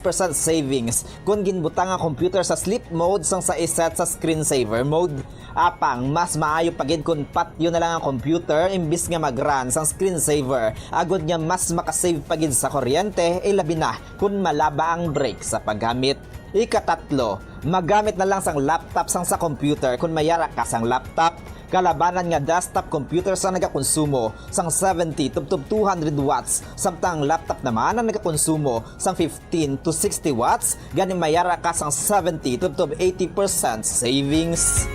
percent savings kung ginbutang ang computer sa sleep mode sang sa iset sa screensaver mode. Apang mas maayo pagid kung patyo na lang ang computer imbis nga mag-run sang screensaver. Agod nga mas makasave pagid sa kuryente labi na kung malaba ang break sa paggamit. Ikatatlo, magamit na lang sang laptop sang sa computer kung mayara ka sang laptop. Kalabanan nga desktop computer sa nagakonsumo sang 70 to 200 watts samtang laptop naman ang nagakonsumo sang 15 to 60 watts gani mayara ka sang 70 to 80% savings.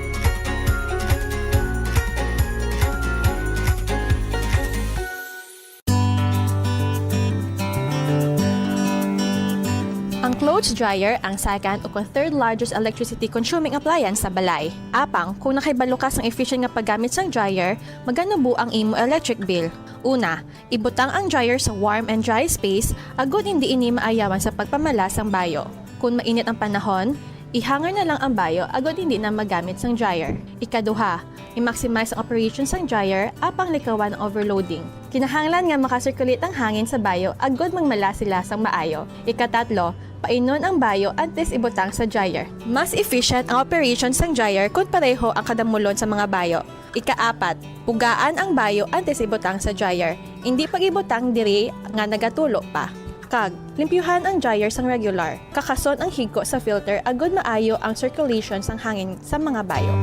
Ang clothes dryer ang second o third largest electricity consuming appliance sa balay. Apang, kung nakibalo ka sang efficient nga paggamit sang dryer, magano bu ang imo electric bill. Una, ibutang ang dryer sa warm and dry space, agud hindi ini maayawan sa pagpamala sang bayo. Kung mainit ang panahon, ihanger na lang ang bayo agud hindi na magamit sang dryer. Ikaduha, i-maximize ang operation sang dryer apang likawan ang overloading. Kinahanglan nga makasirculate ang hangin sa bayo agud magmala sila sang maayo. Ikatatlo, painon ang bayo antes ibutang sa dryer. Mas efficient ang operation sang dryer kung pareho ang kadamulon sa mga bayo. Ikaapat, pugaan ang bayo antes ibutang sa dryer. Hindi pag-ibutang diri nga nagatulo pa. Kag, limpyuhan ang dryer sang regular. Kakason ang higko sa filter agud maayo ang circulation sang hangin sa mga bayo.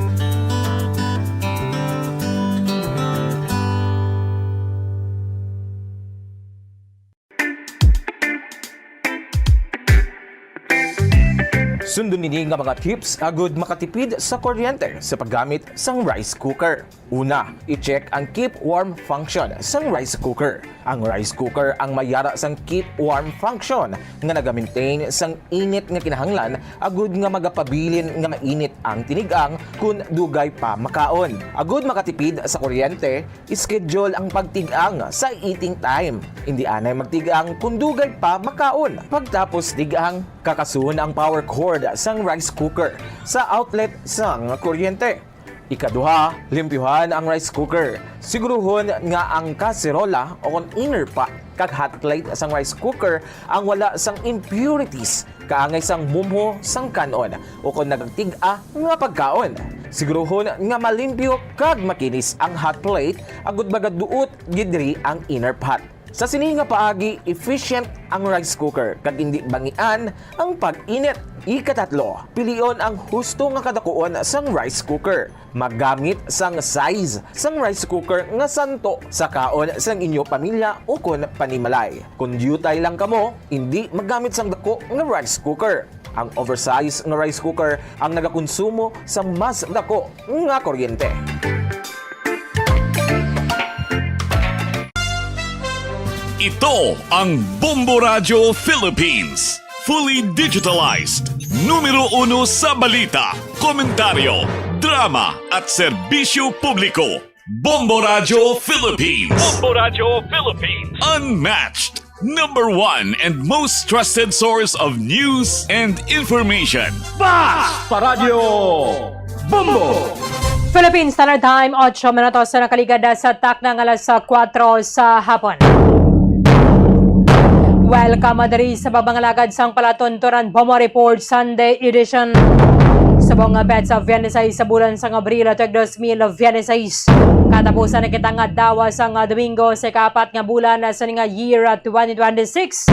Sundon nini nga mga tips agud makatipid sa kuryente sa paggamit sang rice cooker. Una, i-check ang keep warm function sang rice cooker. Ang rice cooker ang mayara sang keep warm function nga naga-maintain sang init nga kinahanglan agud nga magapabilin nga mainit ang tinigang kun dugay pa makaon. Agud makatipid sa kuryente, schedule ang pagtigang sa eating time. Hindi anay magtigang kun dugay pa makaon. Pagtapos tigang, kakasun ang power cord sang rice cooker sa outlet sang kuryente. Ikaduha, limpyuhan ang rice cooker. Siguruhon nga ang kaserola o container pa kag hot plate sang rice cooker ang wala sang impurities kaangay sang mumho sang kanon o kung nagtiga nga pagkaon. Siguruhon nga malimpyo kag makinis ang hot plate agud magaduot gidri ang inner pot. Sa sini nga paagi, efficient ang rice cooker kag hindi bangian ang pag-init. Ikatatlo, pilion ang husto nga kadakuon sang rice cooker. Magamit sang size sang rice cooker nga santo sa kaon sang inyo pamilya o kun panimalay. Kung diyutay lang kamo, hindi magamit sang dako nga rice cooker. Ang oversized nga rice cooker ang nagakonsumo sang mas dako nga kuryente. Ito ang Bombo Radio Philippines. Fully digitalized. Numero 1 sa balita, komentaryo, drama at serbisyo publiko. Bombo Radio Philippines. Bombo Radio Philippines. Unmatched. Number 1 and most trusted source of news and information. Paradyo Bombo! Philippines Standard Time, 8 minutos na nakaligada sa taknang alas 4 sa hapon. Welcome madari sa babangalagad sang palatunturan Bombo Report Sunday Edition. Sa buong petsa Viernes sa bulan sang Abril 2026. Katapusan na kita nga dawa sang Domingo sa kapat nga bulan sa nga year 2026.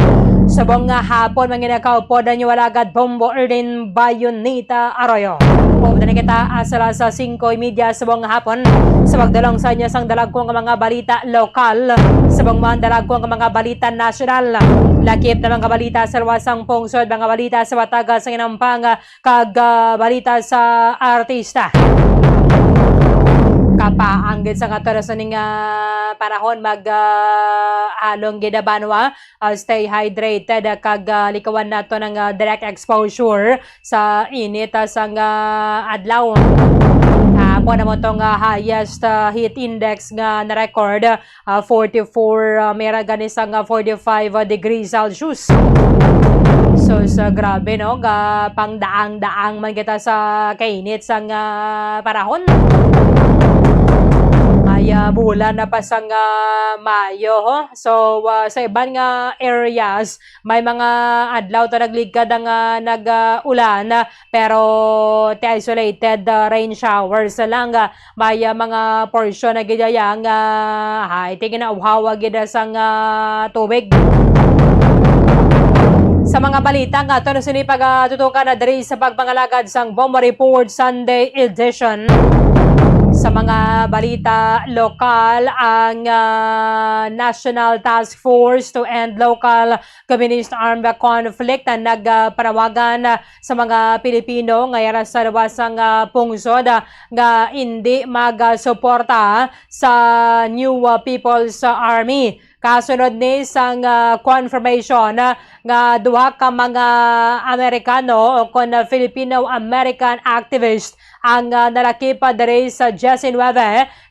Sa buong hapon manginakaw po na nyo walagad Bombo Erdin Bayonita Arroyo. Pumunta na kita asala sa 5:30 sa buong hapon sa pagdalong sa inyo sang dalagkong mga balita lokal sa buong mga dalagkong mga balita nasyonal. Lakip na mga balita sa luwasang pungsod, mga balita sa Bataga sa Inampang kag balita sa artista. Kapaanggit sa katoras ning panahon halong gidabanwa, stay hydrated kag likawan nato ng direct exposure sa init sang adlaw. Po na mo itong highest heat index nga na-record, 44, meraganisang 45 degrees Celsius. So, grabe no, pang daang-daang man kita sa kainit sang panahon. may bulan na pasang Mayo. So sa ibang areas may mga adlaw ta nagligad ang nag-ulan pero isolated rain showers lang. May mga portion na gidayang tingin na uhawa gid sang tubig. Sa mga balita nga ito na sinipag tutukan na diri sa pagpangalagad sang Bomba Report Sunday Edition. Sa mga balita lokal, ang National Task Force to End Local Communist Armed Conflict na nagpanawagan sa mga Pilipino ngayon sa lawasang pungsod nga hindi magsuporta sa New People's Army. Kasunod ni sang confirmation nga duha ka mga Amerikano o kon Filipino-American activist ang nalaki pa diri sa 19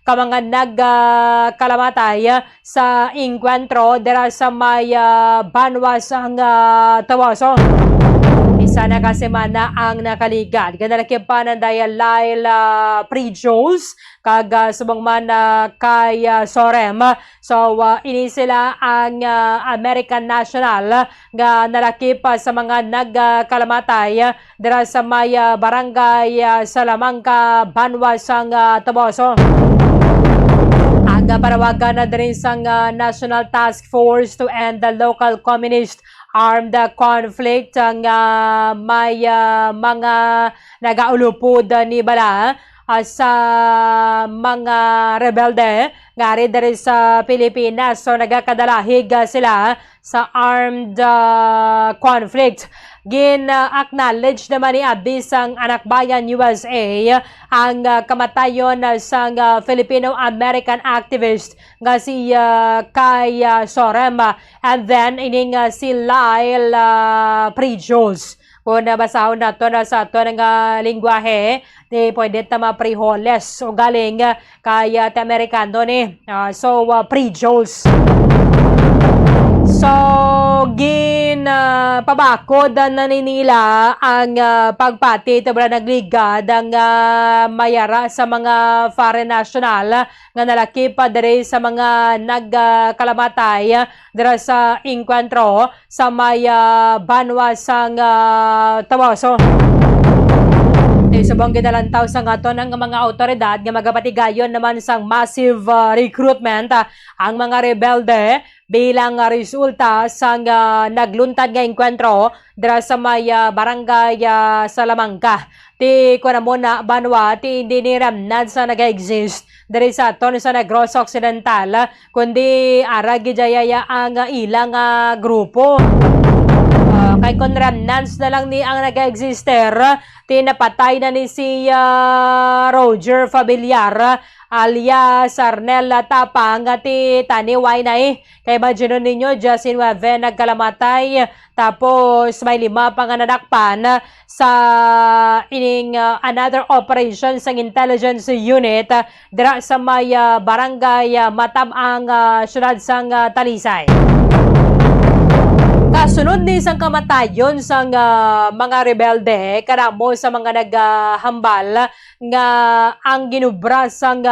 ka mga nagkalamatay sa inkwentro dira sa may banwas ang Tawaso. Isa na kasemana ang nakaligad. Ganalaki pa ng Dayalail Pre-Jules kag subang man kay Sorem. So ini sila ang American National nga nalaki pa sa mga nagkalamatay dira sa may barangay Salamanca, Banwas ang Taboso. Ang parawagan na din sang National Task Force to End the Local Communist Armed Conflict ang may mga nagaulupod ni bala sa mga rebelde ngari diri sa Pilipinas. So nagakadalahig sila sa armed conflict. Gin-acknowledge naman ni Abis ang Anak Bayan USA ang kamatayon sa Filipino-American activist nga si Kay Sorem and then ining si Lyle Pre-Jules. Kung nabasahon na ito na sa ito ng lingwahe, di pwede na ma-preholes o galing kay Amerikano ni. So, Pre-Jules. So, pabakod na ninila ang pagpati tabla nagligad ang mayara sa mga foreign national nga nalaki pa diri sa mga nagkalamatay dira sa inkwentro sa may banwas ang Tawaso. Subong gidalantaw sa ngaton ng mga awtoridad nga magapatigayon naman sang massive recruitment ang mga rebelde bilang resulta sang nagluntad nga enkwentro dira sa may barangay Salamanca. Ti kuno muna banwa ti hindi ni ramnad sa naga-exist diri sa ton sa Negros Occidental kundi ara gidayaya ang ilang grupo. Kay Conramnans na lang ni ang nag-exister, tinapatay na ni si Roger Fabiliar alias Arnel Tapang at taniway na Kay imagine ninyo, Justin Wave nagkalamatay tapos may 5 pang nanakpan sa ining another operation sa intelligence unit dira sa may barangay Matamang syudad sang Talisay. Kasunod ni isang kamatayon sa mga rebelde kanamo sa mga naghambal nga ang ginubra sang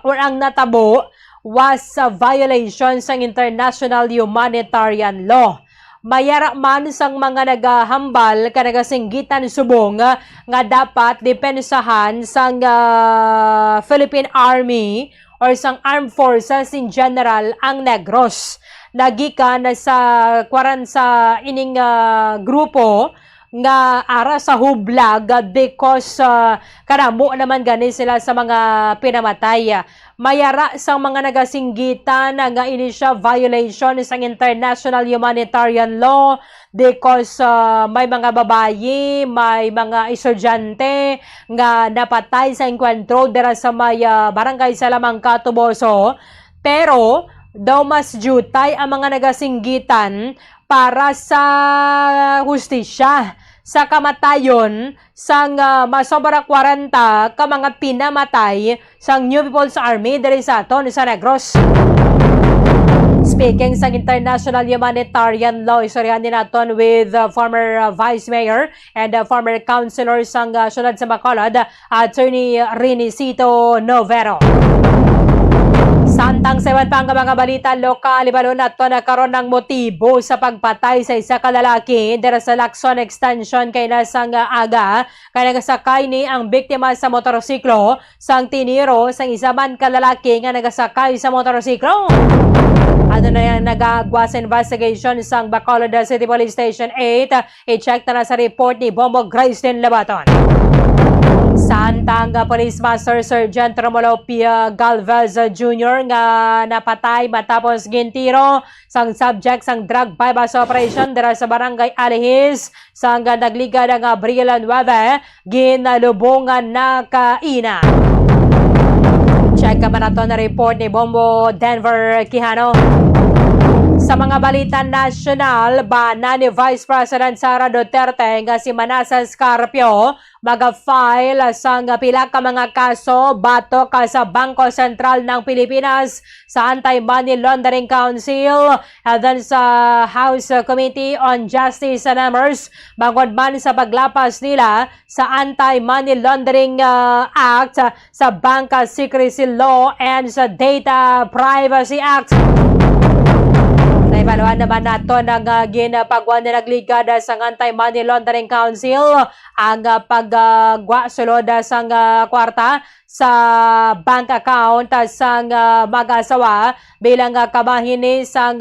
or ang natabo was a violation sang international humanitarian law. Mayara man sang mga naghambal kanagasinggitan subong nga dapat depensahan sang Philippine Army or sang Armed Forces in general ang Negros. Nagikan sa kwaran sa ining grupo nga ara sa hublag because karamo naman gani sila sa mga pinamatay. Mayara sa mga nagasinggitan nga ini siya violation sa international humanitarian law because may mga babayi, may mga estudyante nga napatay sa enkwentro dira sa may barangay Salamanca, Tuboso. Pero daw mas jutay ang mga nagasinggitan para sa hustisya sa kamatayon sang masobra 40 ka mga pinamatay sang New People's Army diri sa aton sa Negros. Speaking sa international humanitarian law, istoryahan din naton with former Vice Mayor and former Councilor sang syudad sa Bacolod, Attorney Renicito Novero. Santang sewan pang mga balita lokal, ibalo na to nagkaroon ng motibo sa pagpatay sa isa ka lalaki dira sa Lacson Extension kay nasang aga kaya nagasakay ni ang biktima sa motorsiklo sang tiniro sang isa man ka lalaki nga nagasakay sa motorsiklo. Ano na yan, nagagawa sa investigation sang Bacolod City Police Station 8. I-check na sa report ni Bombo Grayston Labaton. Santang Police Master Sergeant Romulo P. Galvez Jr. nga napatay matapos gintiro sang subject sang drug bypass operation dira sa barangay Alihis sang nagligad ang Abril 9 ginalubungan na kaina. Check ka ba na to na report ni Bombo Denver Quijano. Sa mga balita nasyonal, bana ni Vice President Sara Duterte nga si Manasa Scarpio mag-file sang pila ka mga kaso batok sa Bangko Sentral ng Pilipinas sa Anti-Money Laundering Council and then sa House Committee on Justice and Commerce bangod man sa paglapas nila sa Anti-Money Laundering Act, sa Bank Secrecy Law and sa Data Privacy Act. Naibaluan naman nato ng ginapagwan na nagligad sa Anti-Money Laundering Council ang pagwa sulod sang kwarta sa bank account sang mag-asawa bilang kamahini sang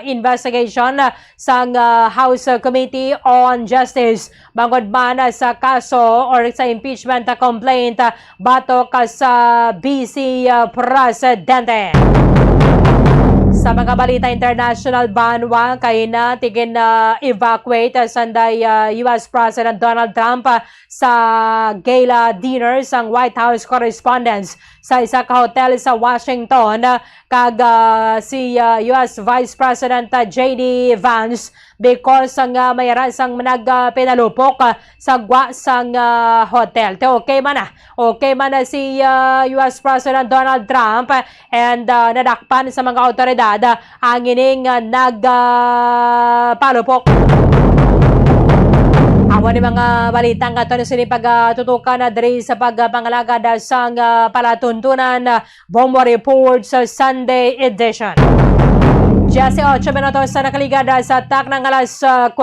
investigation sang House Committee on Justice bangod man sa kaso or sa impeachment complaint batok sa BC Presidente. Sa mga balita international, banwa kay na tigin evacuate sanday US President Donald Trump sa gala dinner sang White House correspondents sa isa ka hotel sa Washington kag si US Vice President J.D. Vance because ang mayroon sang nagpinalupok sa gwa sang hotel. Okay man na si US President Donald Trump and nadakpan sa mga otoridad ang ining nagpalupok. Awan ni mga balitang ato na sila pagtutukan na diri sa pagpangalagad sang palatuntunan Bombo Report sa Sunday edition. Jesse 8 minutos sa nakaligada sa tak ng alas 4.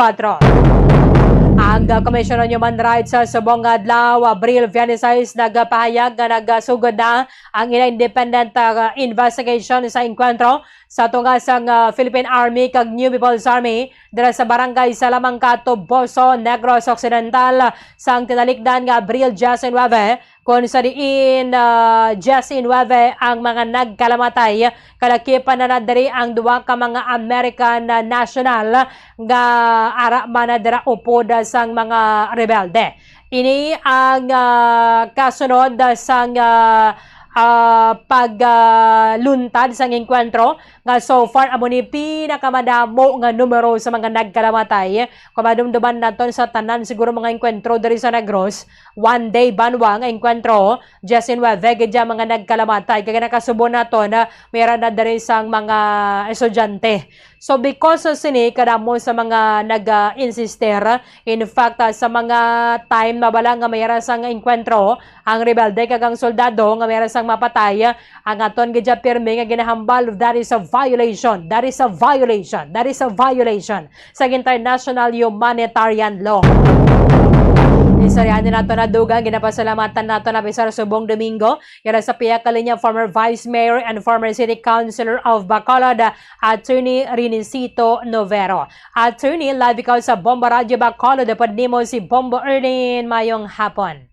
Ang Commission on Human Rights sa Subong Adlaw, Abril 26, nagpahayag na nagsugod na ang independent investigation sa enkwentro sa tungasang Philippine Army kag New People's Army dira sa barangay Salamangcato, Boso, Negros Occidental sang tinalikdan nga Abril 19 kung sa diin 19 ang mga nagkalamatay kalakipan na nadiri ang duwa ka mga American national nga ara manadira upod sang mga rebelde. Ini ang kasunod sang pagluntad sang enkwentro nga so far amo ni pinakamadamo nga numero sa mga nagkalamatay. Kumadumduman naton sa tanan siguro mga enkwentro diri sa Negros, one day banwa nga enkwentro Justin Wavegedya mga nagkalamatay kaya nakasubo naton na mayroon na diri sang mga estudyante. So because of sini kadamo sa mga nag-insister, in fact sa mga time mabala nga mayroon sang enkwentro ang rebelde kag ang soldado nga mayroon sang mapatay, ang aton gidya pirmi nga ginahambal, that is a violation sa international humanitarian law. Isaryanin nato na dugang ginapasalamatan nato na Bisar Subong Domingo yara sa piya kalinya former Vice Mayor and former City Councilor of Bacolod, Attorney Rinicito Novero. Attorney, live ikaw sa Bombo Radio Bacolod, dapat nimo si Bombo Erlin. Mayong hapon.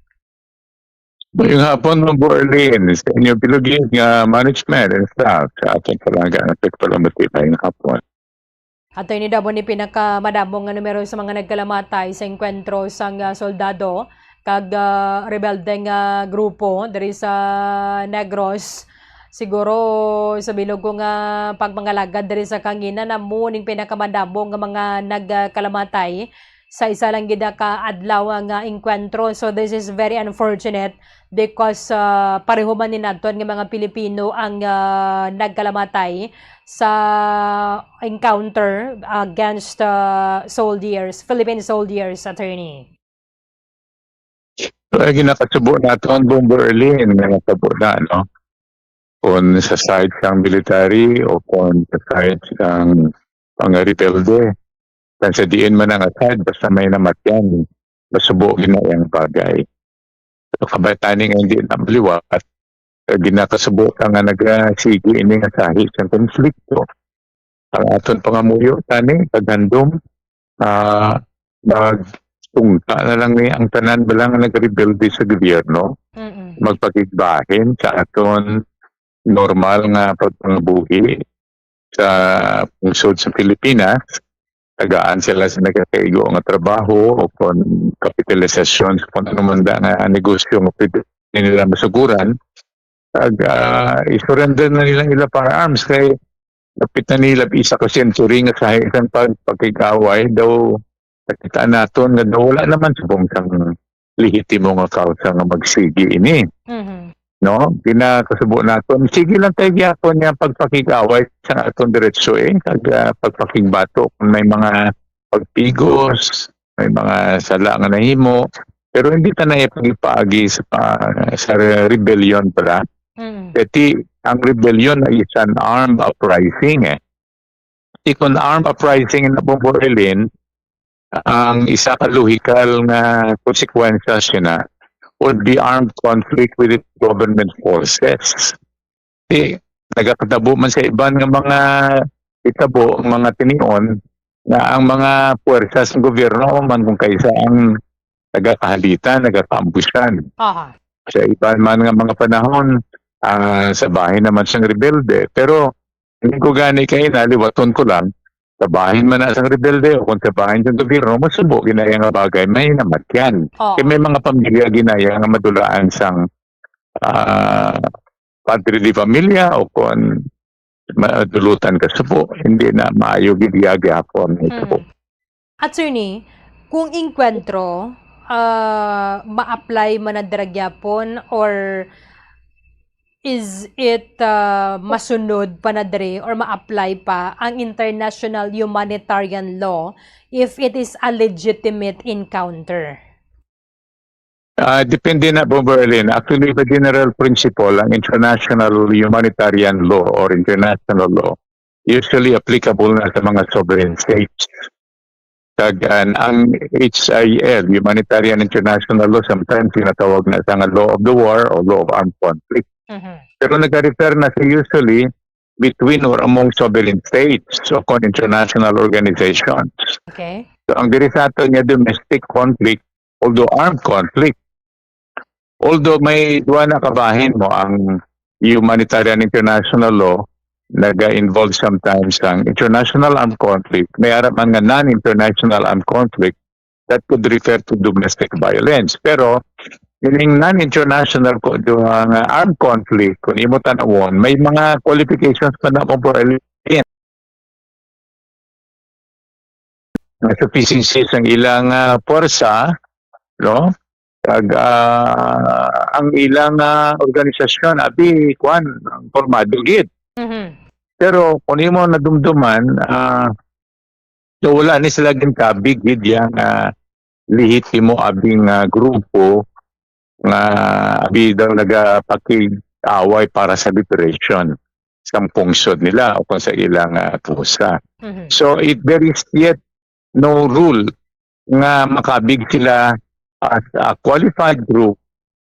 Mayong hapon, Bombo Erlin, sa inyong pilugin management and staff sa ating palagaan at pagpalamati tayong hapon. Attorney Dabo ni pinakamadamong nga numero sa mga nagkalamatay sa enkwentro sang soldado kag rebeldeng grupo diri sa Negros. Siguro sa bilog ko nga pagmangalagad diri sa kangina na muning pinakamadamong nga mga nagkalamatay sa isa lang gid ka adlaw nga enkwentro. So this is very unfortunate because pareho man ni naton nga mga Pilipino ang nagkalamatay sa encounter against Philippine soldiers, Attorney. So, ay ginakasubo natin Bombo Erlin nga natabo na, no? kung sa side sang military o kung sa side sang mga rebelde. Kan sa diin man ang aside, basta may namatyan, masubo ginayang bagay. So kabaitan nga hindi na maliwat at ginakasubo ka nga nagasigi ini nga sahi sa konflikto. Ang aton pangamuyo tani paghandom magtungka na lang ni ang tanan balang nagrebelde sa gobyerno magpakigbahin sa aton normal nga pagpangabuhi sa pungsod sa Pilipinas. Tagaan sila sa nagkakaigo nga trabaho o kung kapitalisasyon sa kung anong manda nga negosyo nga pwede nila masuguran. I-surrender na nilang ila firearms kay kapit na nila isa ka century nga sa isang pagkikaway daw nakita naton nga daw wala naman sa bungsang lehitimo nga kausa nga magsigi ini. No? Pinakasubo naton. Sige lang tayo gyapon nga pagpakikaway sa aton diretso pagpakigbato kung may mga pagpigos, may mga sala nga nahimo, pero hindi ta na ipaagi sa rebellion pala. Kasi ang rebellion ay is an armed uprising. Kung armed uprising na bumburilin, ang isa ka lohikal nga konsekwensya na would be armed conflict with its government forces. Nagakatabo man sa iban nga mga itabo, mga tinion, na ang mga puwersas ng gobyerno man kung kaysa ang nagakahalitan, nagakaambusyan. Sa iban man nga mga panahon, sa bahay naman siyang rebelde. Pero hindi ko gani kayo naliwaton ko lang, sa bahay man na siyang rebelde o kung sa bahay ng gobyerno, masubo ginaya nga bagay, may namatyan. Kaya may mga pamilya ginaya nga madulaan sang padre di pamilya o kung madulutan ka subo, hindi na maayo gidiyagi hapon ito po. Attorney, kung inkwentro, ma-apply man na dragyapon or is it masunod pa na dre or ma-apply pa ang international humanitarian law if it is a legitimate encounter? Depende na po, Berlin. Actually, the general principle, ang international humanitarian law or international law, usually applicable na sa mga sovereign states. Ang HIL, Humanitarian International Law, sometimes tinatawag na sa law of the war or law of armed conflict. Pero nag-refer na siya usually between or among sovereign states o international organizations. Okay. So, ang dirisato niya domestic conflict, although armed conflict. Although may duwa na kabahin mo ang humanitarian international law, nag-involve sometimes ang international armed conflict, may harap man nga non-international armed conflict that could refer to domestic violence. Pero, yung non-international armed conflict, kung imo tanawon, may mga qualifications pa na po sufficiency ang ilang porsa, no? Ang ilang organisasyon, abi, formado gid. Pero kung imo nadumduman, so wala ni sila gintabig gid yang lehitimo abing grupo nga abi daw nagapakig-away para sa liberation sa pungsod nila o kung sa ilang pusa. So there is yet no rule nga makabig sila as a qualified group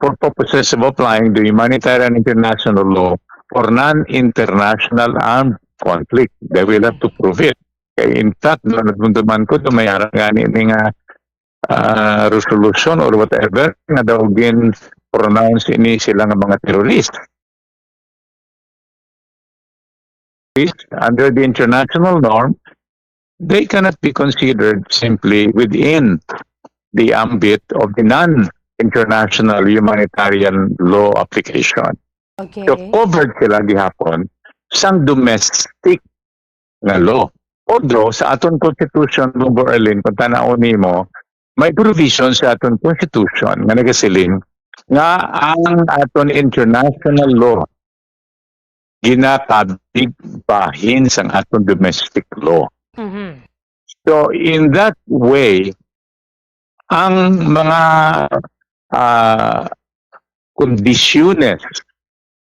for purposes of applying the humanitarian international law for non-international armed conflict. They will have to prove it. Okay, in fact, nagmunduman ko, tumayarang gani nga resolution or whatever nga daw pronounce ini sila nga mga terrorist. Under the international norm, they cannot be considered simply within the ambit of the non-international humanitarian law application. Okay. So covered sila gihapon sang domestic nga law. Although sa aton constitution ng Berlin, kung tanawon nimo, may provision sa aton constitution nga nagasiling nga ang aton international law ginakabig bahin sang aton domestic law. So in that way, ang mga kondisyones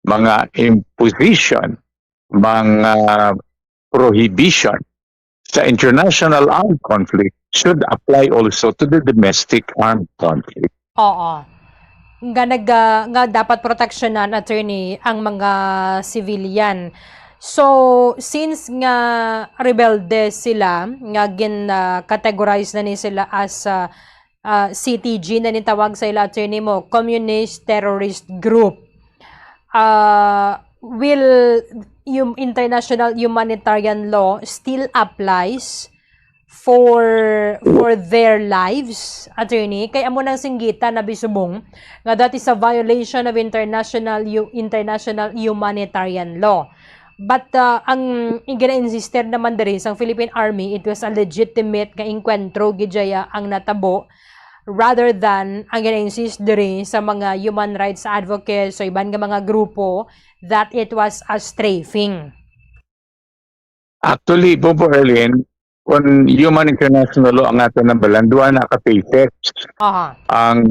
mga imposition, mga prohibition sa international armed conflict should apply also to the domestic armed conflict. Oo. Nga dapat proteksyonan, attorney, ang mga civilian. So, since nga rebelde sila, nga categorize na ni sila as CTG na nitawag sa ila, attorney mo, Communist Terrorist Group, will yung international humanitarian law still applies for their lives, attorney? Kaya mo nang singgita na bisubong nga that is a violation of international humanitarian law. But ang gina-insister naman diri sa Philippine Army, it was a legitimate nga enkwentro gidjaya ang natabo, rather than ang gina-insist diri sa mga human rights advocates o iban nga mga grupo that it was a strafing. Actually, Bobo Erlin, kung human international law ang ato ng balanduan na ka-PACEX, ang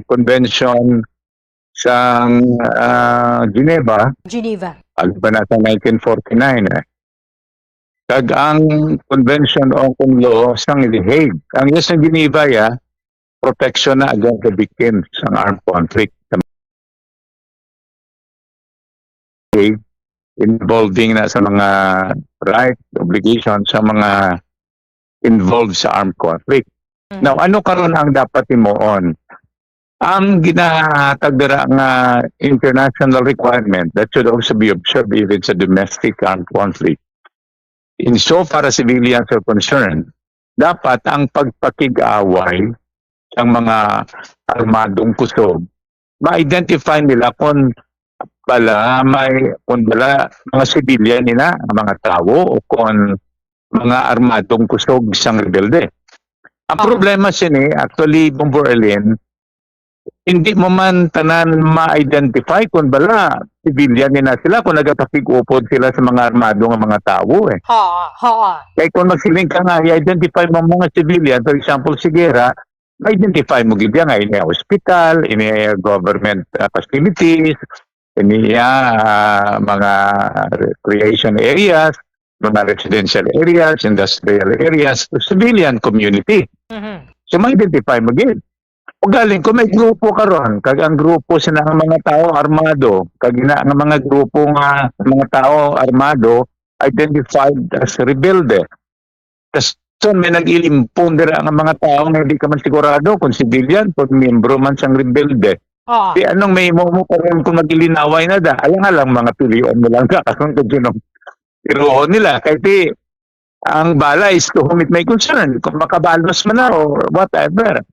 convention sa Geneva, alba na sa 1949 kag ang convention on law sang The Hague. Ang yes ng Geneva protection na against the victims ng armed conflict involving na sa mga rights, obligations sa mga involved sa armed conflict. Now, ano karon ang dapat imoon? Ang ginatagdara nga international requirement that should also be observed even sa domestic armed conflict. In so far as civilians are concerned, dapat ang pagpakig-away ng mga armadong kusog, ma-identify nila kung bala mga civilian nila, mga tao, o kung mga armadong kusog isang rebelde. Ang problema siya actually, Bombo Erlin, hindi mo man tanan ma-identify kung bala civilian nila sila, kung nagkakapig-upod sila sa mga armadong mga tao. Kaya kung magsiling ka nga, i-identify mo mga civilian, for example, Sigera, ma-identify mo gid nga ini hospital, ini government facilities, ini mga recreation areas, mga residential areas, industrial areas, civilian community. So ma-identify mo gid. O galing kung may grupo karon, kag ang grupo sila ng mga tao armado, kag ina nga mga grupo nga mga tao armado identified as rebelde. So may nag-ilimpon dira ang mga tao nga hindi ka man sigurado kung civilian, kung miyembro man siyang rebelde. Di anong may mo karon kung magilinaway na da, alang mga pilion mo lang ka kung sinong iroon nila. Kaya di, ang bala is to whom it may concern, kung makabalos man na or whatever.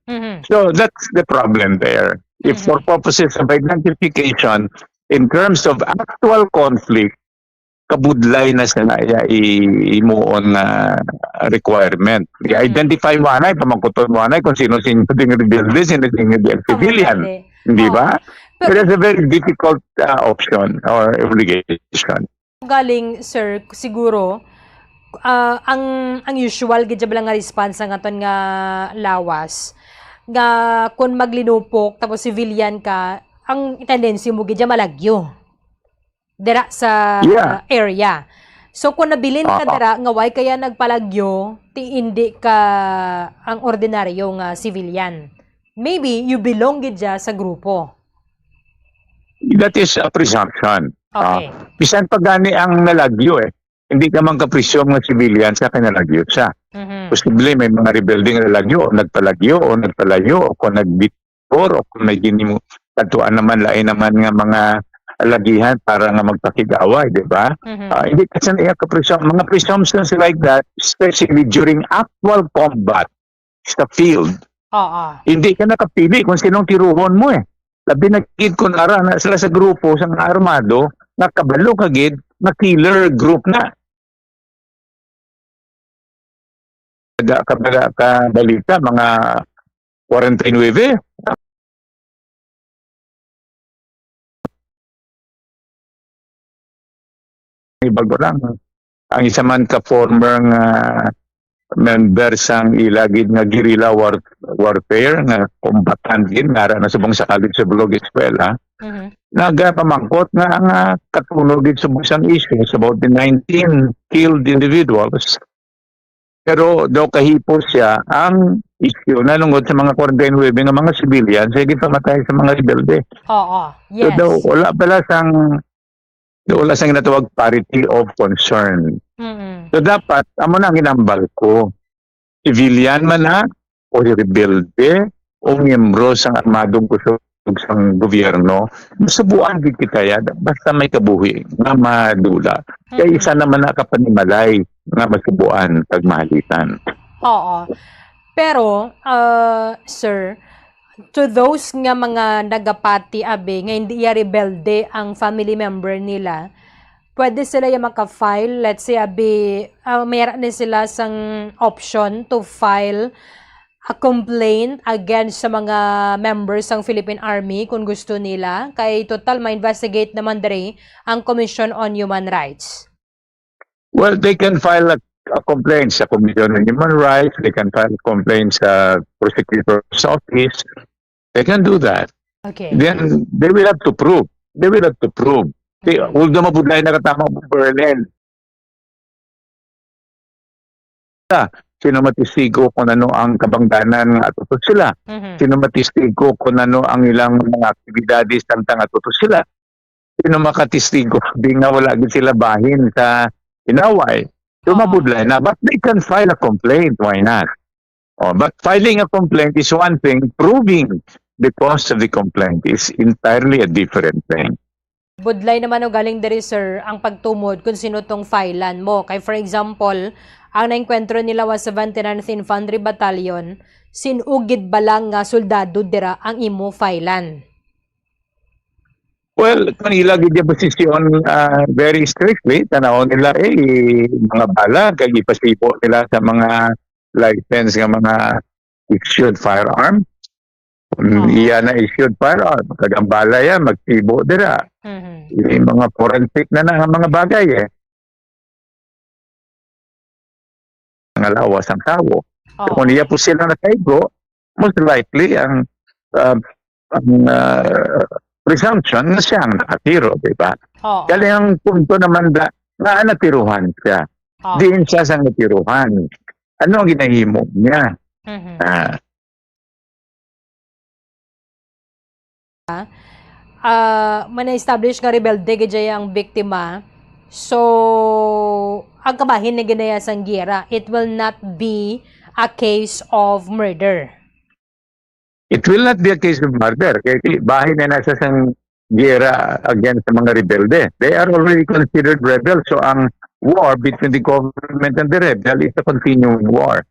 So that's the problem there. If for purposes of identification, in terms of actual conflict, kabudlay na sa imuon na requirement. I-identify mo anay, pamangkuton mo anay kung sino-sino ding rebelde, sino-sino ding civilian. Hindi ba? But it's a very difficult option or obligation. Galing, sir, siguro, ang usual gid lang nga response ng aton nga lawas, nga kung maglinupok, tapos civilian ka, ang tendency mo gid malagyo dira sa area. So kung nabilin ka dira nga way kaya nagpalagyo, hindi ka ang ordinaryo nga civilian. Maybe you belong gid sa grupo. That is a presumption. Okay. Bisan pag gani ang nalagyo hindi ka man kapresyong nga civilian sa kinalagyo siya. Posible may mga rebuilding nalagyo o nagpalagyo o nagpalayo o kung nagbitor o kung may ginimo tatuan naman lain naman nga mga alagihan para nga magpakig-away, di ba? Hindi kasi na mga presumptions like that, especially during actual combat sa field. Hindi ka nakapili kung sinong tiruhon mo Labi na gid kung ara na sila sa grupo sa mga armado, nakabalo ka gid na killer group na. Kabalita, mga 49 bago lang. Ang isa man ka former nga member sang ilagid nga guerrilla warfare nga combatant din nga na subong sa college sa Bulog Eskwela nagapamangkot nga ang katunog sa busang issues about the 19 killed individuals. Pero daw kahipos siya ang issue na lungod sa mga 49 nga mga civilians ay gipamatay sa mga rebelde. Oo. So Yes. daw wala sang ginatawag parity of concern. So dapat, amo na ang ginambal ko. Civilian man na, o rebelde, o miyembro sa armadong kusog sang gobyerno, masubuan gid kita ya, basta may kabuhi nga madula. Kaya isa naman na kapanimalay nga masubuan pagmahalitan. Oo. Pero, sir, to those nga mga nagapati nga hindi ya rebelde ang family member nila, pwede sila yung maka-file, let's say mayroon na sila sang option to file a complaint against sa mga members ng Philippine Army kung gusto nila, kay total ma-investigate naman dere ang Commission on Human Rights. Well, they can file a complaint sa Commission on Human Rights, they can file a complaint sa Prosecutor's Office, they can do that. Okay. Then, they will have to prove. Huwag na mabudlay na katamang Berlin. Sino matestigo kung ano ang kabangdanan nga atutos sila. Sino matestigo kung ano ang ilang mga aktibidades tantang atutos sila. Sino makatestigo di nga wala gid sila bahin sa inaway. So mabudlay na. But they can file a complaint. Why not? But filing a complaint is one thing. Proving the cause of the complaint is entirely a different thing. Budlay naman o galing diri sir ang pagtumod kung sino tong filean mo. Kay for example, ang naengkwentro nila was 79th Infantry Battalion, sinugid ba lang nga soldado dira ang imo filean? Well, kanila gid yung posisyon very strictly. Tanawon nila mga bala, kay ipasipo nila sa mga license nga mga issued firearm. Iya na issued firearm. Kagang bala yan, magsibo dira. Yung mga forensic na ang mga bagay Ang alawas ang tao. So, kung iya po sila nataygo, most likely ang presumption na siya ang nakatiro, di ba? Kaya ang punto naman nga natiruhan siya. Diin siya sa natiruhan. Ano ang ginahimo niya? Mana-establish nga rebelde gajay ang biktima. So, ang kabahin na ginaya sang gira, it will not be a case of murder. It will not be a case of murder. Kaya bahin na nasa sang gera against sa mga rebelde. They are already considered rebels. So, ang war between the government and the rebel is a continuing war.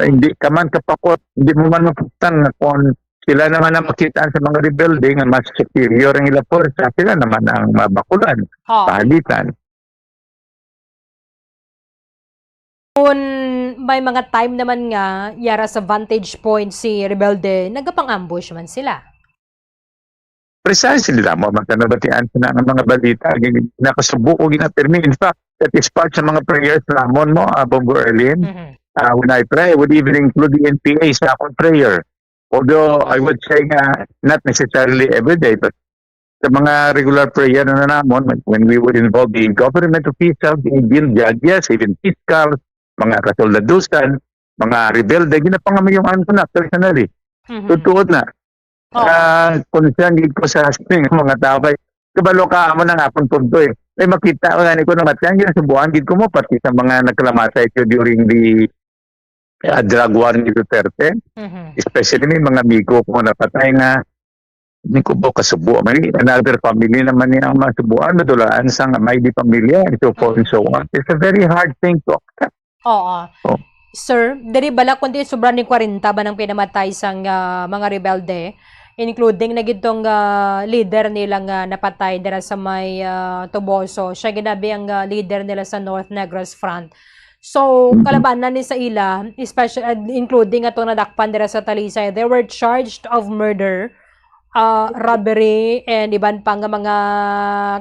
Hindi ka man kapakot, hindi mo man maputan kung sila naman ang makitaan sa mga rebelde nga mas superior ang ilang forsa, sila naman ang mabakulan, pahalitan. Kung may mga time naman nga, yara sa vantage point si rebelde, nagapang-ambush man sila. Precisely lang mo, magkanabatian sa ang mga balita, nakasubo o ginapirmi. In fact, that is part sa mga prayers lamon mo, Bongo Erlin. When I pray, I would even include the NPA sa akong prayer. Although I would say not necessarily every day, but sa mga regular prayer na namon, when we would involve the government officials, the judges, even fiscals, mga kasoldadusan, mga rebelde, ginapangami yung ko na personally. Tutuod na. Concern ko sa mga tao kay kabalo ka mo ng akong punto May makita ko nga ko na matyan yun, subuhan gid ko mo pati sa mga nagkalamatay ko during the drug war ni Duterte. Especially may mga amigo ko napatay na hindi ko ba kasubo. May another family naman niya ang masubuan, madulaan sa may di pamilya, and so forth and so on. It's a very hard thing to accept. Sir, diri bala kundi sobrang ni 40 ba nang pinamatay sang mga rebelde, including na gitong leader nilang napatay dira sa may Toboso. Siya ginabi ang leader nila sa North Negros Front. So, kalabanan ni sa ila, especially including atong nadakpan dira sa Talisay, they were charged of murder, robbery, and iban pang mga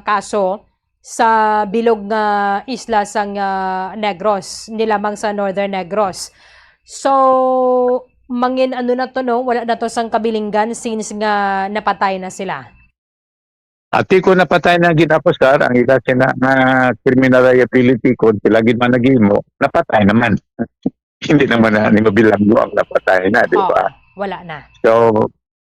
kaso sa bilog nga isla sang Negros, hindi lamang sa Northern Negros. So, mangin ano na to no, wala na to sang kabilinggan since nga napatay na sila. Ati ko napatay na ginapos sir, ang ila sina nga criminal liability code, sila gid man nagimo, napatay naman. Hindi naman na mabilang ang napatay na, di ba? Wala na. So,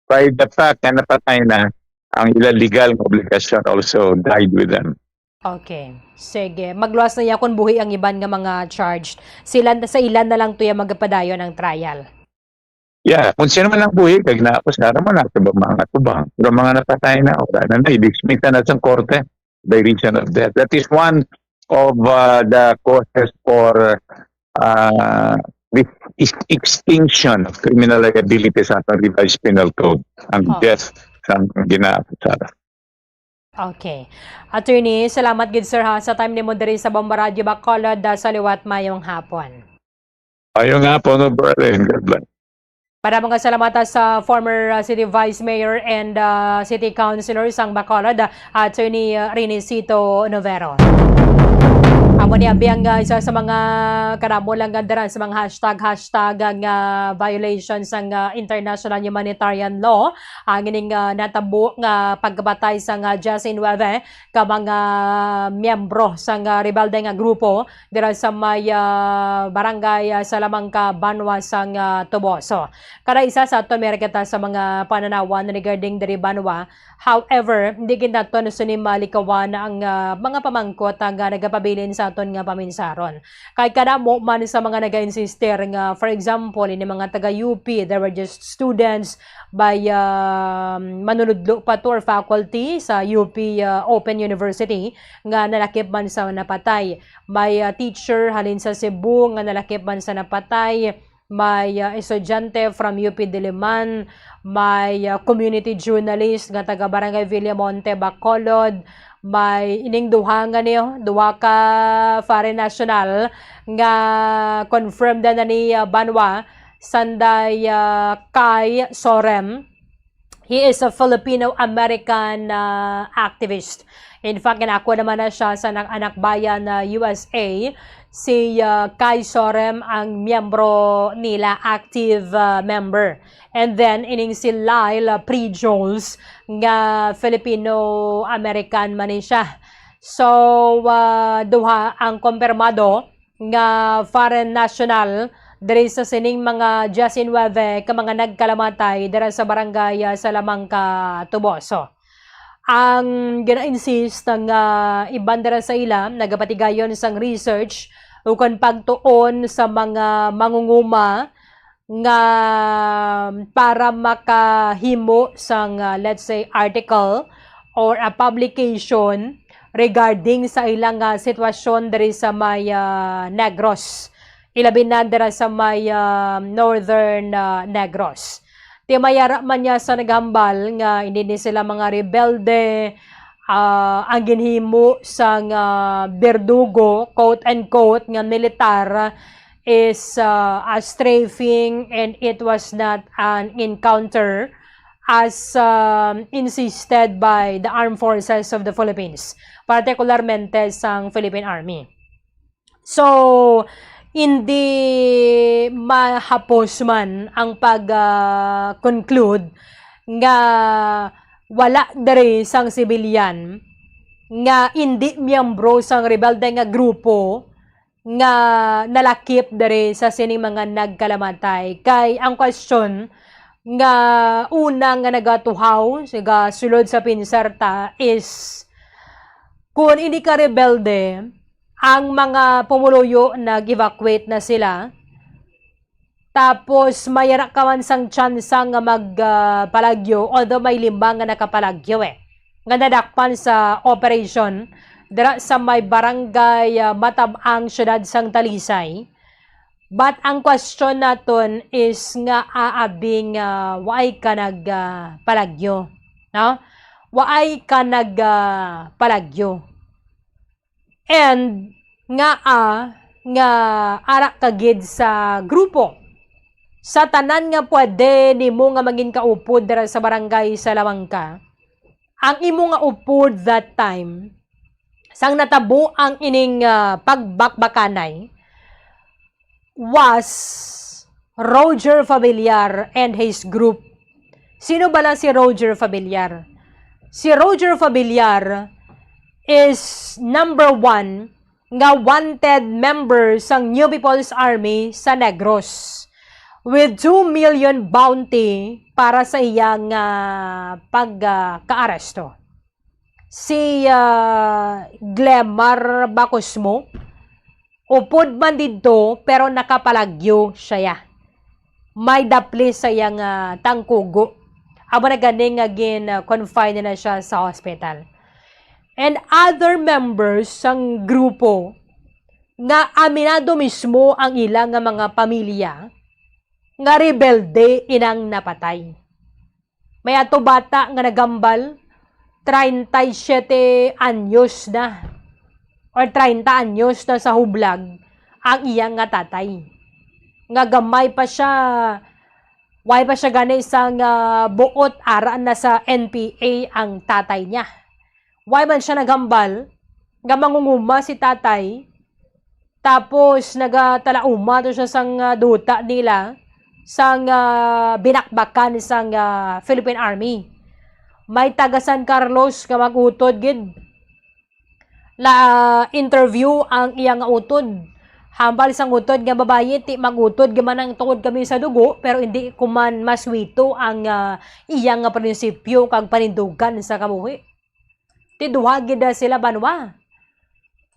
by the fact na napatay na, ang ilang legal obligation also died with them. Okay. Sige. Magluwas na yakon buhi ang iban nga mga charged. Sila sa ilan na lang tuya magapadayon ng trial. Yeah, kung sino man ang buhi, kag naapos na naman na sa mga tubang. Pero mga napatay na, wala na i-dismiss na sa korte by reason of death. That is one of the causes for the extinction of criminal liability sa ating revised penal code, ang death sa ginaapos. Okay. Attorney, salamat gid sir ha sa time ni mo diri sa Bomba Radio Bacolod sa liwat mayong hapon. Ayun nga po, no, brother. God bless. Para mga salamat sa former City Vice Mayor and City Councilor sang Bacolod, Attorney Renesito Novero. Amo ni abiyang isa sa mga karamo lang gandaran sa mga hashtag ang violations ng international humanitarian law. Ang ining natabo nga pagkabatay sa Jasin Nueve ka mga miyembro sa rebelde nga grupo dira sa may barangay Salamangka, Banwa sang Toboso. Kada isa sa ato meron kita sa mga pananawan regarding diri Banwa. However, hindi kinato na sunim malikawan ang mga pamangkot ang nagapabilin sa aton nga paminsaron. Kay kadamo man sa mga naga-insister nga, for example, ini mga taga-UP, there were just students by manunudlo pa to or faculty sa UP Open University nga nalakip man sa napatay. May teacher halin sa Cebu nga nalakip man sa napatay. May estudyante from UP Diliman, may community journalist nga taga Barangay Villamonte, Bacolod, may ining duha nga niyo, duha ka foreign national nga confirmed na ni Banwa, sanday Kai Sorem. He is a Filipino-American activist. In fact, kinako naman na siya sa anak bayan na USA. Si Kai Sorem ang miyembro nila, active member. And then, ining si Lyle Pre-Jones nga Filipino-American man siya. So, duha ang kumpirmado nga foreign national diri sa sining mga Jasin Nueve ka mga nagkalamatay dira sa barangay Salamangka, Toboso. Ang gina-insist ng iban dira sa ila, nagapatigayon sang research ukon pagtuon sa mga mangunguma nga para makahimo sang let's say article or a publication regarding sa ilang sitwasyon diri sa may Negros. Ilabi na dira sa may northern Negros. Timayara man niya sa naghambal nga hindi ni sila mga rebelde, ang ginhimo sa berdugo, quote and quote, nga militar is a strafing and it was not an encounter as insisted by the armed forces of the Philippines, particularmente sa Philippine Army. So, hindi mahapos man ang pag-conclude nga wala diri sang sibilyan nga hindi miyembro sang rebelde nga grupo nga nalakip diri sa sining mga nagkalamatay. Kay ang question nga unang nga nagatuhaw siga sulod sa pinserta is kung hindi ka rebelde, ang mga pumuluyo nag-evacuate na sila. Tapos mayara ka man sang tsansa nga magpalagyo, although may 5 nga nakapalagyo nga nadakpan sa operation dira sa may barangay Matabang, syudad sang Talisay. But ang question naton is nga aabing waay ka nagpalagyo, no? Waay ka nagpalagyo. And nga ara kagid sa grupo. Sa tanan nga pwede nimo nga maging kaupod dira sa barangay Salamangka. Ang imo nga upod that time sang natabo ang ining pagbakbakanay was Roger Fabiliar and his group. Sino bala si Roger Fabiliar? Si Roger Fabiliar is number 1 nga wanted member sang New People's Army sa Negros with 2 million bounty para sa iyang pagka-aresto. Si Glemar Bacosmo upod man dito pero nakapalagyo siya. May dapli sa iyang tangkugo. Aba na ganing confined na siya sa hospital. And other members ng grupo nga aminado mismo ang ilang mga pamilya nga rebelde inang napatay. May ato bata nga nagambal 37 anyos na or 30 anyos na sa hublag ang iyang nga tatay. Nga gamay pa siya, why pa siya gani isang buot araan na sa NPA ang tatay niya. Why man siya nagambal, nga mangunguma si tatay, tapos nagatalauma to siya sang duta nila, sang binakbakan sang Philippine Army. May taga San Carlos nga mag-utod gid. La interview ang iyang utod. Hambal sang utod nga babaye ti magutod gaman ang tungod kami sa dugo pero hindi kuman maswito ang iyang prinsipyo kag panindugan sa kabuhi. Ti duha gid sila banwa.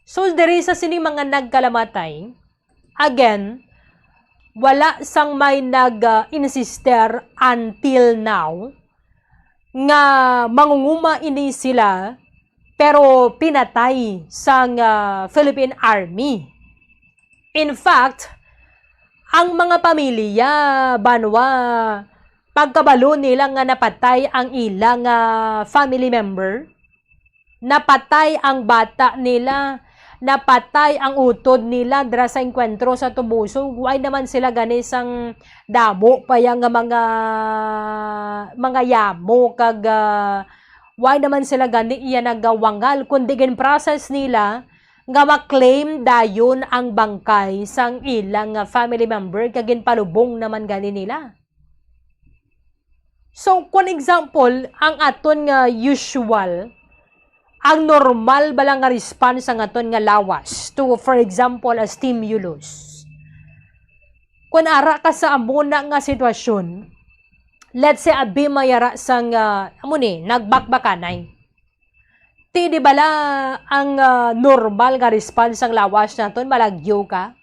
So diri sa sini mga nagkalamatay, again, wala sang may nag-insister until now nga mangunguma ini sila pero pinatay sang Philippine Army. In fact, ang mga pamilya banwa pagkabalo nila nga napatay ang ilang family member, napatay ang bata nila, napatay ang utod nila dira sa enkwentro sa Tubuso. Why naman silaganisang damo pa yang mga yamo kag why naman sila gani iya nagawangal kundi gen process nila nga maklaim dayon ang bangkay sang ilang family member kag palubong naman gani nila. So, kung example, ang aton nga usual, ang normal balang nga response ang aton nga lawas to, for example, a stimulus. Kung ara ka sa amuna nga sitwasyon, let's say, abi mayara sang, nagbakbakanay. Ti di bala ang normal nga response ang lawas naton, malagyo ka?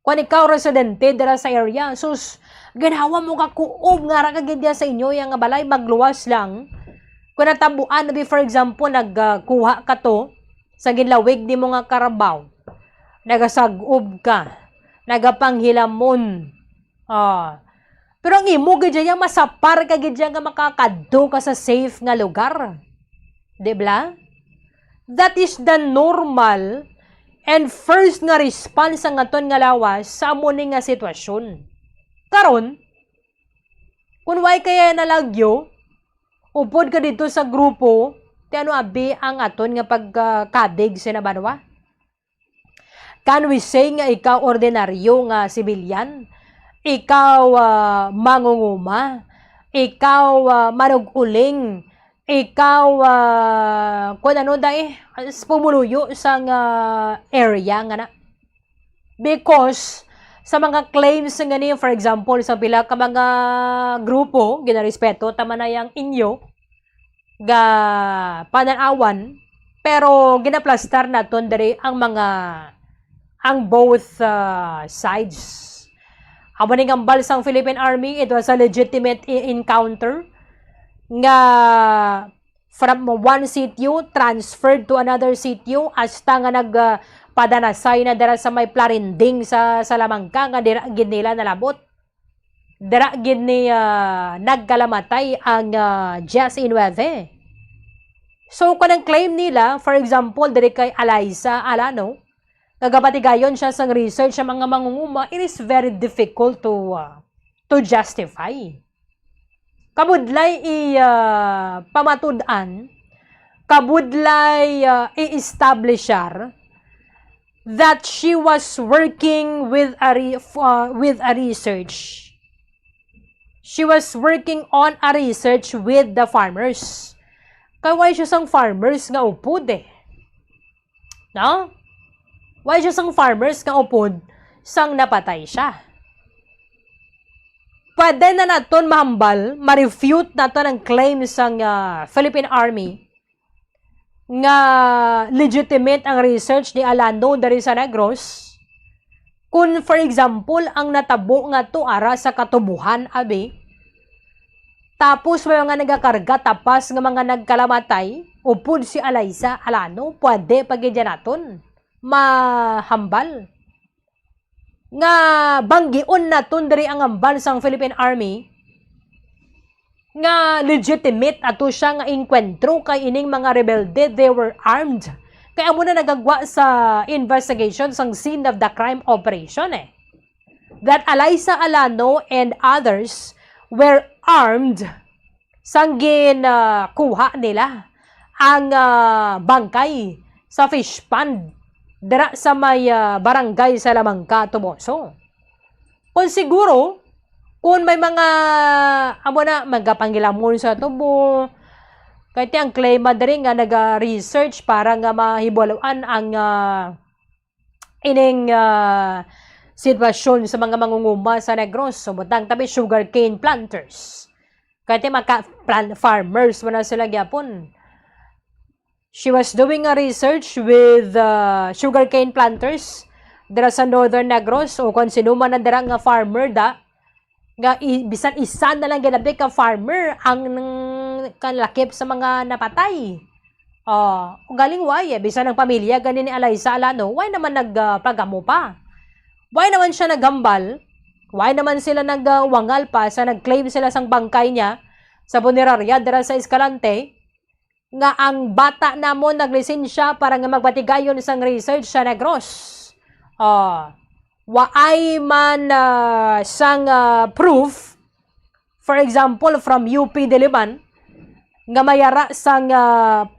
Kung ikaw residente dira sa area, sus, ganawa mo ka kuob nga ra kagidya sa inyo, yung nga balay, magluwas lang. Kung natabuan, for example, nagkuha ka to, sa ginlawig di mo nga karabaw, nagasag-ob ka, nagapanghilamon, pero ang imo, gadya masapar ka gadya nga makakadto ka sa safe nga lugar. Diba? That is the normal and first nga response ang aton nga lawas sa amuning nga sitwasyon. Karon, kung way kaya nalagyo, upod ka dito sa grupo, ti ano abi ang aton nga pagkadig sinabanwa? Can we say nga ikaw ordinaryo nga sibilyan? Ikaw mangunguma? Ikaw manuguling? Ikaw, kung ano pumuluyo sa area nga na. Because, sa mga claims nga niyo, for example, sa pila ka mga grupo, ginarespeto, tama na yung inyo, ga pananawan, pero ginaplastar naton dari ang both sides. Habang ngambal sang Philippine Army, it was a legitimate encounter, nga from one sitio transferred to another sitio hasta nga nagpadanasay na dira sa may Plarinding sa Salamangka nga dira gid nila nalabot. Dira gid ni nagkalamatay ang Jess Inueve. So kanang claim nila, for example, diri kay Eliza Alano, nagapatigayon siya sang research sa mga mangunguma, it is very difficult to justify. Kabudlay pamatudan, kabudlay i-establishar that she was working with a research. She was working on a research with the farmers. Kaya why siya sang farmers nga upod eh? No? Why siya sang farmers nga upod sang napatay siya? Pwede na naton mahambal, ma-refute naton ang claim sang Philippine Army nga legitimate ang research ni Alano dari sa Negros. Kung for example, ang natabo nga to ara sa katubuhan, abi, tapos may mga nagakarga tapas nga mga nagkalamatay, upod si Alaysa Alano, pwede pagidya naton mahambal. Nga banggion naton dari ang ambal sang Philippine Army, nga legitimate ato siya nga inkwentro kay ining mga rebelde, they were armed. Kaya muna nagagwa sa investigation sang scene of the crime operation eh. That Alaysa Alano and others were armed sang kuha nila ang bangkay sa fish pond dira sa may barangay sa Lamangka, Tumoso. Kung siguro, kung may mga magapanggilamon sa tubo, kahit ang claim madari nga nag-research para nga mahibulan ang ining sitwasyon sa mga mangunguma sa Negros. So, butang tabi sugarcane planters. Kahit farmers wala sila gyapon. She was doing a research with sugarcane planters dira sa Northern Negros o kung sino man na dira nga farmer da nga bisan isa na lang ginabi ka farmer ang kalakip sa mga napatay. Galing why bisan ang pamilya ganin ni Alaysa Alano, why naman nagpagamo pa? Why naman siya nagambal? Why naman sila nagwangal pa sa nagclaim sila sang bangkay niya sa punerarya dira sa Escalante nga ang bata namon naglisensya para nga magbatigayon sang research sa Negros. Waay man sang proof, for example, from UP Diliman, nga mayara sang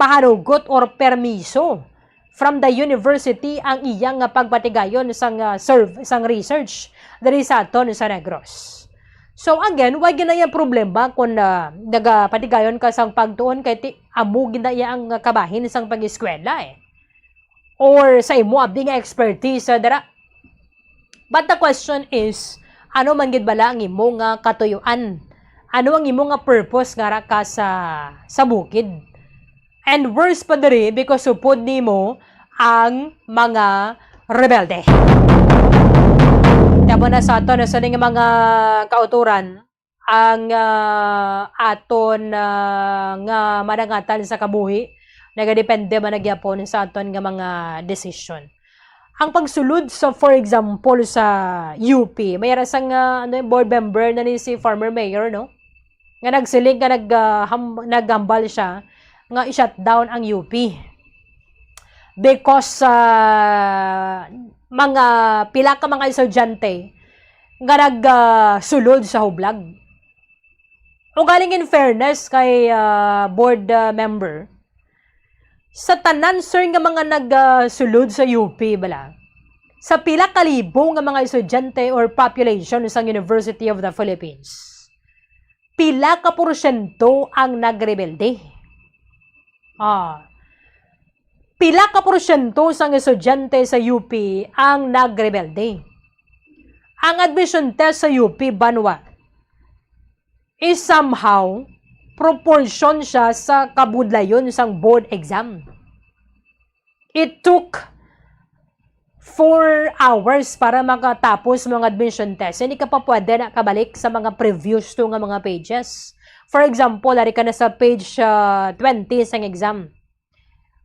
paharugot or permiso from the university ang iyang pagbatigayon sang research diri sa aton sa Negros. So again, why ginaya problema kung nagapatigayon ka sang pagtuon kay amo ginaya ang kabahin sang pag-eskwela eh. Or sa imo abdi nga expertise dira. But the question is, ano man gid bala ang imo nga katuyuan? Ano ang imo nga purpose nga ra ka sa bukid? And worse pa diri because upod nimo ang mga rebelde. Tabo na sa aton sa nga mga kauturan ang aton nga manangatan sa kabuhi nagadepende man nagyapon sa aton nga mga decision. Ang pagsulod sa, for example, sa UP, may rasang board member na ni si former mayor, no? Nga nagsiling, nga naghambal siya, nga i-shutdown ang UP. Because pila ka mga estudyante nga nagsulod sa hublag. O galing in fairness kay board member, sa tanan sir nga mga nagsulod sa UP bala, sa pila kalibo nga mga estudyante or population sa University of the Philippines, pila ka porsyento ang nagrebelde? Pila ka porsyento sa estudyante sa UP ang nagrebelde? Ang admission test sa UP Banwa is somehow proportion siya sa kabudlayon sang board exam. It took 4 hours para makatapos mga admission test. Hindi ka pa pwede na kabalik sa mga previous to nga mga pages. For example, lari ka na sa page 20 sang exam.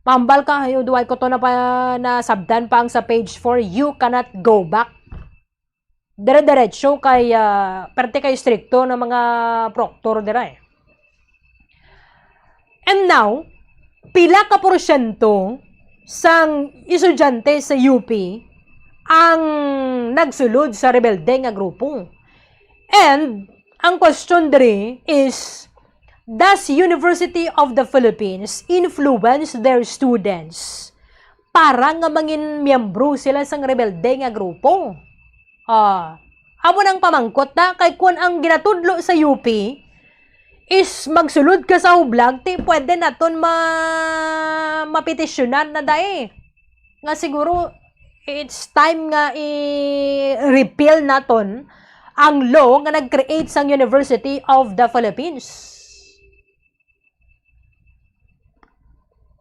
Mambal ka, duway ko to na sabdan pa ang sa page 4, you cannot go back. Dire-diretso kay parte kay stricto ng mga proctor dira eh. And now, pila ka porsyento sang estudyante sa UP ang nagsulod sa rebelde nga grupo. And ang question diri is, does University of the Philippines influence their students para nga mangin miyembro sila sang rebelde nga grupo. Amo nang pamangkot na kay kun ang ginatudlo sa UP is magsulod ka sa hublag, ti pwede naton mapetisyonan na dai. Nga siguro it's time nga i-repeal naton ang law nga nag-create sang University of the Philippines.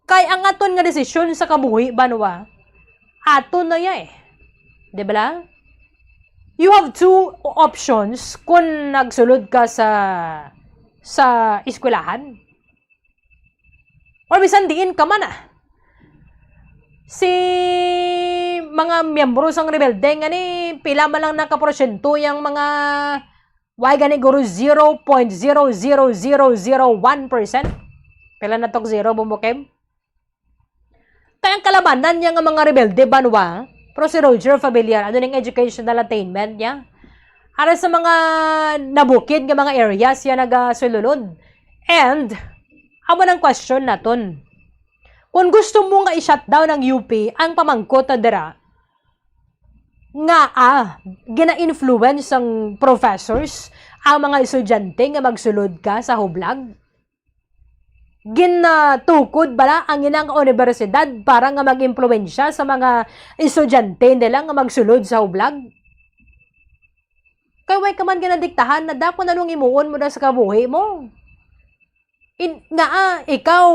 Kay ang aton nga desisyon sa kabuhi, banwa, aton na ya eh. Di ba la? You have two options kung nagsulod ka sa eskwelahan. Or bisan diin ka man ah. Si mga miyembro sang rebelde nga ni pila man lang nakaporsyento yung mga why gani guro 0.00001%. Pila na tok zero bumukeb? Kaya ang kalabanan niya nga mga rebelde banwa, pero si Roger Familiar, ano ng educational attainment niya? Para sa mga nabukid nga mga areas yan nagasululod. And, amo ng question naton. Kung gusto mo nga i-shutdown ng UP, ang pamangkot na dira, nga gina-influence ang professors, ang mga estudyante nga magsulod ka sa hublag, ginatukod bala ang inang universidad para nga mag-impluwensya sa mga estudyante nila nga magsulod sa hublag. Kaya way ka man ginadiktahan na dako na nung imuon mo na sa kabuhi mo. Ikaw,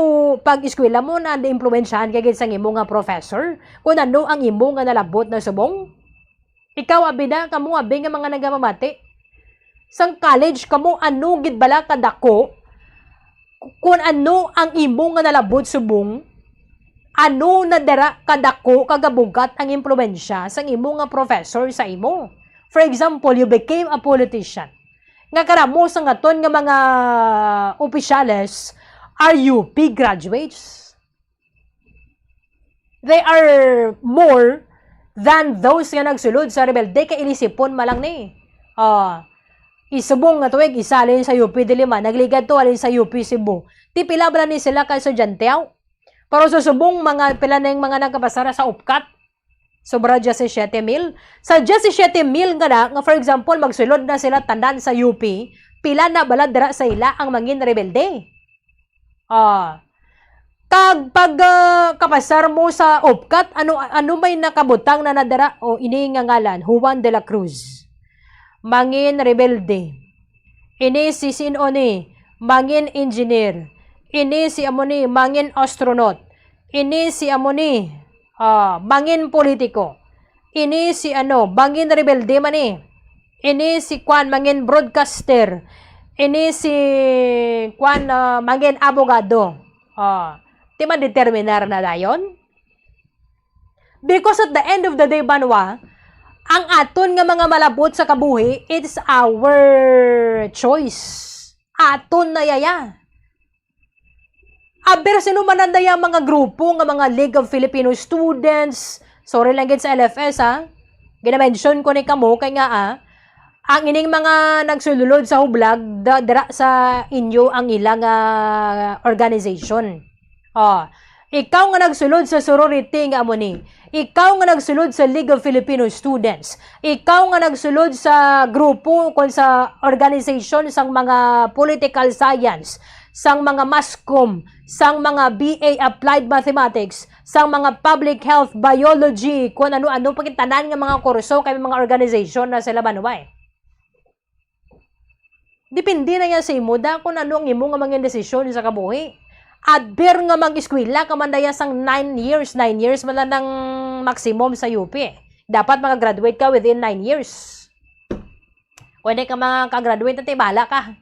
pag eskwela mo na impluwensyahan kagid sa imo nga professor, kung ano ang imo nga nalabot na subong. Ikaw, abida, kamo abi nga mga nagamamati. Sang college, kamo ano gid bala kadako, kung ano ang imo nga nalabot subong, ano na dara kadako kagabugat ang impluwensya sa imo nga professor sa imo. For example, you became a politician. Nga karamo sa ngaton nga mga opisyales are UP graduates. They are more than those nga nagsulod sa rebelde kay inisipon malang ni. Isubong nga tuwig isalin sa UP Diliman, nagligad to alin sa UP Cebu. Ti pila bala ni sila kay estudyante. Pero susubong mga pila na yung mga nagkapasara sa UPCAT. Sobra 17,000. Sa 17,000 nga na, for example, magsulod na sila tandan sa UP, pila na bala dira sa ila ang mangin rebelde. Kag pag kapasar mo sa UPCAT, ano may nakabutang na nadara o ini nga ngalan, Juan de la Cruz. Mangin rebelde. Ini si sino ni, mangin engineer. Ini si amoni, mangin astronaut. Ini si amoni, mangin politiko. Ini si mangin rebelde man ni. Ini si Kwan, mangin broadcaster. Ini si Kwan, mangin abogado. Di ma-determinar na dayon? Because at the end of the day, banwa, ang aton nga mga malabot sa kabuhi, it's our choice. Aton na yaya. Aber sino man andaya mga grupo nga mga League of Filipino Students, sorry lang gid sa LFS gina-mention ko ni kamo kay nga ang ining mga nagsululod sa hublag dira sa inyo ang ilang organization. Ikaw nga nagsulod sa sorority nga amo ni. Ikaw nga nagsulod sa League of Filipino Students. Ikaw nga nagsulod sa grupo kon sa organization sang mga political science, sang mga mascom, sang mga BA Applied Mathematics, sang mga public health, biology, kung ano-ano pagkitanan nga mga kurso kay mga organization na sila manuway. Depende na yan sa imo da kung ano ang imo nga mga desisyon sa kabuhi. Adber nga mag-eskwela kamandaya sang 9 years. 9 years man lang ng maximum sa UP. Dapat makagraduate ka within 9 years. Kung hindi ka makagraduate, natin bahala ka.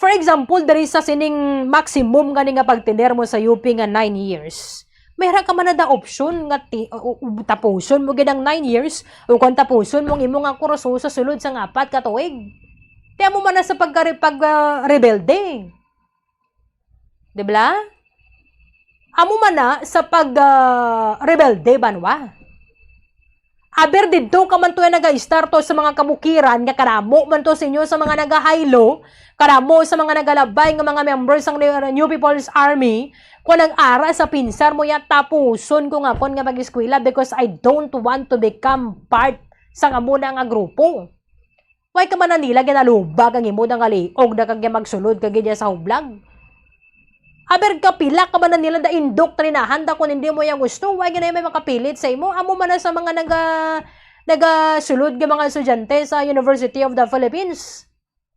For example, dari sa sining maximum nga pagtender mo sa UP nga 9 years. Mayroon ka man na da option nga tapuson mo gidang 9 years o kung tapuson mong imo nga kurso sa sulod sa 4 ka tuig. Tiyan mo man na sa pag-rebelde. Diba? Amo man na sa pag-rebelde banwa. Aber dito ka man to nag-starto sa mga kabukiran, nga karamo man to sa inyo sa mga nag-haylo, karamo sa mga nagalabay ng mga members ng New People's Army, kung nag-ara sa pinsar mo yan, tapuson ko nga kon nga mag-eskwela because I don't want to become part sa kamuna nga grupo. Why ka man na nila ginalubag ang imo ng aliog na kagya magsulod kagya sa hublag? Aber kapila ka ba na nila da indoktrinahan da kung hindi mo yung gusto? Why ganay may makapilit sa imo? Amo man na sa mga nagasulod ng mga estudyante sa University of the Philippines.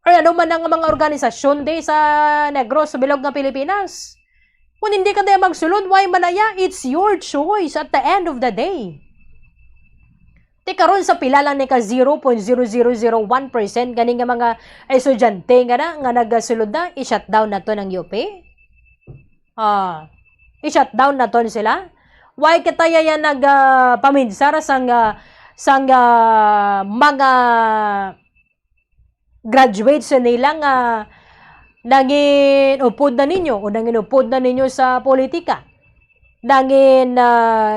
Or ano man ang mga organisasyon di sa Negros sa bilog ng Pilipinas. Kung hindi ka na magsulod, why manaya? It's your choice at the end of the day. Di karon sa pila lang ni ka 0.0001% ganing nga mga estudyante nga nagasulod na, i-shutdown na to ng UP. I-shutdown na to sila. Why kita yan nagpaminsar sang mga graduates nila nga nangin upod na ninyo sa politika. Nangin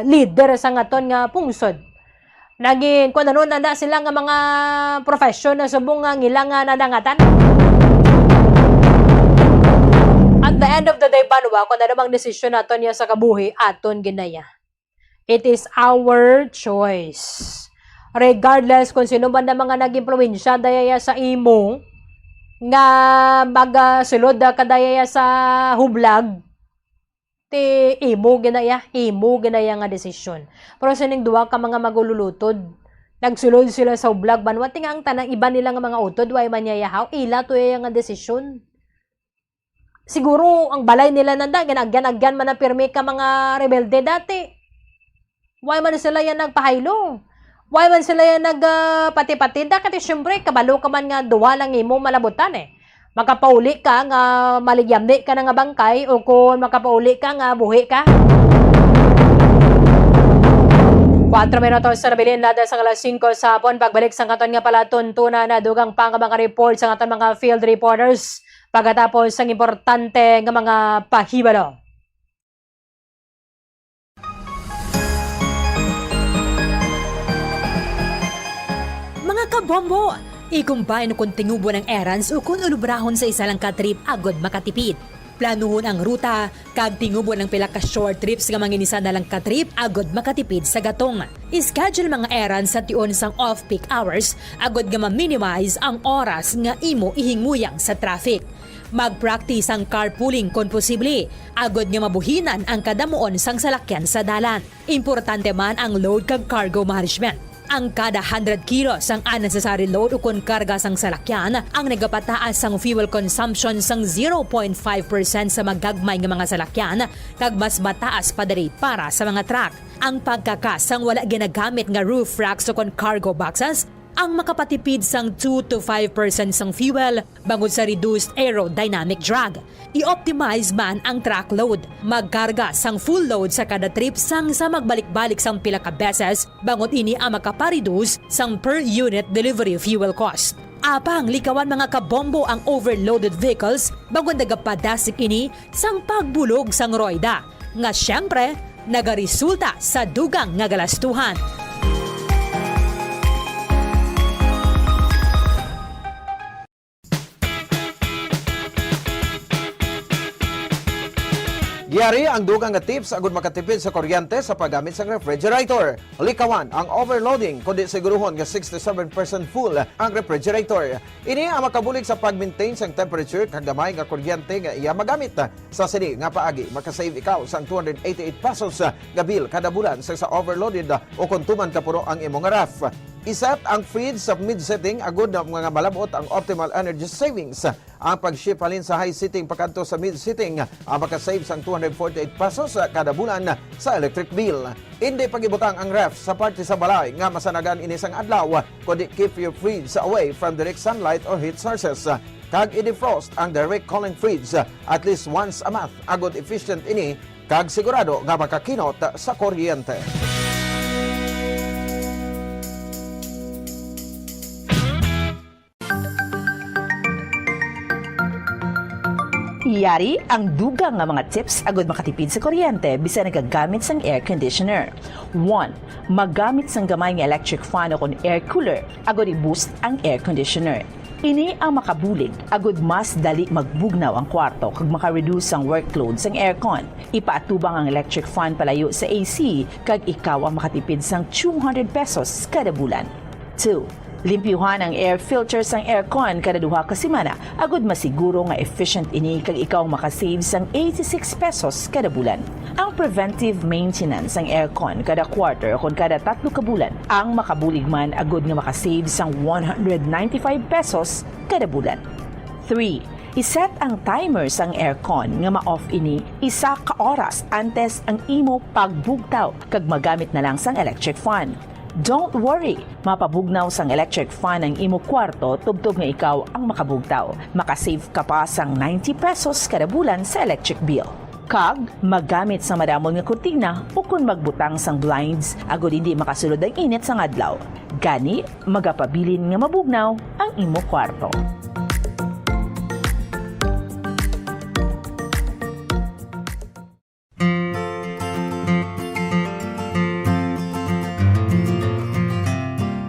leader sa ngaton nga pungsod. Naging kung ano na sila nga mga profession na subong nga ilang nga nadangatan. At the end of the day, banwa, kung ano bang desisyon naton niya sa kabuhi, aton ginaya. It is our choice. Regardless kung sino man na mga naging probinsya dayaya sa imo, nga magasulod kadayaya sa hublag, imo ginaya nga desisyon. Pero sining duwa ka mga magululutod, nagsulod sila sa hublag, banwa, tinga ang tanang iba nila nga mga utod, way manyayahaw, ila to yung nga desisyon. Siguro, ang balay nila nanda, ganagyan man na pirmi ka mga rebelde dati. Why man sila yan nagpahaylo? Why man sila yan nagpati-pati? Kasi syempre, kabalo ka man nga duwa lang imo malabutan eh. Makapauli ka nga maligyamdi ka na nga bangkay o kung makapauli ka nga buhi ka. 4 minutos sa nabilin natin sa alas 5 sa hapon. Pagbalik sa katon nga pala tuntunan na dugang pang mga report sa katon mga field reporters. Pagkatapos ang importante ng mga pahibalo. Mga kabombo, ikumbay no kung tingubo ng errands o kung ulubrahon sa isa lang ka-trip agod makatipid. Planuhon ang ruta, kag tingubo ng pila ka short trips nga manginisa na lang ka-trip agod makatipid sa gatong. Schedule mga errands sa tion sang off-peak hours agod nga ma-minimize ang oras nga imo ihingmuyang sa traffic. Mag-practice ang carpooling kung posible, agod nga mabuhinan ang kadamuon sang salakyan sa dalan. Importante man ang load kag cargo management. Ang kada 100 kilos ang unnecessary load o kung karga sang salakyan ang nagapataas sang fuel consumption sang 0.5% sa magagmay nga mga salakyan kag mas mataas pa diri para sa mga truck. Ang pagkakasang wala ginagamit nga roof racks o kung cargo boxes ang makapatipid sang 2 to 5% sang fuel bangod sa reduced aerodynamic drag. I-optimize man ang truck load. Magkarga sang full load sa kada trip sang sa magbalik-balik sang pila ka beses bangod ini ang makapareduce sang per unit delivery fuel cost. Apang likawan mga kabombo ang overloaded vehicles bangod nagapadasik ini sang pagbulog sang roida. Nga syempre, nagaresulta sa dugang nga galastuhan. Giyari ang dugang nga tips agud makatipid sa kuryente sa paggamit sa refrigerator. Likawan ang overloading kundi siguruhon nga 67% full ang refrigerator. Ini ang makabulig sa pag-maintain sang temperature kag gamay nga kuryente nga iya magamit. Sa sini nga paagi makasave ikaw sang 288 pesos nga bill kada bulan sa overloaded o kung tuman ka puro ang imong ref. Iset ang fridge sa mid-setting agud na mga malabot ang optimal energy savings. Ang pag-ship halin sa high setting pagkanto sa mid-setting ang makasave sang 248 pesos kada bulan sa electric bill. Hindi pagibutang ang ref sa parte sa balay nga masanagan ini sang adlaw kundi keep your fridge away from direct sunlight or heat sources. Kag i-defrost ang direct cooling fridge at least once a month agud efficient ini kag sigurado nga makakinot sa kuryente. Yari ang dugang nga mga tips agud makatipid sa kuryente bisan nagagamit sang air conditioner. 1. Magamit sang gamay nga electric fan o kon air cooler agud i-boost ang air conditioner. Ini ang makabulig agud mas dali magbugnaw ang kwarto kag maka-reduce ang workload sang aircon. Ipaatubang ang electric fan palayo sa AC kag ikaw ang makatipid sang 200 pesos kada bulan. 2. Limpyuhan ang air filter sang aircon kada duha ka semana agud masiguro nga efficient ini kag ikaw makasave sang 86 pesos kada bulan. Ang preventive maintenance sang aircon kada quarter o kada 3 ka bulan ang makabulig man agud nga makasave sang 195 pesos kada bulan. 3. Iset ang timer sang aircon nga ma-off ini 1 ka oras antes ang imo pagbugtaw kag magamit na lang sang electric fan. Don't worry, mapabugnaw sang electric fan ang imo kwarto tubtob nga ikaw ang makabugtaw. Makasave ka pa sang 90 pesos kada bulan sa electric bill. Kag, magamit sa madamon nga kurtina o kung magbutang sang blinds agud hindi makasulod ang init sang adlaw. Gani, magapabilin nga mabugnaw ang imo kwarto.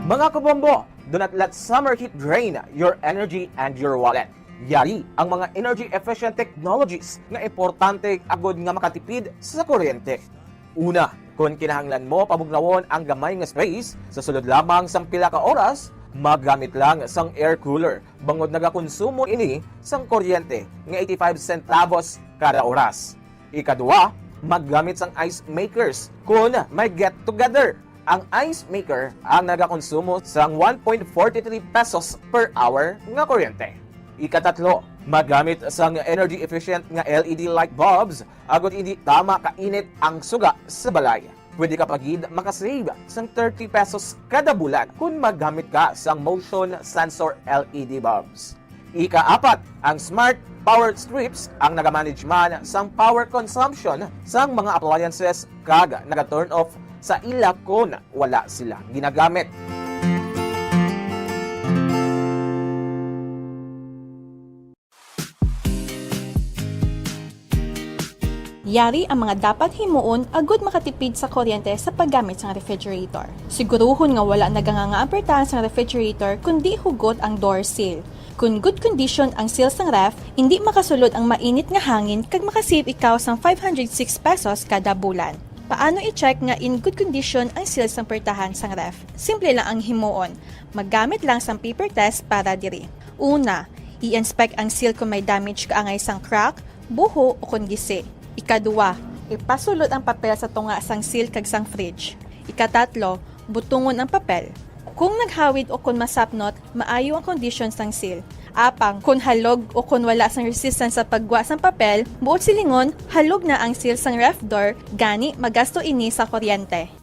Mga kabombo, do not let summer heat drain your energy and your wallet. Yari ang mga energy-efficient technologies nga importante agod nga makatipid sa kuryente. Una, kung kinahanglan mo pabugnawon ang gamay nga space sa sulod lamang sang pila ka oras, maggamit lang sang air cooler bangod nagakonsumo ini sang kuryente nga 85 centavos kada oras. Ikaduha, maggamit sang ice makers kung may get together. Ang ice maker ang nagakonsumo sang 1.43 pesos per hour nga kuryente. Ikatatlo, magamit sang energy efficient nga LED light bulbs agud hindi tama kainit ang suga sa balay. Pwede ka pagid makasave sang 30 pesos kada bulan kung magamit ka sang motion sensor LED bulbs. Ikaapat, ang smart power strips ang nagamanage man sang power consumption sang mga appliances kag naga-turn off sa ila kung wala sila ginagamit. Yari ang mga dapat himuon agud makatipid sa kuryente sa paggamit sa refrigerator. Siguruhon nga wala nagangangaampertahan sa refrigerator kundi hugot ang door seal. Kung good condition ang seal sang ref, hindi makasulod ang mainit nga hangin kag makasave ikaw sang 506 pesos kada bulan. Paano i-check nga in good condition ang seal sang pertahan sang ref? Simple lang ang himuon. Maggamit lang sang paper test para diri. Una, i-inspect ang seal kung may damage kaangay sang crack, buho o kung gisi. Ikaduwa, ipasulod ang papel sa tunga sang seal kag sang fridge. Ikatatlo, butungon ang papel. Kung naghawid o kung masapnot, maayo ang condition sang seal. Apang, kung halog o kung wala sang resistance sa pagwa sang papel, buot silingon, halog na ang seal sang ref door, gani magasto ini sa kuryente.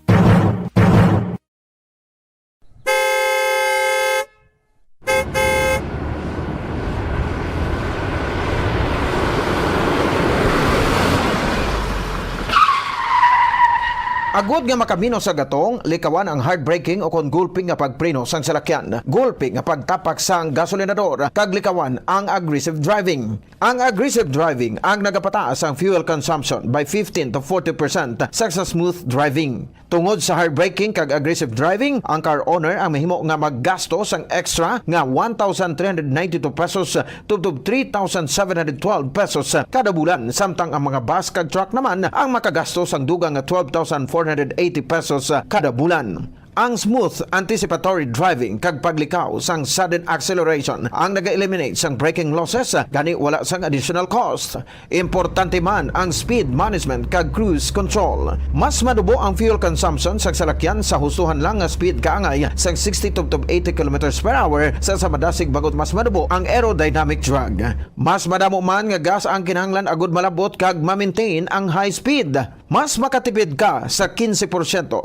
Agud nga makamino sa gatong, likawan ang hard braking o kon gulping nga pagpreno sang salakyan. Gulping nga pagtapak sang gasolinador, kag likawan ang aggressive driving. Ang aggressive driving ang nagapataas ang fuel consumption by 15 to 40% sa smooth driving. Tungod sa hard braking kag aggressive driving, ang car owner ang mahimo nga maggasto sang extra nga 1,392 pesos tubtob 3,712 pesos kada bulan, samtang ang mga bus kag truck naman ang makagasto sang dugang nga 12,480 pesos kada bulan. Ang smooth anticipatory driving kag paglikaw sang sudden acceleration ang naga-eliminate sang braking losses, gani wala sang additional cost. Importante man ang speed management kag cruise control. Mas madubo ang fuel consumption sa salakyan sa hustuhan lang nga speed kaangay sang 60 to 80 km per hour sa madasig bagot mas madubo ang aerodynamic drag. Mas madamo man nga gas ang kinahanglan agud malabot kag ma-maintain ang high speed. Mas makatipid ka sa 15%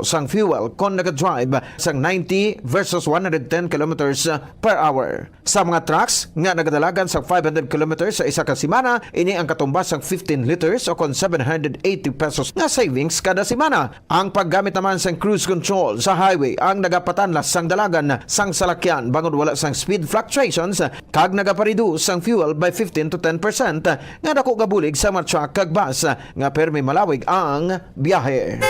sang fuel kung nag-drive sang 90 versus 110 kilometers per hour. Sa mga trucks nga nagadalagan sa 500 kilometers sa isa ka semana, ini ang katumbas sang 15 liters o kon 780 pesos nga savings kada semana. Ang paggamit naman sang cruise control sa highway ang nagapatanlas sang dalagan sang salakyan bangod wala sang speed fluctuations kag nagaparidu sang fuel by 15 to 10% nga dako gabulig sa mga truck kag bus nga permi malawig ang biyahe.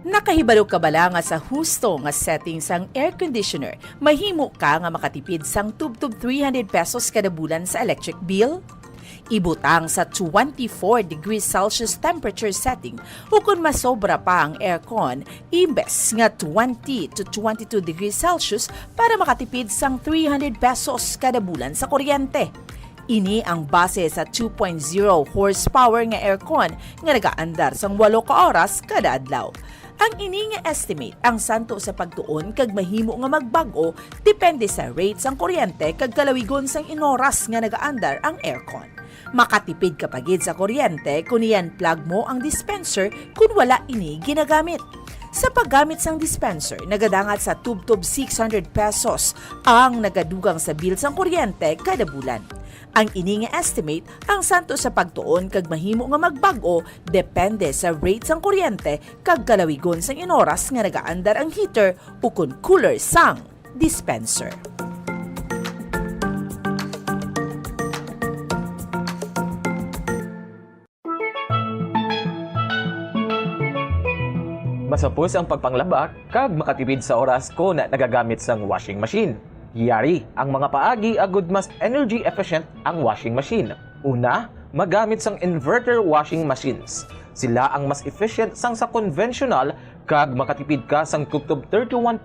Nakahibalo ka bala nga sa husto nga setting sang air conditioner, mahimo ka nga makatipid sang tub-tub 300 pesos kada bulan sa electric bill? Ibutang sa 24 degrees Celsius temperature setting o kung masobra pa ang aircon, imbes nga 20 to 22 degrees Celsius para makatipid sang 300 pesos kada bulan sa kuryente. Ini ang base sa 2.0 horsepower nga aircon nga nagaandar sang 8 ka oras kada adlaw. Ang ini nga estimate ang santo sa pagtuon kag mahimo nga magbago depende sa rates ang kuryente kag kalawigon sang inoras nga nagaandar ang aircon. Makatipid ka pagid sa kuryente kung iyan plug mo ang dispenser kung wala ini ginagamit. Sa paggamit sang dispenser, nagadangat sa tub-tub 600 pesos ang nagadugang sa bill sang kuryente kada bulan. Ang ini nga estimate ang santo sa pagtuon kag mahimo nga magbago depende sa rates sang kuryente kag kalawigon sang inoras nga nagaandar ang heater o kun cooler sang dispenser. Masapos ang pagpanglaba kag makatipid sa oras ko na nagagamit sang washing machine. Yari ang mga paagi agud mas energy efficient ang washing machine. Una, magamit sang inverter washing machines. Sila ang mas efficient sang sa conventional kag makatipid ka sang tub-tub 31%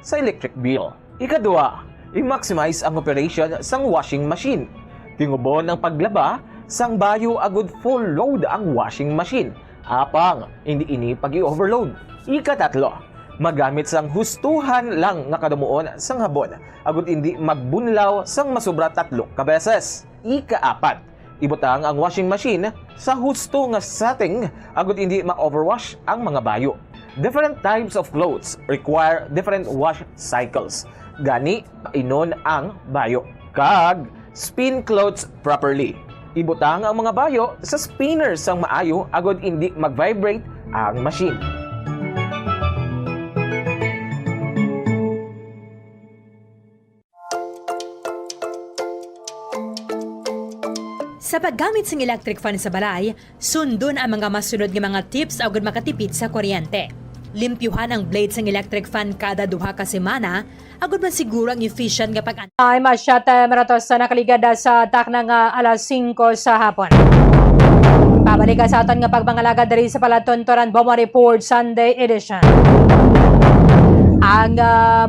sa electric bill. Ikadua, i-maximize ang operation sang washing machine. Tingubon ang paglaba sang bayo agud full load ang washing machine. Apang, hindi ini pag-i-overload. Ikatatlo, magamit sang hustuhan lang nga kadumuon sang habon, agud hindi magbunlaw sang masobra 3 ka beses. Ikaapat, ibutang ang washing machine sa husto nga setting, agud hindi ma-overwash ang mga bayo. Different types of clothes require different wash cycles. Gani, inon ang bayo. Kag, spin clothes properly. Ibutang ang mga bayo sa spinner sang maayo agud hindi mag-vibrate ang machine. Sa paggamit ng electric fan sa balay, sundon ang mga masunod nga mga tips agud makatipid sa kuryente. Limpyuhan ang blades ng electric fan kada 2 ka semana, agud man siguro ang efficient nga pag Ay masyata maratos sa nakaligada sa atak ng alas 5 sa hapon. Pabalik ka sa aton nga pagbangalagad diri sa Palatontoran Bomba Report Sunday Edition. Ang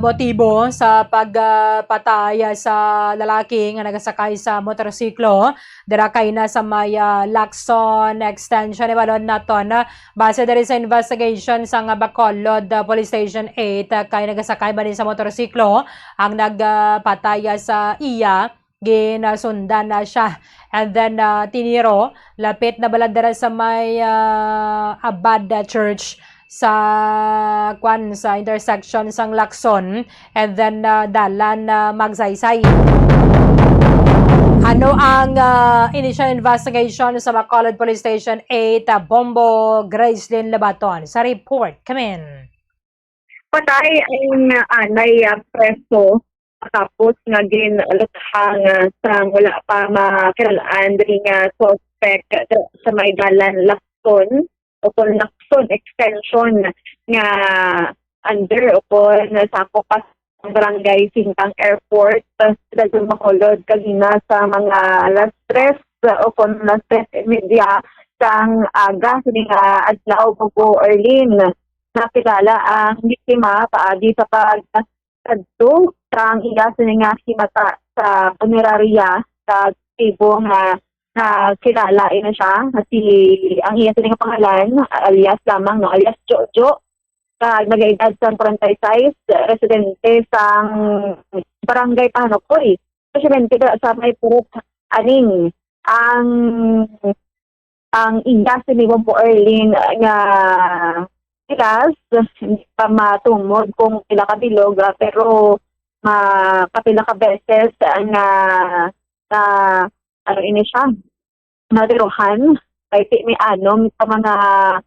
motibo sa pagpatay sa lalaki nga nagasakay sa motorsiklo dirakay na sa may Lacson Extension ibalon naton base diri sa investigation sa Bacolod Police Station 8 kay nagasakay ba din sa motorsiklo ang nagpatay sa iya ginasundan na siya and then tiniro lapit na baladara sa may Abad Church sa sa intersection sang Lacson and then dalan Magsaysay. Ano ang initial investigation sa Bacolod Police Station 8 Bombo Gracelyn Labaton sa report? Come in. Patay ang anay preso tapos nga ginalutahang sa wala pa makilalaan diri nga suspect sa may dalan Lacson o kung Lacson Extension nga under o kung nasako pa sa barangay Sintang Airport sa Bacolod kanina sa mga alas 3 o kung alas 3:30 sang aga sini nga adlaw po Erlin nakilala ang biktima paagi sa pagsadto sang iya sini nga himata sa punerarya sa tibo nga kilala ina siya si ang iya nga pangalan alias lamang no alias Jojo nag-edad sa 46 residente sa barangay Panokoy. Presidente sa may purok aning ang iya si Bombo Erlin nga ilas hindi pa matungod kung pila ka bilog pero kapila ka beses nga ano ini siya nadiruhan kay ti may anom sa mga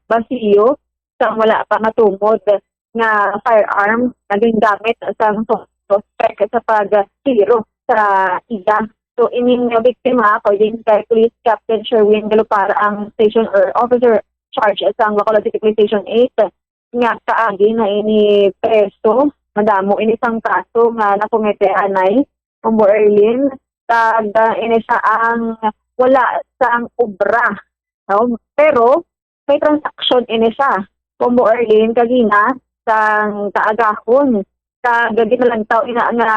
basiyo sa wala pa matungod nga firearm naging gamit sa suspect sa pag-tiro sa iya. So, ining biktima, according kay Police Captain Sherwin Galupara, ang station or officer charge sa Bacolod City Police Station 8, nga kaagi na ini preso, madamo ini isang kaso nga nakumete anay, Bombo Erlin, tag ini siya ang wala sa obra. No? Pero, may transaction ini siya. Bombo Erlin, kagina, sang kaagahon, kagagi na lang tao ina nga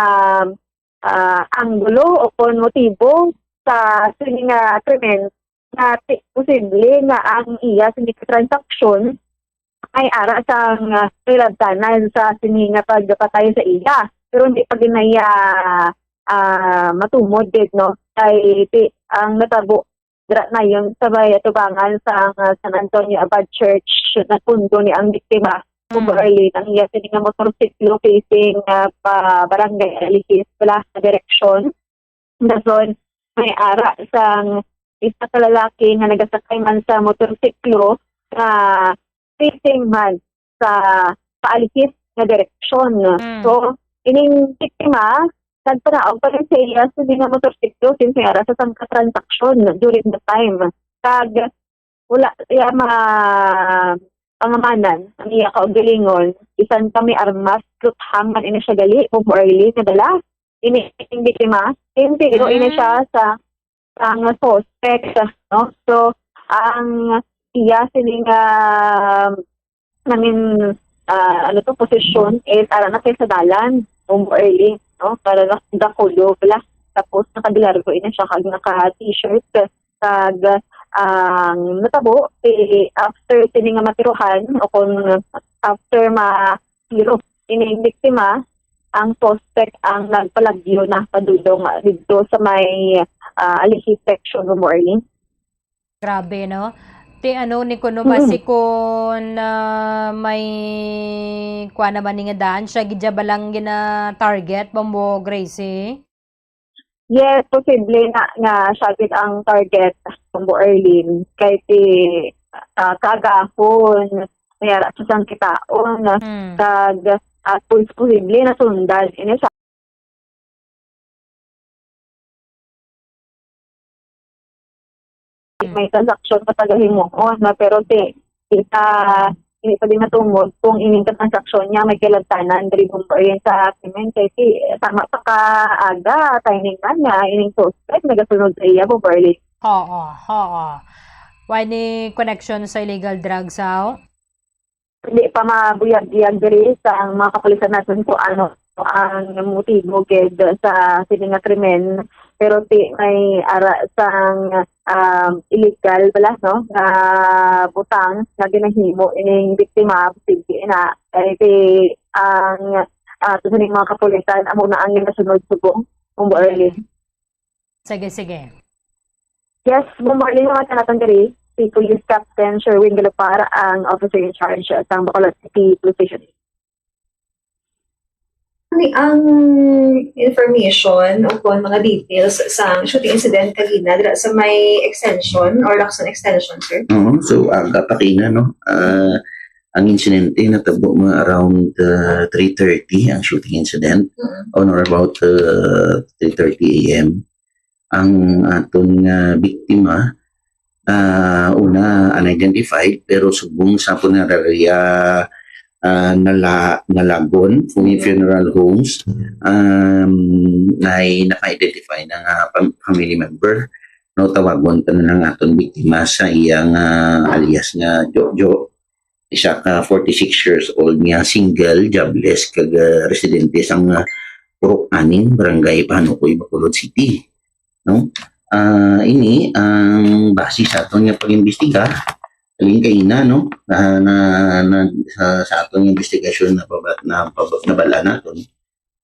anggulo o kung motibo sa sining krimen na posible nga ang iya sining transaksyon ay ara sang rilabtanan sa sining pagpatay sa iya. Pero hindi pa ginaya matumod din, no? Kay ang natabo dira na yun sabay atubangan sa San Antonio Abad Church na pundo ni ang biktima. Bombo Erlin, ang iya sining motorsiklo facing pa barangay Alikis pala na direksyon. Dason may ara sang isa ka lalaki nga nagasakay man sa motorsiklo na facing man sa Paalikis na direksyon. So, ining biktima, nagpanaog pa rin sa iya sa nga motorsiklo since may ara sa sangka transaksyon during the time. Kag wala iya pangamanan ang iya kaugalingon isan kami armas truthang man ini siya gali Bombo Erlin nadala ini biktima pero ini siya sa ang suspect, no? So ang iya sining namin posisyon is ara na sa dalan Bombo Erlin, no? Para nakakulo pala tapos nakabilargo ini siya kag naka-t-shirt kag ang natabo after sining matiruhan o kung after matiro ini biktima ang suspect ang nagpalagyo na padulong dito sa may Alikis section ng morning. Grabe, no? Ti ano ni kuno masikon may kuha naman nga daan siya gidya balang gina target Bombo Gracie. Yes, posible nga siya gid ang target Bombo Erlin kay ti kagahon mayara sa sang kitaon kag posible na sundan ini sa may transaction pa tagahimon na pero hindi pa din natungod kung ining transaksyon niya may kilagtanan dari Bombo Erlin sa krimen kasi tama pa kaaga timing na niya ining suspect nagasunod sa iya Bombo Erlin. Oo. Why ni connection sa illegal drugs how? Hindi pa mabuyag-buyag diri sa mga kapulisan natin kung ano ang motibo gid sa sining krimen pero may ara sang illegal bala no na butang na ginahimo ining biktima posible na kay ang sining mga kapulisan amo na ang nasunod subong Bombo Erlin. Sige. Yes, Bombo Erlin naman tanatan diri si Police Captain Sherwin Galupara ang officer in charge sa Bacolod City Police Station. Ang information o kung mga details sa shooting incident kanina dira sa may extension or Lacson extension, sir? Oo, so aga pa kina, no? Ang insidente natabo mga around 3:30 ang shooting incident on or about 3:30 a.m. Ang aton biktima una unidentified pero subong sa punerarya nalagon funeral homes na naka-identify ng family member no tawagon pa na ng aton biktima sa iyang alias nga Jojo isa ka 46 years old nga single jobless kag residente sang Purok Aning barangay Panokoy Bacolod City no ini ang base sa aton nga pag-imbestiga Aling kaina, no? Sa atong investigasyon nabala naton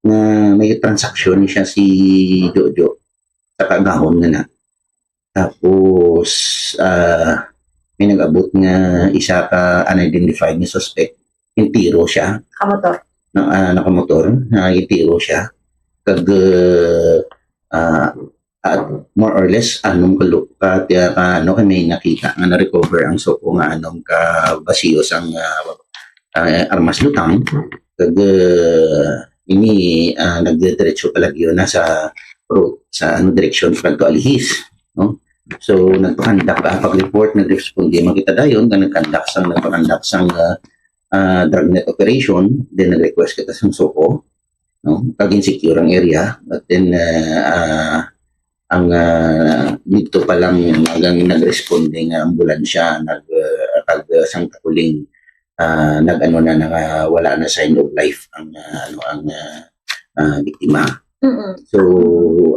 na may transaksyon siya si Jojo sa kagahon nga na. Tapos, may nag-abot nga isa ka unidentified na suspect. Intiro siya. Kamotor. Nakamotor. Intiro siya. At more or less anong kay may nakita nga na-recover ang soko nga anong ka basiyo sang armas lutang ini nagdiretso palagyo na sa route sa direksyon pagto alihis, no? So nagpakandak pag-report nag-responde makita dayon nga nagpakandak sang dragnet operation, then nag-request kita sang soko, no? Kaging secure ang area, but then ang dito pa lang hanggang nag-responde nga ambulansya sang takuling nag-ano na wala na sign of life ang biktima. So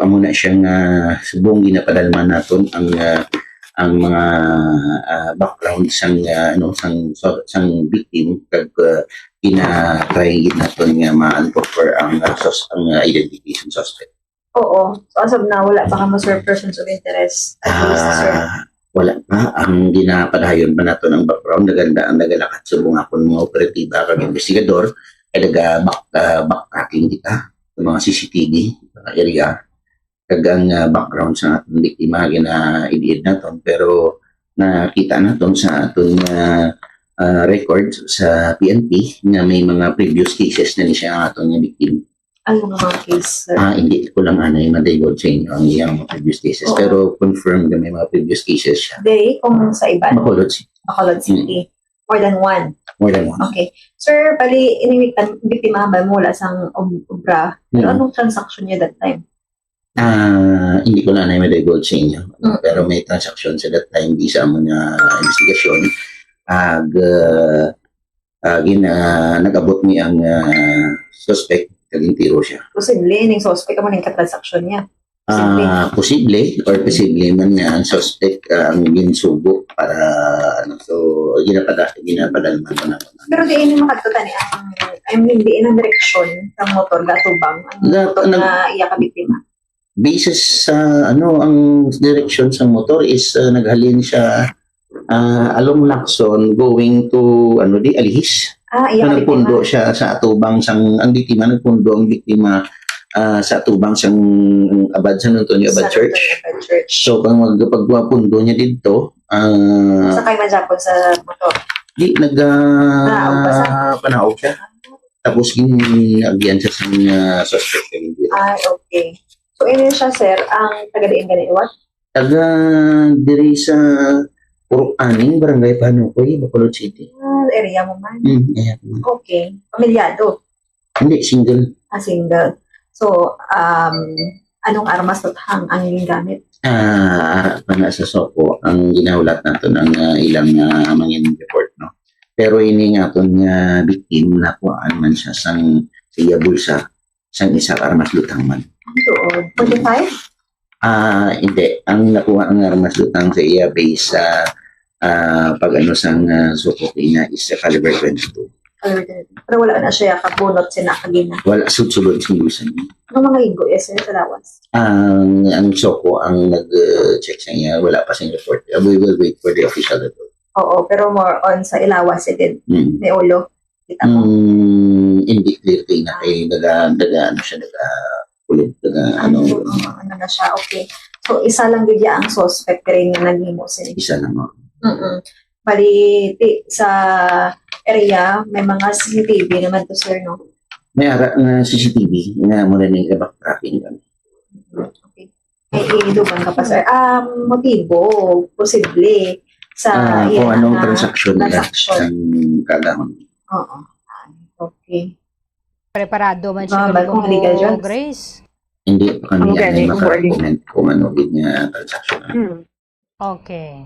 amo na siyang subong ginapadalman naton ang mga background sang victim kag ina-try naton nga ma-uncover ang identification suspect. Oo. So, as of now, wala pa ka ma-serve persons of interest. Wala pa. Ang ginapadayon pa nato ng background, nagalakat sa mga akong mga operatiba kag investigador, ay backtracking kita sa mga CCTV, mga area, kag ang background sa atong biktima, gina-i-deal naton, pero nakita naton sa atong records sa PNP na may mga previous cases na niya ang atong biktima. Ano mga case, sir? Hindi ko lang madayod sa inyo ang iyang mga previous cases. Pero confirm na may mga previous cases siya. Day, kung sa iba. Bacolod City. Bacolod City. More than one. More than one. Okay. Sir, bali, biktima ba mula sang obra? Pero anong transaction niya that time? Hindi ko lang madayod sa inyo. Pero may transaction sa that time bisa mo na investigasyon. Nag-abot ni ang suspect kaging tiro siya. Posible, yung suspect ka man yung katransaksyon niya. Posible man nga ang suspect ang ginsugo para so ginapadalman ko na. Pero di ini makatutan di ang direksyon ng motor gatubang ang motor na iya ka biktima. Basis sa ang direksyon sa motor is naghalin siya along Lacson going to Alihis. Nagpundo siya sa atubang ang biktima, nagpundo ang biktima sa atubang sang abad San Antonio Abad Church. So pag pagpundo niya dito, sakay man Japon sa motor. Di panaog siya. Tapos ginagyan siya sa suspect. Okay. So ini siya, sir, ang taga-diin ganiwat? Taga diri sa Purok Aning, Barangay Panukoy, Bacolod City. Area mo man? Area mo man. Okay. Pamilyado? Hindi, single. Single. So, anong armas tuthang ang gamit? Pana sa Soko, ang ginaulat natin ang ilang mangin report, no? Pero ini nga ito nga victim na kuhaan man siya siya bulsa, sang isang armas lutang man. Doon? 45? Hindi. Ang nakuha ang armas lutang sa iya base sa sang Soko na is caliber 22. Pero wala na siya kabunot sinakagina. Wala, sulod sa bulsa niya. Ano mga linggo sir sa lawas? Ang Soko ang nag-check sa iya, wala pa siyang report. We will wait for the official report. Oo, pero more on sa ilawas din. May ulo. Kita mo? Hindi clear kayo na kayo kulog, ano na siya, okay. So, isa lang bigya ang suspect rin na naghimo siya. Isa lang. Bali, sa area, may mga CCTV naman to, sir, no? May ara na CCTV na muna ng backtracking kami. Okay. May iluban ka pa, sir. Motibo, posible, sa kung anong transaction ng kagahon. Oo. Okay. Preparado man siya Bagong legal drugs? Grace. Hindi pa kami maka-comment kung ano niya transaction. Okay.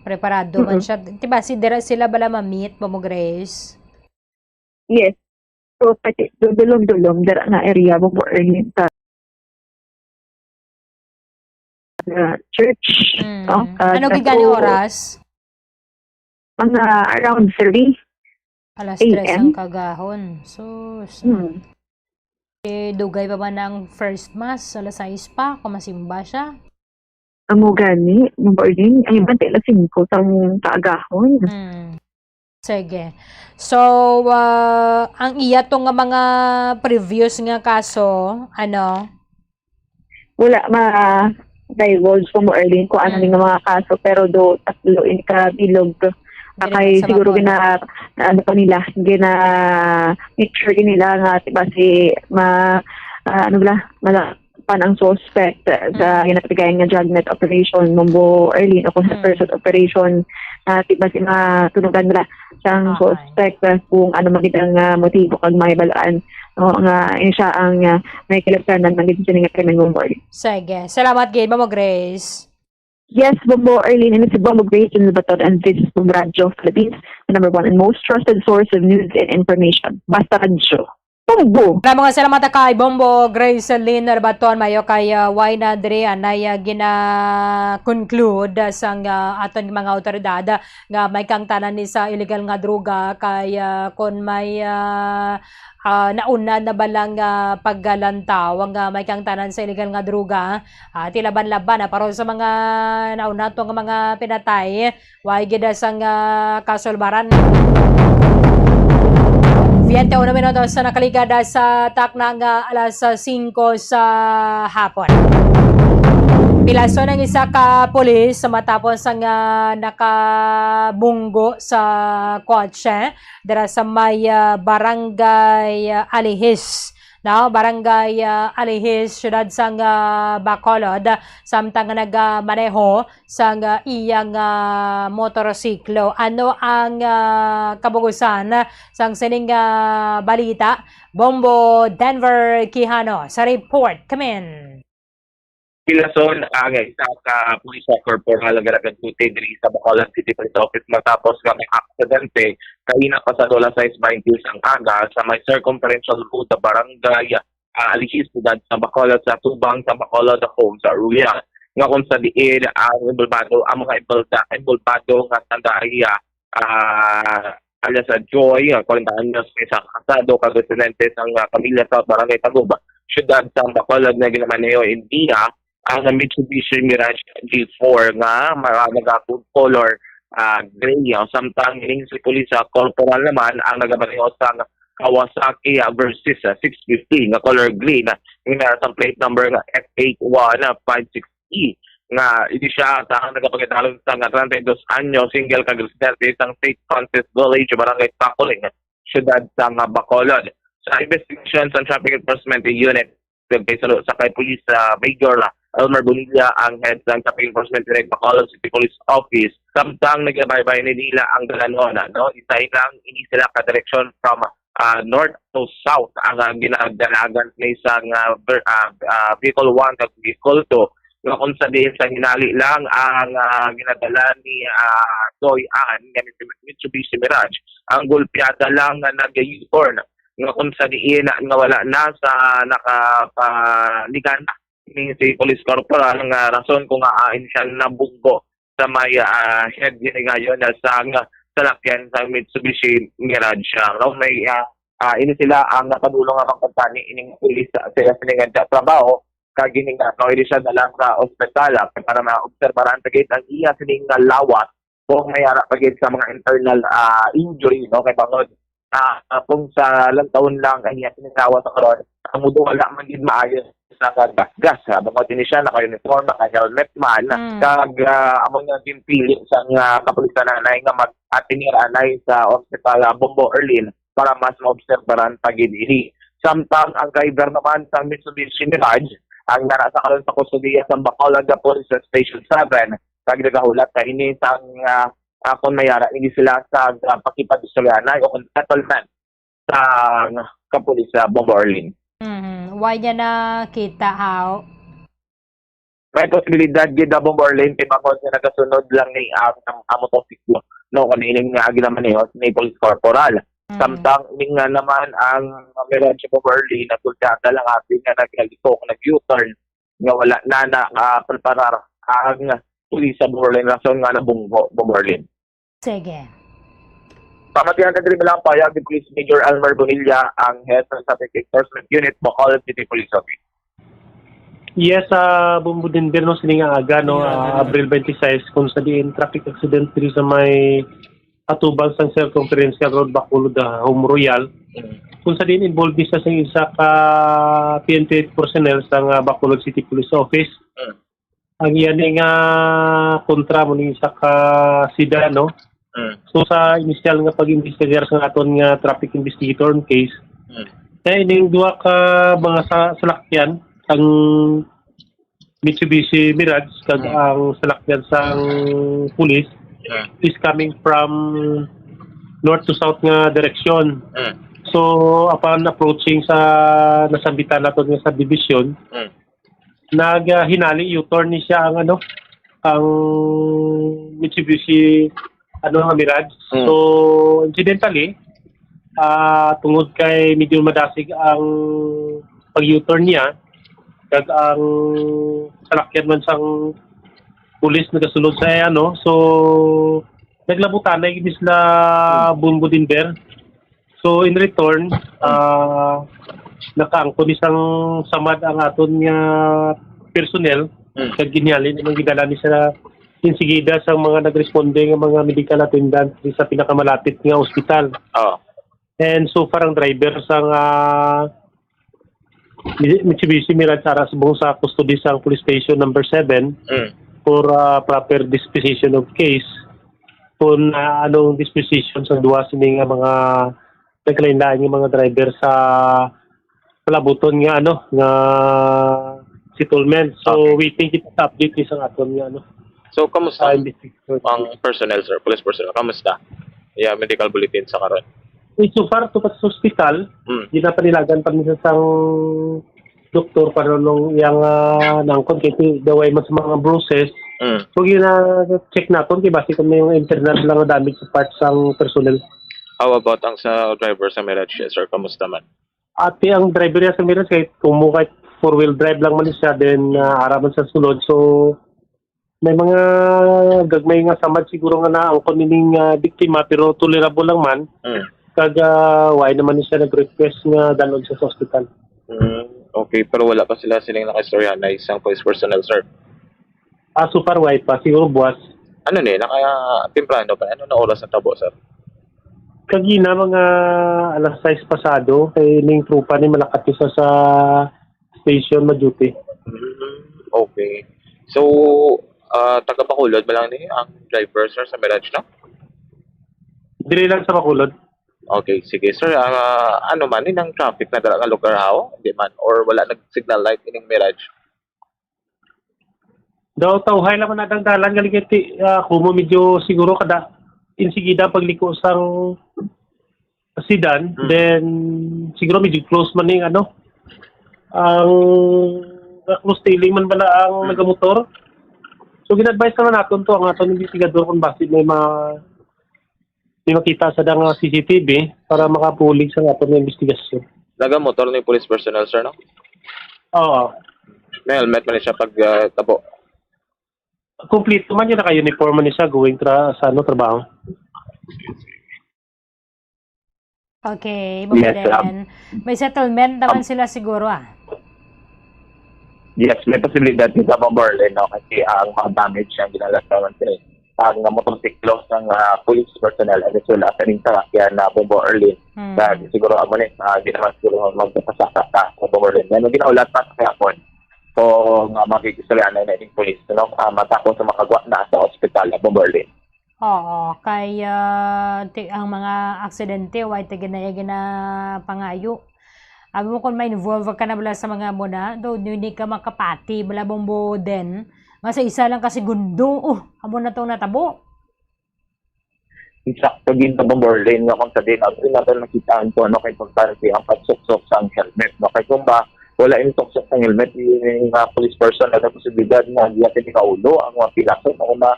Preparado man siya. Diba, sila bala ma-meet mo, Grace? Yes. So, pati dulom-dulom, dara na area mo early sa church. Ano gigani oras? mga around 3. Alas 3 ang AM? kagahon. Sus. Dugay pa ba ng first mass? Alas 6 pa? Kumasimba siya? Amo gani, no boarding, ang iba tila 5 sang kaagahon. Sige. So, ang iya to nga mga previous nga kaso, ano? Wala ma-divulge ko mo early kung ano nga mga kaso, pero do tatlo in ka bilog. Kay siguro gina ano pa nila, gina make sure nila nga diba si ano ba malapan ang suspect sa ginapigay nga dragnet operation mumbo early o kung sa person operation diba si matunugan nila siyang suspect kung ano magitang motibo kag may balaan nga siya ang may kilabtanan magiging siya nga krimen mumbo. Sige. Salamat gid mo Grace. Yes, Bombo Arlene, and it's Bombo Grace in the Baton, and this is Bombo Radio Philippines, the number one and most trusted source of news and information. Basta Radio. Bombo! Mga salamat kay Bombo Grace Lynn Baton mayo kay Wayna Dre anay gina-conclude sang aton mga awtoridad nga may kang tanan ni sa illegal nga droga kay kon may nauna na balang paggalantaw ang may kang tanan sa illegal nga droga tilaban-laban para sa mga nauna to nga mga pinatay way gida sang kasulbaran. 21 minutos sa nakaligada sa takna nga alas 5 sa hapon. Pilaso ng isa ka pulis sa matapos ang nakabunggo sa kotse dara sa may barangay Alihis. Barangay Alihis, syudad sang Bacolod, samtang nagmaneho sang iyang motorsiklo. Ano ang kabugusan sang sining balita? Bombo Denver Quijano sa report. Come in. Pilason ang isa ka police corporal garagan puti diri sa Bacolod City Police Office matapos nga may aksidente kaina pa sa dola 6:20 ang aga sa may circumferential road sa barangay Alihis sa Bacolod sa tubang sa Bacolod Home sa Ruya nga kung sa diin ang mga involvado nga tandaya alias sa Joy 40 anyos sa kasado kag residente sang pamilya sa barangay Taguba syudad sa Bacolod na ginamaneho India ang Mitsubishi Mirage G4 nga nag-food color gray samtang ining si police corporal naman ang nagamaneho sa Kawasaki versus 650 nga color green nga sa plate number nga F81560E nga hindi siya ang nagapagdalon sa 32 anyo single kag residente isang state contest village barangay Tacoling syudad sa Bacolod sa investigation sa traffic enforcement unit sa kay police Major Elmer Bonilla ang head ng Traffic Enforcement Unit Bacolod City Police Office. Samtang nagabay-bay nila ang dalanon, isa lang ini sila ka direction from north to south ang ginadalagan sa isang vehicle 1 at vehicle 2 nga kung sa diin sa hinali lang ang ginadala ni Joy Ann nga Mitsubishi Mirage ang gulpiada lang nga nag-U-turn nga kung sa diin nga wala na sa nakapaligan ni si Police Corporal nga rason kung siya nabunggo sa may head ngayon sa salakyan sa Mitsubishi Mirage. May ini sila ang nakadulong nga pagkantani ining police sa siningan sa trabaho kag ining hindi siya dalang sa ospital para maobserbahan pagit ang iya sining lawat kung mayara pagit sa mga internal injury kay bangod kung sa lang taon lang ang iya siningawa sa karon ang mudo wala man gid maayos sa gas bangod din siya naka-uniform naka-helmet man kag among nga pili sa kapulisan na nga mag-atinira anay sa ospital Bombo Arlene para mas maobserbahan pagid ini. Samtang ang driver naman sa Mitsubishi Mirage ang nasa karon sa kustudiya sa Bacolod Police Station 7 kag nagahulat ka ini sang kung mayara hindi sila sa pakipag-istoryanay o settlement sa kapulis sa Bombo Arlene. Why niya nakita how? May posibilidad gid Bombo Arlene kay bakod nga nagasunod lang ni ang motosiklo kanining nga ginamaneho ni Police Corporal. Samtang ining nga naman ang Mirage Bombo Arlene nagkultata lang ating nga nag-U-turn nga wala na preparar ang pulis sa Bombo Arlene rason nga nabunggo Bombo Arlene. Sige. Pamatihan ka din lang payag ni Police Major Almar Bonilla, ang head ng Traffic Enforcement Unit, Bacolod City Police Office. Yes, Bumbudinber no sininga aga no Abril 26 kung sa diin traffic accident diri sa may atubang sang Circumferential Road Bacolod Home Royal. Kung sa diin involved siya sa isa ka PNP personnel sang Bacolod City Police Office. Ang iyan nga kontra mo ni isa ka sida no. So sa initial nga pag-investigar sa aton nga traffic investigator on case. Kaya ining duha ka mga salakyan ang Mitsubishi Mirage kag ang salakyan sang pulis is coming from north to south nga direction. So upon approaching sa nasambitan naton nga subdivision, hinali U-turn ni siya ang ang Mitsubishi nga Mirage. So incidentally tungod kay medyo madasig ang pag-U-turn niya, kag ang salakyan man sang pulis nagasulod sa so naglabutan na inis na Bumbudinber. So in return nakaangkon isang samad ang aton nga personnel kag ginyalin ang gidala ni sa insigida sa mga nagresponde nga mga medical attendant sa pinakamalapit nga ospital. And so far ang driver sang Mitsubishi Mirage aras buong sa custody sa police station number 7 for proper disposition of case. Kung anong disposition sa duwa sining mga nagkalain-lain yung mga driver sa palabuton nga nga settlement. So waiting kita sa update isang aton nga So kamusta ang personnel sir, police personnel, kamusta? Yeah, medical bulletin sa karon. So far, tupat sa hospital, ginapanilagan pa niya sang doktor para nung yung nangkon kaya daway man sa mga bruises. So gina-check natin kaya basi kami yung internal lang na damage sa parts sang personnel. How about ang sa driver sa Mirage, sir? Kamusta man? Ate, ang driver niya sa Mirage kahit kahit 4-wheel drive lang man siya, then araman sa sulod. So may mga gagmay nga samad siguro nga na ang kunining biktima pero tolerable lang man. Kag why naman siya nag-request nga dalon sa hospital. Okay, pero wala pa silang nakastorya na isang police personnel, sir. So far why pa, siguro buwas. Ano timprano pa? Ano na oras ang tabo, sir? Kagina mga alas 6 pasado, kay ning trupa ni malakat isa sa station ma-duty. Okay. So, taga Bacolod ba lang ni ang driver, sir, sa Mirage, no? Dili lang sa Bacolod. Okay, sige sir. Ano man ang traffic na dala nga lugar how? Hindi man or wala nag-signal light ining Mirage? Daw tawhay lang man nadang dalan galigiti kumo medyo siguro kada insigida pagliko sang sedan then siguro medyo close man ning ang close tailing man bala ang nagamotor. So gin-advise naman naton to ang aton investigador kung bakit may makita sa dang CCTV para makapulig sa aton nga investigasyon. Nagamotor ni police personnel, sir, no? Oo. May helmet man siya pag tabo. Complete man yun, naka-uniform man siya going sa trabaho. Okay, then may settlement naman sila siguro Yes, may posibilidad kita Bomberlin, no? Kasi ang mga damage ang ginalasawan sila. Ang motorsiklo ng police personnel as well as ang sakyan na Bomberlin. Dahil siguro ako hindi naman siguro magpapasaka sa Bomberlin. Yan ang ginaulat pa sa kapon. So, magkikisalian na yung police, no? Matapos sa makagwa na sa ospital na Bomberlin. Oo, kaya ang mga aksidente, why ginaya pangayo. Abi mo kung may involve ka na bala sa mga muna, daw hindi ka makapati, bala bombo din. Nga sa isa lang kasi gundo, amo na itong natabo. Insakto din sa Bomberlin, nga kung sa din, natin nakitaan po, kay pagtarpi ang pagsuksok sa helmet, no? Kaya kung ba, wala yung suksok sa helmet, yung police person na posibilidad na hindi natin ikaulo, ang mga pilaso, na una,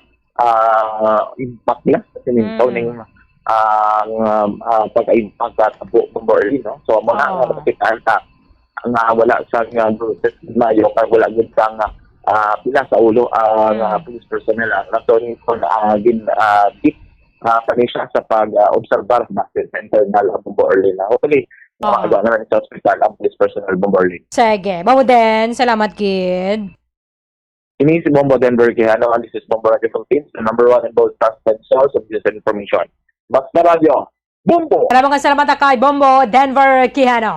impact niya, kasi mintaw ng pagka-impact sa Bomberlin, no? So, muna nga nakitaan sa wala sa bruises mayo, kaya wala yun sa pila sa ulo ang police personnel. Nato nito deep siya sa pag-observar bakit sa internal ang Bombo Orlin. Hopefully, makagawa naman sa hospital ang police personnel Bombo Orlin. Sige. Bamo din. Salamat, kid. Ini si Bombo Denver Quijano, and this is Bombo Radio Philippines, the #1 and most trusted source of this information. Basta Radio, Bombo! Salamat kay Bombo Denver Quijano.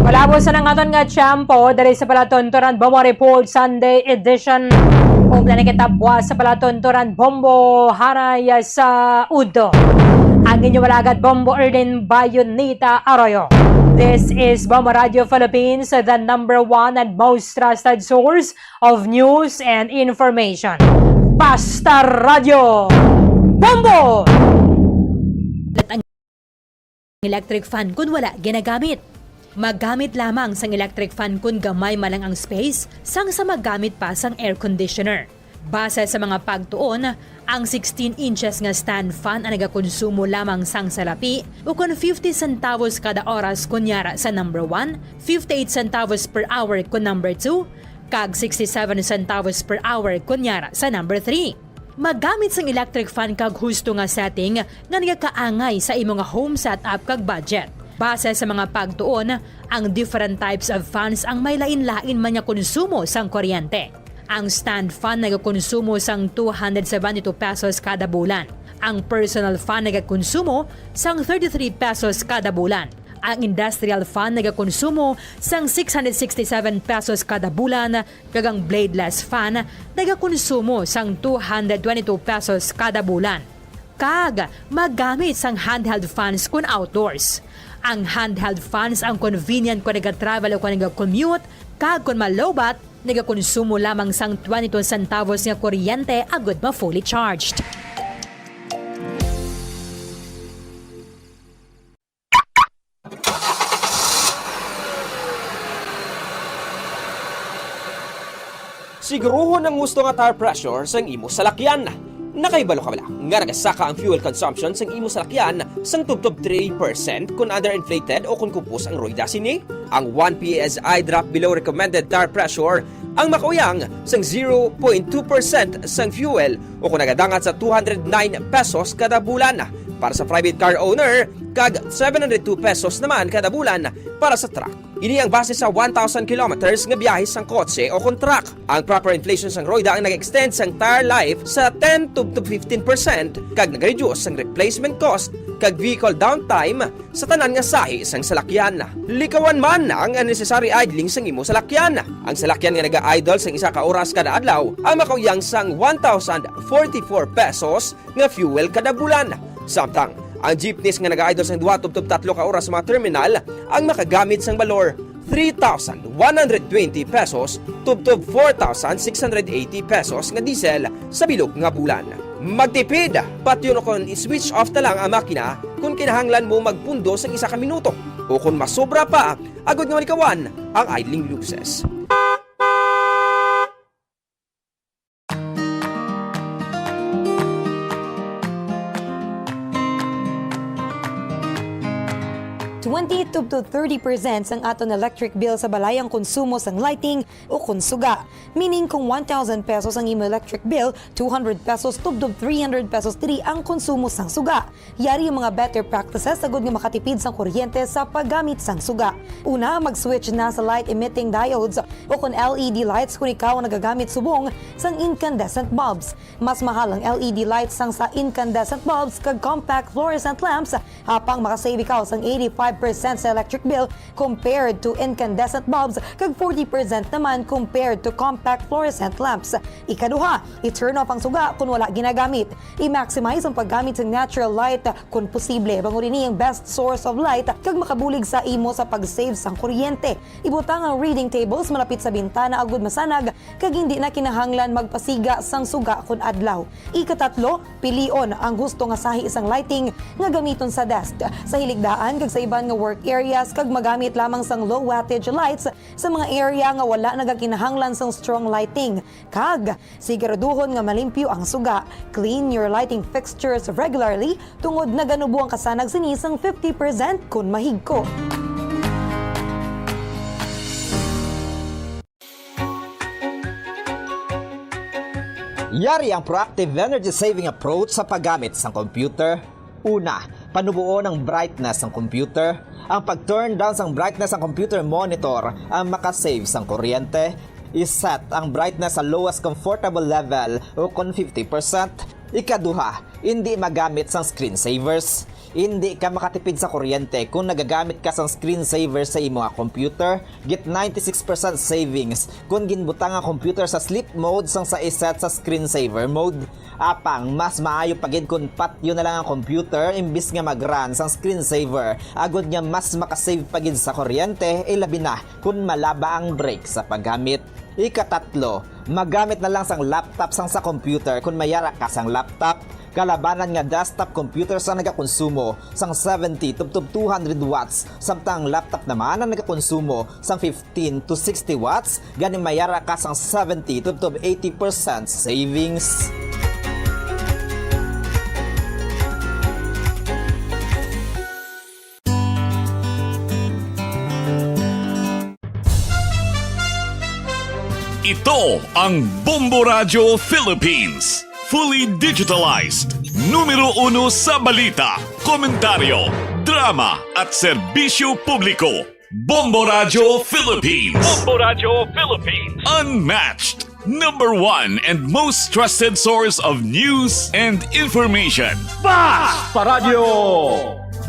Malabo sa nangaton nga tiyampo dari sa Palatontoran Bombo Report Sunday edition. Kung nanikitapwa sa Palatontoran Bombo Haray sa Udo. Ang inyong malagad Bombo Erden Bayonita Arroyo. This is Bombo Radio Philippines, the #1 and most trusted source of news and information. Basta Radio Bombo! Ang electric fan kung wala ginagamit. Maggamit lamang sang electric fan kung gamay malang ang space sang sa maggamit pa sang air conditioner. Base sa mga pagtuon, ang 16 inches nga stand fan ang nagakonsumo lamang sang salapi o kung 50 centavos kada oras kunyara sa #1, 58 centavos per hour kung #2, kag 67 centavos per hour kunyara sa #3. Maggamit sang electric fan kag husto nga setting nga nagakaangay sa imong home setup kag budget. Base sa mga pagtuon, ang different types of fans ang may lain-lain man nga konsumo sang kuryente. Ang stand fan nagakonsumo sang 272 pesos kada bulan. Ang personal fan nagakonsumo sang 33 pesos kada bulan. Ang industrial fan nagakonsumo sang 667 pesos kada bulan, kag ang bladeless fan nagakonsumo sang 222 pesos kada bulan. Kag maggamit sang handheld fans kun outdoors. Ang handheld fans ang convenient kung nag-travel o kung nag-commute, kag kung malobat, nagakonsumo lamang sang 22 centavos nga kuryente agad ma fully charged. Siguruhon ang gusto nga tire pressure sang imo salakyan. Nakaibalo ka bala nga nagasaka ang fuel consumption sang imo salakyan sang tubtob 3% kung underinflated o kung kupos ang rueda sini. Ang 1 PSI drop below recommended tire pressure ang makauyang sang 0.2% sang fuel o kung nagadangat sa 209 pesos kada bulan para sa private car owner kag 702 pesos naman kada bulan para sa truck. Ini ang base sa 1,000 kilometers nga biyahe sang kotse o kung truck. Ang proper inflation sang roida ang nag-extend sang tire life sa 10 to 15% kag nag-reduce sang replacement cost kag vehicle downtime sa tanan nga sahi sang salakyan. Likawan man ang unnecessary idling sang imo salakyan. Ang salakyan nga naga-idle sang isa ka oras kada adlaw ang makauyang sang 1,044 pesos nga fuel kada bulan. Samtang ang jeepneys nga nag-idle sang 2 to 3 ka oras sa mga terminal ang makagamit sang balor 3,120 pesos tubtob 4,680 pesos nga diesel sa bilog nga bulan. Magtipid, patyon kung i-switch off na lang ang makina kung kinahanglan mo magpundo sa isa ka minuto o kung masobra pa, agad nga malikawan ang idling losses. to 30% ang aton electric bill sa balayang konsumo sang lighting o konsuga. Meaning kung 1,000 pesos ang imo electric bill, 200 pesos tubdob 300 pesos diri ang konsumo sang suga. Yari yung mga better practices sagud nga makatipid sang kuryente sa paggamit sang suga. Una, mag-switch na sa light emitting diodes o kung LED lights kung ikaw ang nagagamit subong sang incandescent bulbs. Mas mahal ang LED lights sang sa incandescent bulbs kag compact fluorescent lamps hapang makasave ikaw sang 85% sa electric bill compared to incandescent bulbs kag 40% naman compared to compact fluorescent lamps. Ikaduha, i-turn off ang suga kung wala ginagamit. I-maximize ang paggamit ng natural light kung posible. Bangunin ang best source of light kag makabulig sa imo sa pag-save sang kuryente. Ibutang ang reading tables malapit sa bintana agud masanag kag hindi na kinahanglan magpasiga sang suga kun adlaw. Ikatatlo, pilion ang gusto nga sahi isang lighting nga gamiton sa desk, sa hiligdaan kag sa iban nga work areas kag magamit lamang sang low wattage lights sa mga area nga wala nagakinahanglan sang strong lighting. Kag siguraduhon nga malimpyo ang suga. Clean your lighting fixtures regularly tungod na ganubo ang kasanag sinisang 50% kun mahigko. Yari ang proactive energy saving approach sa paggamit ng computer. Una, panubuo ng brightness ng computer. Ang pag-turn down ng brightness ng computer monitor ang makasave ng kuryente. Iset ang brightness sa lowest comfortable level o kung 50%. Ikaduha, hindi magamit ng screensavers. Hindi ka makatipid sa kuryente kung nagagamit ka ng screensaver sa imong computer. Get 96% savings kung ginbutang ang computer sa sleep mode sang sa iset sa screensaver mode. Apang, mas maayo pagid kung patyo na lang ang computer imbis nga mag-run sang screensaver. Agod nga mas makasave pagid sa kuryente, ilabi na kung malaba ang break sa paggamit. Ikatatlo, magamit na lang sang laptop sang sa computer kung mayara ka sang laptop. Kalabanan nga desktop computer sa nagakonsumo sang 70 to 200 watts samtang laptop naman ang nagakonsumo sang 15 to 60 watts ganing mayara ka sang 70 to 80% savings. Ito ang Bombo Radio Philippines. Fully digitalized. Numero 1 sa balita, komentaryo, drama at serbisyo publiko. Bombo Radio Philippines. Bombo Radio Philippines. Unmatched. Number 1 and most trusted source of news and information. Basta Radio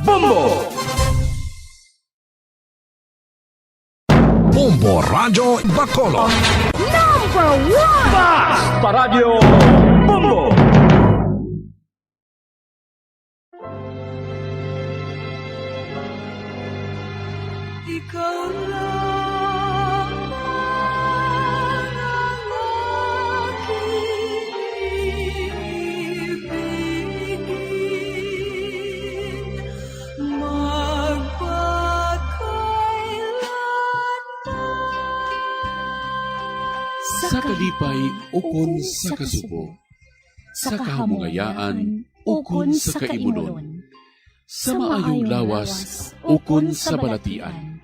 Bombo. Bombo Radio Bacolod. Number 1. Basta Radio Bombo. Ikaw lang ang aking ibigin Sa kalipay ukon sa kasubo, sa kahamungayaan ukon sa kaimunon, sa maayong lawas ukon sa balatian,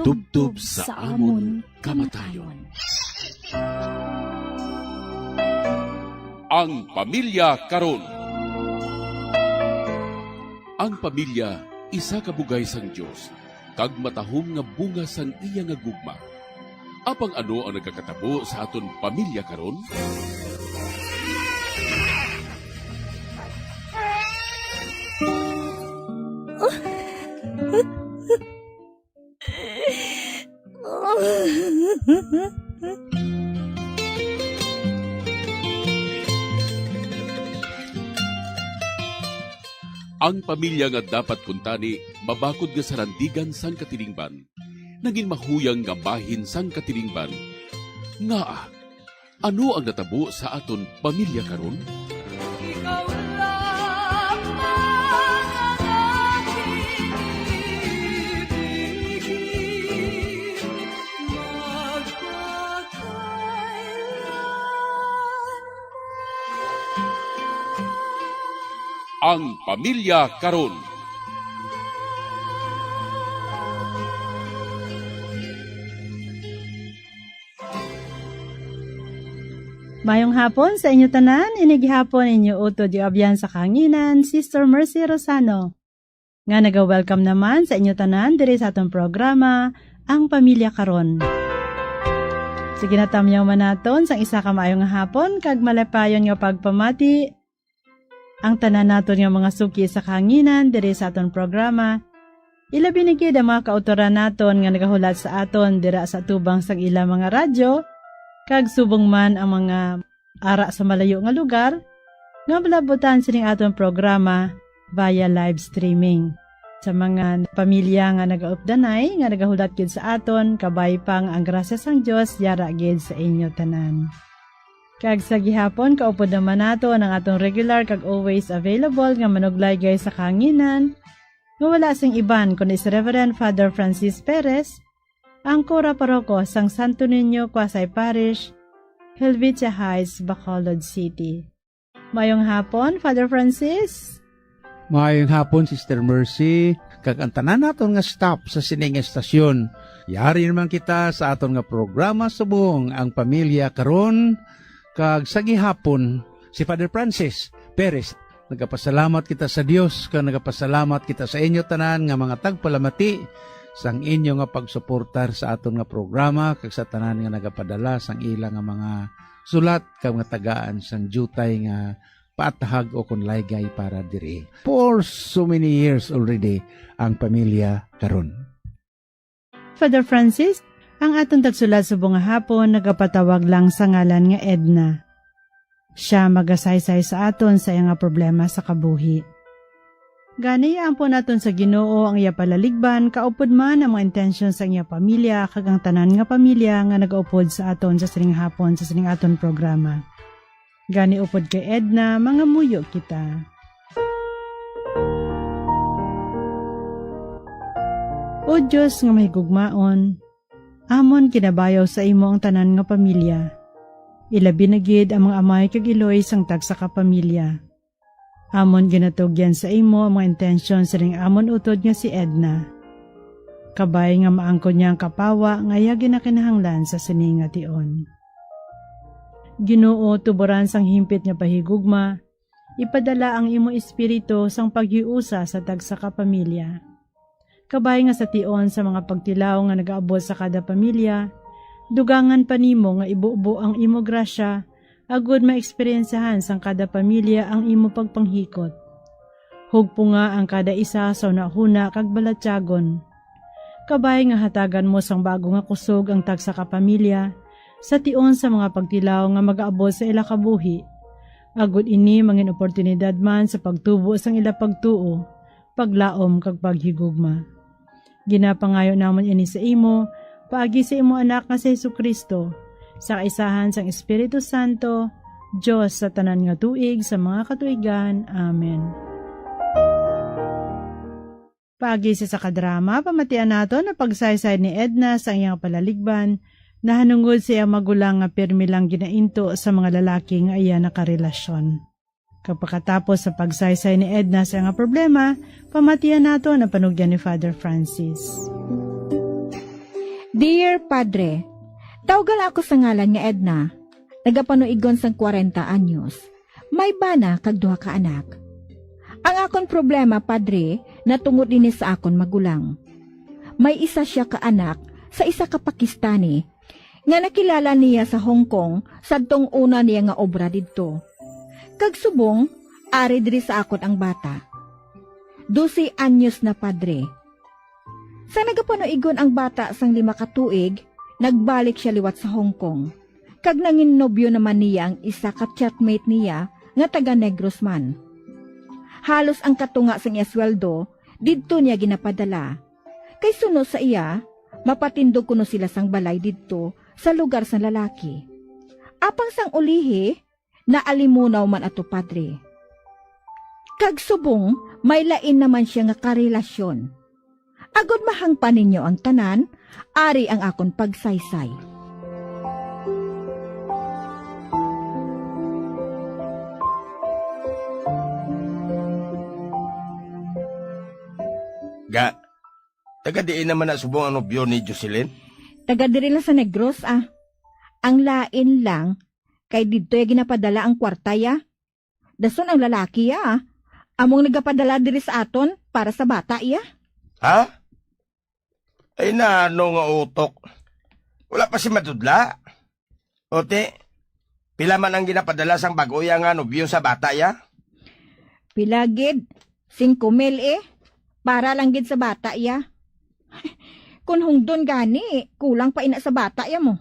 tubtob sa amon kamatayon. Ang pamilya karon. Ang pamilya isa ka bugay sang Dios, kag matahom nga bunga sang iya nga gugma. Apang ano ang nagkakatabo sa aton pamilya karon? Ang pamilya nga dapat kuntani, mabakod nga sarandigan sang katilingban, naging mahuyang nga bahin sang katilingban. Nga, ano ang natabo sa aton pamilya karon? Ikaw lang ang aking ibigin Ang pamilya karon. Mayong hapon sa inyo tanan, inighapon inyo utod yung abyan sa kanginan, Sister Mercy Rosano. Nga naga-welcome naman sa inyo tanan diri sa atong programa, Ang Pamilya Karon. Sige na tamyaw manaton sang isa ka maayong hapon, kag malapayon nga pagpamati, ang tanan naton nga mga suki sa kanginan diri sa atong programa. Ilabi ni gid ang mga kautoran naton nga nagahulat sa aton dira sa tubang sang ila mga radyo, kag subong man ang mga ara sa malayo nga lugar, nga balabutan sining aton programa via live streaming. Sa mga pamilya nga nagaupdanay, nga nagahulat gid sa aton, kabay pang ang grasya sang Dios yara gid sa inyo tanan. Kag sa gihapon, kaupod naman nato ang atong regular kag always available nga manuglay sa kanginan, nga wala sing iban kundi si Reverend Father Francis Perez, ang Kora Paroko sang Santo Niño, Quasay Parish, Helvetia Heights, Bacolod City. Mayong hapon, Father Francis. Mayong hapon, Sister Mercy. Kag ang tanan naton nga staff sa sining estasyon. Yari naman kita sa aton nga programa subong Ang Pamilya Karon. Kag sa gihapon, si Father Francis Perez, nagapasalamat kita sa Dios, kag nagapasalamat kita sa inyo tanan nga mga tagpalamati sang inyo nga pagsuportar sa aton nga programa, kag sa tanan nga nagapadala sang ilang nga mga sulat kag nga tagaan sang jutay nga paatahag o kun laygay para diri. For so many years already ang pamilya karon. Father Francis, ang atong tagsulat subong nga hapon nagapatawag lang sa ngalan nga Edna. Siya magasaysay sa aton sa iya nga problema sa kabuhi. Gani ang po naton sa Ginoo ang iya palaligban, kaupod man ang mga intensyon sa iya pamilya, kag ang tanan nga pamilya nga nagaupod sa aton sa sining hapon sa sining aton programa. Gani upod kay Edna, mga muyo kita. O Diyos nga mahigugmaon, amon kinabayaw sa imo ang tanan nga pamilya. Ilabi na gid ang mga amay kag iloy sang tagsa ka pamilya. Amon ginatugyan sa imo ang mga intensyon sa ring amon utod nga si Edna. Kabay nga maangkon niya ang kapawa nga iya ginakinahanglan sa sining nga tion. Ginoo, tuburan sang himpit nga pahigugma, ipadala ang imo espiritu sang paghiusa sa tagsa ka pamilya. Kabay nga sa tion sa mga pagtilaw nga nagaabot sa kada pamilya, dugangan pa nimo nga ibuubo ang imo grasya, agud maeksperiensahan sang kada pamilya ang imo pagpanghikot. Hugpo nga ang kada isa sa unahuna kag balatyagon. Kabay nga hatagan mo sang bago nga kusog ang tagsa ka pamilya, sa tion sa mga pagtilaw nga magaabot sa ila kabuhi, agud ini mangin oportunidad man sa pagtubo sang ila pagtuo, paglaom kag paghigugma. Ginapangayo namon ini sa imo, paagi sa imo anak nga si Jesucristo, sa kaisahan sang Espiritu Santo, Diyos sa tanan nga tuig sa mga katuigan. Amen. Paagi sa kadrama, pamatian nato na pagsaysay ni Edna sa iyang palaligban, na hanungod siya magulang nga pirmi lang ginainto sa mga lalaki nga iya nakarelasyon. Kapagkatapos sa pagsaysay ni Edna sa nga problema, pamatian nato na panugyan ni Father Francis. Dear Padre, tawgal ako sa ngalan nga Edna. Nagapanuigon sang 40 anyos. May bana kag duha ka anak. Ang akon problema, Padre, natungod din sa akon magulang. May isa siya ka anak sa isa ka Pakistani nga nakilala niya sa Hong Kong sadtong una niya nga obra didto. Kag subong, ari diri sa akon ang bata. 12 anyos na, Padre. Sa nagapanuigon ang bata sang 5 ka tuig, nagbalik siya liwat sa Hong Kong. Kag nangin nobyo naman niya ang isa ka chatmate niya nga taga Negros man. Halos ang katunga sang sweldo, didto niya ginapadala. Kay suno sa iya, mapatindog kuno sila sang balay didto sa lugar sa lalaki. Apang sang ulihi, naalimunaw man ato, Padre. Kag subong, may lain naman siya nga karelasyon. Agod mahangpan ninyo ang tanan, ari ang akon pagsaysay. Ga, taga diin naman na subong ang nobyo ni Jocelyn? Taga diri lang sa Negros, ah. Ang lain lang, kay dito ya ginapadala ang kwartaya. Dason ang lalaki ya, ah. Among nagapadala diri sa aton para sa bata ya. Ha? Ay na, ano nga utok? Wala pa si Madudla. Ote, pila man ang ginapadala sang bagoya nga nobyo sa bata ya? Pilagid, 5,000 eh. Para lang gid sa bata ya. Kung hungdon gani, kulang pa ina sa bata ya mo.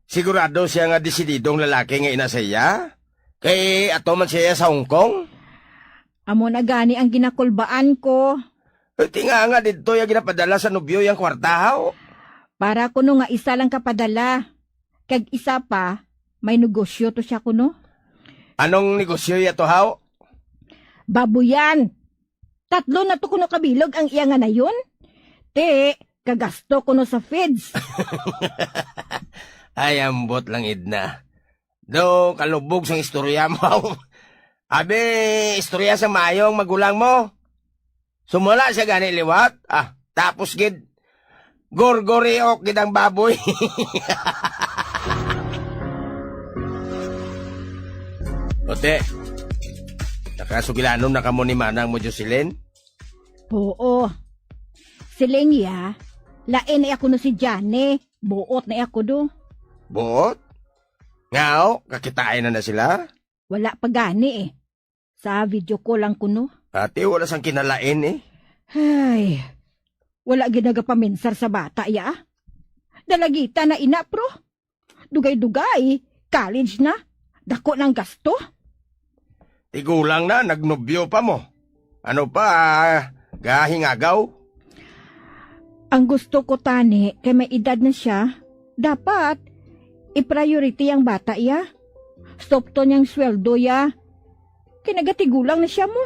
Sigurado siya nga desididong lalaki nga ina sa iya? Kay ato man siya sa Hong Kong? Amo na gani ang ginakulbaan ko. Tinga nga dito yung ginapadala sa nobyo yung kwartahaw. Para kuno nga isa lang kapadala. Kag isa pa, may negosyo to siya kuno. Anong negosyo yato haw? Babuyan. 3 na to kuno kabilog ang iya nga na yun. Te, kagasto kuno sa feeds. Ay, ambot lang, Edna. Do, kalubog sang istorya mo. Abe, istorya sa mayong magulang mo. Sumula siya gani liwat. Tapos gid, gorgoriok gid ang baboy. Ote, nakasugilanon na kamo ni Manang mo, Jocelyn? Oo. Siling ya, lain na ako no si Johnny. Buot na ako do. Buot? Ngao, kakitain na sila? Wala pa gani eh. Sa video ko lang kuno. Ate, wala sang kinalain eh. Ay, wala ginagapaminsar sa bata ya. Dalagita na ina pro. Dugay-dugay, college na. Dako ng gasto. Tigulang na, nagnobyo pa mo. Ano pa, gahingagaw? Ang gusto ko tani, kay may edad na siya, dapat i-priority ang bata ya. Stop to niyang sweldo ya. Kinagatigulang na siya mo.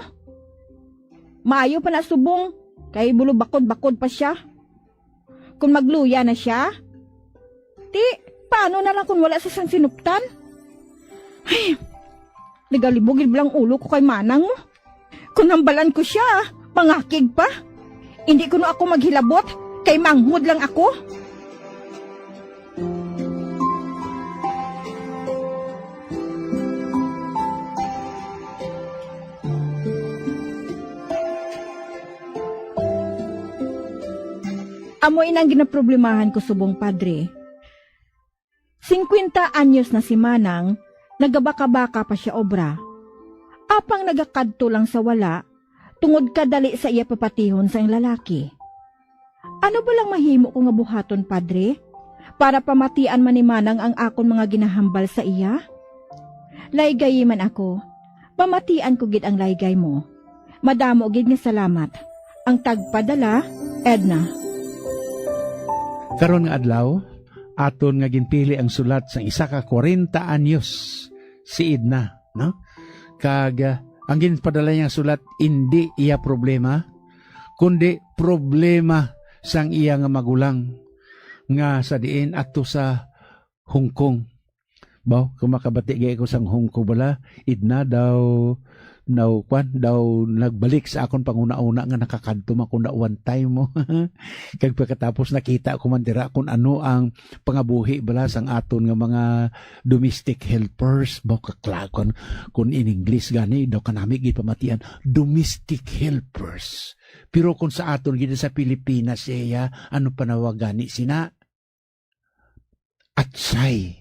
Maayo pa na subong, kay bulo bakod-bakod pa siya. Kung magluya na siya, paano na lang kung wala sa sang sinuptan? Ay, nagalibugin bilang ulo ko kay Manang mo. Kung nambalan ko siya, pangakig pa. Hindi ko na ako maghilabot, kay manghud lang ako. Amoy nang ginaproblemahan ko subong padre. 50 anyos na si Manang, nagabaka-baka pa siya obra. Apang nagakadto lang sa wala, tungod kadali sa iya papatihon sa lalaki. Ano ba lang mahimo ko nga buhaton, padre? Para pamatian man ni Manang ang akon mga ginahambal sa iya? Laygay man ako, pamatian ko gid ang laygay mo. Madamo gid nga salamat. Ang tagpadala, Edna. Karon nga adlaw, aton nga ginpili ang sulat sa isa ka 40 anyos si Edna, no? Kag ang ginpadala niyang sulat hindi iya problema, kundi problema sang iya nga magulang nga sa diin ato sa Hong Kong. Baw, kung makabati gay ko sang Hong Kong bala, Edna daw nagbalik sa akon panguna-una nga nakakadto man kun one time mo. Kag pagkatapos nakita ko man dira kung ano ang pangabuhi bala sang aton nga mga domestic helpers. Baw kaklakon kun in English gani daw kanami gid pamatian domestic helpers. Pero kung sa aton gid sa Pilipinas ano panawag gani sina? Atsay.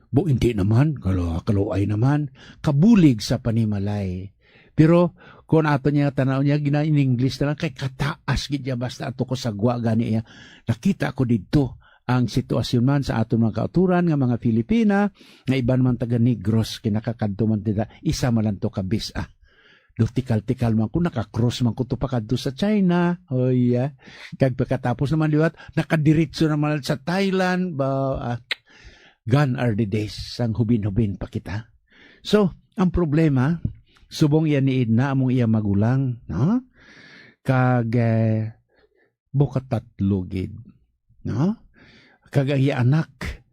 Bo hindi naman, kaluay naman, kabulig sa panimalay. Pero kung ato niya tanaw niya gina in English na lang kay kataas gid niya basta ato ko sagwa gani iya. Nakita ko didto ang sitwasyon man sa aton mga kauturan nga mga Filipina nga iban man taga Negros kinakakadto man dita isa man lang to kabis tikal-tikal man ko nakakross man ko to pakadto sa China. Oh yeah. Kag pagkatapos naman liwat nakadiretso naman sa Thailand gone are the days sang hubin-hubin pa kita. So, ang problema, subong iya ni Edna among iya magulang, no? Kag buka tatlo gid, no? Kag iya anak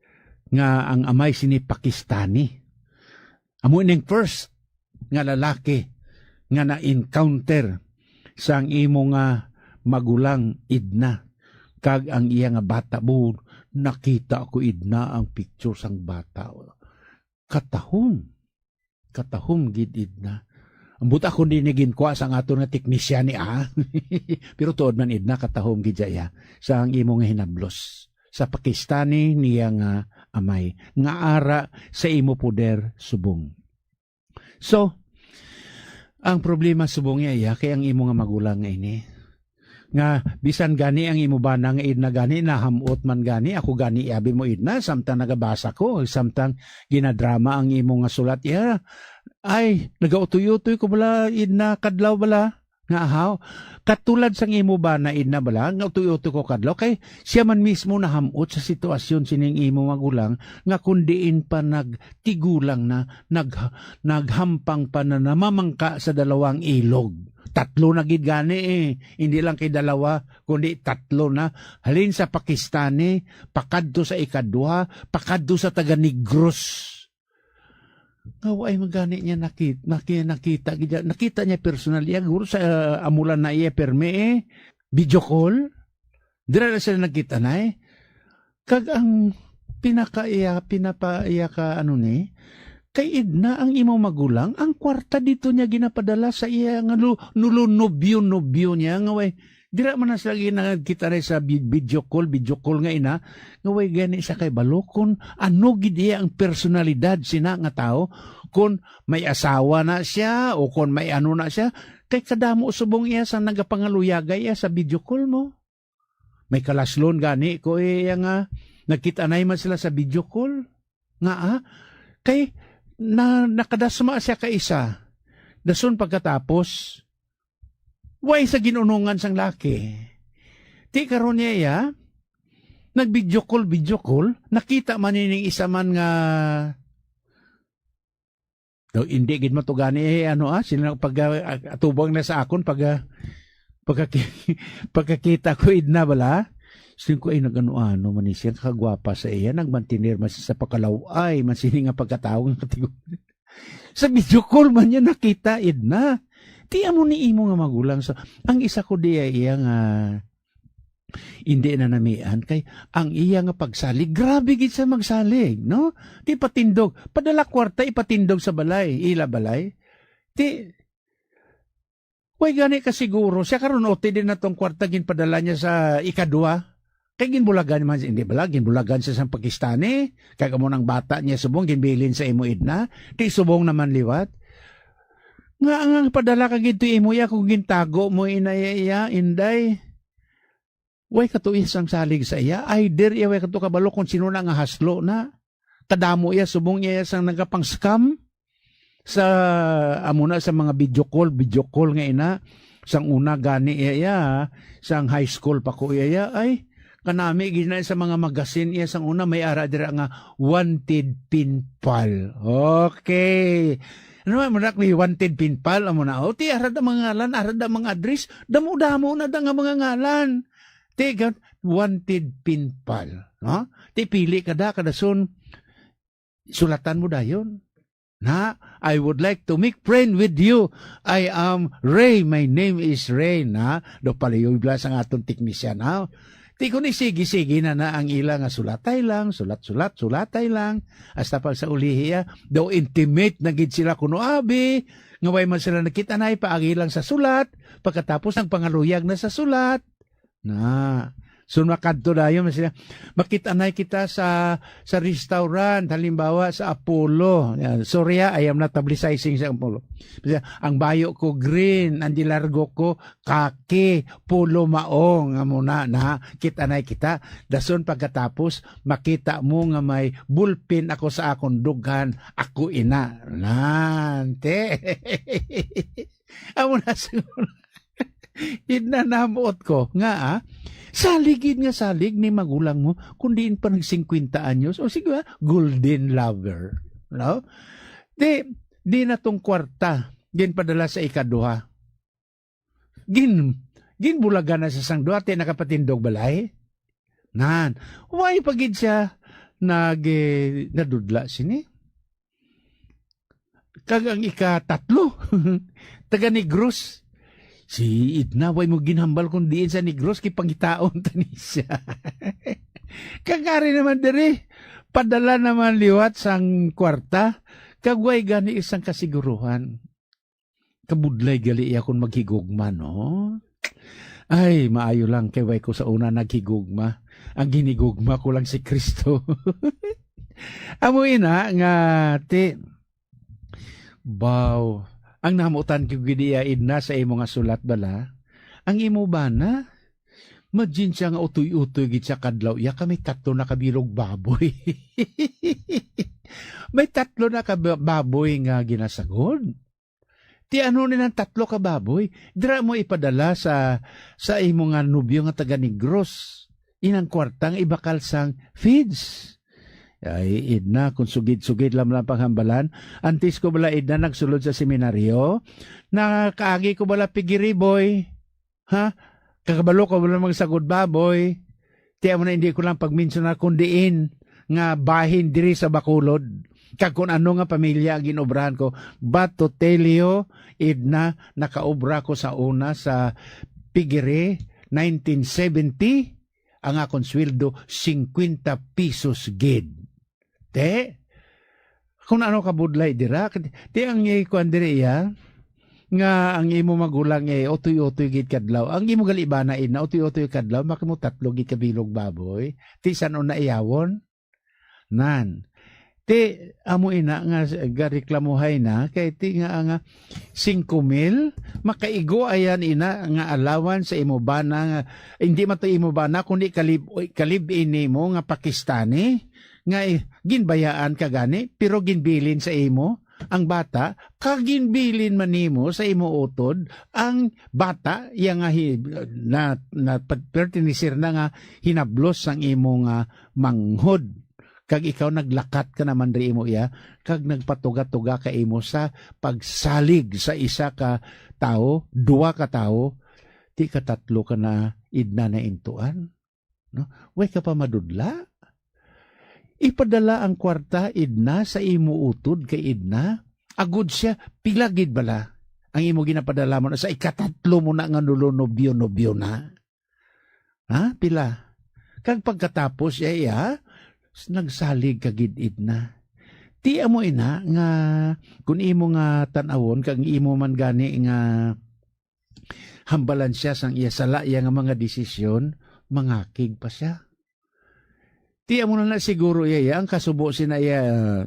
nga ang amay sini Pakistani. Amo ning first nga lalaki nga na-encounter sang imo nga magulang Edna. Kag ang iya nga bata bu nakita ko Edna ang picture sang bata. Katahom gid Edna. Ang buta ko din ginkuha sang ato nga teknisyan ni Pero tuod man Edna katahom gid jaya sa ang imo nga hinablos. Sa Pakistani niya nga amay nga ara sa imo poder subong. So, ang problema subong iya kay ang imo nga magulang nga ini nga bisan gani ang imo bana nga Edna gani nahamot man gani ako gani abi mo Edna samtang nagabasa ko samtang ginadrama ang imo nga sulat ay nagautoy-utoy ko bala Edna kadlaw bala nga ahaw katulad sang imo bana Edna bala nga utoy-utoy ko kadlaw kay siya man mismo nahamot sa sitwasyon sining imo magulang nga kundiin pa nagtigulang na naghampang pa na namamangka sa dalawang ilog. Tatlo na gid gani hindi lang kay dalawa kundi tatlo na halin sa Pakistani pakadto sa ikadwa pakadto sa taga Negros. Ay magani niya nakita niya personal guro sa amulan na iya perme video call dira na sila nakita na kag ang pinapaiya ka Kay Edna ang imong magulang, ang kwarta dito niya ginapadala sa iya nga nobyo niya nga way dira man na sila ginagkita rin sa video call nga ina nga way gani sa kay balokon ano gid iya ang personalidad sina nga tao kung may asawa na siya o kung may ano na siya kay kadamo subong iya sa nagapangaluyagay iya sa video call mo. May kalaslon gani ko iya nga nagkita na man sila sa video call nga kay nakadasma siya ka isa. Dason pagkatapos, way sa ginunungan sang laki. Ti karon niya nag-video call, nakita man nining isa man nga hindi gid matugani sila atubang na sa akon pagkakita ko Edna bala. Sin ko ay nagano-ano man siya kagwapa sa iya nagmantinir man siya sa pakalaway man sini nga pagkatao nga kategorya. Sa video call man niya nakita Edna. Ti amo ni imo nga magulang so ang isa ko diya iya nga hindi na namian kay ang iya nga pagsalig grabe gid sa magsalig no. Ti patindog padala kwarta ipatindog sa balay ila balay. Ti way gani ka siguro siya karon ote din natong kwarta ginpadala niya sa ikadua. Kay ginbulagan man hindi bala ginbulagan sa sang Pakistani kay kamo nang bata niya subong ginbilin sa imo Edna ti subong naman liwat nga ang padala ka gid imo ya kung gintago mo inaya inday way katuig sang salig sa iya either iya way katu kabalo kung sino na nga haslo na kadamo iya subong iya sang nagapang scam sa amuna sa mga video call nga ina sang una gani iya sang high school pa ko iya ay kanami gina sa mga magasin iya sang una may ara dira nga wanted pinpal. Okay. Ano man nak may wanted pinpal amo na ti ara da mga ngalan, ara da mga address, damo-damo na da nga mga ngalan. Ti wanted pinpal, no? Ti pili kada son sulatan mo dayon. Na, I would like to make friend with you. I am Ray. My name is Ray. Na, do pala yung iblas ang atong teknisyan. Ha? Ti ko ni sige na ang ila nga sulatay lang, sulatay lang. Hasta pag sa ulihiya, daw intimate na gid sila kuno abi. Nga way man sila nakita na ipaagi lang sa sulat. Pagkatapos ang pangaluyag na sa sulat. Na, so makadto dayon sila. Makita na kita sa restaurant, halimbawa sa Apollo. Sorry, I am not publicizing sa Apollo. Ang bayo ko green, ang dilargo ko kaki, pulo maong amo na kita na kita. Dason pagkatapos makita mo nga may bulpin ako sa akong dughan, ako ina. Nante. Amo na siguro. Inanamuot ko nga saligid nga salig ni magulang mo kundi pa nag 50 anyos o sige golden lover no di na tong kwarta gin padala sa ikaduha gin bulagan na sa sang duha ti nakapatindog balay nan why pagid siya nadudla sini kag ang ikatatlo taga Negros. Si Edna, way mo ginhambal kung diin sa Negros, kipangitaon tani siya. Kagari naman diri, padala naman liwat sang kwarta, kagway gani isang kasiguruhan. Kabudlay gali iya kung maghigugma, no? Ay, maayo lang kay way ko sa una naghigugma. Ang ginigugma ko lang si Kristo. Amoy na nga, baw, ang namutan ko gidiya Edna sa imo nga sulat bala, ang imo bana, madjin siya nga utoy-utoy gid sa kadlaw, ya kami tatlo na kabilog baboy. May tatlo na baboy nga ginasagod. Ti ano ni ng tatlo ka baboy, dira mo ipadala sa imo nga nubyo nga taga Negros. Inang kwartang ibakal sang feeds. Ay, Edna, kung sugid-sugid lang panghambalan, antis ko bala Edna nagsulod sa seminaryo, nakaagi ko bala pigiri boy, ha? Kakabalo ko bala magsagod baboy, tiya mo na hindi ko lang pagminsan na kundiin, nga bahin diri sa Bacolod, kag kung ano nga pamilya ang ginobrahan ko, but to tell you, Edna, nakaobra ko sa una sa pigiri, 1970, ang akong sweldo, 50 pesos gid. Kung ano ka budlay dira, ti ang ikuan diri iya, nga ang imo magulang otoy-otoy gid kadlaw. Ang imo galibana ina otoy-otoy kadlaw, makimo 3 gid ka bilog baboy. Ti sanon na iyawon? Nan. Ti amo ina nga gareklamuhay na kay ti nga 5,000 makaigo ayan ina nga alawan sa imo bana nga hindi man to imo bana kundi kalib ini mo nga Pakistani nga ginbayaan ka gani pero ginbilin sa imo ang bata kaginbilin man nimo sa imo utod ang bata yang nga na pertenisir na nga hinablos sang imo nga manghod. Kag ikaw naglakat ka naman ri imo iya, kag nagpatuga-tuga ka imo sa pagsalig sa isa ka tao, 2 ka tao, ti ka 3 ka na idna na intuan. No? Way ka pa madudla? Ipadala ang kwarta idna sa imo utod kay idna, agud siya, pila gid bala ang imo ginapadala mo na sa ika-3 mo na nga nobyo na. Ha? Pila? Kag pagkatapos iya, nagsalig kagid na. Ti amo ina nga kun imo nga tan-awon kag imo man gani nga hambalan siya sang iya sala iya nga mga desisyon, mangakig pa siya. Ti amo na siguro iya ang kasubo sina iya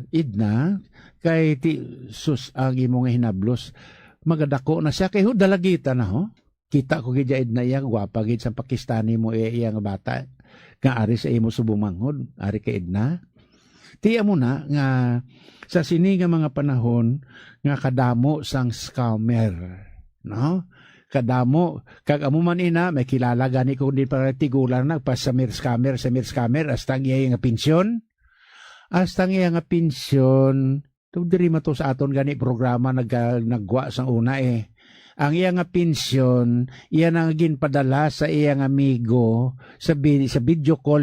idna kay ti sus ang imo nga hinablos magadako na siya kay dalagita na ho. Kita ko gid idna iya gwapa gid sa Pakistani mo iya nga bata. Nga ari sa imo subumanghod, ari ka idna. Tiya mo na nga sa sini nga mga panahon nga kadamo sang scammer, no? Kadamo kag amo man ina may kilala gani ko din para tigulan nagpa sa scammer hasta iya nga pensyon. Hasta iya nga pensyon, diri man to sa aton gani programa nagwa sang una ang iya nga pensyon, iya nga ginpadala sa iya nga amigo sa video call,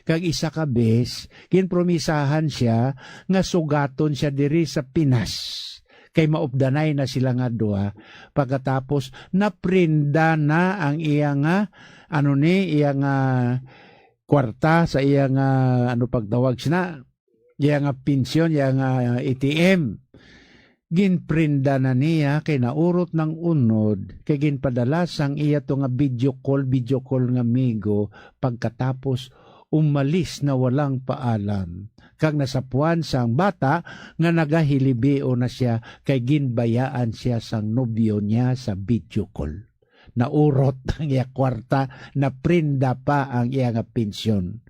kag isa ka bes, ginpromisahan siya nga sugaton siya diri sa Pinas. Kay maupdanay na sila nga duha. Pagkatapos, naprinda na ang iya nga, iya nga kwarta sa iya nga, pagtawag siya iya nga pensyon, iya nga ATM. Ginprinda na niya kay naurot ng unod kay ginpadala sang iya to nga video call nga amigo pagkatapos umalis na walang paalam kag nasapuan sang bata nga nagahilibio na siya kay ginbayaan siya sang nobyo niya sa video call. Naurot ang iya kwarta, naprinda pa ang iya nga pensyon.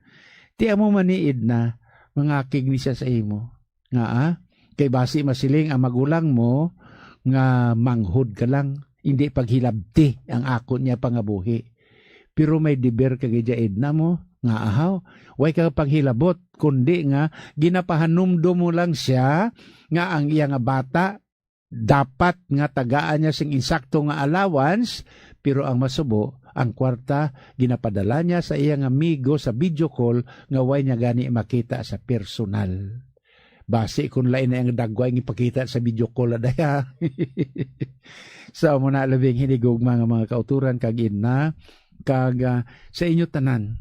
Ti amo maniid na mangakig ni siya sa imo nga kay basi masiling ang magulang mo nga manghod ka lang, hindi paghilabti ang ako niya pangabuhi. Pero may deber kagidyaid na mo, nga ahaw, way ka paghilabot, kundi nga ginapahanumdo mo lang siya nga ang iya nga bata, dapat nga tagaan niya sing insakto nga allowance, pero ang masubo, ang kwarta, ginapadala niya sa iyang amigo sa video call nga way niya gani makita sa personal. Base kung lain na ang dagway ng ipakita sa video call daya. So mo na labing hinigog mga kauturan kag ina kag sa inyo tanan.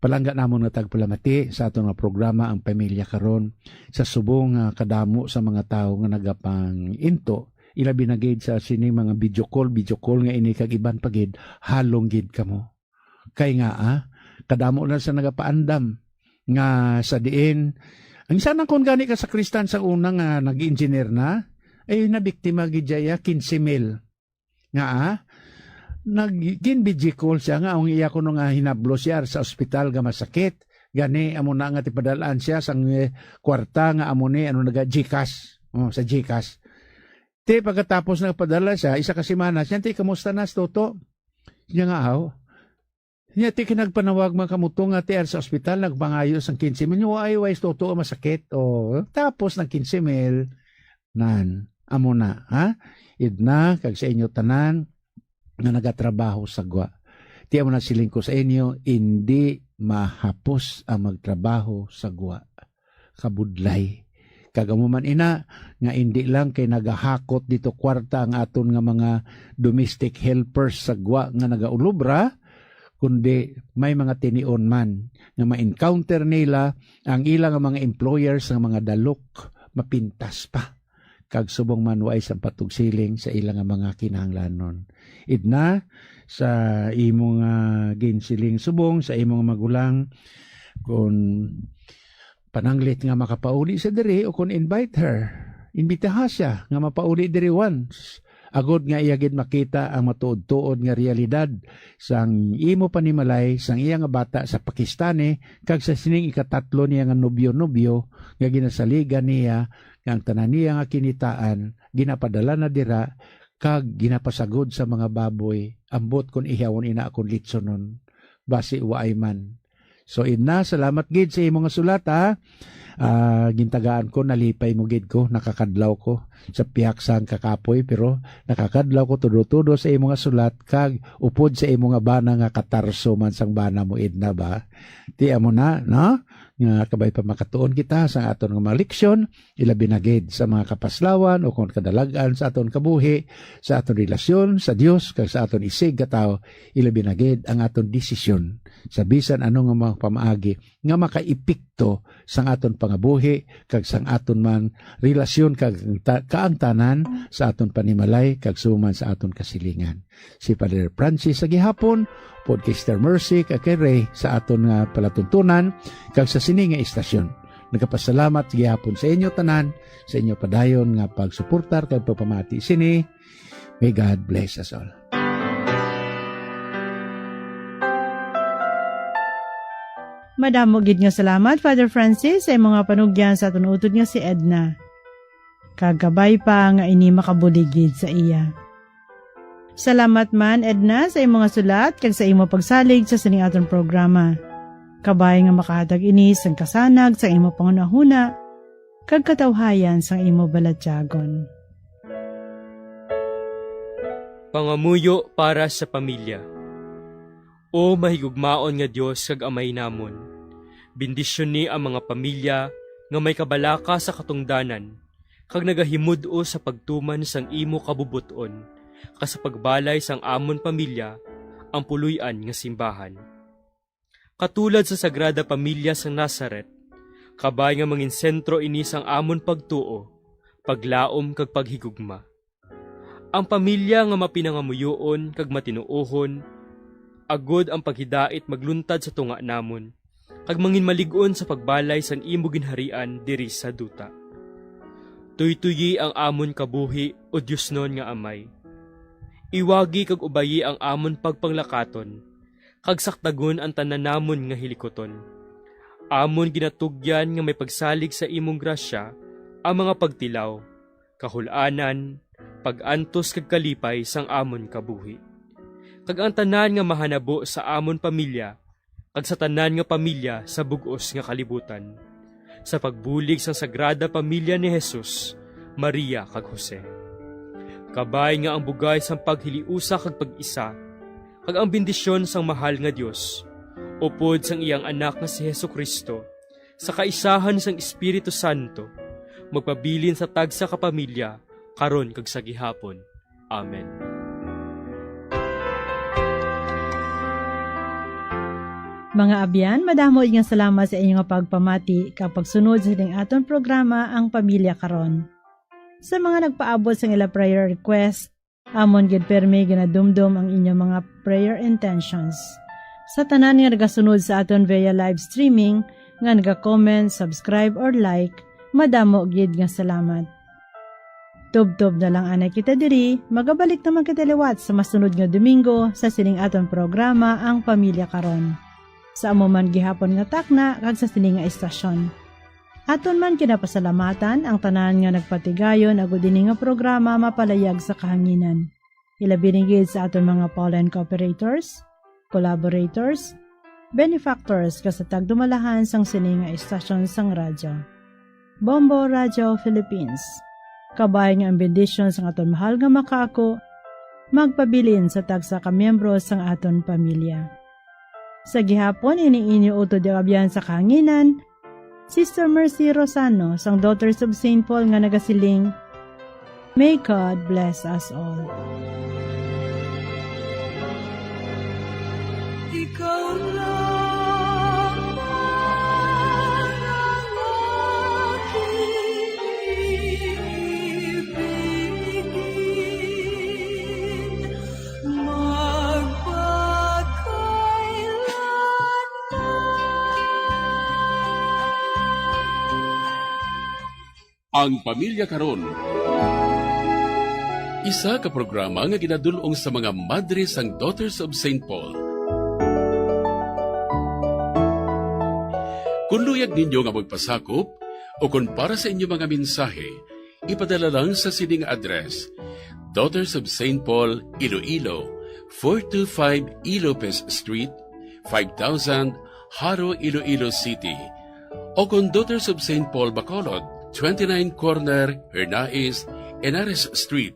Palangga namon nga tagpalamati sa aton nga programa ang pamilya karon sa subong kadamo sa mga tawo nga nagapang into. Ilabi na gid sa sini mga video call nga ini kag iban pagid halong gid kamo. Kay nga kadamo na sa nagapaandam nga sa diin. Ang isa nang kung gani ka sa Kristan sa unang nag-engineer na, ay nabiktima gidya 15,000. Nga nag-ginbidjikol siya nga, ang iya ko nung hinablo siya sa ospital nga masakit. Gani, amo na nga tipadalaan siya sa kwarta nga amo ni, Gcash, sa Gcash. Te, pagkatapos nagpadala siya, isa kasimana, siya, kamusta na, Toto? Siya nga, niya ti kinagpanawag mga kamuto nga ti sa ospital nagpangayos ang 15,000 ay toto masakit tapos ng 15,000 nan amo na idna kag sa inyo tanan nga nagatrabaho sa gwa ti amo na siling ko sa inyo hindi mahapos ang magtrabaho sa gwa kabudlay kagamo man ina nga hindi lang kay nagahakot dito kwarta ang aton nga mga domestic helpers sa gwa nga nagaulubra kundi may mga tinion man nga ma-encounter nila ang ilang mga employers ng mga dalok mapintas pa kag subong manuay sa patugsiling sa ilang mga kinahanglanon. Idna sa imong ginsiling subong sa imong magulang kung pananglit nga makapauli sa diri o kung invite her, imbitaha siya nga mapauli diri once. Agod nga iyagid makita ang matuod-tuod nga realidad sang imo panimalay sang iya nga bata sa Pakistani kag sa sining ikatatlo niya nga nobyo-nobyo nga ginasaligan niya nga ang tanan niya nga kinitaan ginapadala na dira kag ginapasagod sa mga baboy ambot kun ihawon ina akong litsonon basi waay man. So ina, salamat gid sa imong sulat ha. Gintagaan ko, nalipay mo gid ko, nakakadlaw ko sa piyak sang kakapoy, pero nakakadlaw ko tudo-tudo sa imong sulat kag upod sa imong bana nga katarso man sang bana mo idna ba. Ti amo na, no? Nga kabay pa makatuon kita sa aton nga mga leksyon, ilabi na gid sa mga kapaslawan o kung kadalagan sa aton kabuhi, sa aton relasyon sa Dios kag sa aton isig katawo, ilabi na gid ang aton desisyon sa bisan ano nga mga pamaagi nga makaipikto sang aton pangabuhi kag sang aton man relasyon kag kaangtanan sa aton panimalay kag suman sa aton kasilingan. Si Father Francis sa gihapon, Podcaster Mercy kag kay Ray sa aton nga palatuntunan kag sa sini nga istasyon. Nagapasalamat gihapon sa inyo tanan, sa inyo padayon nga pagsuportar kag pagpamati sini. May God bless us all. Madamo gid nga salamat, Father Francis, sa mga panugyan sa aton utod nga si Edna. Kagabay pa nga ini makabuligid sa iya. Salamat man, Edna, sa imong sulat kag sa imong pagsalig sa sining aton programa. Kabay nga makahatag ini sang kasanag sa imong pangunahuna kag katawhayan sang imong balatyagon. Pangamuyo para sa pamilya. O mahigugmaon nga Dios kag Amay namon, bendisyon ni ang mga pamilya nga may kabalaka sa katungdanan, kag nagahimud-o sa pagtuman sang imo kabubuton, kas sa pagbalay sang amon pamilya, ang puluyan nga simbahan. Katulad sa Sagrada Pamilya sang Nazaret, kabay nga mangin sentro ini sang amon pagtuo, paglaom kag paghigugma. Ang pamilya nga mapinangamuyoon kag matinuohon, agod ang paghidait magluntad sa tunga namon, kag mangin maligon sa pagbalay sang imo ginharian diri sa duta. Tuytuyi ang amon kabuhi o Dios non nga Amay. Iwagi kag ubayi ang amon pagpanglakaton, kag saktagon ang tanan namon nga hilikoton. Amon ginatugyan nga may pagsalig sa imong grasya ang mga pagtilaw, kahul-anan, pag-antos kag kalipay sang amon kabuhi. Kag ang tanan nga mahanabo sa amon pamilya, kag sa tanan nga pamilya sa bugos nga kalibutan, sa pagbulig sa Sagrada Pamilya ni Jesus, Maria kag Jose. Kabay nga ang bugay sang paghiliusa kag pag-isa, kag ang bendisyon sang mahal nga Dios, upod sang iyang anak nga si Jesucristo, sa kaisahan sang Espiritu Santo, magpabilin sa tagsa ka pamilya, karon kag sa gihapon. Amen. Mga abyan, madamo nga salamat sa inyong pagpamati kapag sunod sa ding aton programa ang Pamilya Karon. Sa mga nagpaabot sa ila prayer request, amon gid permi ginadumdum ang inyong mga prayer intentions. Sa tanan nga nagasunod sa aton via live streaming, nga naga-comment, subscribe or like, madamo gid nga salamat. Tub-tub na lang anay kita diri, magabalik naman kita liwat sa masunod nga Domingo sa sining aton programa ang Pamilya Karon. Sa amo man gihapon nga takna kag sa sining nga istasyon. Aton man kinapasalamatan ang tanan nga nagpatigayon agud dinhi nga programa mapalayag sa kahanginan. Ilabi gid sa aton mga Pauline cooperators, collaborators, benefactors sa tagdumalahan sang sining nga istasyon sang radyo. Bombo Radio Philippines. Kabay nga ang bendisyon sang aton mahal nga makaako, magpabilin sa tagsa ka miyembro sang aton pamilya. Sa gihapon, ini-inyo uto di abyan sa kahanginan, Sister Mercy Rosano, sang Daughters of St. Paul nga nagasiling, May God bless us all. ikaw lang ang aking ibigin Ang Pamilya Karon. Isa ka programa nga ginadulong sa mga madre sang Daughters of St. Paul. Kung luyag ninyo nga magpasakop o kung para sa inyo mga mensahe, ipadala lang sa sining address: Daughters of St. Paul, Iloilo, 425 Ilopez Street, 5000 Haro, Iloilo City. O kung Daughters of St. Paul, Bacolod, 29 Corner, Hernais, Henares Street,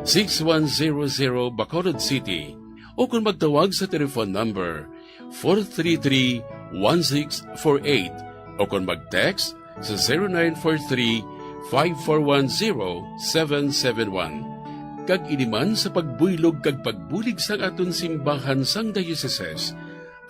6100 Bacolod City. O kung magtawag sa telephone number 433-1648 o kung mag-text sa 0943-5410-771. Kag iniman sa pagbuylog kag pagbulig sang aton simbahan sang dioceses,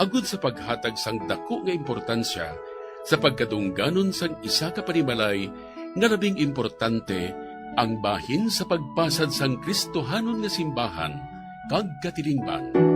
agud sa paghatag sang dako nga importansya sa pagkadungganon sang isa ka panimalay nga labing importante ang bahin sa pagpasad sang Kristohanon nga simbahan kag katilingban.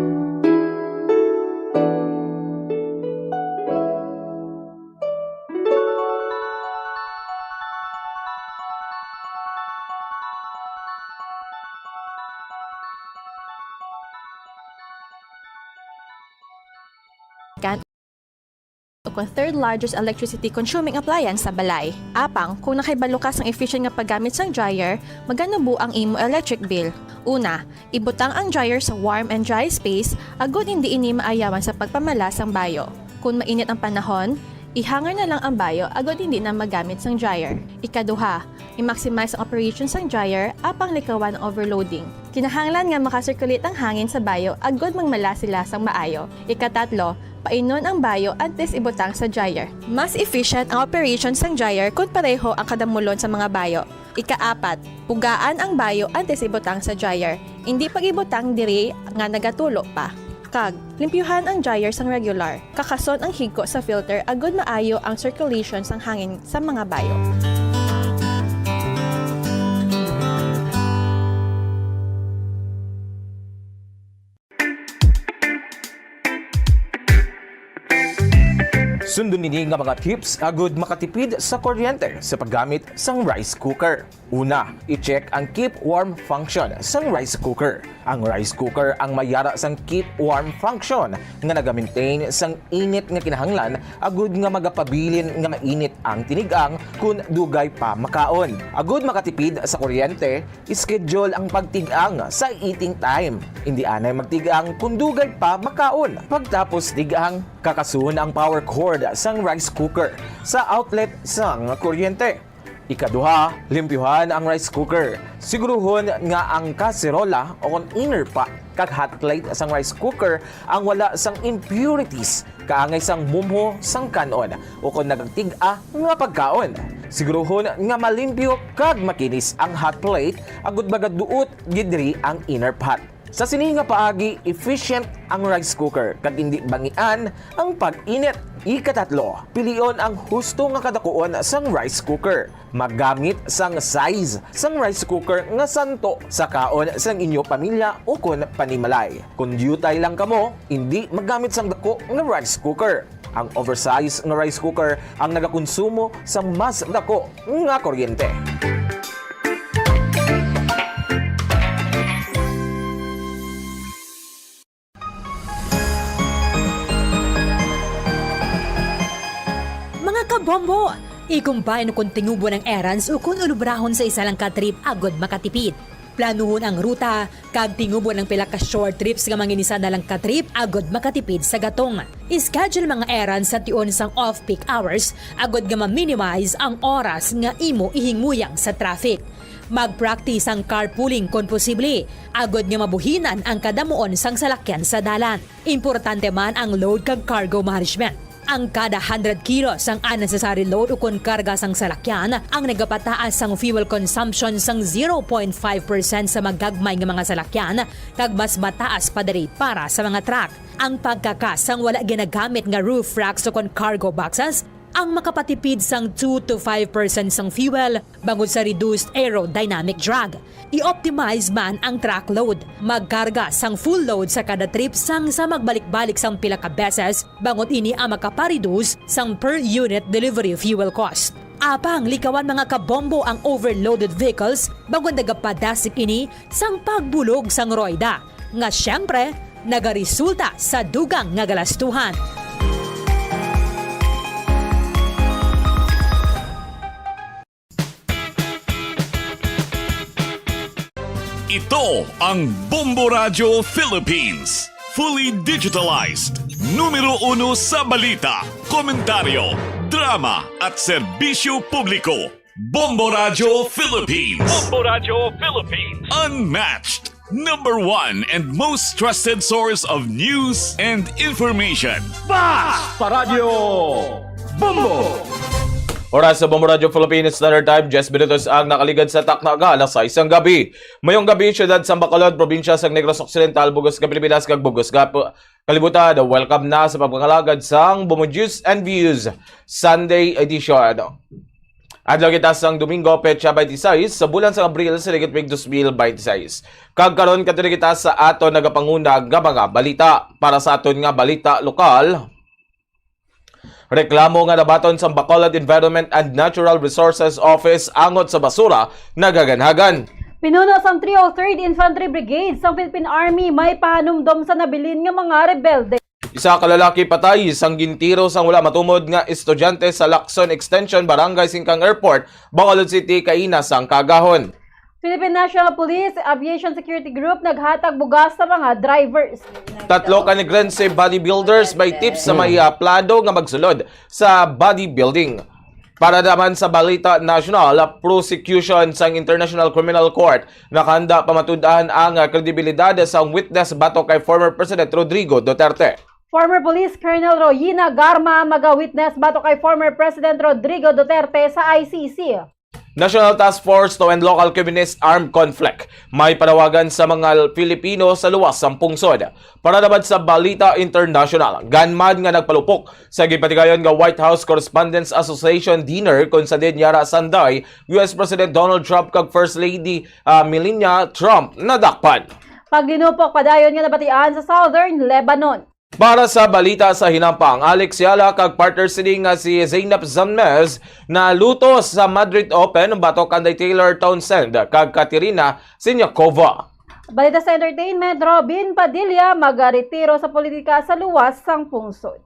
Kung third largest electricity consuming appliance sa balay. Apang, kung nakaibalo ka sang efficient nga paggamit sang dryer, magano bu ang imo electric bill? Una, ibutang ang dryer sa warm and dry space, agud hindi ini maayawan sa pagpamala sang bayo. Kung mainit ang panahon, ihangar na lang ang bayo, agud hindi na magamit sang dryer. Ikaduha, i-maximize ang operation sang dryer, apang likawan ang overloading. Kinahanglan nga makasirculate ang hangin sa bayo, agud magmala sila sang maayo. Ikatatlo, painon ang bayo antes ibutang sa dryer. Mas efficient ang operation sang dryer kung pareho ang kadamulon sa mga bayo. Ikaapat, pugaan ang bayo antes ibutang sa dryer. Hindi pag-ibutang diri nga nagatulo pa. Kag, limpyuhan ang dryer sang regular. Kakason ang higko sa filter agud maayo ang circulation sang hangin sa mga bayo. Sundon nini nga mga tips agud makatipid sa kuryente sa paggamit sang rice cooker. Una, i-check ang keep warm function sang rice cooker. Ang rice cooker ang mayara sang keep warm function nga naga-maintain sang init nga kinahanglan agud nga magapabilin nga mainit ang tinigang kun dugay pa makaon. Agud makatipid sa kuryente, schedule ang pagtigang sa eating time. Hindi anay magtigang kun dugay pa makaon. Pagtapos tigang, kakasun ang power cord sang rice cooker sa outlet sang kuryente. Ikaduha, limpyuhan ang rice cooker. Siguruhon nga ang kaserola o inner pot kag hot plate sang rice cooker ang wala sang impurities kaangay sang mumho sang kanon o kung nagtiga nga pagkaon. Siguruhon nga malimpyo kag makinis ang hot plate agud magaduot gidri ang inner pot. Sa sini nga paagi, efficient ang rice cooker kag hindi bangian ang pag-init. Ikatatlo, pilion ang husto nga kadakuon sang rice cooker. Maggamit sang size sang rice cooker nga santo sa kaon sang inyo pamilya o kun panimalay. Kung dutay lang kamo, hindi maggamit sang dako nga rice cooker. Ang oversized nga rice cooker ang nagakonsumo sang mas dako nga kuryente. Bombo! Ikumpay no kung tingubo ng errands o kung ulubrahon sa isa lang ka trip agod makatipid. Planuhon ang ruta, kag tingubo ng pila ka short trips nga manginisa na lang ka trip agod makatipid sa gatong. Ischedule mga errands sa tion sang off-peak hours agod nga ma-minimize ang oras nga imo ihingmuyang sa traffic. Mag-practice ang carpooling kung posible, agod nga mabuhinan ang kadamuon sang salakyan sa dalan. Importante man ang load kag cargo management. Ang kada 100 kilos ang unnecessary load o kung karga sang salakyan ang nagapataas sang fuel consumption sang 0.5% sa magagmay nga mga salakyan kag mas mataas pa diri para sa mga truck. Ang pagkakasang wala ginagamit nga roof racks o kung cargo boxes ang makapatipid sang 2 to 5% sang fuel bangod sa reduced aerodynamic drag. I-optimize man ang truck load. Magkarga sang full load sa kada trip sang sa magbalik-balik sang pila ka beses bangod ini ang makapareduce sang per unit delivery fuel cost. Apang likawan mga kabombo ang overloaded vehicles bangod nagapadasik ini sang pagbulog sang roida. Nga syempre, nagaresulta sa dugang nga galastuhan. Ito ang Bombo Radio Philippines. Fully digitalized. Numero 1 sa balita, komentaryo, drama at serbisyo publiko. Bombo Radio Philippines. Bombo Radio Philippines. Unmatched. Number 1 and most trusted source of news and information. Paradyo Bombo. Oras sa Bombo Radio Philippines Standard Time, 10 minutos ang nakaligad sa taknaga alas 6 ang gabi. Mayong gabi, siyudad sa Bacolod, probinsya sa Negros Occidental, Bugos ka Pilipinas, kag Bugos ka kalibutan. Welcome na sa pagkakalagad sang Bombo News and Views Sunday edition. Adlaw kita sang Domingo, Petsa 26 sa bulan sa Abril sa Ligitwig 2026. Kag karon kadto kita sa aton nagapangunag nga mga balita para sa aton nga balita lokal. Reklamo nga nabaton sa Bacolod Environment and Natural Resources Office angot sa basura nagaganhagan. Pinuno sang 303rd Infantry Brigade sa Philippine Army may panumdom sa nabilin nga mga rebelde. Isa ka lalaki patay sang gintiro sang wala matumod nga estudyante sa Lacson Extension, Barangay Singkang Airport, Bacolod City, kaina sang Kagahon. Philippine National Police Aviation Security Group naghatag bugas sa mga drivers. 3 kanigrense bodybuilders may tips sa may plado nga magsulod sa bodybuilding. Para naman sa balita national, prosecution sang International Criminal Court nakahanda pamatud-an ang kredibilidad sa witness batok kay former President Rodrigo Duterte. Former Police Colonel Royina Garma maga-witness batok kay former President Rodrigo Duterte sa ICC. National Task Force to End Local Communist Armed Conflict may panawagan sa mga Pilipino sa luwas ng pungsod. Para naman sa balita international, ganmad nga nagpalupok sa gipatigayon nga White House Correspondents Association dinner kung sa din yara sanday US President Donald Trump kag First Lady Melania Trump nadakpan. Paglinupok padayon nga nabatian sa Southern Lebanon. Para sa balita sa hinampang, Alex Yala kag partner sini nga si Zainab Zanmez na lutos sa Madrid Open batok kanday Taylor Townsend kag Katerina Siniakova. Balita sa entertainment, Robin Padilla magaretiro sa politika sa luwas sang pungsod.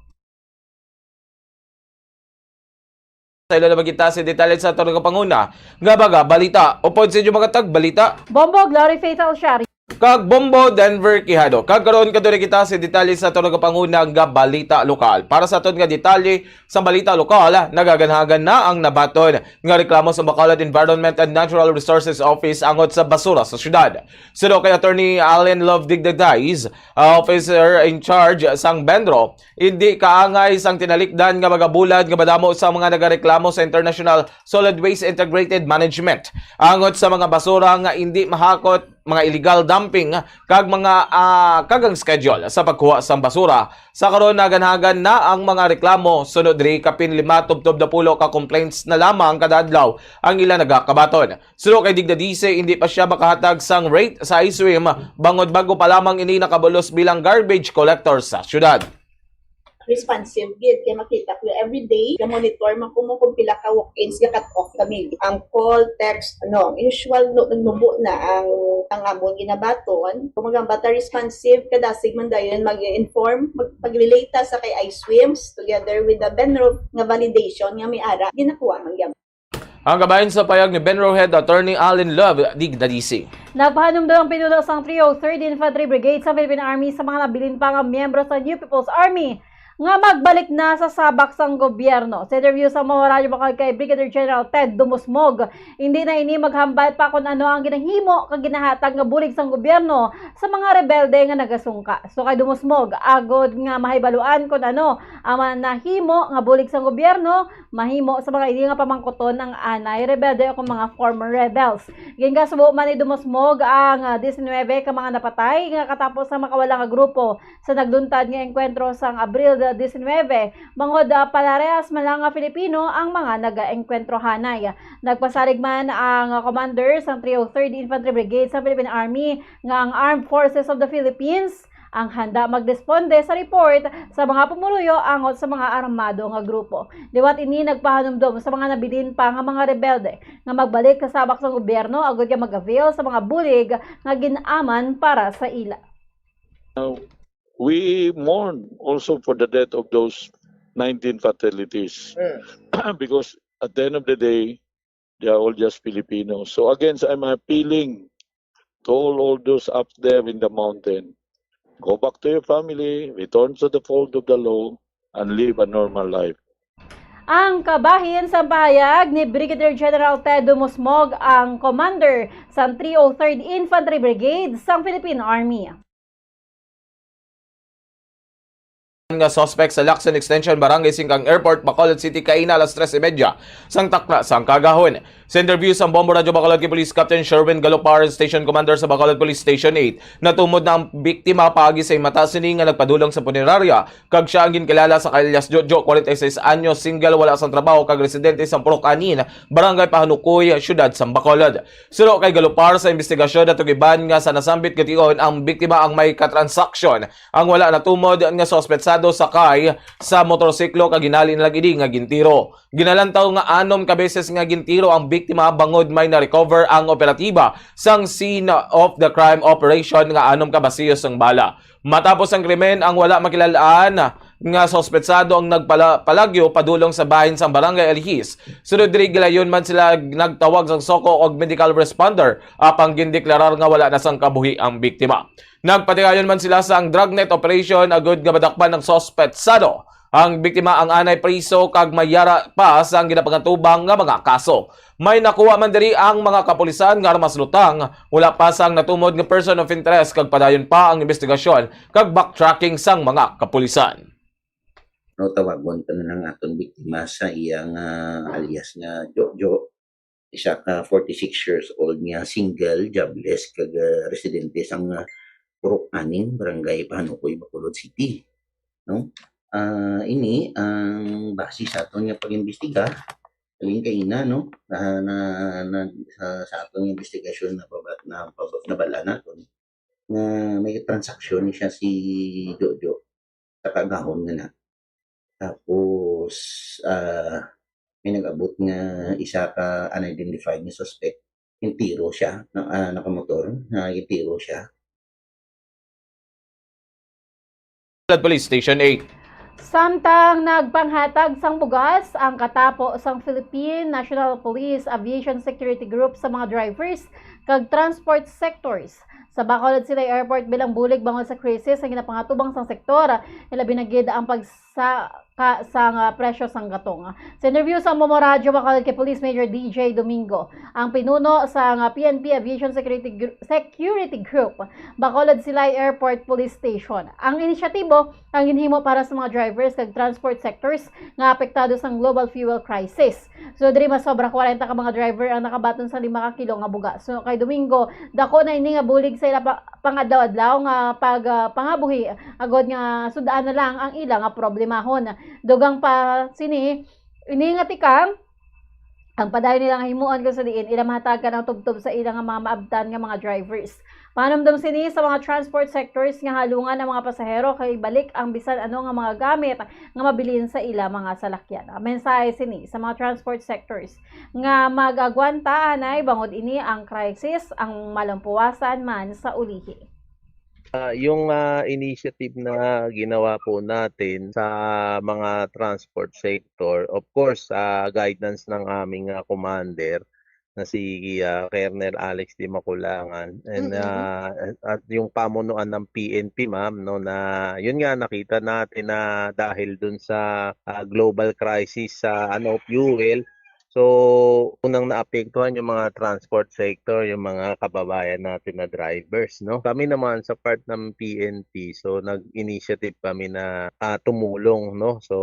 Sa ilo na magkita si detalye sa ito ng panguna. Nga baga, balita. Upod sa inyo mga tag, balita. Bombo, Glory Fatal Shari. Kag Bombo, Denver, Quijado. Kag karon kadto kita si detalye sa ito ng panguna nga balita lokal. Para sa ito nga detalye sa balita lokal, nagaganhagan na ang nabaton nga reklamo sa Bacolod Environment and Natural Resources Office angot sa basura sa syudad. Suno kay Attorney Allen Love Digdagdais, officer in charge sang Benro, hindi kaangay sang tinalikdan nga magabulad nga madamo sa mga nagareklamo sa International Solid Waste Integrated Management angot sa mga basura nga hindi mahakot, mga illegal dumping kag mga kagang schedule sa pagkuha sa basura. Sa karon naganhagan na ang mga reklamo sunod diri kapin 5 tubtob na pulo ka complaints na lamang kada adlaw ang ila nagakabaton. Sunod kay Digdadise hindi pa siya makahatag sang rate sa ISWIM bangod bago pa lamang ini nakabulos bilang garbage collector sa syudad. Responsive gid kay makita ko every day ka monitor man kung pila ka walk-ins ga cut off kami ang call text usual nubo na ang amon ginabaton kung magambata responsive kada segment dayon mag-inform magpag-relate sa kay iSwims together with the Benro nga validation nga may ara ginakuha man gyud. Ang kabayan sa payag ni Benro Head Attorney Allen Love Digdadisi. Nagpahanum daw ang pinuno sang 303rd Infantry Brigade sa Philippine Army sa mga nabilin pa nga miyembro sa New People's Army. nga magbalik na sa sabak sang gobyerno. Sa interview sa mga radyo bakal kay Brigadier General Ted Dumusmog, hindi na ini maghambal pa kung ano ang ginahimo kag ginahatag nga bulig sang gobyerno sa mga rebelde nga nagasungka. So kay Dumusmog, agod nga mahibaluan kung ano ang nahimo nga bulig sang gobyerno, mahimo sa mga ini nga pamangkoton ng anay rebelde o kung mga former rebels. Ginga subo man ni Dumusmog ang 19 ka mga napatay nga katapos sa makawala nga grupo sa nagduntad nga engkwentro sang Abril 19, mangod palarehas man lang nga Filipino ang mga naga-engkwentro hanay. Nagpasalig man ang commander sang 303rd Infantry Brigade sa Philippine Army nga ang Armed Forces of the Philippines ang handa magresponde sa report sa mga pumuluyo angot sa mga armado nga grupo. Liwat ini nagpahanumdom sa mga nabilin pa nga mga rebelde nga magbalik kasabak sa gobyerno agud nga mag-avail sa mga bulig nga ginaman para sa ila. We mourn also for the death of those 19 fatalities because at the end of the day, they are all just Filipinos. So again, I'm appealing to all those up there in the mountain. Go back to your family, return to the fold of the law, and live a normal life. Ang kabahin sa pahayag ni Brigadier General Ted Dumusmog, ang commander sa 303rd Infantry Brigade sa Philippine Army. Nga suspect sa Lacson Extension, Barangay Singkang Airport, Bacolod City, kaina alas 3:30 sang takna sang kagahon. Sa interview sa Bombo Radyo Bacolod kay Police Captain Sherwin Galopar, Station Commander sa Bacolod Police Station 8, natumod na ang biktima paagi sa mata sini nga nagpadulong sa punerarya, kag siya ang ginkalala sa Kalias Jojo, 46 anyos, single, wala sang trabaho, kag residente sa Purok Anin, Barangay Pahanukoy, Syudad sa Bacolod. Suro kay Galopar sa investigasyon at iban nga sa nasambit kation ang biktima ang may katransaksyon, ang wala natumod nga suspetsado sakay sa motorsiklo kag ginali na lagi nga gintiro. Ginalantaw nga 6 ka beses nga gintiro ang biktima bangod may na-recover ang operatiba sang scene of the crime operation nga 6 ka basiyos ang bala. Matapos ang krimen, ang wala makilalaan nga sospetsado ang nagpalagyo padulong sa bahin sa Barangay Alhis. Sunod diri gilayon man sila nagtawag sang soko og medical responder apang gindeklarar nga wala na sang kabuhi ang biktima. Nagpatigayon man sila sa ang dragnet operation agud nga madakpan ng sospetsado. Ang biktima ang anay priso kag mayara pa sa ginapangantubang nga mga kaso. May nakuha man diri ang mga kapulisan nga armas lutang, wala pa sang natumod nga person of interest kag padayon pa ang investigasyon kag backtracking sang mga kapulisan. No, tawagon pa na ng atong biktima sa iyang alias nga Jojo. Isa ka 46 years old nga single, jobless kag residente sang Purok Anin, Barangay Pahanukoy, Bacolod City. No? Ini ang base sa aton nga pag-imbestiga kaling kaina no sa atong investigasyon na bala naton nga may transaksyon siya si Jojo sa kagahon nga na. Tapos may nag-abot nga isa ka unidentified na suspect, intiro siya nakamotor na intiro siya. Police Station 8. Samtang nagpanghatag sang bugas ang katapo sang Philippine National Police Aviation Security Group sa mga drivers kag transport sectors sa Bacolod City Airport bilang bulig bangon sa krisis ang ginapangatubang sang sektor, ilabi na gid ang sang presyo sang gatong. Sa interview sa Momo Radyo Bacolod kay Police Major DJ Domingo, ang pinuno sa PNP Aviation Security Group, Bacolod Silay Airport Police Station. Ang inisyatibo ang ginhimo para sa mga drivers kag transport sectors nga apektado sang global fuel crisis. So diri mas sobra 40 ka mga driver ang nakabaton sa 5 ka kilo nga bugas. So kay Domingo, dako na ini nga bulig sa ila pangadlaw-adlaw nga pangabuhi agod nga sudaan na lang ang ila nga problemahon. Dugang pa sini ini nga tikang ang padayon nila nga himuon ko sa diin ila mahatagan ang tubtob sa ila nga mga maabtan nga mga drivers. Panamdam sini sa mga transport sectors nga halungan ng mga pasahero kay balik ang bisan ano nga mga gamit nga mabilin sa ila mga salakyan. Ang mensahe sini sa mga transport sectors nga magagwanta anay bangod ini ang crisis ang malampuwasan man sa ulihi. Yung initiative na ginawa po natin sa mga transport sector, of course, guidance ng aming commander na si Colonel Alex Di Maculangan and at yung pamunuan ng PNP ma'am no na yun nga nakita natin na dahil dun sa global crisis sa fuel, so unang naapektuhan yung mga transport sector, yung mga kababayan natin na drivers no. Kami naman sa part ng PNP, so nag-initiative kami na tumulong no. So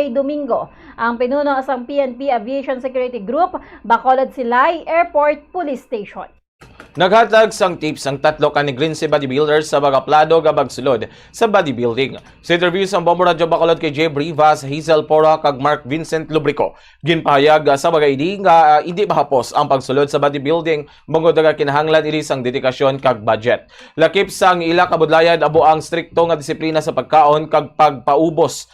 Domingo, ang pinuno sa PNP Aviation Security Group, Bacolod Silay Airport Police Station. Naghatag sang tips ang tatlo ka ni Grinse bodybuilders sa bagaplado gabag sulod sa bodybuilding. Sa interview sa Bombo Radyo Bacolod kay Jay Rivas, Hazel Pora kag Mark Vincent Lubrico, ginpahayag sa bagay nga hindi mahapos ang pagsulod sa bodybuilding bangod daga kinahanglan iri sang dedikasyon kag budget. Lakip sang ila kabudlayan abo ang strikto nga disiplina sa pagkaon kag pagpaubos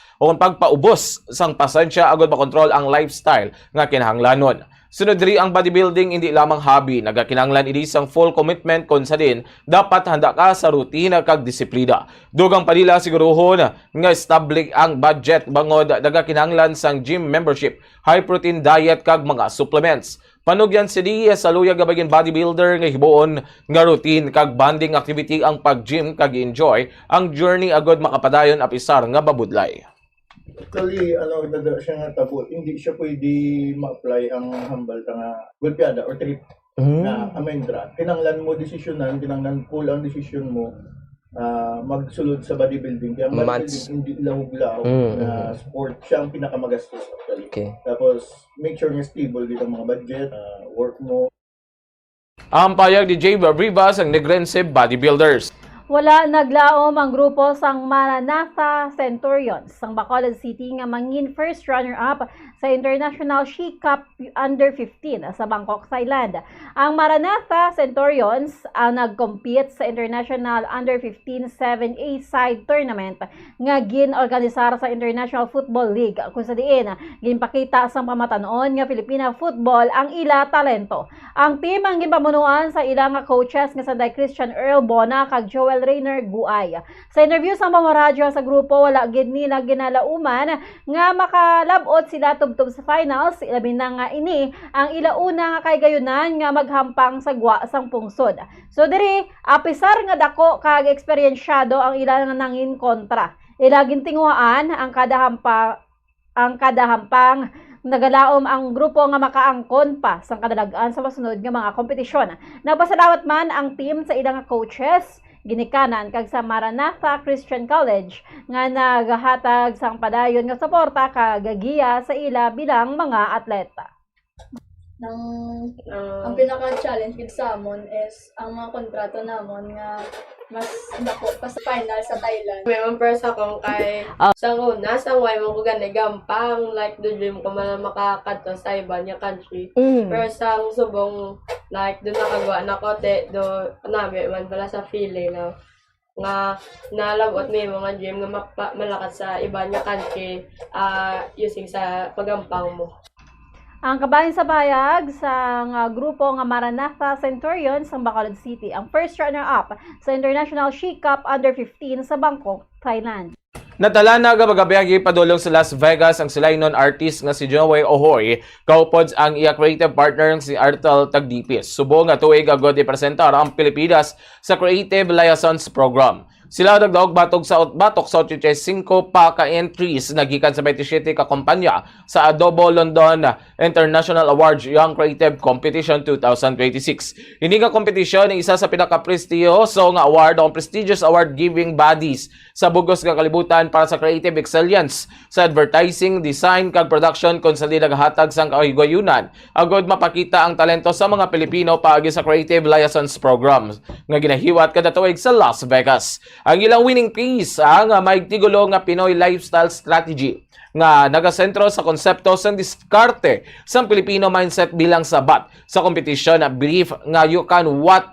sang pasensya agod makontrol ang lifestyle nga kinahanglanon. Sunod diri ang bodybuilding hindi lamang hobby, nagakinahanglan ini sang full commitment kun sa din dapat handa ka sa rutina kag disiplina. Dugang padila siguruhon nga establish ang budget bangod nagakinahanglan sang gym membership, high protein diet kag mga supplements. Panugyan si Dia sa luyag gabagin bodybuilder nga hibuon nga routine kag bonding activity ang pag-gym kag enjoy ang journey agod makapadayon apisar nga babudlay. Actually, dada siya nga tabot, hindi siya pwede ma-apply ang hambal nga gulpiada or trip na amendra. Kinanglan mo desisyonan, kinanglan full ang desisyon mo magsulod sa bodybuilding. Kaya bodybuilding hindi lahog-lahog na sport, siya ang pinakamagastos actually. Okay. Tapos, make sure nga stable dito ang mga budget, work mo. Ang payag ni Jay Rivas ang Negrense bodybuilders. Wala naglaom ang grupo sang Maranatha Centurions sang Bacolod City nga mangin first runner-up sa International She Cup Under 15 sa Bangkok, Thailand. Ang Maranatha Centurions ang nag-compete sa International Under 15 7A side tournament nga gin-organisar sa International Football League kung sa diin ginpakita sa pamatanon nga Filipina football ang ila talento. Ang team ang ginpamunuan sa ilang coaches nga Sanday Christian Earl Bona kag Joel Rainer Guay. Sa interview sa Mamaradyo sa grupo, wala gid nila ginalauman nga makalabot sila tubtob sa finals, ilabi na nga ini ang ilauna nga kay gayunan nga maghampang sa gwa sang pungsod. So diri apisar nga dako kag eksperyensyado ang ila nga nangin kontra. Ilaging tinguhaan ang kadahampang nagalaom ang grupo nga makaangkon pa sa kadalagaan sa masunod nga mga kompetisyon. Nagpasalamat man ang team sa ilang coaches ginikanan kag sa Maranatha Christian College nga nagahatag sang padayon nga suporta kag giya sa ila bilang mga atleta. Ang pinaka-challenge gid sa amon is ang mga kontrato namon nga mas dako pa sa final sa Thailand. May mampersa kong kay sa una, sa way mo ko gani gampang, like the dream ko man makakadto sa iba niya country. Pero sa subong, like doon nakagawa na ko, do nabi man pala sa feeling na nga nalabot may mga dream nga malakat sa iba niya country using sa pagampang mo. Ang kabahin sa bayag sa grupo nga Maranatha Centurions sa Bacolod City, ang first runner-up sa International She Cup Under 15 sa Bangkok, Thailand. Natala na gabagabiyagi padulong sa Las Vegas ang silaynon artist nga si Joey Ohoy, kaupods ang iya creative partner si Artel Tagdipis. Subong nga tuig agad ipresentar ang Pilipinas sa Creative Liaisons Program. Sila nagdaog batok sa 85 pa ka entries nagikan sa 27 ka kompanya sa Adobo London International Awards Young Creative Competition 2026. Ini nga competition ay isa sa pinaka-prestigiyoso nga award o prestigious award giving bodies sa bugos nga kalibutan para sa creative excellence sa advertising, design kag production kung sa nagahatag sang kahigayunan agod mapakita ang talento sa mga Pilipino paagi sa Creative Liaisons Program nga ginahiwat kada tuig sa Las Vegas. Ang ilang winning piece ang maigtigulo nga Pinoy lifestyle strategy nga nagasentro sa konsepto sang diskarte sang Filipino mindset bilang sabat sa competition na belief nga you can what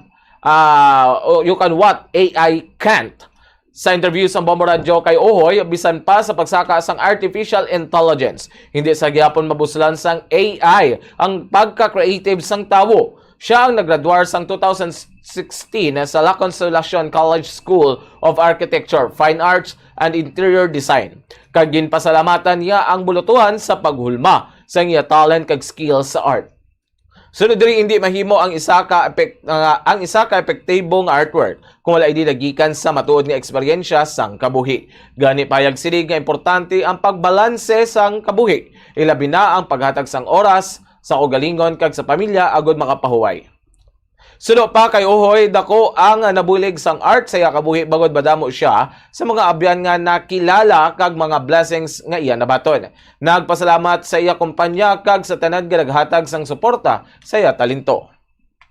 AI can't. Sa interview sa Bombo Radyo kay Ohoy, bisan pa sa pagsaka sang artificial intelligence, hindi sa gihapon mabuslan sang AI ang pagka-creative sang tawo. Siya ang naggraduar sang 2016 sa La Consolacion College School of Architecture, Fine Arts, and Interior Design. Kag ginpasalamatan niya ang bulutuhan sa paghulma sa iya talent kag skills sa art. Sunod diri hindi mahimo ang isa ka epektibong artwork kung wala idi nagikan sa matuod nga eksperyensya sang kabuhi. Gani payag sinig nga importante ang pagbalanse sang kabuhi, ilabi na ang paghatag sang oras sa ugalingon kag sa pamilya agod makapahuway. Sudo pa kay Uhoy dako ang nabulig sang art sa iya kabuhi bagod madamo siya sa mga abyan nga nakilala kag mga blessings nga iya nabaton. Nagpasalamat sa iya kumpanya kag sa tanan nga naghatag sang suporta sa iya talento.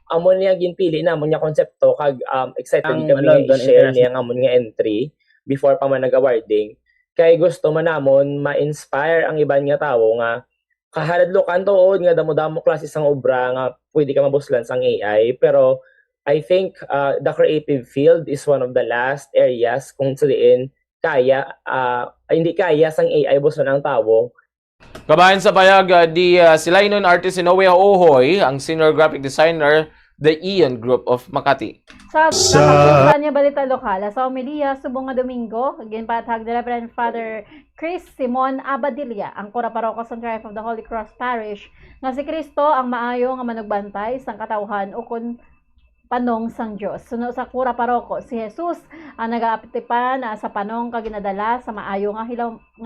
Amon niya ginpili na amon niya konsepto kag excited kami i-share niya ang amon nga entry before pa man nag-awarding kay gusto man namon ma-inspire ang iban nga tawo nga kaharadlokan tuod nga damo-damo klase sang obra nga pwede ka mabuslan sang AI, pero I think the creative field is one of the last areas kung saliin hindi kaya sang AI buslan ang tawo. Kabahin sa payag di Silainon artist si Noe Uhoy, ang senior graphic designer the Ion Group of Makati. Sa niya balita lokal, sa Omelia, subong nga Domingo, ginpatag ni Reverend Father Chris Simon Abadilla, ang kura paroko sa Triumph of the Holy Cross Parish, nga si Kristo ang maayo nga manugbantay sang katawhan ukon panong sang Dios. Suno sa kura paroko, si Jesus ang nagaaptipan sa panong kaginadala sa maayo nga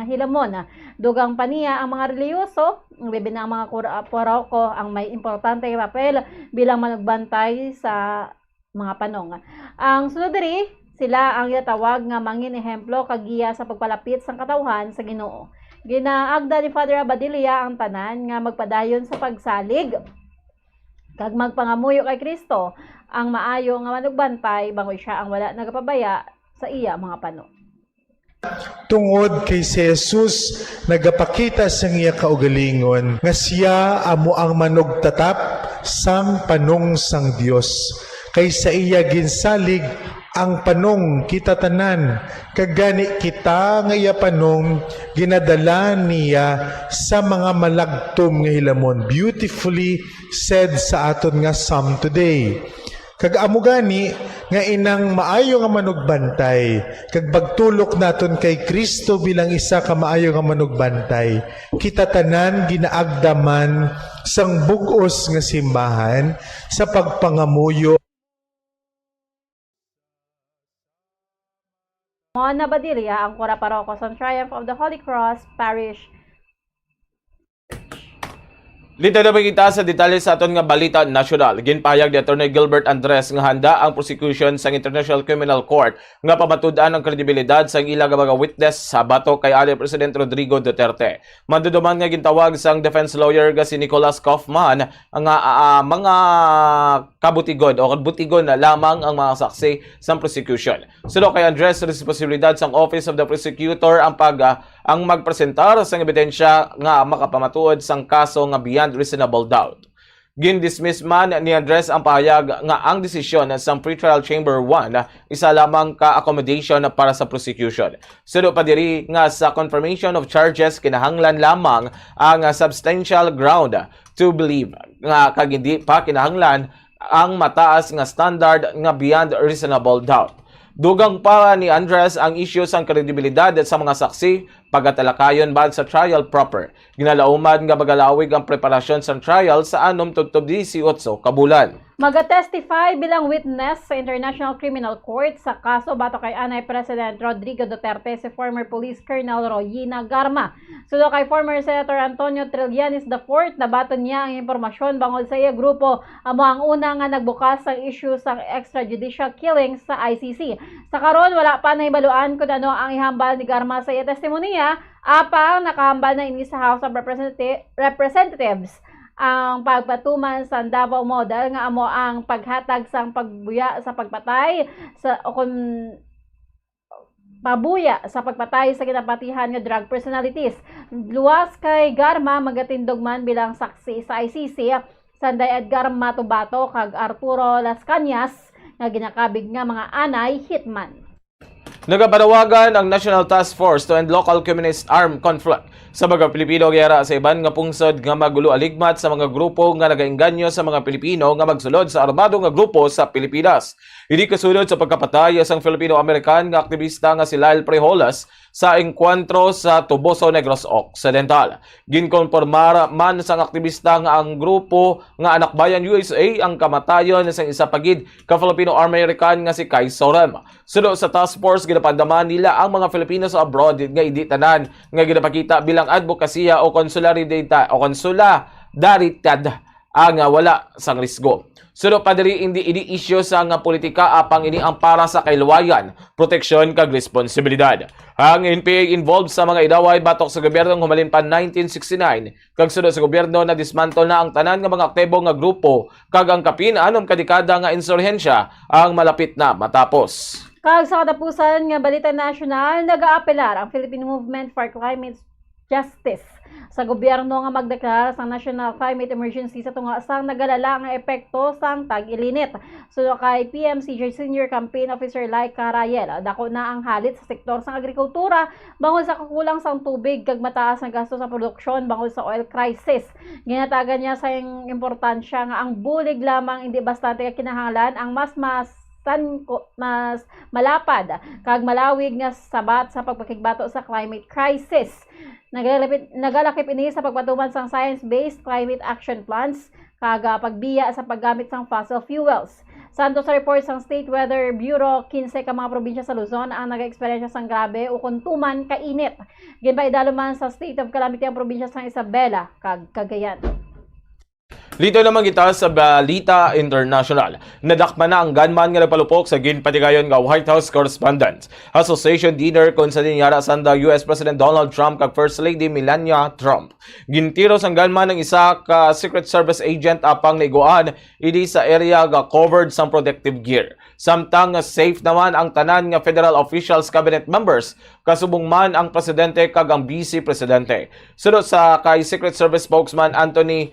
hilamon. Dugang paniya ang mga reliyoso, ang bibi ng mga kura paroko ang may importante papel bilang manugbantay sa mga panong. Ang sunod diri, sila ang yatawag nga mangin ehemplo kagiya sa pagpalapit sang katawhan sa Ginoo. Ginaagda ni Father Abadilla ang tanan nga magpadayon sa pagsalig kag magpangamuyo kay Kristo ang maayo nga manugbantay bangoy siya ang wala nagapabaya sa iya mga panong. Tungod kay si Jesus nagapakita sa iya kaugalingon nga siya amo ang manugtatap sang panong sang Dios. Kay sa iya ginsalig ang panong kita tanan, kagani kita nga iya panong ginadala niya sa mga malagtom nga hilamon. Beautifully said sa aton nga psalm today. Kag amo gani nga inang maayo nga manugbantay, kag pagtulok naton kay Kristo bilang isa ka maayo nga manugbantay, kita tanan ginaagdaman sang bug-os nga simbahan sa pagpangamuyo. Mona Badilla, ang kura paroko sa Triumph of the Holy Cross Parish. Lito na kita sa detalye sa aton nga balita nasyonal. Ginpahayag ni Attorney Gilbert Andres nga handa ang prosecution sa International Criminal Court nga pamatud-an ang kredibilidad sa ilang mga witness sa bato kay ali President Rodrigo Duterte. Manduduman nga gintawag sang defense lawyer nga si Nicholas Kaufman ang mga kabutigon o butigon na lamang ang mga saksi sa prosecution. Sulo kay Andres, responsibilidad sang Office of the Prosecutor ang magpresentar sang ebidensya nga makapamatuod sang kaso nga beyond reasonable doubt. Gindismiss man ni Andres ang pahayag nga ang desisyon sa Pretrial Chamber 1 isa lamang ka accommodation para sa prosecution. Sudo pa diri nga sa confirmation of charges kinahanglan lamang ang substantial ground to believe nga kag hindi pa kinahanglan ang mataas nga standard nga beyond reasonable doubt. Dugang pa ni Andres ang issue sang kredibilidad sa mga saksi pagatalakayon bad sa trial proper. Ginalauman nga magalawig ang preparasyon sa trial sa 6 tubdi 18 kabulan. Maga-testify bilang witness sa International Criminal Court sa kaso bato kay Anay President Rodrigo Duterte si former Police Colonel Royina Garma. Sudo kay former Senator Antonio Trillanes IV na bato niya ang impormasyon bangod sa iya grupo amo ang una nga nagbukas ang issue sa extrajudicial killings sa ICC. Sa karon wala pa nahibaluan kung ano ang ihambal ni Garma sa iya testimonya, apang nakahambal na ini sa House of Representatives ang pagpatuman sa Davao Model nga amo ang paghatag sang pagbuya sa pagpatay sa pabuya sa pagpatay sa kinapatihan nga drug personalities. Luwas kay Garma magatindog man bilang saksi sa ICC sanday Edgar Matubato kag Arturo Las Cañas nga ginakabig nga mga anay hitman. Nagapanawagan ang National Task Force to End Local Communist Armed Conflict Sa mga Pilipino giyara sa iban nga pungsod nga magulo aligmat sa mga grupo nga nagaengganyo sa mga Pilipino nga magsulod sa armado nga grupo sa Pilipinas. Hindi kasunod sa pagkapatay sang Filipino-American nga aktivista nga si Lyle Prejolas sa engkwentro sa Tuboso, Negros Occidental. Ginkonpormar man sang aktivista nga ang grupo nga Anak Bayan USA ang kamatayon sa isa pagid ka Filipino-American nga si Kai Sorem. Suno sa task force ginapandaman nila ang mga Filipino sa abroad nga hindi tanan nga ginapakita bilang advokasya o konsularidad ang wala sang risgo. Suno pa diri hindi ini-issue sa nga politika apang ini ang para sa kailuwayan, proteksyon kag responsibilidad. Ang NPA involved sa mga idaway batok sa gobyernong humalin pa 1969 kag sunod sa gobyerno na dismantle na ang tanan nga mga aktibo nga grupo kag ang kapin anom ka dekada nga insurhensya ang malapit na matapos. Kag sa katapusan nga balita nasyonal, nag-aapelar ang Philippine Movement for Climate Justice sa gobyerno nga magdeklara sa National Climate Emergency sa tunga sang nagalala nga epekto sang tag-ilinit. Suno kay PMCJ Senior Campaign Officer Laika Rayel, dako na ang halit sa sektor sang agrikultura bangod sa kakulang sang tubig kag mataas nga gasto sa produksyon bangod sa oil crisis. Ginatagan niya sa importansya nga ang bulig lamang hindi bastante kinahanglan ang mas malapad kag malawig nga sabat sa pagpakigbato sa climate crisis. Nagalakip ini sa pagpatuman sang science-based climate action plans kag pagbiya sa paggamit sang fossil fuels. Santo sa report sang State Weather Bureau, 15 ka mga probinsya sa Luzon ang nag-eksperyensya sang grabe o kuntuman kainit. Ginpaidalo man sa state of calamity ang probinsya sang Isabela kag Cagayan. Lito naman kita sa Balita International. Nadakma na ang gunman nga nagpalupok sa ginpatigayon nga White House Correspondents Association dinner kung sa dinyara sanda US President Donald Trump kag First Lady Melania Trump. Gintiros ang gunman ng isa ka Secret Service agent apang naiguan idi sa area nga covered sa protective gear. Samtang safe naman ang tanan nga federal officials, cabinet members, kasubong man ang presidente kag ang vice presidente. Sunod sa kay Secret Service spokesman Anthony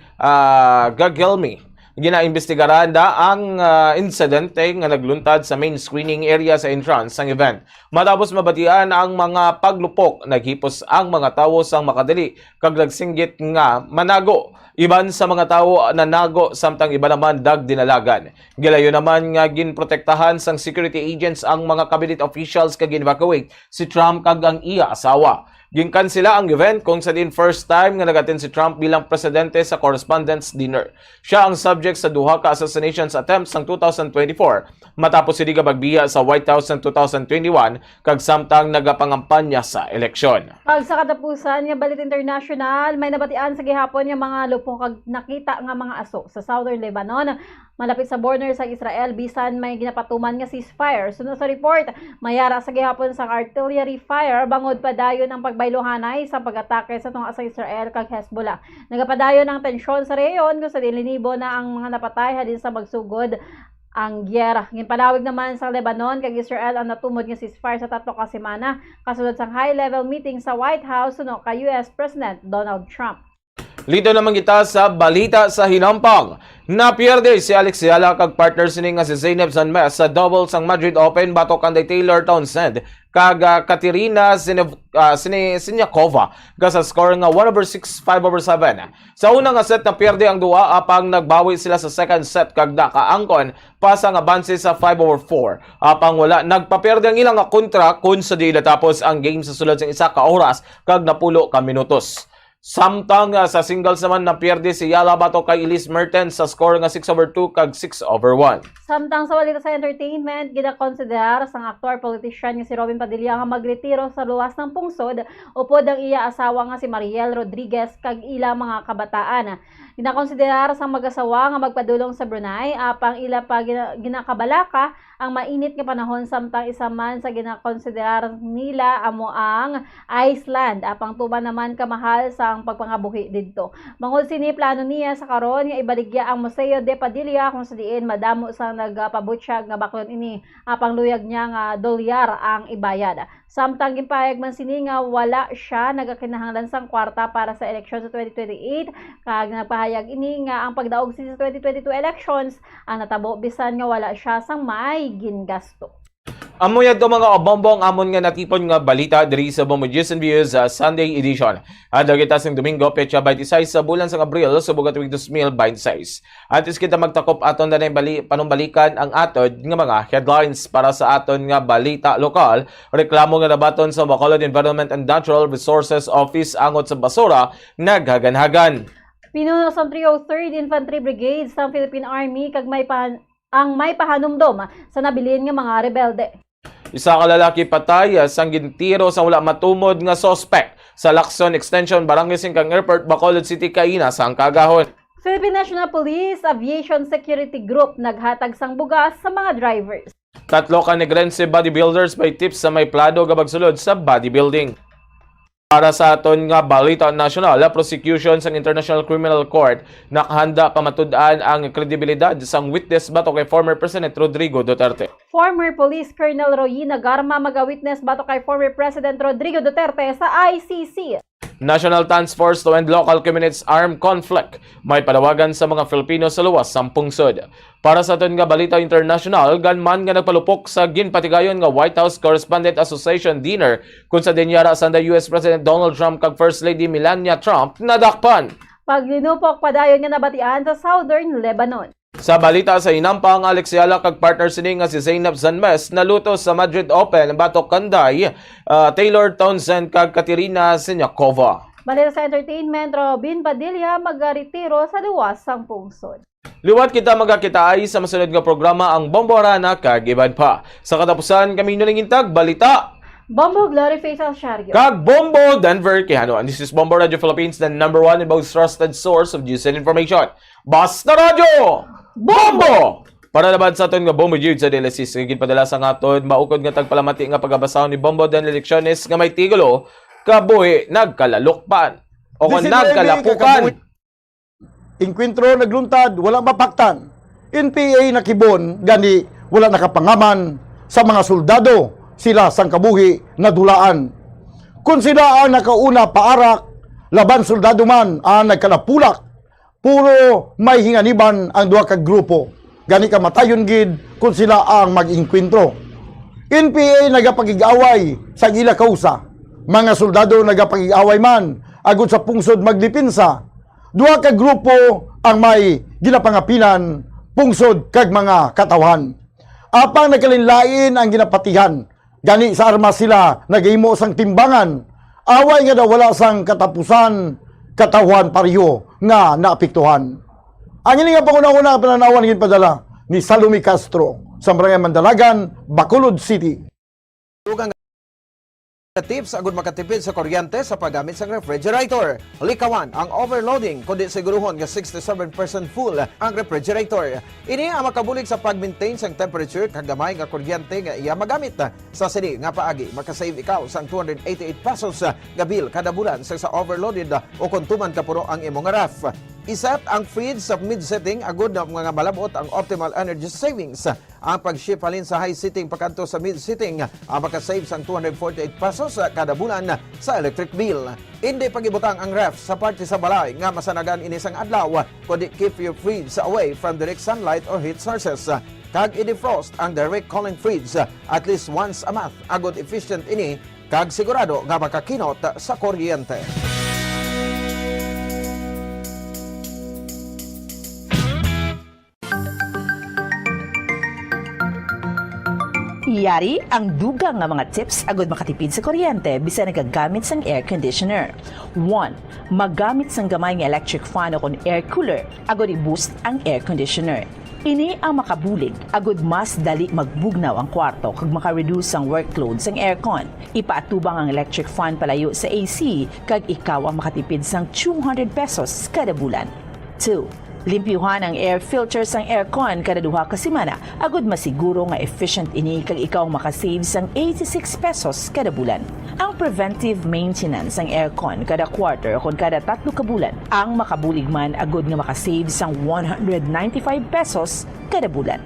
Gagelmi, ginaimbestigaran ang insidente nga nagluntad sa main screening area sa entrance ng event. Matapos mabatian ang mga paglupok, naghipos ang mga tawo sang makadali kag nagsinggit nga manago. Iban sa mga tawo na nago samtang iba naman dag dinalagan. Gilayo naman nga ginprotektahan sang security agents ang mga cabinet officials kag evacuate si Trump kag ang iya asawa. Ginkansela ang event kung sa din first time nga nag-attend si Trump bilang presidente sa Correspondents' Dinner. Siya ang subject sa duha ka assassinations attempts ng 2024 matapos sila bagbiya sa White House ng 2021 kag samtang nagapangampanya sa eleksyon. Kag sa katapusan nga Balita International, may nabatian sa gihapon nga mga lupong kag nakita nga mga aso sa Southern Lebanon malapit sa border sa Israel bisan may ginapatuman nga ceasefire. Sunod sa report, mayara sa gihapon sa artillery fire bangod padayon ang pagbaylohanay sa pag-atake sa tunga sa Israel kag Hezbollah. Nagapadayon ang tensyon sa rehiyon kung sa dilinibo na ang mga napatay halin sa magsugod ang gyera. Ginpalawig naman sa Lebanon kag Israel ang natumod nga ceasefire sa 3 ka semana kasunod sang high-level meeting sa White House suno kay US President Donald Trump. Lito naman kita sa balita sa hinampang. Napierde si Alex Yala kag partner sini nga si Zeynep Zanmes sa doubles ang Madrid Open batok kanday Taylor Townsend kag Katerina Siniakova sa score nga 1/6, 5/7. Sa unang set na pierde ang duwa apang nagbawi sila sa second set kag nakaangkon pa sa nga banse sa 5/4. Apang wala nagpapierde ang ilang kontra kun sa di natapos ang game sa sulod sa isa ka oras kag napulo ka minutos. Samtang sa singles naman na pierde si Yala batok kay Elise Mertens sa score nga 6/2 kag 6/1. Samtang sa balita sa entertainment, ginakonsiderar sang aktor politician nga si Robin Padilla nga magretiro sa luwas ng pungsod upod ang iya asawa nga si Mariel Rodriguez kag ila mga kabataan. Ginakonsiderar sang mag-asawa nga magpadulong sa Brunei apang ila pa ginakabalaka ang mainit nga panahon samtang isa man sa ginakonsiderar nila amo ang Iceland apang tuban naman kamahal sa ang pagpangabuhi didto. Mangod sini plano niya sa karon nga ibaligya ang Museo de Padilla kung sa diin madamo sa nagpabutyag nga baklon ini apang luyag niya nga dolyar ang ibayad. Samtang gipahayag man sini nga wala siya nagakinahanglan sang kwarta para sa eleksyon sa 2028 kag nagpahayag ini nga ang pagdaog sa 2022 elections ang natabo bisan nga wala siya sang may gingasto. Amoy ato mga kabombong amon nga natipon nga balita diri sa Bombo News and Views Sunday edition. Adto kita sa Domingo petsa 26 sa bulan sa Abril subong tuig 2026. Atis kita magtakop aton danay panumbalikan ang atod nga mga headlines para sa aton nga balita lokal. Reklamo nga nabaton sa Bacolod Environment and Natural Resources Office angot sa basura naghaganhagan. Pinuno sa 303rd Infantry Brigade sa Philippine Army kag may pahanumdom sa nabilin nga mga rebelde. Isa ka lalaki patay sang gintiro sa wala matumod nga sospek sa Lacson Extension Barangay Singkang Airport, Bacolod City, Caina, sang Kagahon. Philippine National Police Aviation Security Group naghatag sang bugas sa mga drivers. 3 ka negrense bodybuilders by tips sa may plado gabagsulod sa bodybuilding. Para sa aton nga balita national, prosecution sa International Criminal Court nakahanda pamatud-an ang kredibilidad sang witness bato kay former President Rodrigo Duterte. Former Police Colonel Roy Nagarma maga-witness bato kay former President Rodrigo Duterte sa ICC. National Task Force to End Local Communities Armed Conflict may panawagan sa mga Filipino sa luwas sang pungsod. Para sa aton nga balita international, ganman nga nagpalupok sa ginpatigayon nga White House Correspondent Association dinner kung sa dinyara sa US President Donald Trump kag First Lady Melania Trump nadakpan. Paglinupok padayon nga nabatian sa Southern Lebanon. Sa balita sa inampang Alex Yala kag partner sini nga si Zainab Zanmes naluto sa Madrid Open batok kanday Taylor Townsend kag Katerina Siniakova. Balita sa entertainment, Robin Padilla magaretiro sa luwas sang pungsod. Liwat kita magkakitaay sa masunod nga programa ang Bomborana kag iban pa. Sa katapusan kami nulingintag balita Bombo Glory Faisal Shario kag Bombo Denver Quijano. And this is Bombo Radio Philippines, the #1 and most trusted source of news and information. Basta Radio Bombo! Para naman sa aton nga Bombo Jude sa Delasis, nga ginpadala sa aton maukod nga tagpalamati nga pagabasahon ni Bombo den Elecciones nga may tigulo kabuhi nagkalalukpan o kung nagkalapukan. Inkwentro nagluntad, wala mapaktan. NPA nakibon, gani wala nakapangaman sa mga soldado, sila sang kabuhi na dulaan. Kung sila ang nakauna paarak, laban soldado man ang nagkalapulak, puro may hinganiban ang duha ka grupo. Gani kamatayon gid kung sila ang mag-inkwentro. NPA nagapagig-away sa ila kausa. Mga soldado nagapagig-away man agud sa pungsod magdipinsa. Duha ka grupo ang may ginapangapinan, pungsod kag mga katawan. Apang nagkalinlain ang ginapatihan, gani sa armas sila nagahimo sang timbangan. Away nga daw wala sang katapusan, katawan pareho nga naapektuhan. Ang ini nga panguna-una pananawan ginpadala ni Salome Castro sa Barangay Mandalagan, Bacolod City. Tips agud makatipid sa kuryente sa paggamit sa refrigerator. Likawan ang overloading kundi siguruhon nga 67% full ang refrigerator. Ini ang makabulig sa pag-maintain sang temperature kag gamay nga kuryente nga iya magamit. Sa sini nga paagi makasave ikaw sang 288 pesos nga bill kada bulan sa overloaded o kung tuman ka puro ang imong ref. Iset ang fridge sa mid-setting agud na mga malabot ang optimal energy savings. Ang pag-ship halin sa high setting pakanto sa mid-setting ang makasave sang 248 pesos kada bulan sa electric bill. Hindi pagibutang ang ref sa parte sa balay nga masanagan ini sang adlaw kundi keep your fridge away from direct sunlight or heat sources. Kag i-defrost ang direct cooling fridge at least once a month. Agud efficient ini kag sigurado nga makakinot sa kuryente. Yari ang dugang nga mga tips agud makatipid sa kuryente bisan nagagamit sang air conditioner. 1. Magamit sang gamay nga electric fan o kon air cooler agud i-boost ang air conditioner. Ini ang makabulig agud mas dali magbugnaw ang kwarto kag maka-reduce ang workload sang aircon. Ipaatubang ang electric fan palayo sa AC kag ikaw ang makatipid sang 200 pesos kada bulan. 2. Limpyuhan ang air filter sang aircon kada duha ka semana agud masiguro nga efficient ini kag ikaw makasave sang 86 pesos kada bulan. Ang preventive maintenance sang aircon kada quarter o kada 3 ka bulan ang makabulig man agud nga makasave sang 195 pesos kada bulan.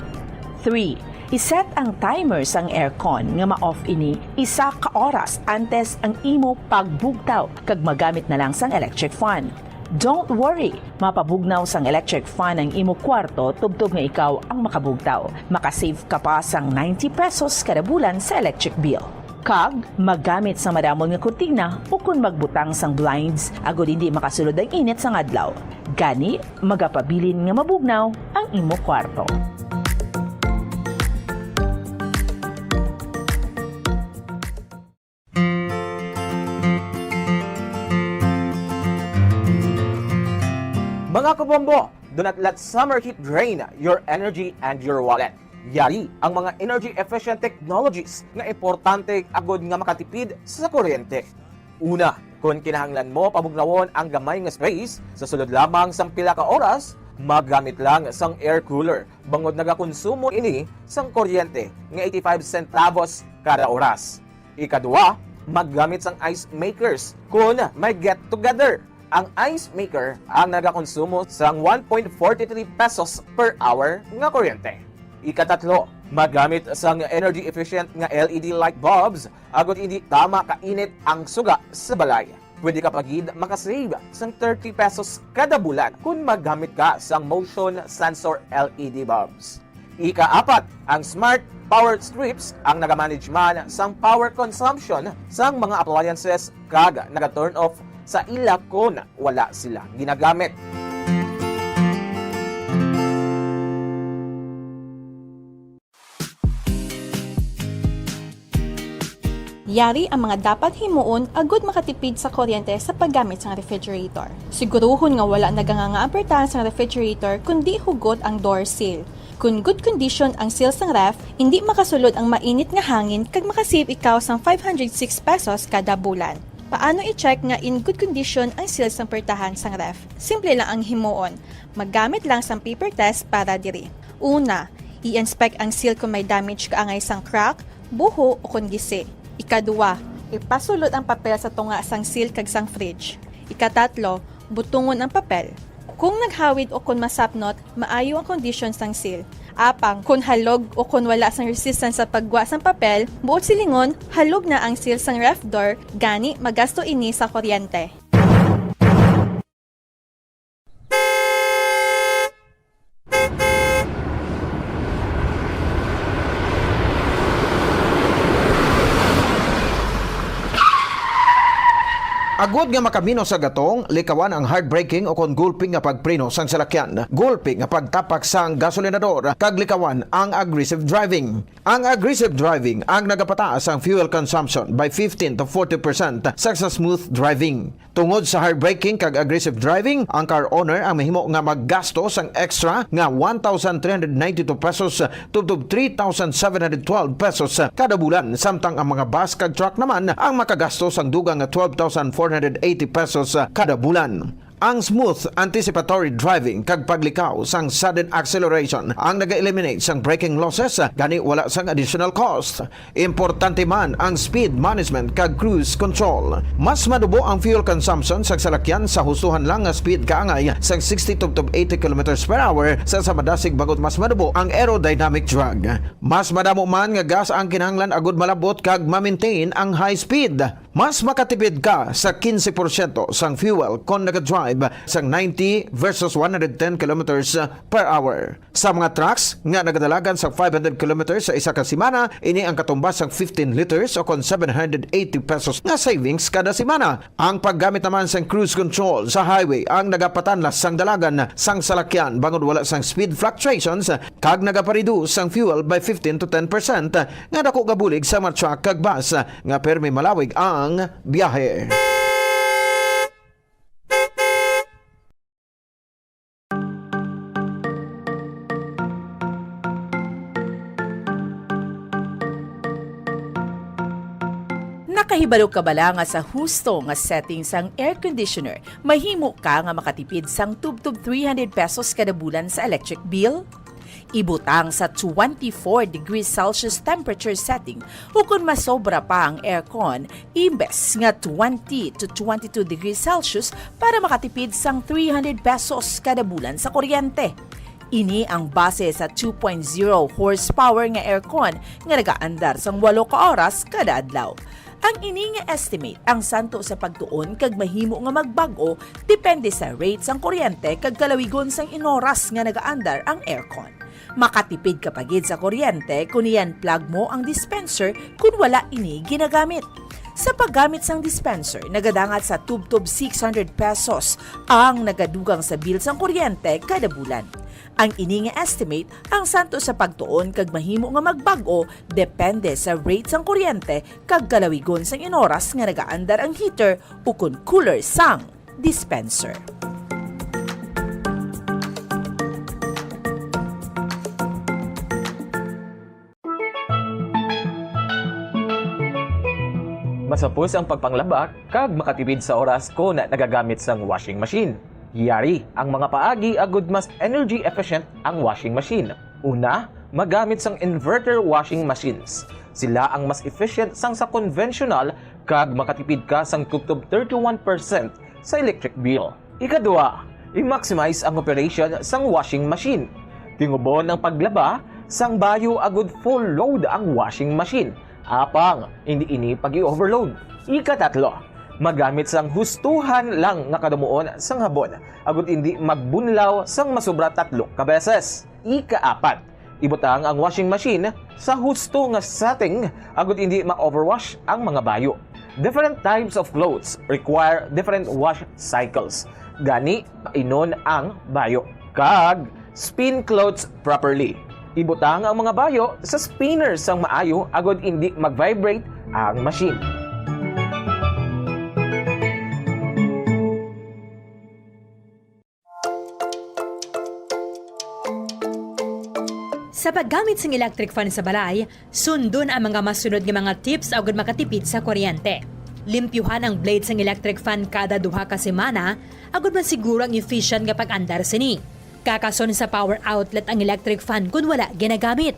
3. Iset ang timer sang aircon nga ma-off ini 1 ka oras antes ang imo pagbugtaw kag magamit na lang sang electric fan. Don't worry, mapabugnaw sang electric fan ang imo kwarto tubtob nga ikaw ang makabugtaw. Makasave ka pa sang 90 pesos kada bulan sa electric bill. Kag, magamit sa madamol nga kurtina o kung magbutang sang blinds agod hindi makasulod ang init sang adlaw. Gani, magapabilin nga mabugnaw ang imo kwarto. Mga kabombo, do not let summer heat drain your energy and your wallet. Yari ang mga energy-efficient technologies nga importante agod nga makatipid sa kuryente. Una, kung kinahanglan mo pabugnawon ang gamay nga space, sa sulod lamang sang pila ka oras, maggamit lang sang air cooler. Bangod nagakonsumo ini sang kuryente nga 85 centavos kada oras. Ikadua, maggamit sang ice makers kung may get together. Ang ice maker ang nagakonsumo sang 1.43 pesos per hour nga kuryente. Ikatatlo, magamit sang energy efficient nga LED light bulbs agod hindi tama kainit ang suga sa balay. Pwede ka pagid makasave sang 30 pesos kada bulan kung maggamit ka sang motion sensor LED bulbs. Ikaapat, ang smart power strips ang nagamanage man sang power consumption sang mga appliances kag naga-turn off sa ila kung wala sila ginagamit. Yari ang mga dapat himuon agud makatipid sa kuryente sa paggamit sa refrigerator. Siguruhon nga wala nagangangaapertahan sa refrigerator kundi hugot ang door seal. Kung good condition ang seal sang ref, hindi makasulod ang mainit nga hangin kag makasave ikaw sang 506 pesos kada bulan. Paano i-check nga in good condition ang seal sang pertahan sang ref? Simple lang ang himuon. Maggamit lang sang paper test para diri. Una, i-inspect ang seal kung may damage kaangay sang crack, buho o kung gisi. Ikadua, ipasulod ang papel sa tunga sang seal kag sang fridge. Ikatatlo, butungon ang papel. Kung naghawid o kung masapnot, maayo ang condition sang seal. Apang, kung halog o kung wala sang resistance sa pagwa sang papel, buot silingon, halog na ang seal sang ref door, gani magasto ini sa kuryente. Agud nga makamino sa gatong, likawan ang heartbreaking o kon gulping nga pagpreno sang salakyan. Gulping nga pagtapak sang gasolinador, kag likawan ang aggressive driving. Ang aggressive driving ang nagapataas ang fuel consumption by 15 to 40% sa smooth driving. Tungod sa heartbreaking kag aggressive driving, ang car owner ang mahimo nga maggasto sang extra nga 1,392 pesos tubtob 3,712 pesos kada bulan, samtang ang mga bus kag truck naman ang makagasto sang dugang nga 12,480 pesos kada bulan. Ang smooth anticipatory driving kag paglikaw sang sudden acceleration ang naga-eliminate sang braking losses, gani wala sang additional cost. Importante man ang speed management kag cruise control. Mas madubo ang fuel consumption sa salakyan sa hustuhan lang nga speed kaangay sang 60 to 80 km per hour sa samadasig bagot mas madubo ang aerodynamic drag. Mas madamo man nga gas ang kinahanglan agud malabot kag ma-maintain ang high speed. Mas makatipid ka sa 15% sang fuel kung nag-drive sang 90 versus 110 km per hour. Sa mga trucks nga nagadalagan sa 500 km sa isa ka semana, ini ang katumbas sang 15 liters o kon 780 pesos nga savings kada semana. Ang paggamit naman sang cruise control sa highway ang nagapatanlas sang dalagan sang salakyan bangod wala sang speed fluctuations kag nagapareduce sang fuel by 15 to 10% nga dako gabulig sa mga truck kag bus nga permi malawig ang biyahe. Nakahibalo ka bala nga sa husto nga setting sang air conditioner, mahimo ka nga makatipid sang tubtob 300 pesos kada bulan sa electric bill? Ibutang sa 24 degrees Celsius temperature setting o kung masobra pa ang aircon, imbes nga 20 to 22 degrees Celsius para makatipid sang 300 pesos kada bulan sa kuryente. Ini ang base sa 2.0 horsepower nga aircon nga nagaandar sang 8 ka oras kada adlaw. Ang ini nga estimate ang santo sa pagtuon kag mahimo nga magbago depende sa rate sang kuryente kag kalawigon sang inoras nga nagaandar ang aircon. Makatipid ka pagid sa kuryente kung iyan plug mo ang dispenser kung wala ini ginagamit. Sa paggamit sang dispenser, nagadangat sa tub-tub 600 pesos ang nagadugang sa bill sang kuryente kada bulan. Ang ini nga estimate ang santo sa pagtuon kag mahimo nga magbago depende sa rate sang kuryente kag kalawigon sang inoras nga nagaandar ang heater o kun cooler sang dispenser. Masapos ang pagpanglaba kag makatipid sa oras ko na nagagamit sang washing machine. Yari ang mga paagi agud mas energy efficient ang washing machine. Una, magamit sang inverter washing machines. Sila ang mas efficient sang sa conventional kag makatipid ka sang tubtob 31% sa electric bill. Ikadua, i-maximize ang operation sang washing machine. Tingubon ang paglaba sang bayo agud full load ang washing machine. Apang, hindi ini pag-i-overload. Ikatatlo, magamit sang hustuhan lang nga kadumuon sang habon, agud hindi magbunlaw sang masobra 3 ka beses. Ikaapat, ibutang ang washing machine sa husto nga setting, agud hindi ma-overwash ang mga bayo. Different types of clothes require different wash cycles. Gani, inon ang bayo. Kag, spin clothes properly. Ibutang ang mga bayo sa spinner sang maayo agud hindi mag-vibrate ang machine. Sa paggamit ng electric fan sa balay, sundon ang mga masunod nga mga tips agud makatipid sa kuryente. Limpyuhan ang blades ng electric fan kada 2 ka semana agud masiguro ang efficient nga pag-andar sini. Kakason sa power outlet ang electric fan kung wala ginagamit.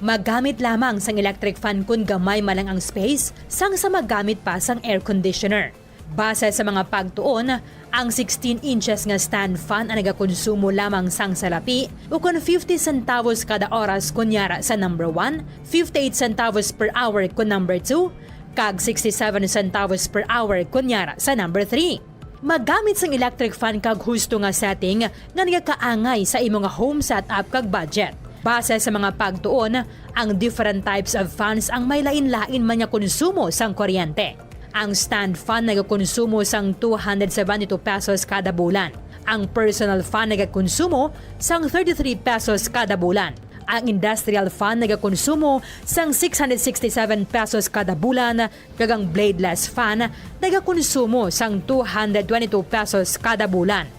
Maggamit lamang sang electric fan kung gamay malang ang space sang sa maggamit pa sang air conditioner. Base sa mga pagtuon, ang 16 inches nga stand fan ang nagakonsumo lamang sang salapi o kung 50 centavos kada oras kunyara sa number 1, 58 centavos per hour kung number 2, kag 67 centavos per hour kunyara sa number 3. Maggamit sang electric fan kag husto nga setting nga nagakaangay sa imong home setup kag budget. Base sa mga pagtuon, ang different types of fans ang may lain-lain man nga konsumo sang kuryente. Ang stand fan nagakonsumo sang 272 pesos kada bulan. Ang personal fan nagakonsumo sang 33 pesos kada bulan. Ang industrial fan nagakonsumo sang 667 pesos kada bulan, kag ang bladeless fan nagakonsumo sang 222 pesos kada bulan.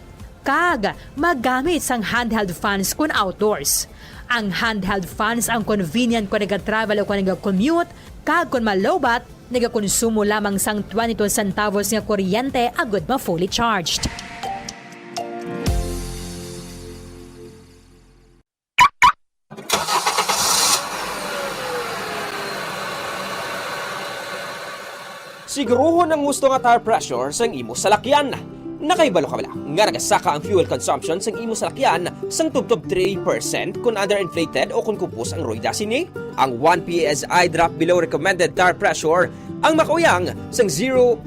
Kag magamit sang handheld fans kun outdoors. Ang handheld fans ang convenient kung nag-travel o kung nag-commute, kag kung malobat, nagakonsumo lamang sang 22 centavos nga kuryente agud ma-fully charged. Siguruhon ang gusto nga tire pressure sang imo salakyan. Nakaibalo ka bala nga nagasaka ang fuel consumption sang imo salakyan sang tubtob 3% kung underinflated o kung kupos ang roida sini. Ang 1 PSI drop below recommended tire pressure ang makauyang sang 0.2%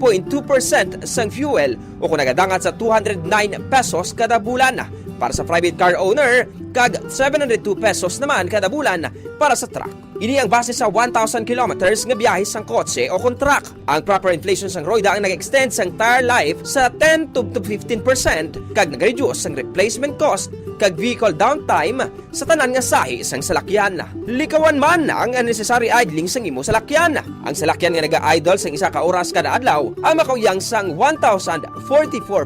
sang fuel o kung nagadangat sa 209 pesos kada bulan para sa private car owner kag 702 pesos naman kada bulan para sa truck. Ini ang base sa 1,000 kilometers nga biyahe sang kotse o kung truck. Ang proper inflation sang roida ang nag-extend sang tire life sa 10 to 15% kag nag-reduce sang replacement cost kag vehicle downtime sa tanan nga sahi sang salakyan. Likawan man ang unnecessary idling sang imo salakyan. Ang salakyan nga naga-idle sang 1 ka oras kada adlaw ang makauyang sang 1,044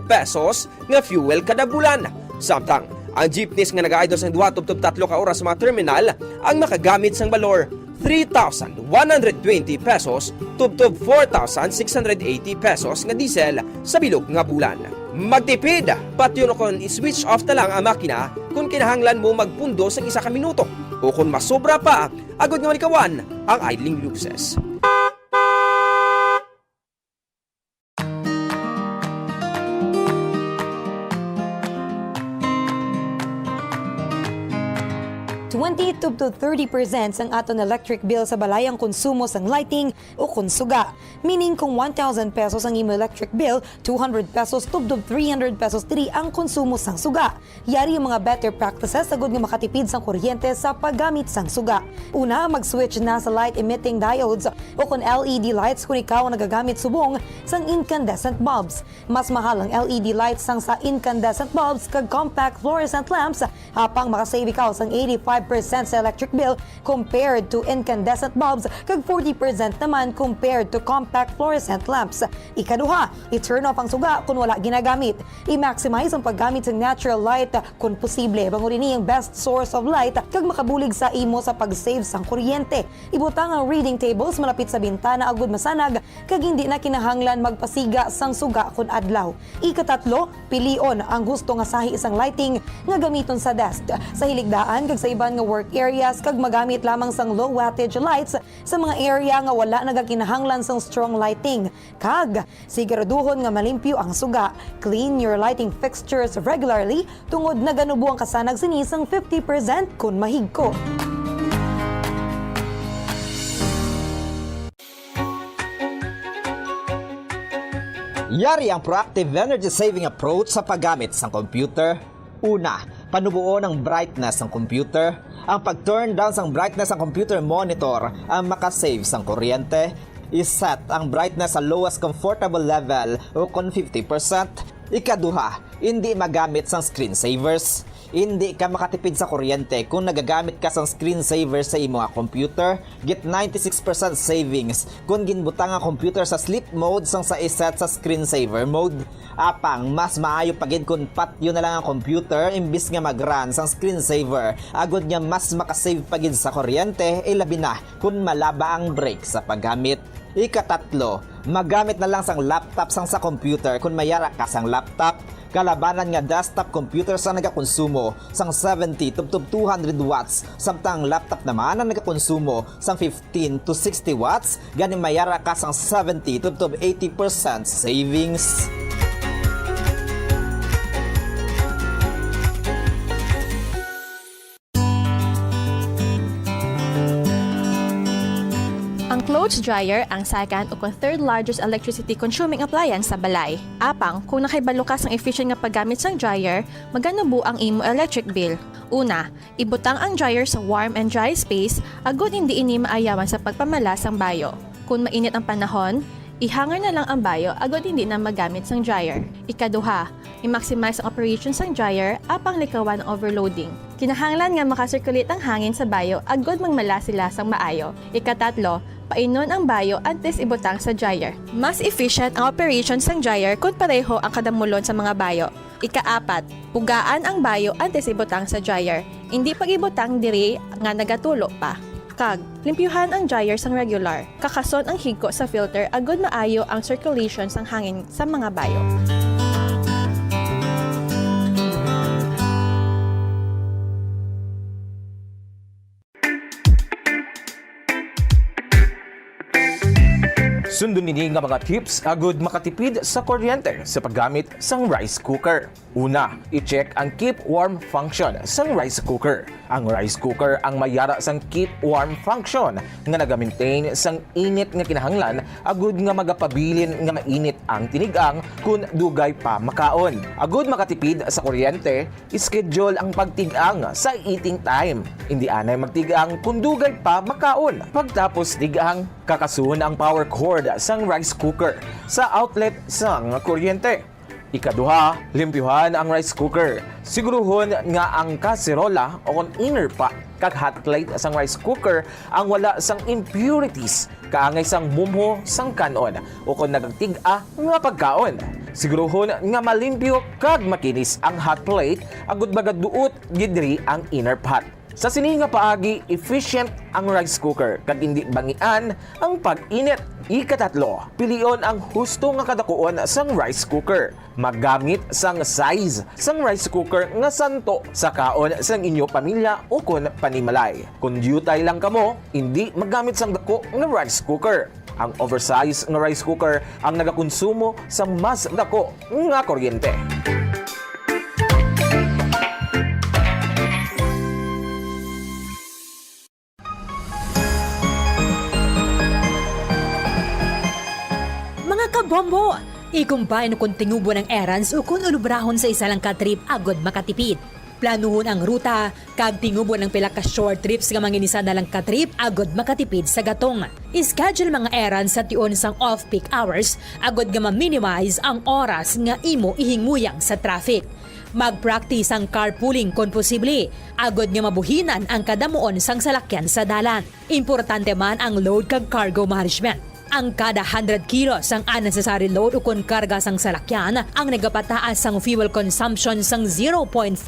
pesos nga fuel kada bulan. Samtang ang jeepneys nga nag-idle sang 2 to 3 ka oras sa mga terminal ang makagamit sang balor 3,120 pesos tubtob 4,680 pesos nga diesel sa bilog nga bulan. Magtipid, pati yun kung i-switch off na lang ang makina kung kinahanglan mo magpundo sa 1 ka minuto o kung masobra pa, agad nga malikawan ang idling luxes. 20 to 30% ang aton electric bill sa balay ang konsumo sang lighting o konsuga. Meaning kung 1,000 pesos ang imo electric bill, 200 pesos tubdob 300 pesos diri ang konsumo sang suga. Yari ang mga better practices sagud nga makatipid sang kuryente sa paggamit sang suga. Una, mag-switch na sa light emitting diodes o kung LED lights kung ikaw ang nagagamit subong sang incandescent bulbs. Mas mahal ang LED lights sang sa incandescent bulbs kag compact fluorescent lamps hapang makasave ikaw sang 85% sa electric bill compared to incandescent bulbs kag 40% naman compared to compact fluorescent lamps. Ikaduha, i-turn off ang suga kung wala ginagamit. I-maximize ang paggamit ng natural light kung posible. Bangunin ang best source of light kag makabulig sa imo sa pag-save sang kuryente. Ibutang ang reading tables malapit sa bintana agud masanag kag hindi na kinahanglan magpasiga sang suga kun adlaw. Ikatatlo, pilion ang gusto nga sahi isang lighting nga gamiton sa desk, sa hiligdaan kag sa iban nga work areas kag magamit lamang sang low wattage lights sa mga area nga wala nagakinahanglan sang strong lighting. Kag siguraduhon nga malimpyo ang suga. Clean your lighting fixtures regularly tungod na ganubo ang kasanag sinisang 50% kun mahigko. Yari ang proactive energy saving approach sa paggamit ng computer. Una, panubuo ng brightness ng computer. Ang pag-turn down ng brightness ng computer monitor ang makasave ng kuryente. I-set ang brightness sa lowest comfortable level o kung 50%. Ikaduha, hindi magamit ng screensavers. Hindi ka makatipid sa kuryente kung nagagamit ka ng screensaver sa imo nga computer. Get 96% savings kung ginbutang ang computer sa sleep mode sang sa iset sa screensaver mode. Apang, mas maayo pagid kung patyo na lang ang computer imbis nga mag-run sang screensaver. Agod niya mas makasave pagid sa kuryente, ilabi na kung malaba ang break sa paggamit. Ikatatlo, magamit na lang sang laptop sang sa computer kung mayara ka sang laptop. Kalabanan nga desktop computer sa nagakonsumo sang 70 to 200 watts samtang laptop naman ang nagakonsumo sang 15 to 60 watts gani mayara ka sang 70 to 80% savings. Ang clothes dryer ang second o third largest electricity consuming appliance sa balay. Apang, kung nakaibalo ka sang efficient nga paggamit sang dryer, maganubo ang imo electric bill. Una, ibutang ang dryer sa warm and dry space agud hindi ini maayawan sa pagpamala sang bayo. Kung mainit ang panahon, ihanger na lang ang bayo agud hindi na magamit sang dryer. Ikaduha, i-maximize ang operation sang dryer apang likawan ang overloading. Kinahanglan nga makasirculate ang hangin sa bayo agud magmala sila sang maayo. Ikatatlo, painon ang bayo antes ibutang sa dryer. Mas efficient ang operation sang dryer kung pareho ang kadamulon sa mga bayo. Ikaapat, pugaan ang bayo antes ibutang sa dryer. Hindi pag-ibutang diri nga nagatulo pa. Kag, limpyuhan ang dryer sang regular. Kakason ang higko sa filter agud maayo ang circulation sang hangin sa mga bayo. Sundon nini nga mga tips agud makatipid sa kuryente sa paggamit sang rice cooker. Una, i-check ang keep warm function sang rice cooker. Ang rice cooker ang mayara sang keep warm function nga naga-maintain sang init nga kinahanglan agud nga magapabilin nga mainit ang tinigang kun dugay pa makaon. Agud makatipid sa kuryente, schedule ang pagtigang sa eating time. Hindi anay magtigang kun dugay pa makaon. Pagtapos tigang, kakasun ang power cord sang rice cooker sa outlet sang kuryente. Ikaduha, limpyuhan ang rice cooker. Siguruhon nga ang kaserola o kung inner pot kag hot plate sang rice cooker ang wala sang impurities kaangay sang bumho sang kanon o kung nagtiga nga pagkaon. Siguruhon nga malimpyo kag makinis ang hot plate agud magaduot gidri ang inner pot. Sa sini nga paagi, efficient ang rice cooker kag hindi bangian ang pag-init. Ikatatlo, pilion ang husto nga kadakuon sang rice cooker. Maggamit sang size sang rice cooker nga santo sa kaon sang inyo pamilya o kun panimalay. Kung diyutay lang kamo, hindi magamit sang dako nga rice cooker. Ang oversized nga rice cooker ang nagakonsumo sa mas dako nga kuryente. kabombo, ikumbay no kung tingubo ng errands o kung ulubrahon sa isa lang ka-trip agod makatipid. Planuhon ang ruta, kag tingubo ng pila ka short trips nga manginisa na lang ka-trip agod makatipid sa gatong. Schedule mga errands sa tion sang off-peak hours agod nga ma-minimize ang oras nga imo ihinguyang sa traffic. Mag-practice ang carpooling kung posible, agod nga mabuhinan ang kadamuon sang salakyan sa dalan. Importante man ang load kag cargo management. Ang kada 100 kilos ang unnecessary load o kung karga sang salakyan ang nagapataas sang fuel consumption sang 0.5%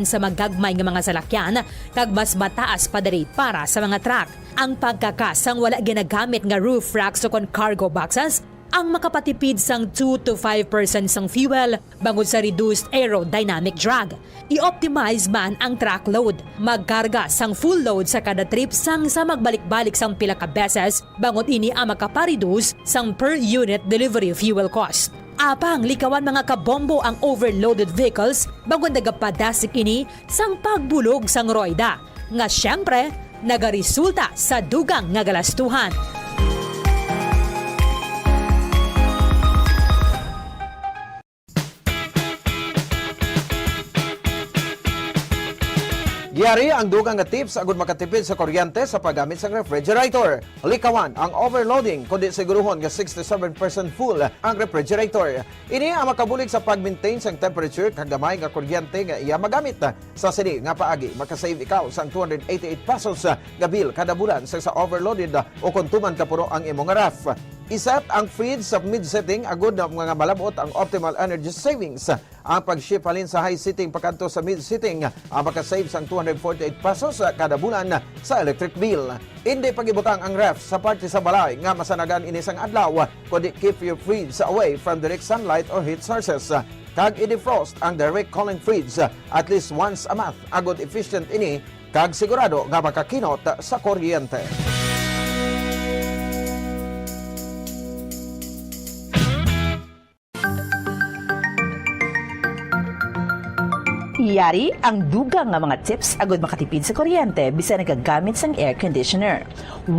sa magagmay nga mga salakyan kag mas mataas pa diri para sa mga truck. Ang pagkakasang wala ginagamit nga roof racks o kung cargo boxes ang makapatipid sang 2 to 5% sang fuel bangod sa reduced aerodynamic drag. I-optimize man ang truck load. Magkarga sang full load sa kada trip sang sa magbalik-balik sang pila ka beses bangod ini ang makapareduce sang per unit delivery fuel cost. Apang likawan mga kabombo ang overloaded vehicles bangod nagapadasik ini sang pagbulog sang roida. Nga syempre, nagaresulta sa dugang nga galastuhan. Giyari ang dugang nga tips agud makatipid sa kuryente sa paggamit sa refrigerator. Likawan ang overloading kundi siguruhon nga 67% full ang refrigerator. Ini ang makabulig sa pag-maintain sang temperature kag gamay nga kuryente nga iya magamit. Sa sini nga paagi makasave ikaw sang 288 pesos nga bill kada bulan sa overloaded o kung tuman ka puro ang imong ref. Iset ang fridge sa mid-setting agud na mga malabot ang optimal energy savings. Ang pag-shift halin sa high setting pakanto sa mid-setting ang makasave sang 248 pesos kada bulan sa electric bill. Hindi pagibutang ang ref sa parte sa balay nga masanagan inisang adlaw kundi keep your fridge away from direct sunlight or heat sources. Kag i-defrost ang direct cooling fridge at least once a month agud efficient ini kag sigurado nga makakinot sa kuryente. Yari ang dugang nga mga tips agud makatipid sa kuryente bisan nagagamit sang air conditioner. 1.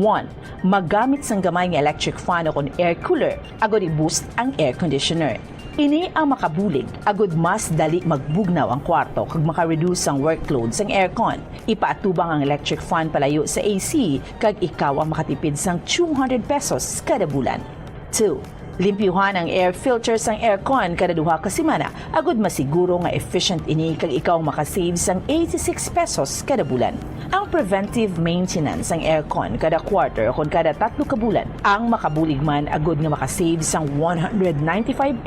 Magamit sang gamay nga electric fan o kon air cooler agud i-boost ang air conditioner. Ini ang makabulig agud mas dali magbugnaw ang kwarto kag maka-reduce ang workload sang aircon. Ipaatubang ang electric fan palayo sa AC kag ikaw ang makatipid sang 200 pesos kada bulan. 2. Limpyuhan ang air filter sang aircon kada duha ka semana agud masiguro nga efficient ini kag ikaw makasave sang 86 pesos kada bulan. Ang preventive maintenance sang aircon kada quarter o kada 3 ka bulan ang makabulig man agud nga makasave sang 195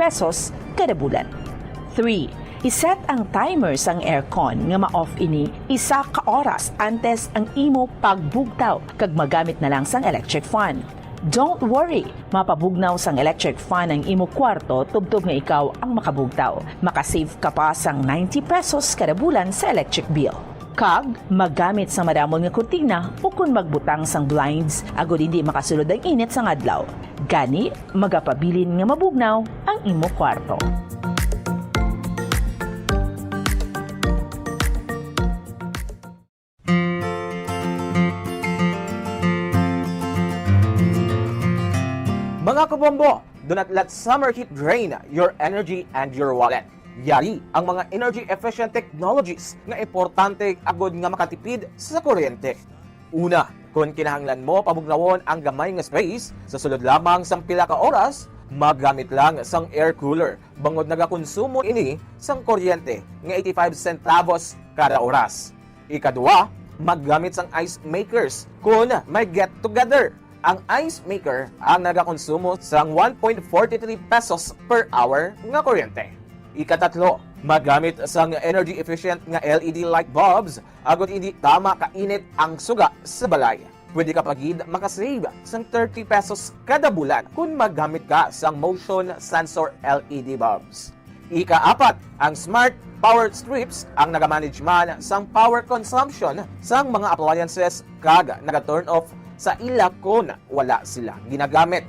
pesos kada bulan. 3. Iset ang timer sang aircon nga ma-off ini 1 ka oras antes ang imo pagbugtaw kag magamit na lang sang electric fan. Don't worry, mapabugnaw sang electric fan ang imo kwarto tubtob nga ikaw ang makabugtaw. Makasave ka pa sang 90 pesos kada bulan sa electric bill. Kag, magamit sa madamon nga kurtina o kung magbutang sang blinds agud hindi makasulod ang init sang adlaw. Gani, magapabilin nga mabugnaw ang imo kwarto. Mga kabombo, do not let summer heat drain your energy and your wallet. Yari ang mga energy-efficient technologies nga importante agod nga makatipid sa kuryente. Una, kung kinahanglan mo pabugnawon ang gamay nga space, sa sulod lamang sang pila ka oras, maggamit lang sang air cooler. Bangod nagakonsumo ini sang kuryente nga 85 centavos kada oras. Ikadua, maggamit sang ice makers kung may get-together. Ang ice maker ang nagakonsumo sang 1.43 pesos per hour nga kuryente. Ikatatlo, magamit sang energy efficient nga LED light bulbs agud hindi tama kainit ang suga sa balay. Pwede ka pagid makasave sang 30 pesos kada bulan kung maggamit ka sang motion sensor LED bulbs. Ikaapat, ang smart power strips ang nagamanage man sang power consumption sang mga appliances kag naga-turn off sa ila kung wala sila ginagamit.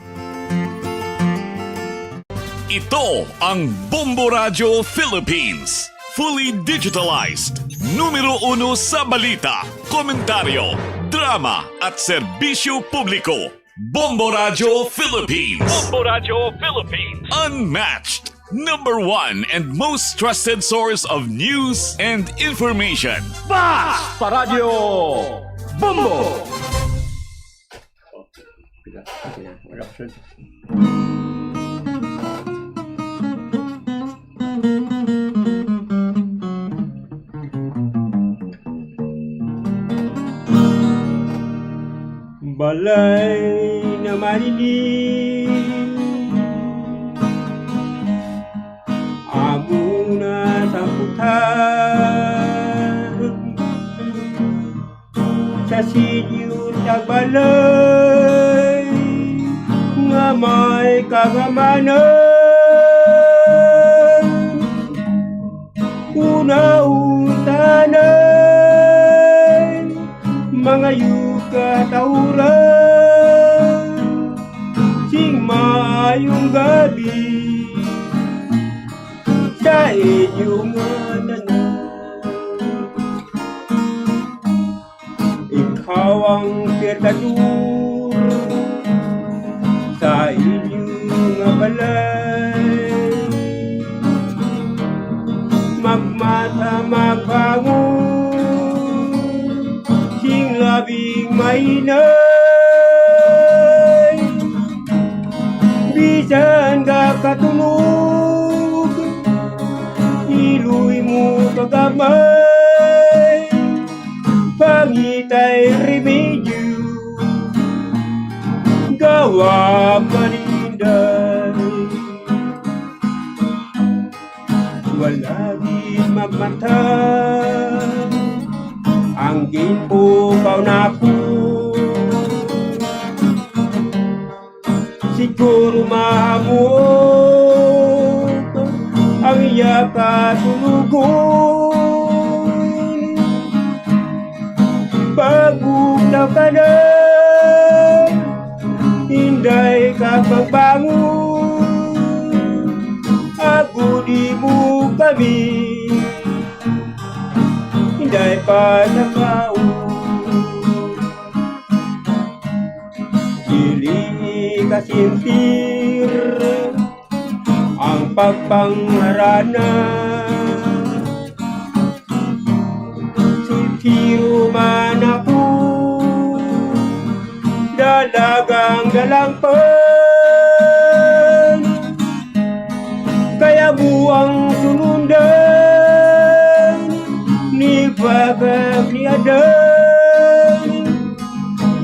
Ito ang Bombo Radio Philippines. Fully digitalized. Numero 1 sa balita, komentaryo, drama at serbisyo publiko. Bombo Radio Philippines. Bombo Radio Philippines. Unmatched. #1 and most trusted source of news and information. Basta Radio Bombo. Balay na malilim, amo na tamputan, sa silyo tagbalay, nga may kagamanan, una-utanan, mga yuka tauran, sing maayong gabi sa inyong tanan. Ikaw ang perdadur sa inyong balay, magmata magbangon, sing labing mainay, bisan ka katulog, iluy mo kagamay, pangitay remedyo, gawa maninday. Wala din magmata ang ginpukaw na ko, siguro mahamot ang iya katulugon. Pagugnaw ka na, hinday ka magbangon, agudi mo kami, hinday pa nakao. Dili kasintir ang pagpangharana, sultiro man ako, dalagang dalangpan, kaya buang sunundan, ni bagag ni adan,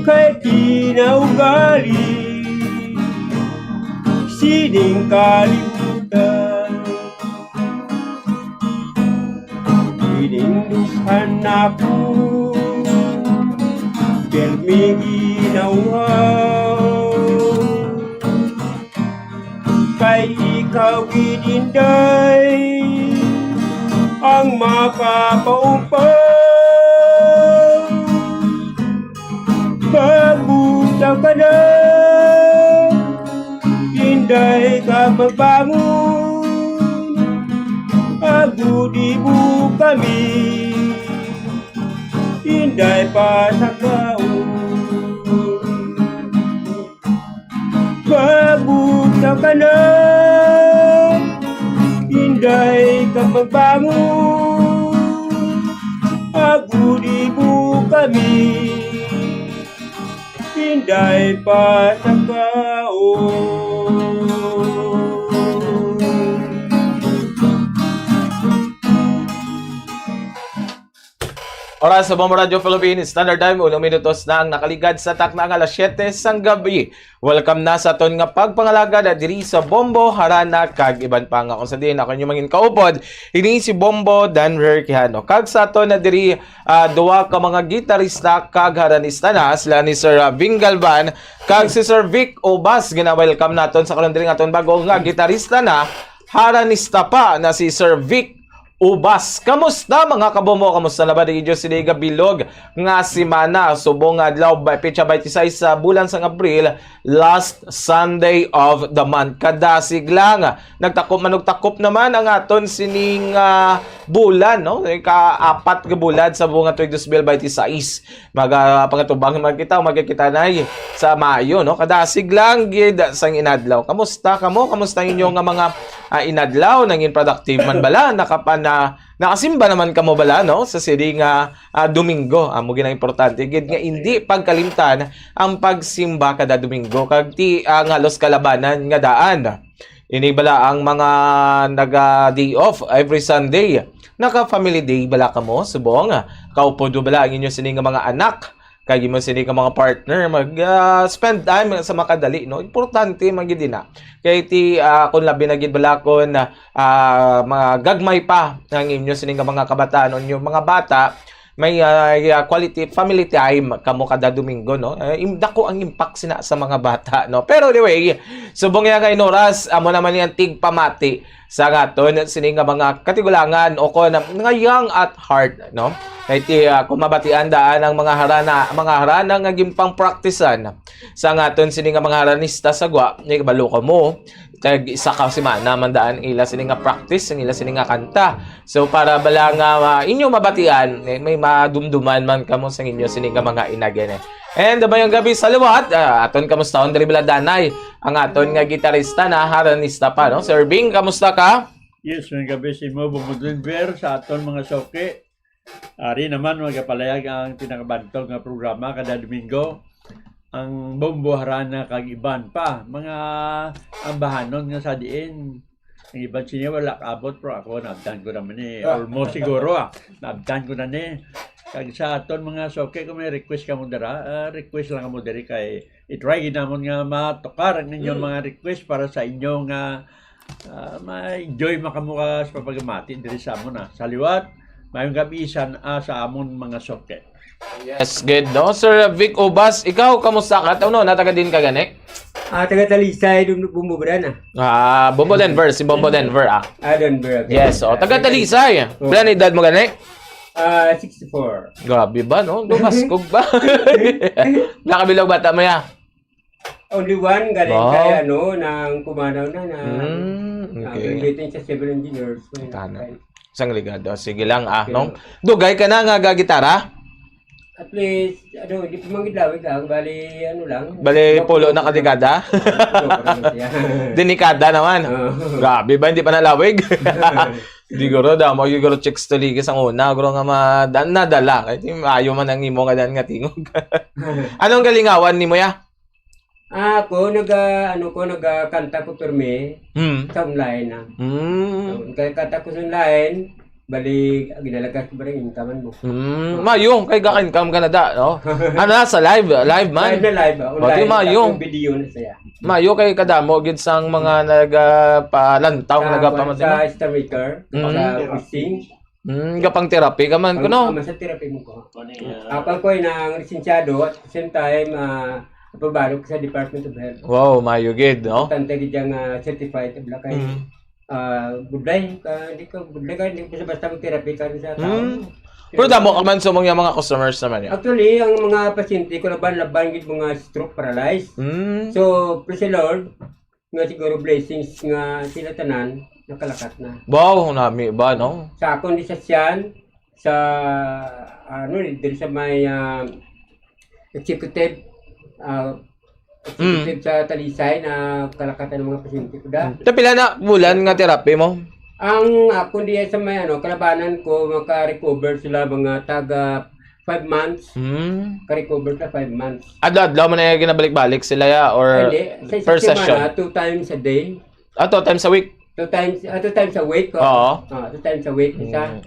kay tinaugali, sining kalimutan. Ininduhan ako, kel may ginawaw, kay ikaw gininday, ang makapaupang. Pagbuta ka na, hinday ka magbangon, agudi mo kami, hinday pa sa kaon. Pagbuta ka na, hinday ka magbangon, agudi mo kami, hinday pa sa kaon. Oras sa Bombo Radio Philippines, Standard Time, 1 minutos na ang nakaligad sa takna ng alas 7 sang gabi. Welcome na sa ton nga pagpangalagad at diri sa Bombo, Harana, kag iban pa nga kung sa din ako nyo mangin kaupod. Ini si Bombo Danver Quijano. Kag sa ton na diri duwa ka mga gitarista kag haranista na, sila ni Sir Ving Galvan, kag si Sir Vic Obas, gina-welcome naton sa karon diri nga ton bago nga gitarista na, haranista pa na si Sir Vic Ubas. Kamusta mga kabomo? Kamusta na ba di Diyos siniga bilog nga simana? Subong adlaw by pitsa 26 sa bulan sang Abril, last Sunday of the month. Kadasig lang. Nagtakop naman ang aton sining bulan, no? Ka-apat nga bulan sa buong 2026. Pangatubang magkikita na sa Mayo, no? Kadasig lang gid sang inadlaw. Kamusta kamo? Kamusta inyo nga mga inadlaw? Nangin productive man bala? Nakasimba naman kamo bala, no? Sa sining Domingo. Amo ginang importante gid nga hindi pagkalimtan ang pagsimba kada Domingo kag ti halos kalabanan nga daan. Ini bala ang mga naga-day off every Sunday. Naka-family day bala kamo subong. Kaupo do bala ang inyo sining mga anak. Kaya mo sini ka mga partner mag-spend time sa makadali, no? Importante magid na. Kaya ti kung labi na gid bala kon mga gagmay pa ang inyo sini ka mga kabataan onyo mga bata may quality family time kamo kada Domingo, no? Dako ang impact sina sa mga bata, no? Pero anyway, subong ya kay oras amo naman yang tigpamati sa gaton sini nga mga katigulangan o kon nga young at heart, no? Kaya kung mabatian daan ang mga harana nga gimpang praktisan sa ngaton sini nga mga haranista sa gwa, ni kabalo ka mo tag isa ka semana man daan ila sini nga practice ang ila sini nga kanta. So para bala nga inyo mabatian may madumduman man kamo sa inyo sini nga mga inagene. And bayang gabi sa liwat, aton kamustahon diri bala danay ang aton nga gitarista na haranista pa, no? Sir Bing, kamusta ka? Yes, may gabi si mo bumudunver sa aton mga soke. Ari naman magapalayag ang pinakabantog nga programa kada Domingo. Ang Bombo Harana kag iban pa mga ambahanon nga sa diin. Ang iban siya wala kaabot pero ako naabdan ko naman almost siguro naabdan ko na ni. Kag sa aton mga soke kung may request ka mo dara, request lang mo diri kay i-try ginamon nga matokar ang inyong mga request para sa inyong ma-enjoy makamuka sa papagamati diri sa amon sa liwat. Mayong gabisan sa amon mga soke. Yes, good, no? Sir Vic Ubas, ikaw, kamusta ka? Ano, nataga din ka gani? Taga Talisay, Bumbo na. Bumbo Denver, si Bumbo Denver, Denver. Okay. Yes, taga Talisay. Bilan edad mo gani? 64. Grabe ba, no? Lumaskog ba? Nakabilog bata mo ya? Only one, galing kay ng pumanaw na okay. Graduating sa civil engineers. Isang ligado. Sige lang, no? Dugay ka na nga gagitara? At least, hindi pa manggidlawig bali, lang. Bali, pulo na kadikada? Dinikada naman. Grabe ba, hindi pa nalawig? Siguro damo, siguro chicks to ligis ang una. Siguro nga nadala. Kahit ayaw man ang imo nga dan nga tingog. Anong galingawan ni mo ya? Ako, nagkanta ko perme sa online kanta ko sa online, bali, ginalagas ko ba rin inkaman mo? Mayong, kay ga-income ka na da, no? Sa live man? Live na live, online. Mayong. Video na saya. Mayo kay kadamo, gid sang mga nagpalantaw, sa Star Maker, sa Wisting. Gapang therapy ka man, kuno? Sa therapy mo ko. Ako ko ay nang lisensyado at same time, pabalok sa Department of Health. Wow, mayo gid, no? Tante gid yang certified bla kay budlay hindi ko basta mag-therapy ka sa tao. Pero damo ka man sumong yung mga customers naman yan. Actually, ang mga pasyente ko laban gid mga stroke paralyzed. So, praise the Lord, nga siguro blessings nga sila tanan nakalakat na. Wow, nami ba, no? Sa akong disasyan sa dito sa may executive sa Talisay na kalakatan ng mga pasyente ko da. Pila na bulan nga therapy mo? Ang ako diya sa may kalabanan ko maka-recover sila mga taga 5 months. Ka-recover sa 5 months. Adlaw mo na ginabalik-balik sila ya or per session? 2 times a day. 2 times a week? 2 times a week. Oo. 2 times a week isa.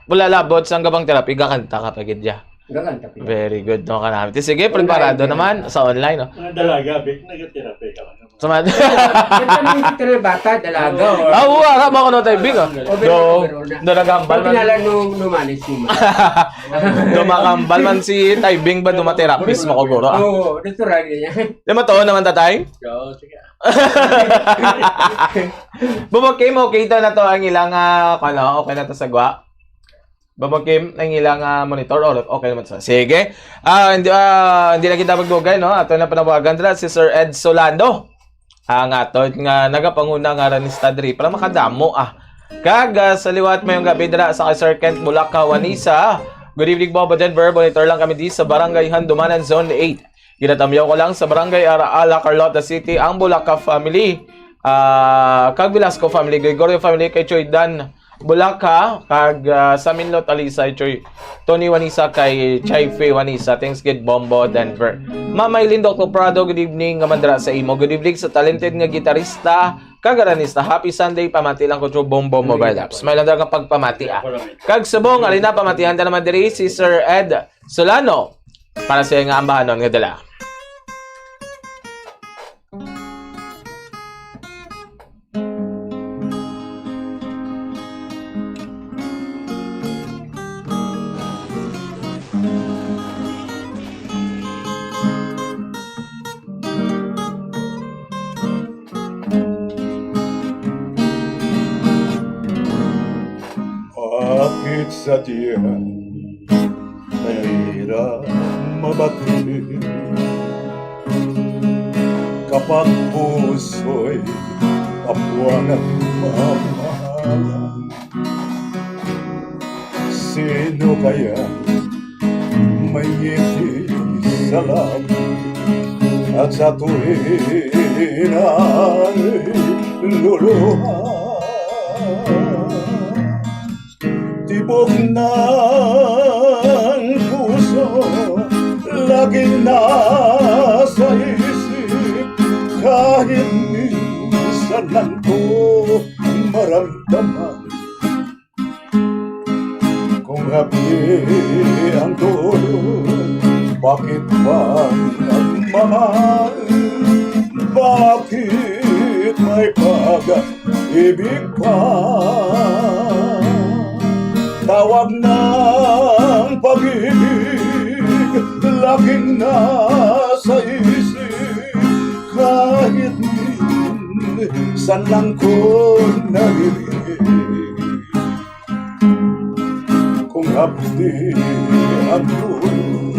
Wala labot sa gabang therapy gakanta ka pagid ya. Gaganta pa. Very good, no, kanami. Sige, preparado naman sa online, no? Mga dalaga, nag-therapy ka lang. Sama. Ito na bata, dalaga. Wala mo ko no tayo big. Do nagambal man. Pinala numanis mo. Dumakambal man si Taibing ba dumaterapis mo ko guro. Oo, dito rin niya. Lima to naman tatay? Oo, sige. Bumagkim, okay to na to ang ilang okay na to sa gwa. Bumagkim ang ilang monitor or okay naman sa. Sige. Hindi na kita magdugay no. Ato na panawagan dira si Sir Ed Solando. Ang ato nga nagapanguna nga ranista diri para makadamo Kag sa liwat mayong gabi dira sa kay Sir Kent Bulaca, Wanisa. Good evening Bobo Denver. Monitor lang kami di sa Barangay Handumanan Zone 8. Ginatamyaw ko lang sa Barangay Araala, Carlota City ang Bulaca family. Kag Velasco family, Gregorio family kay Choy Dan Bulaca, kag sa Minlot Alisay Choy Tony Wanisa kay Chaife Wanisa. Thanks kid Bombo Denver. Mamaylin Dr. Prado, good evening nga mandra sa imo. Good evening sa talented nga gitarista kagaranista. Happy Sunday, pamati lang ko sa Bombo Mobile Apps. May lang nga pagpamati Kag subong alina pamatihan ta naman diri si Sir Ed Solano para sa nga ambahanon nga dala. Bakit sa tiyan nahirap mabati kapag puso'y kapwa ng mamahalan? Sino kaya may ngiti sa labi at sa tuwin ay luluha? Tibok ng puso laging nasa isip, kahit minsan lang ko maramdaman kung hapdi ang dulo. Bakit ba nagmamahal? Bakit may pag-ibig pa? Tawag ng pag-ibig laging nasa isip, kahit minsan lang ko naririnig. Kung hapdi ang dulo,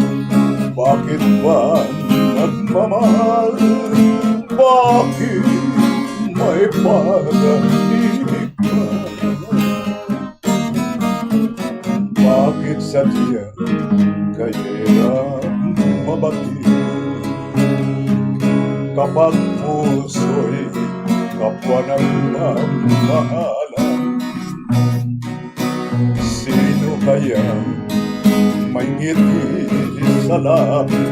bakit ba nagmamahal? Bakit may pag-ibig pa? Bakit sa tiyan kaya mabati kapag puso'y kapwa ng nagmahalan? Sino kaya may ngiti sa labi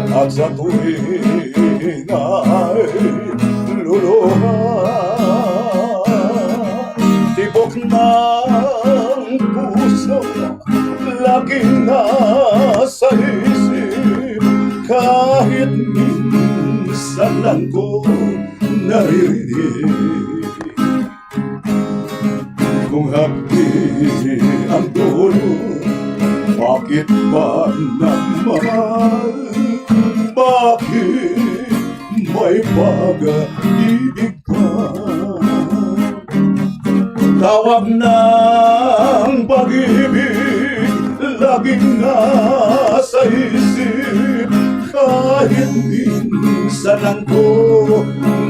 at sa tuwin ay luluha? Tibok ng puso laging nasa isip, kahit minsan lang ko naririnig. Kung hapdi ang dulo, bakit ba nagmahal? Bakit may pag-ibig pa? Tawag ng pag-ibig laging nasa isip, kahit minsan lang ko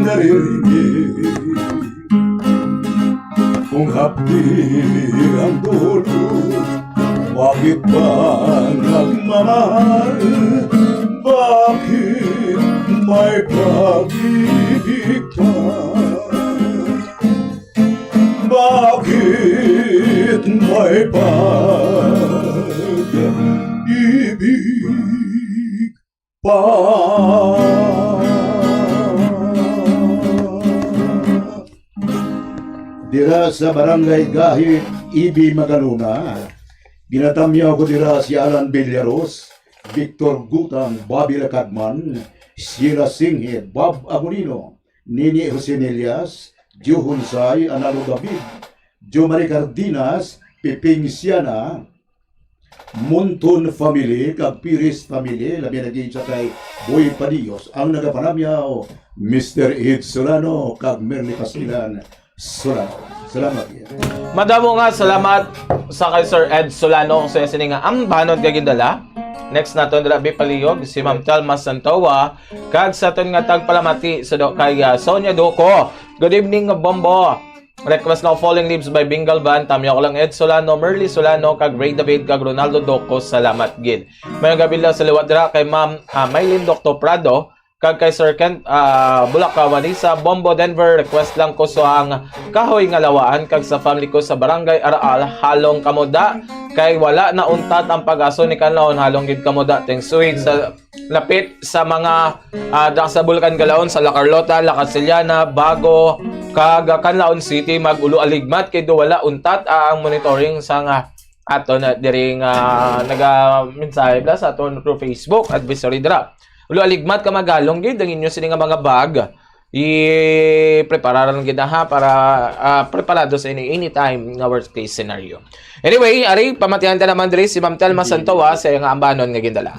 naririnig. Kung hapdi ang dulo, bakit ba nagmamahal? Bakit may pag-ibig pa? Bakit may pag-ibig pa? Dira sa Barangay Gahit, Ibi Magaluna, ginatamyaw ko dira si Alan Villaros, Victor Gutang, Bobby Lacadman, Sheila Singhe, Bob Agonino, Nini Josenelias, Joe Hunsay, Analo David, Jo Marie Cardinas, Piping Siana, Monton family, kag Pires family, labi naging sa kay Boy Padillos, ang nagapanamyaw, Mr. Ed Solano, kag Merly Pasilan Solano. Salamat. Madamo nga salamat sa kay Sir Ed Solano sa sininga ang banon kay gindala. Next naton dira Paliyog si Ma'am Telma Santowa kag sa ton nga tagpalamati sa do kay Sonia Doko. Good evening Bombo. Request now Falling Leaves by Bingal Band. Tamya ko lang Ed Solano, Merly Solano, kag Ray David, kag Ronaldo Doko. Salamat gid. May gabi sa liwat dira kay Ma'am Maylin Dr. Prado, kag kay Sir Kent Bulaca Vanessa Bombo Denver. Request lang ko so ang kahoy nga lawaan kag sa family ko sa Barangay Araal halong kamuda kay wala na untat ang pag-aso ni kanlaon halong gid kamuda. Thanks sweet sa lapit sa mga sa Bulacan Galaon sa La Carlota, La Casillana, Bago, kag Canlaon City mag-ulo aligmat kay do wala untat ang monitoring sa nga aton diri nga naga-mensahe bla sa aton through Facebook advisory dra. Ulo aligmat ka magalong gid ang inyo sini nga mga bag. I-prepararan gid ha para preparado sa anytime nga worst case scenario. Anyway, ari pamatihan ta naman diri si Ma'am Telma Santowa sa nga ambanon nga gindala.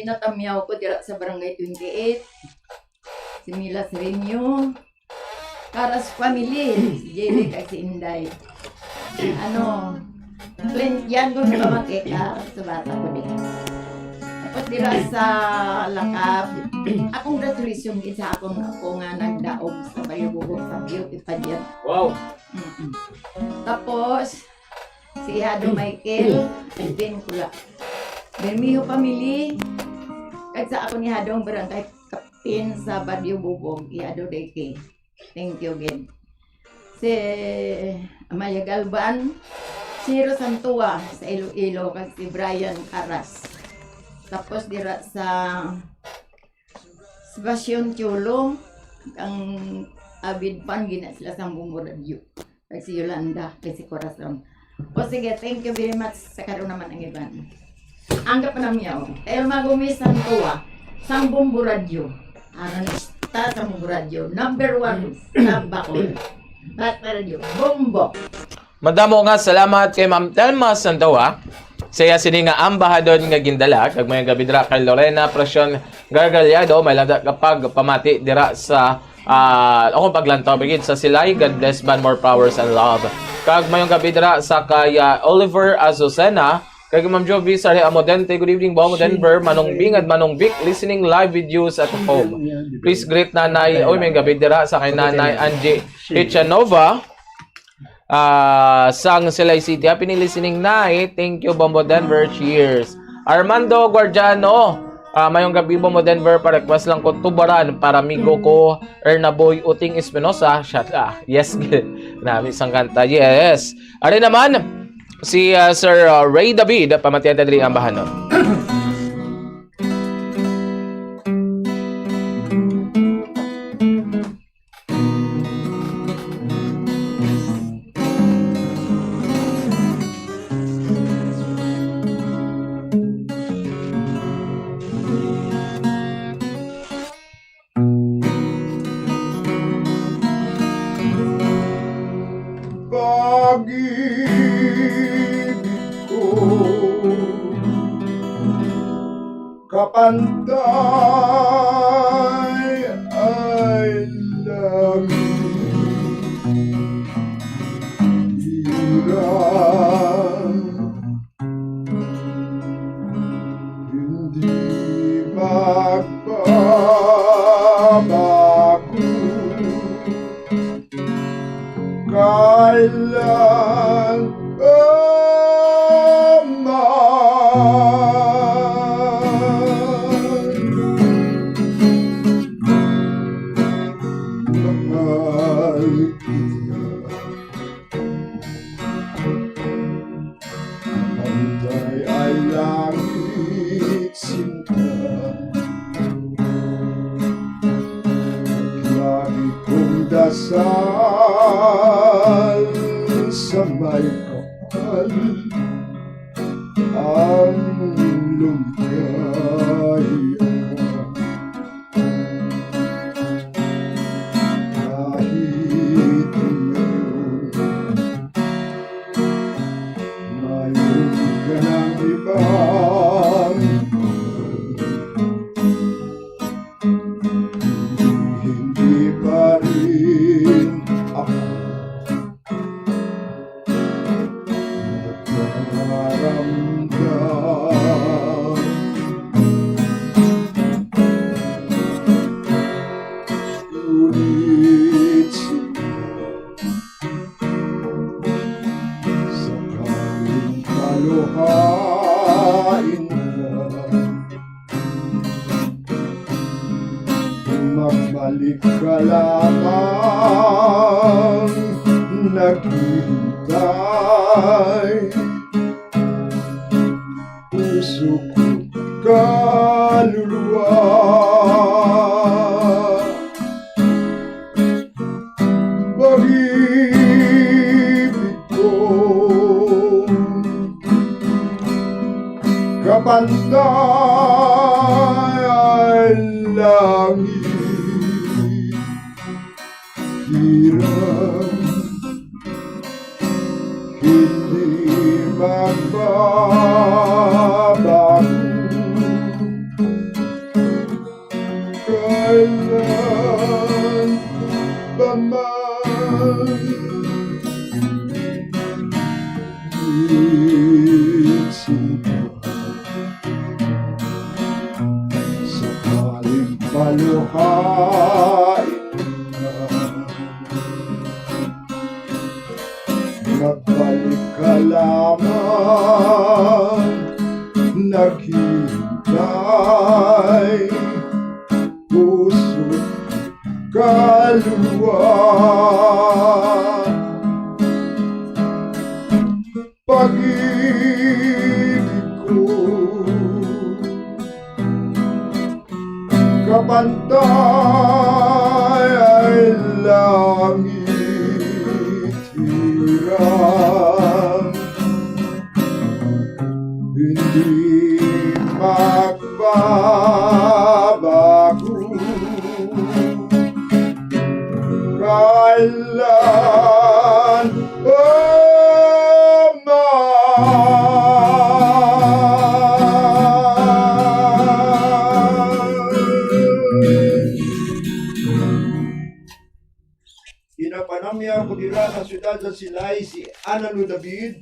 ginatamyaw ko dira sa Barangay 28. Si Mila Sereno, Karas Family, si Jerry kag si Inday. Yan ko na makita sa bata ko din. Tapos dira sa Lakab, akong congratulations isa ako nga nagdaog sa Bayubugong sa beauty pageant. Wow! Tapos, si Hado Michael, din kula. Bermiho Family, kag sa ako ni Hadong barangay captain sa Badyo Bubog, Ihado Deke. Thank you again. Si Amaya Galban, si Rosantua sa Iloilo, kag si Brian Caras. Tapos dira sa Sebastian Cholo, ang avid fan gina sila sa Bumbo Radio. Kag si Yolanda, kag si Corazon. O sige, thank you very much sa karoon naman ang iban. Anggap na miyaw. El Magumis Santua, sang Bumbo Radio. Aranista sa Bumbo Radio. Number 1 sa Bacol. Bata Radio. Bumbo. Madamo nga salamat kay Ma'am Telma Santawa. Saya sini nga ambahadon nga gindala kag may gabi dira kay Lorena Prasyon Gargalyado may lada kapag pamati dira sa akong paglantaw bigid sa Silay. God bless man, more powers and love. Kag mayong gabi dira sa kay Oliver Azucena kag Ma'am Jovi Sari Amodente. Good evening Bongo Denver. Manong Bingad Manong Vic listening live videos at home. Please greet nanay. Oy may gabi dira sa kay nanay Angie Ichanova. Sang Silay City. Happy listening night. Thank you Bombo Denver. Cheers. Armando Guardiano. Mayong gabi Bombo Denver. Pa-request lang ko tubaran para amigo ko Ernaboy Uting Espinosa. Shut up. Yes. Nami isang kanta. Yes. Ari naman si Sir Ray David. Pamatiyan tadri ang bahanon. Kapantay ay langit, hirang, hindi magbabago, kailan dasal sa may kapal ang lumikaya kahit ngayon mayroon ka ng ibang hindi pa rin ako nagkaramdam. Ngunit sakaling kaluhain magbalik ka lamang naghihintay puso ko't kaluluwa pag-ibig ko kapantay ay langit hirap hindi magbabago paluhain na. Magbalik ka lamang, naghihintay, puso't kaluwa. Pag-ibig ko, kapantay ay langit hirang, hindi magbabago kailan Inapanamya ko dira sa siyudad sa Silay si Analo David,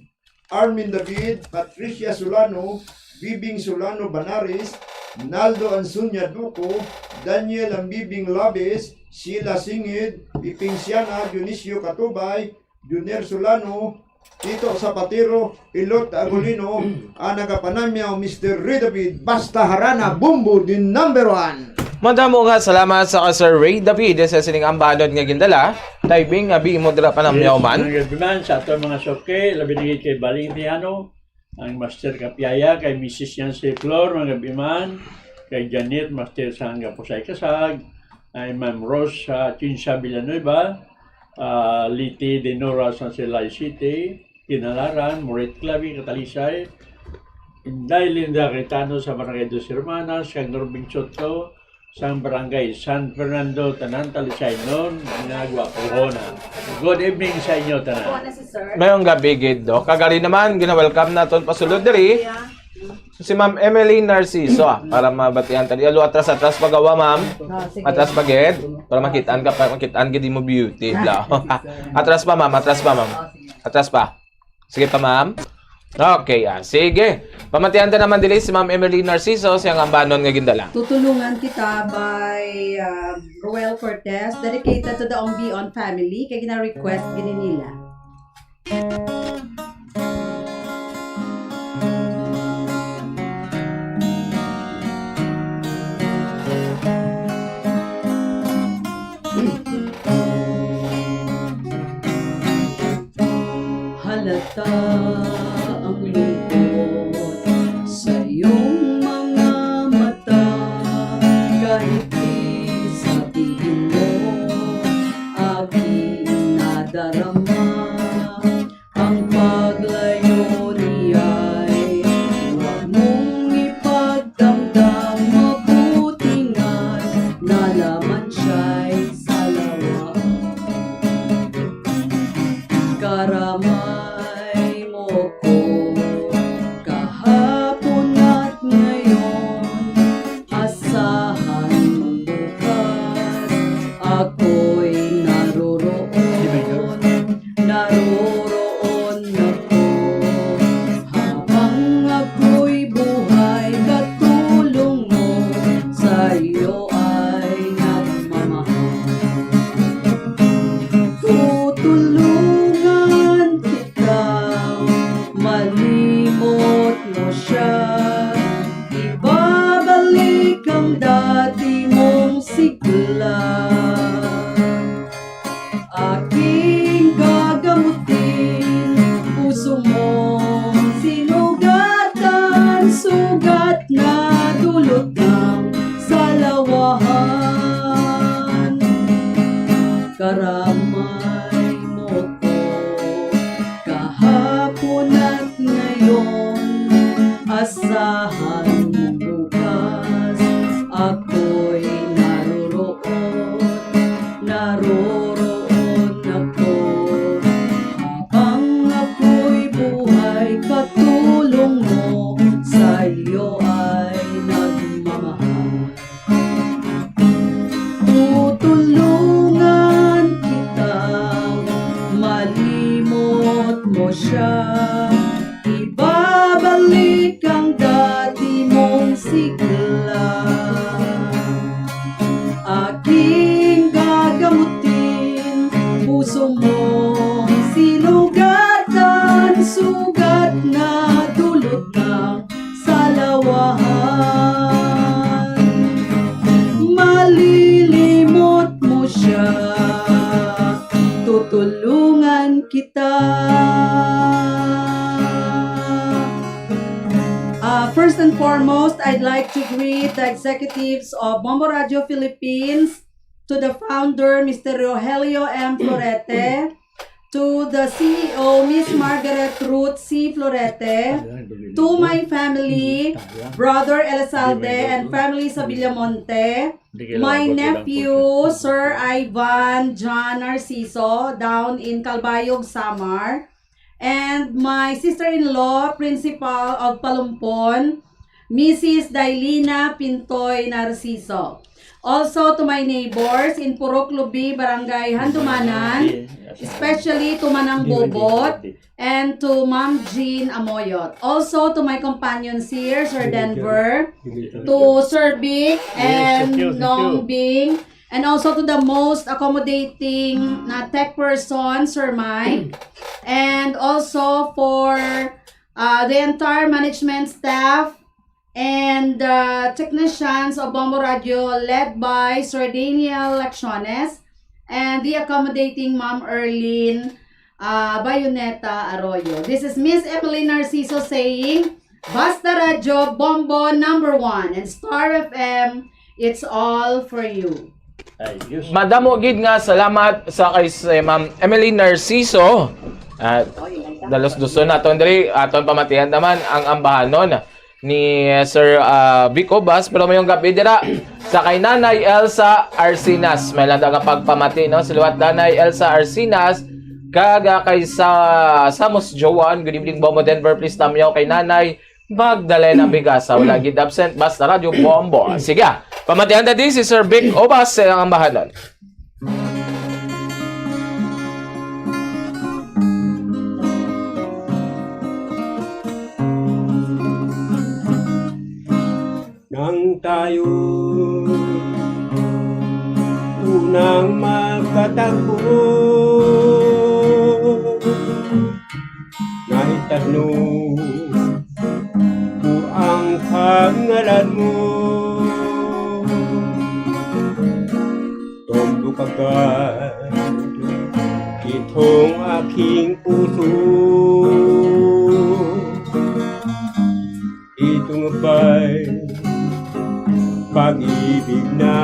Armin David, Patricia Solano, Bibing Solano Banaris, Naldo Ansunya Duco, Daniel Ambibing Labes, Sheila Singid, Piping Siana, Dionisio Katubay, Junior Solano, Tito Zapatero, Ilot Agolino, Anagapanamya o Mr. Ray David, basta harana, bumbo din number 1. Madamo nga salamat sa Sir Ray David sa sining ambalon nga gindala. Typing nga bi mo dira panamyaw man. Nagbiman sa ato mga soke, labi na kay Baling Piano, ang Master Kapiaya, kay Mrs. Yancy Flor, mga biman, kay Janet, Master Sangga Pusay Kasag, ay Ma'am Rose Chinsa Villanueva, Liti Denora sa Silay City, Kinalaran, Moret Clavi, Katalisay, Inday Linda Cayetano sa Barangay Dos Hermanas, kay Norbing Soto, sa Barangay San Fernando, Tanan, Talisay noon, ginagawa Corona. Good evening sa inyo, Tanan. Mayong gabi, Gido. Kagari naman, gina-welcome natin pasulod diri. Si Ma'am Emily Narciso, para mabatihan tayo. Alo, atras-atras pagawa, ma'am. Atras pagid. Para makitaan gidi mo beauty. Atras pa, ma'am. Atras pa, ma'am. Atras pa. Sige pa, ma'am. Okay, sige. Pamatihan ta naman dili si Ma'am Emily Narciso, siyang ambanon nga gindala. Tutulungan kita by Roel Cortez, dedicated to the Ongbion family. Kaya gina-request gini nila. Halata ang lungkot sa iyong mga mata, kahit di sabihin mo, aking nadarama. Ang paglayo niya'y huwag mong ipagdamdam, mabuti nga't nalaman siya'y salawa. Karamay mo ko kahapon at ngayon, asahan mong bukas ako'y naroroon ako. Habang ako'y buhay, katulong mo sa iyo ay nagmamahal. Tutulungan kita, malimot mo siya, ibabalik ang dati mong sigla. Aking gagamutin, puso mo sinugatan, sugat na dulot ng salawahan. Karamay mo ko kahapon at ngayon, asahan mong bukas ako'y naroroon ako. Habang ako'y buhay, katulong mo sa iyo ay nagmamahal. Tutulungan kitang malimot mo siya, ibabalik ang dati mong sigla. like to greet the executives of Bombo Radio Philippines, to the founder, Mr. Rogelio M. Florete, to the CEO, Miss Margaret Ruth C. Florete, to my family, Brother Elizalde and family sa Villamonte, my nephew, Sir Ivan John Narciso, down in Calbayog, Samar, and my sister-in-law, Principal of Palumpon, Mrs. Dailina Pintoy Narciso. Also to my neighbors in Purok Lubi, Barangay Handumanan, especially to Manang Bobot and to Ma'am Jean Amoyot. Also to my companions here, Sir Denver, to Sir Vic and Long Bing, and also to the most accommodating na tech person, Sir Mike, and also for the entire management staff and technicians of Bombo Radio led by Sir Daniel Lacciones and the accommodating Ma'am Erlene Bayoneta Arroyo. This is Miss Emily Narciso saying, Basta Radio Bombo #1 and Star FM, it's all for you. Madamo gid nga salamat sa kay Ma'am Emily Narciso. At dalos-duson naton diri aton pamatihan naman ang ambahanon ni Sir Vic Obas, pero mayong gabi dira sa kay Nanay Elsa Arsinas. May lang nga pagpamati no, siluwat Nanay Elsa Arsinas kaga kay sa Samos Joan. Good evening Bombo Denver, please tamyaw kay Nanay Magdalena Bigasa. Wala gid absent, basta Radio Bombo. Sige, pamatihan na din si Sir Vic Obas sa ang ambahanon. Nang tayo unang magkatagpo, naitanong ko ang pangalan mo. Tondo kagad itong aking puso, ito nga ba'y pag-ibig na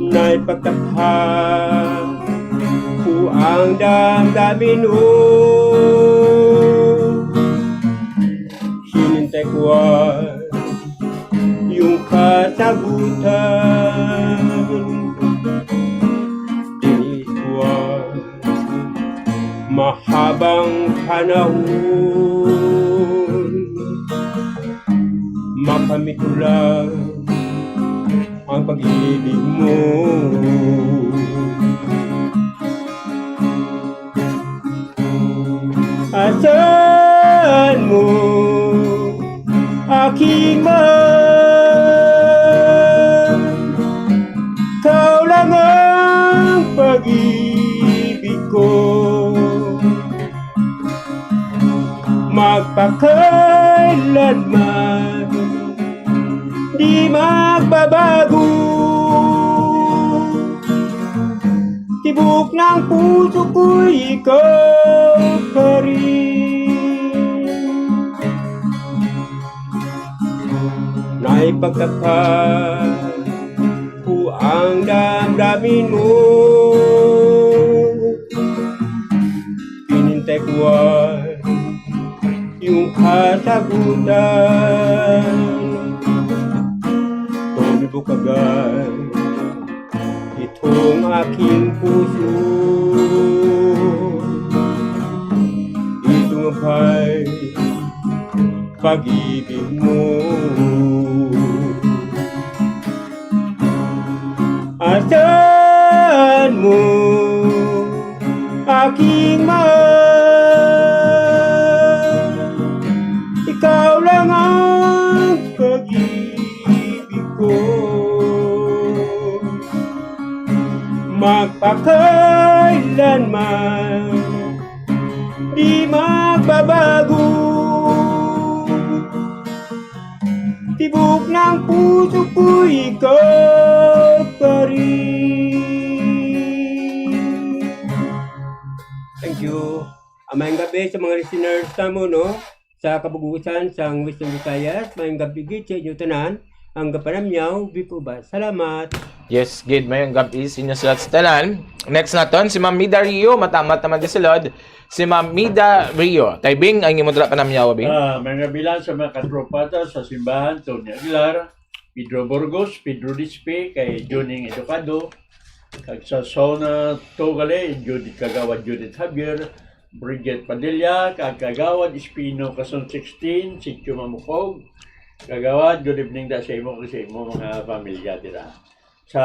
naipagtakhan ko ang damdamin mo. Hinintay ko yung kasagutan, dinis ko mahabang panahon. Makamit ko lang ang pag-ibig mo. Asan mo aking mahal? Kau lang ang pag-ibig ko, magpakailanman di magbabago. Tibok ng puso ko'y ikaw pa rin. Naipagtakhan ko ang damdamin mo, pinintay ko yung kasagutan. Tumibok agad itong aking puso, ito nga ba'y pag-ibig mo. Asan mo aking mahal? Ikaw lang ang pag-ibig ko, magpakailanman di magbabago. Tibok ng puso ko, ikaw pa rin. Thank you. Amayang gabi sa mga listeners mo, no? sa kabugusan sang Western Visayas. Mayong gabi gid sa inyo tanan. Ang gapanamyaw, Bipuba. Salamat. Yes, gid mayong gabi sa inyo sa tanan. Next naton si Ma'am Mida Rio, matamat naman di sulod. Si Ma'am Mida Rio. Taybing ang imong dra panamyaw bing. Mga bilang sa mga katropata sa simbahan, Tony Aguilar, Pedro Burgos, Pedro Dispe, kay Juning Educado, kag sa Sona Togale, Judith Kagawad Judith Javier, Bridget Padilla, kag Kagawad Espino Kason 16, Sitio Mamukog, Kagawad, good evening da sa imo mga pamilya dira. Sa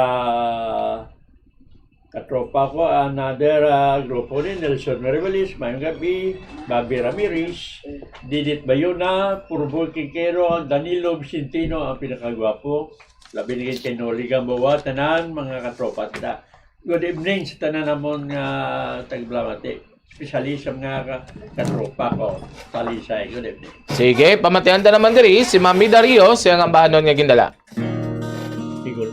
katropa ko, another grupo ni Nelson Meribelis, mayong gabi, Bobby Ramirez, Didit Bayona, Purbo Kikero, Danilo Vicentino, ang pinakagwapo. Labi ni kay Noli Gamboa, tanan, mga katropa nila. Good evening sa tanan namon nga tagblamate. Especially sa mga katropa ko, Talisay. Good evening. Sige, pamatihan ta naman diri si Ma'am Mida Rio, siya ang bahanon nga gindala. Siguro.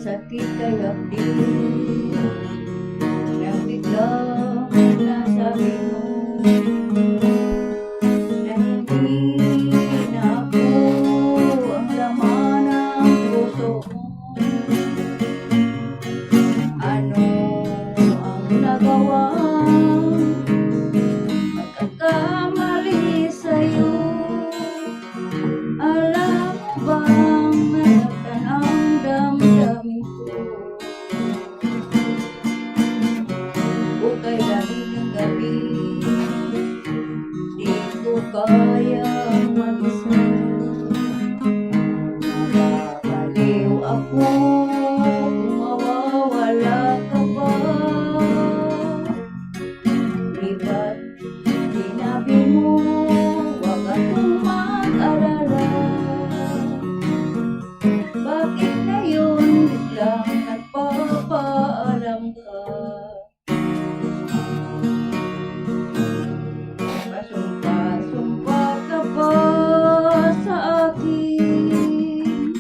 Sakit kaya di nang biglang nasabi mo na hindi na ako ang laman ng puso mo. Ano ang nagawa pagkakamali sa'yo? Alam mo bang nasaktan ang damdamin ko? Bukay gabi di ko kayang mag-isa. Nababaliw ako kung mawawala ka ba. Di ba't sinabi mo wag akong mag-alala? Bakit ngayon biglang nagpapaalam ka? Pasumpa-sumpa ka ba sa akin?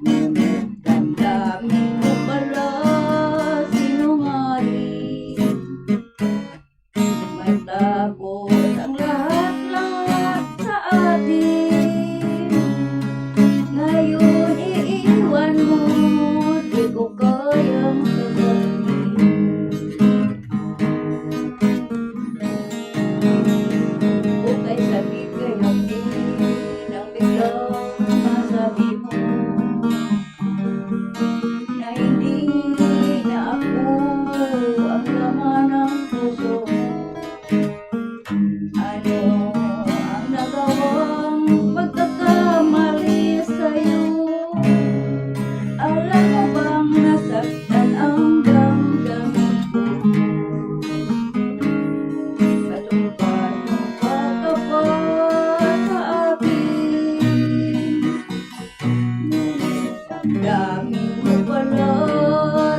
Ngunit damdamin mo pala sinungaling. May tapos ang lahat-lahat sa atin. Ngayon iiwan mo, di ko kayang sasabihin. Bukay sakit kaya di nang biglang masabi mo na hindi na ako ang laman ng puso mo. Ano ang nagawang pagkakamali sa'yo? Alam mo bang nasaktan ang damdamin ko? Pasumpa-sumpa ka ba sa akin? Ngunit damdamin mo pala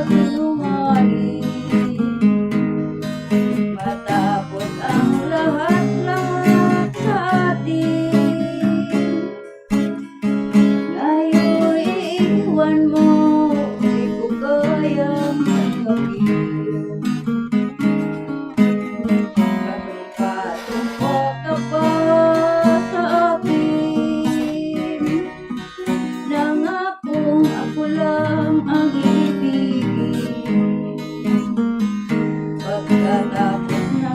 sinungaling. Matapos ang lahat-lahat sa atin, ngayon iiwan mo, di ko kayang tanggapin. Pasumpa-sumpa ka ba sa akin? Nangakong ako lang ang ibigin. Pagkatapos na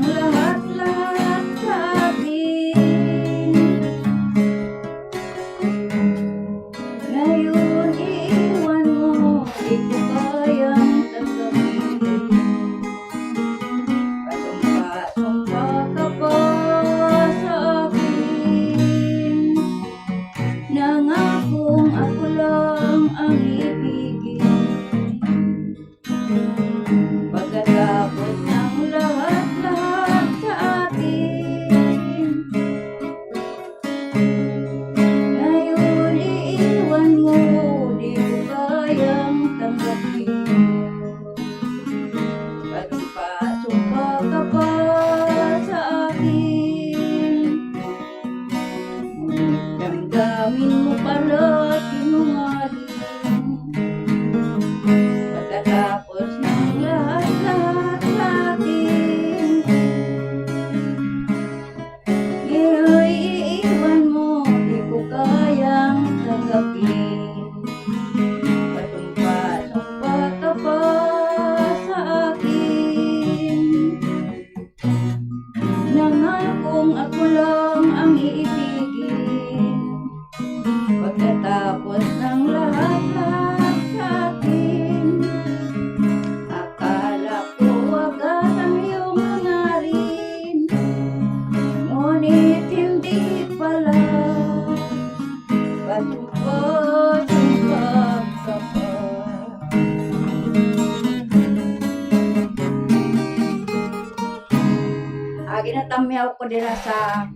Ginatamyaw ko dira sa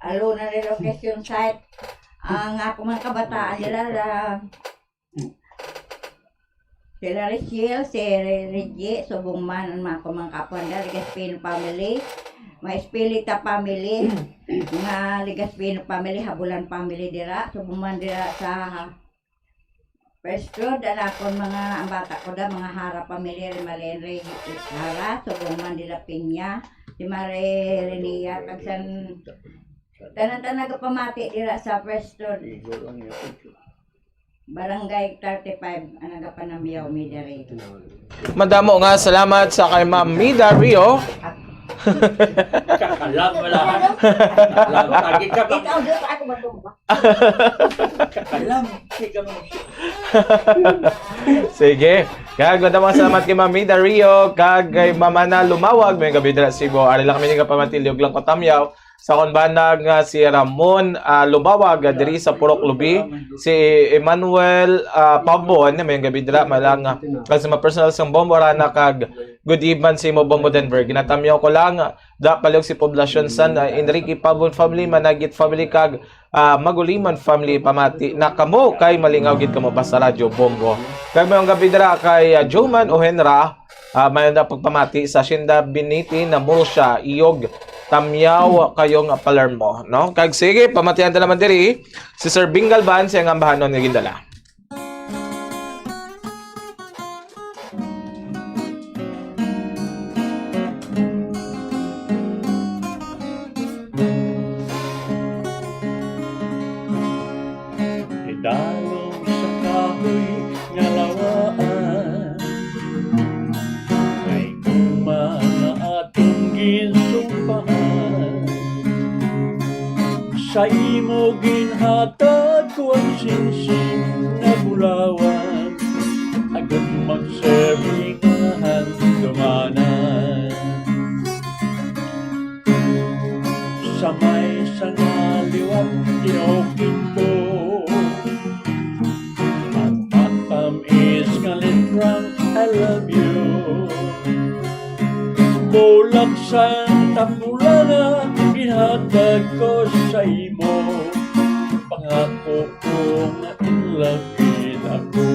Alona relocation site. Ang ako mga kabataan dira sila Rachel, si Reggie, subong man ang mga kapuan dira, Ligaspino family, may Espilita family, nga Ligaspino family, Habulan family dira, subong man dira sa First Road, akon mga ang bata ko da, mga Hara family, Malenre Hara, subong man dira Pinya, si Mare Renia, kagsan tanan-tanan pamati dira sa First Road. Barangay 35, anaga panambiyaw, Mida Rio. Madamo nga salamat sa kay Ma'am Mida Rio. Kakalam wala. Lagi ka ba? Ikaw dito ako matumba. Kakalam. Ikaw mo. Sige. Kag madamo salamat kay Ma'am Mida Rio, kag kay Mama na Lumawag, may gabi dira Cebu. Ari lang kami nga pamatilyog lang ko tamyaw. Sa konbanag nga si Ramon Lumawag diri sa Purok Lubi, si Emmanuel Pabon may gabi dira malang kasi ma personal sang Bomborana kag good evening si mo Bombo Denver. Ginatamyaw ko lang da palog si poblasyon san Enrique Pabon family, Managit family kag Maguliman family pamati na kamo kay malingaw gid kamo ba sa Radyo Bombo. Kag mayong gabi dira kay Joman Ohenra mayon na pagpamati sa Shinda Biniti na Murcia Iyog Tamyaw kayong Palermo, no? Kag sige, pamatihan ta naman diri si Sir Bingal Ban siya nga ambahanon nga gindala. Idalong sa kahoy nga lawaan, ay kuma na atong ginsumpahan. Sa imo ginhatag ko ang sinsing na bulawan, agad magservingahan dumanan. Sa may sangaliwat tinokit ko, ang tamis nga litrang I love you. Bulak sa tapulana, ginhatag ko sa imo, pangako ko nga in love with ako.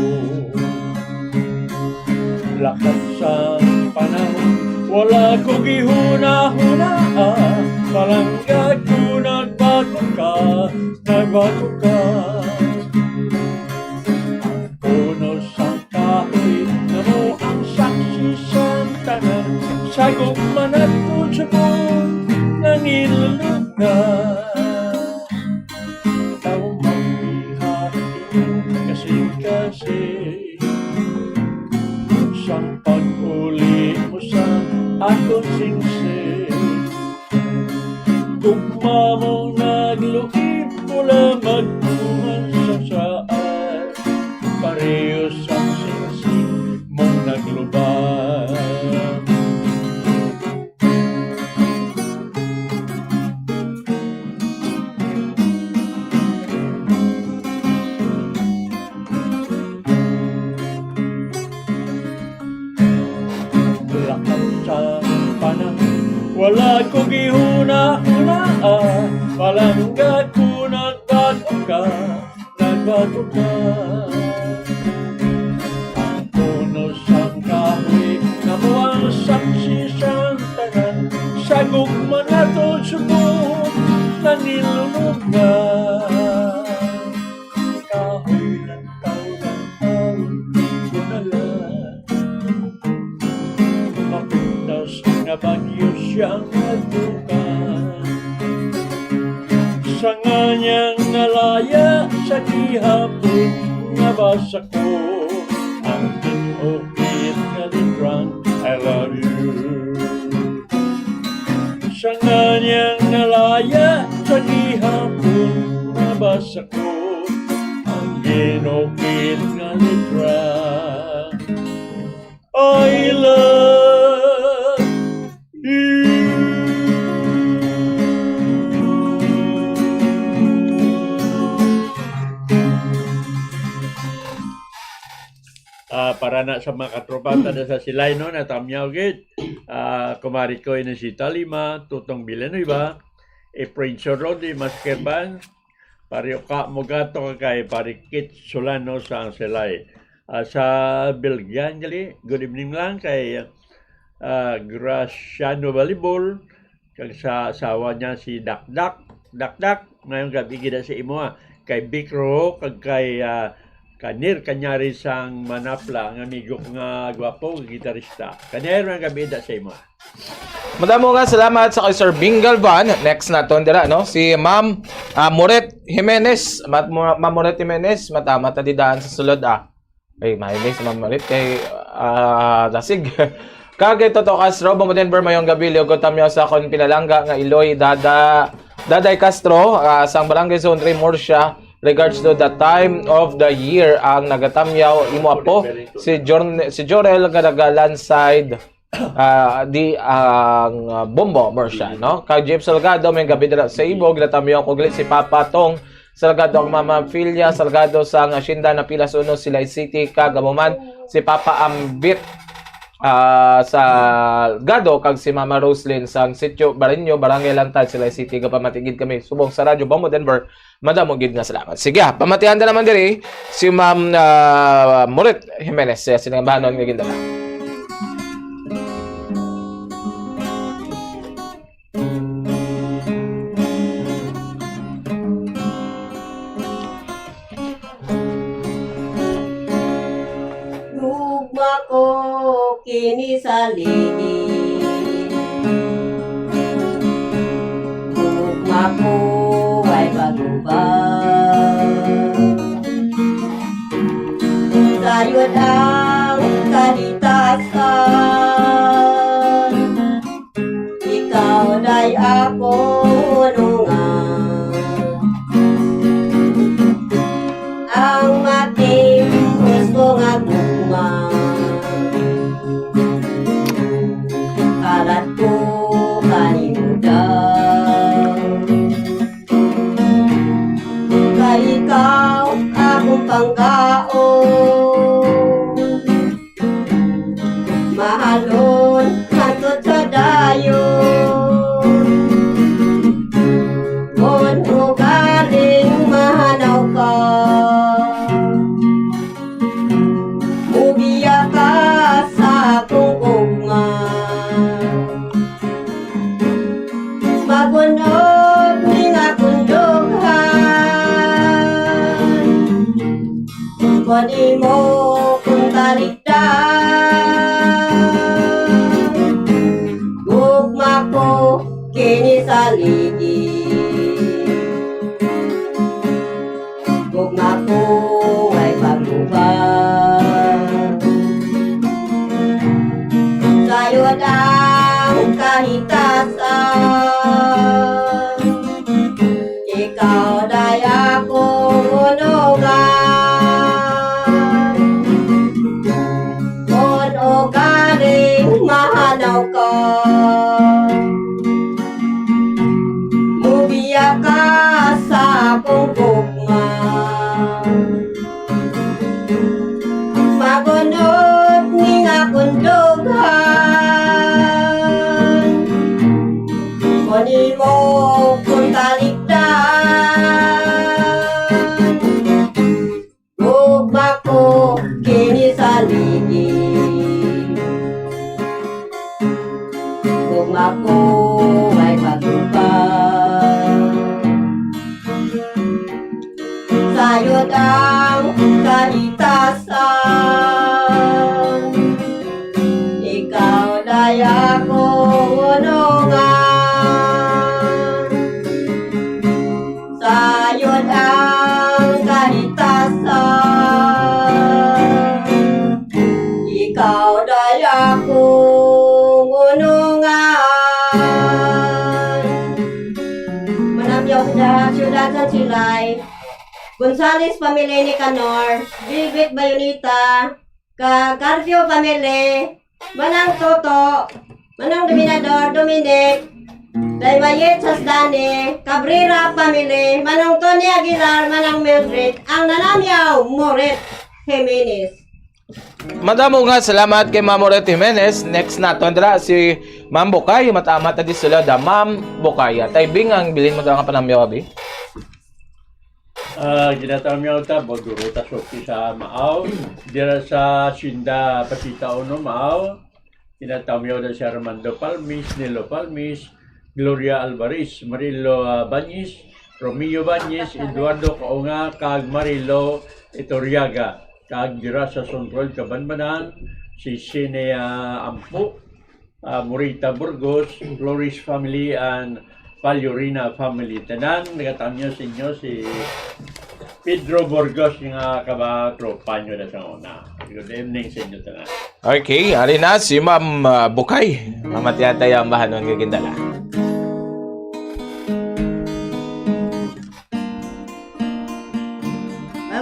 Lakat sa panahon, wala ko gihuna-huna, palangga ko nagbago ka, nagbago ka. Ang puno sa kahoy, na mo ang saksi sa tanan, sagok man at tunsabon, nangilulog na. Ikaw magbihain, kasing-kasing, sang pag-uli mo sa akong singsing. Gugma mong nagluib mula magtuman sa saan, pareho sa singsing mong naglubad. Wala ko gihuna-huna, palangga ko nagbago ka, nagbago ka. Ang puno sang kahoy, na mo ang saksi sang tanan, sagok man ato subong, nanilulog na. Kahoy ng taon, ko na lang, mapintas nga bagyo siyang nagdukan. Sa nganyang nalaya sa gihapon, nabasa ko ang tinokit nga litrang I love you. Sa nganyang nalaya sa gihapon, nabasa ko ang ginokit nga litrang I love you. para na sa mga katropata na sa silay no, natamyaw git. Kumari ko Inesita Lima, Tutong Villanueva, Prince Road, Maskerban, Pario ka Mogato kay Parikit Solano sa Silay. Sa Belgian, good evening lang kay Graciano Balibol, kag sa asawa niya si Dakdak, ngayong gabi gida sa imo kay Bikro, kag kay Kanir Kanyari sang Manapla, ang amigo nga gwapo, gitarista. Kanir ang gabi da sa imo. Madamo nga salamat sa kay Sir Bing Galvan. Next naton dira no si Ma'am Moret Jimenez. Ma'am Moret Jimenez matama ta didaan sa sulod Ay mahilig sa Ma'am Moret kay dasig. Kagay totoo Castro Bomodenver mayong gabi liog tamyo sa kon pinalangga nga Iloy Daday Castro sang Barangay Zone 3 Murcia. Regards to the time of the year ang nagatamyaw imo apo si Jorel Gadagalan-side di ang Bombo Murcia no kay Jeep Salgado may gabi dira sa Ibog natamyaw og si Papa Tong Salgado ang Mama Filia Salgado sang Hacienda na Pilas Uno Silay City kagamuman si Papa Ambit sa Gado kag si Mama Roslyn sang Sitio Barinyo Barangay Lantad Silay City gapamatigid kami subong sa Radyo Bombo Denver madamo gid nga salamat. Sige, pamatihan na naman diri si Ma'am Moret Jimenez sa sinambahanon nga gindala. Gugma ko kini sa ligi, gugma ko ay bagubang, sayod ang kalitasan, ikaw na'y ako nungan, ang mating gusto nga gugma, kalat ko kanimudan, ikaw akong pangkaon, mahalon hangtod sa dayon, kung ugaling mahanaw ka, ubiya ka sa akong ugma, magunog ning akong dughan, kung imo kung talikdan, gugma ko kini sa ligi, gugma ko ay pagubang, sayod ang kahitasan, ikaw day akong unungan, kung ugaling mahanaw ka, mubiya ka sa akong gugma, magunod ning akong dughan, kung imo kung talikdan, gugma ko kini sa ligi, gugma ko ay pagubang, sayod ang kalitasan, ikaw day akong unungan, sayod ang kalitasan, ikaw day akong unungan, manamyaw sa siyudad sa Silay, Gonzales Family ni Canor, Bibit Bayonita, Cardio Family, Manang Toto, Manang Dominador Dominic, Daymayet Sasdane, Cabrera Family, Manang Tony Aguilar, Manang Mildred, ang nanamyaw Moret Jimenez. Madamo nga salamat kay Ma'am Moret Jimenez. Next nato andra si Ma'am Bokay, matamat adi sila da Ma'am Bokay. Taybing ang bilin mo daw nga panamyaw abi. Ginatamyaw ta boduruta sopi sa Maaw. Dira sa Sinda Pasita Uno Maaw. Ginatamyaw da si Armando Palmis, Nilo Palmis, Gloria Alvarez, Marilo Banyes, Romeo Banyes, Eduardo Kaunga, kag Marilo Itoriaga. Kag dira sa Central Cabanbanan, si Sinea Ampo, Morita Burgos, Flores family, and Paljorina family. Tanan, nagatamyo sa inyo si Pedro Burgos, yung kabatropa nyo na sa una. Good evening sa inyo tanan. Okay, ari na si Ma'am Bokay. Mamatiyatay ang bahanon nga gindala.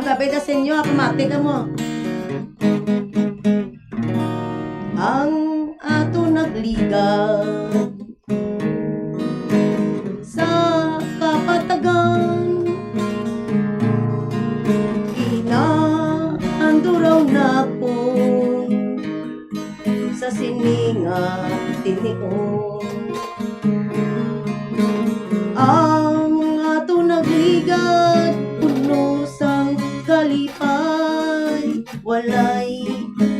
Gabi na sa inyo, pamati ka mo. Ang ato nagligaw sa kapatagan, inaanduraw na po sa sininga tinion. Ang ato nagligad puno sang kalipay, walay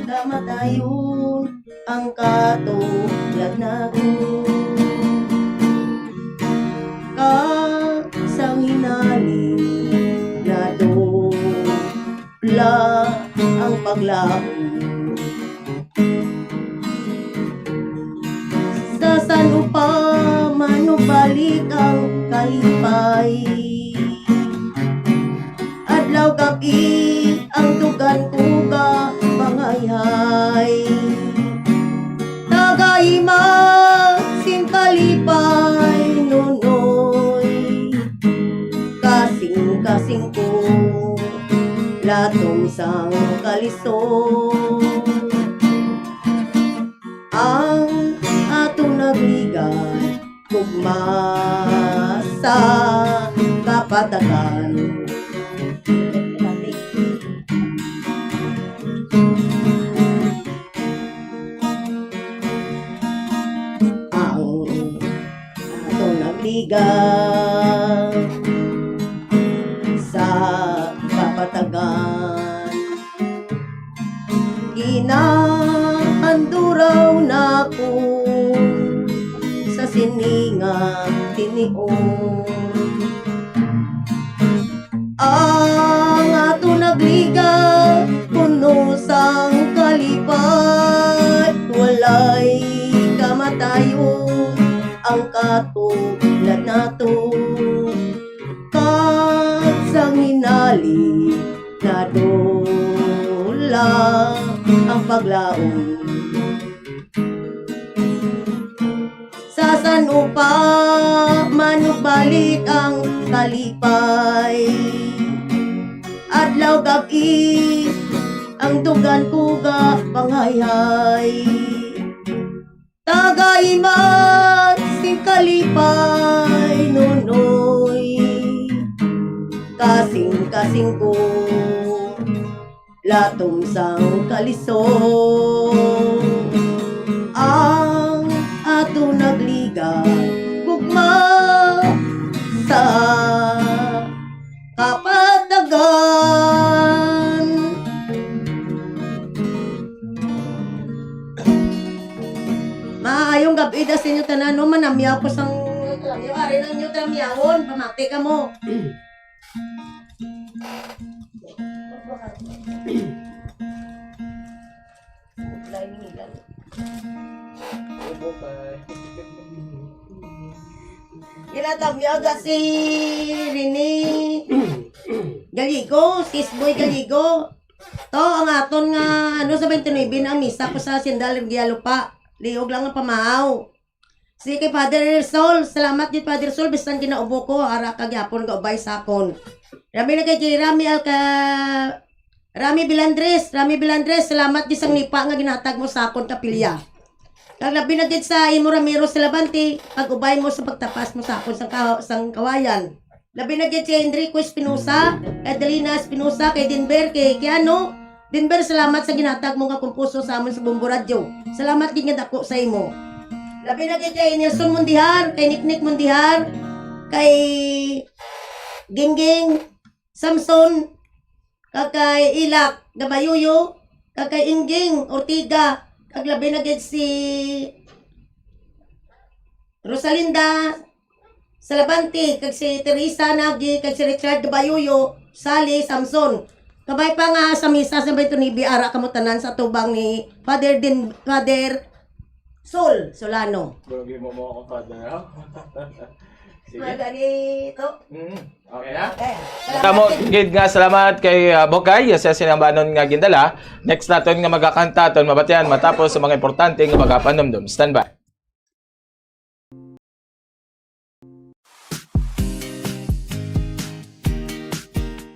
kamatayon ang katulad natin. Kasang hinali na dobla ang paglaon, sa saan pa manubalik ang kalipay. Adlaw gabi ang tugan kuga pangayhay, tagaima sing kalipay nunoy, kasing ko latong sang kalisod. Ang atong nagligan kugma sa kapatagan, sa kapatagan, inaanduraw na ko sa sininga tinion. Ang ato nagliga puno sang kalipat, walay kamatayon ang katulad nato. Kasang hinali na dola ang paglaon, sa saan pa manubalik ang kalipay. Adlaw gabi ang tugan kuga panghayhay, tagaiman sing kalipay nunoy, kasing ko latong sang kalisod. Ang ato nagliga gugma sa kapatagan. Maayong gabi da sa inyo tanan, no, manamyaw ko sang tramyaw, ari lang nyo tramyawon, pamati ka mo. Ilatamyaw da si Rini Galigo, Sisboy Galigo. To ang aton nga ano sa 29 ang misa ko sa Sindal Gialupa. Liog lang ang pamahaw. Si kay Father Sol, salamat din Father Sol, bisan kinaubo ko ara kagyapon ga ubay sakon. Rami na kay Rami Bilandres, salamat din sang nipa nga ginatag mo sakon kapilya. Kag labi na gid sa imo Ramiro Silabante, pag ubay mo sa pagtapas mo sakon sang kawayan. Labi na gid si Enrico Espinosa, Adelina Espinosa, kay Denver, kay ano, Denver, salamat sa ginatag mo nga kumpuso sa amon sa Bombo Radio. Salamat din nga dako sa imo. Labi na kay Nelson Mundihar, kay Niknik Mundihar, kay Gingging Samson, kay Ilak Gabayuyo, kay Ingging Ortiga, kag labi na gid si Rosalinda Salabante, kag si Teresa Nagi, kag si Richard Gabayuyo, Sally Samson. Kabay pa nga sa misa sa Baytunibi, ara kamutanan sa tubang ni Father Sol Solano. Bulogin mo ako, Father, ha? Sige. Maganito. Okay na? Okay. Tamo, gid nga salamat kay Bokay, sa sinambanon nga gindala. Next naton nga magakanta ton mabatian matapos sa mga importante nga magapanumdum. Stand by.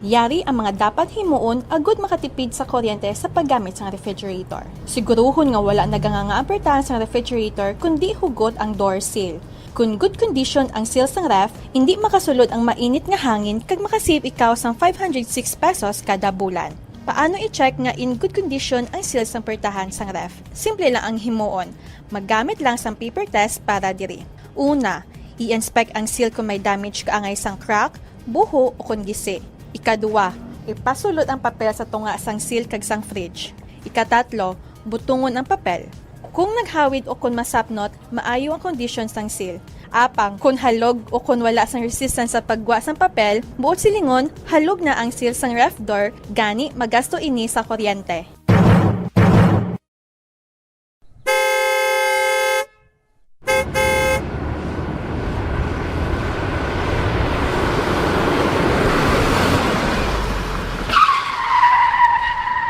Yari ang mga dapat himuon agud makatipid sa kuryente sa paggamit sa refrigerator. Siguruhon nga wala naganganga-apertahan sa refrigerator kundi hugot ang door seal. Kung good condition ang seal sang ref, hindi makasulod ang mainit nga hangin kag makasave ikaw sang 506 pesos kada bulan. Paano i-check nga in good condition ang seal sang pertahan sang ref? Simple lang ang himuon. Maggamit lang sang paper test para diri. Una, i-inspect ang seal kung may damage kaangay sang crack, buho o kung gisi. Ikadua, ipasulod ang papel sa tunga sang seal kag sang fridge. Ikatatlo, butungon ang papel. Kung naghawid o kung masapnot, maayo ang condition sang seal. Apang, kung halog o kung wala sang resistance sa pagwa sang papel, buot silingon, halog na ang seal sang ref door, gani magasto ini sa kuryente.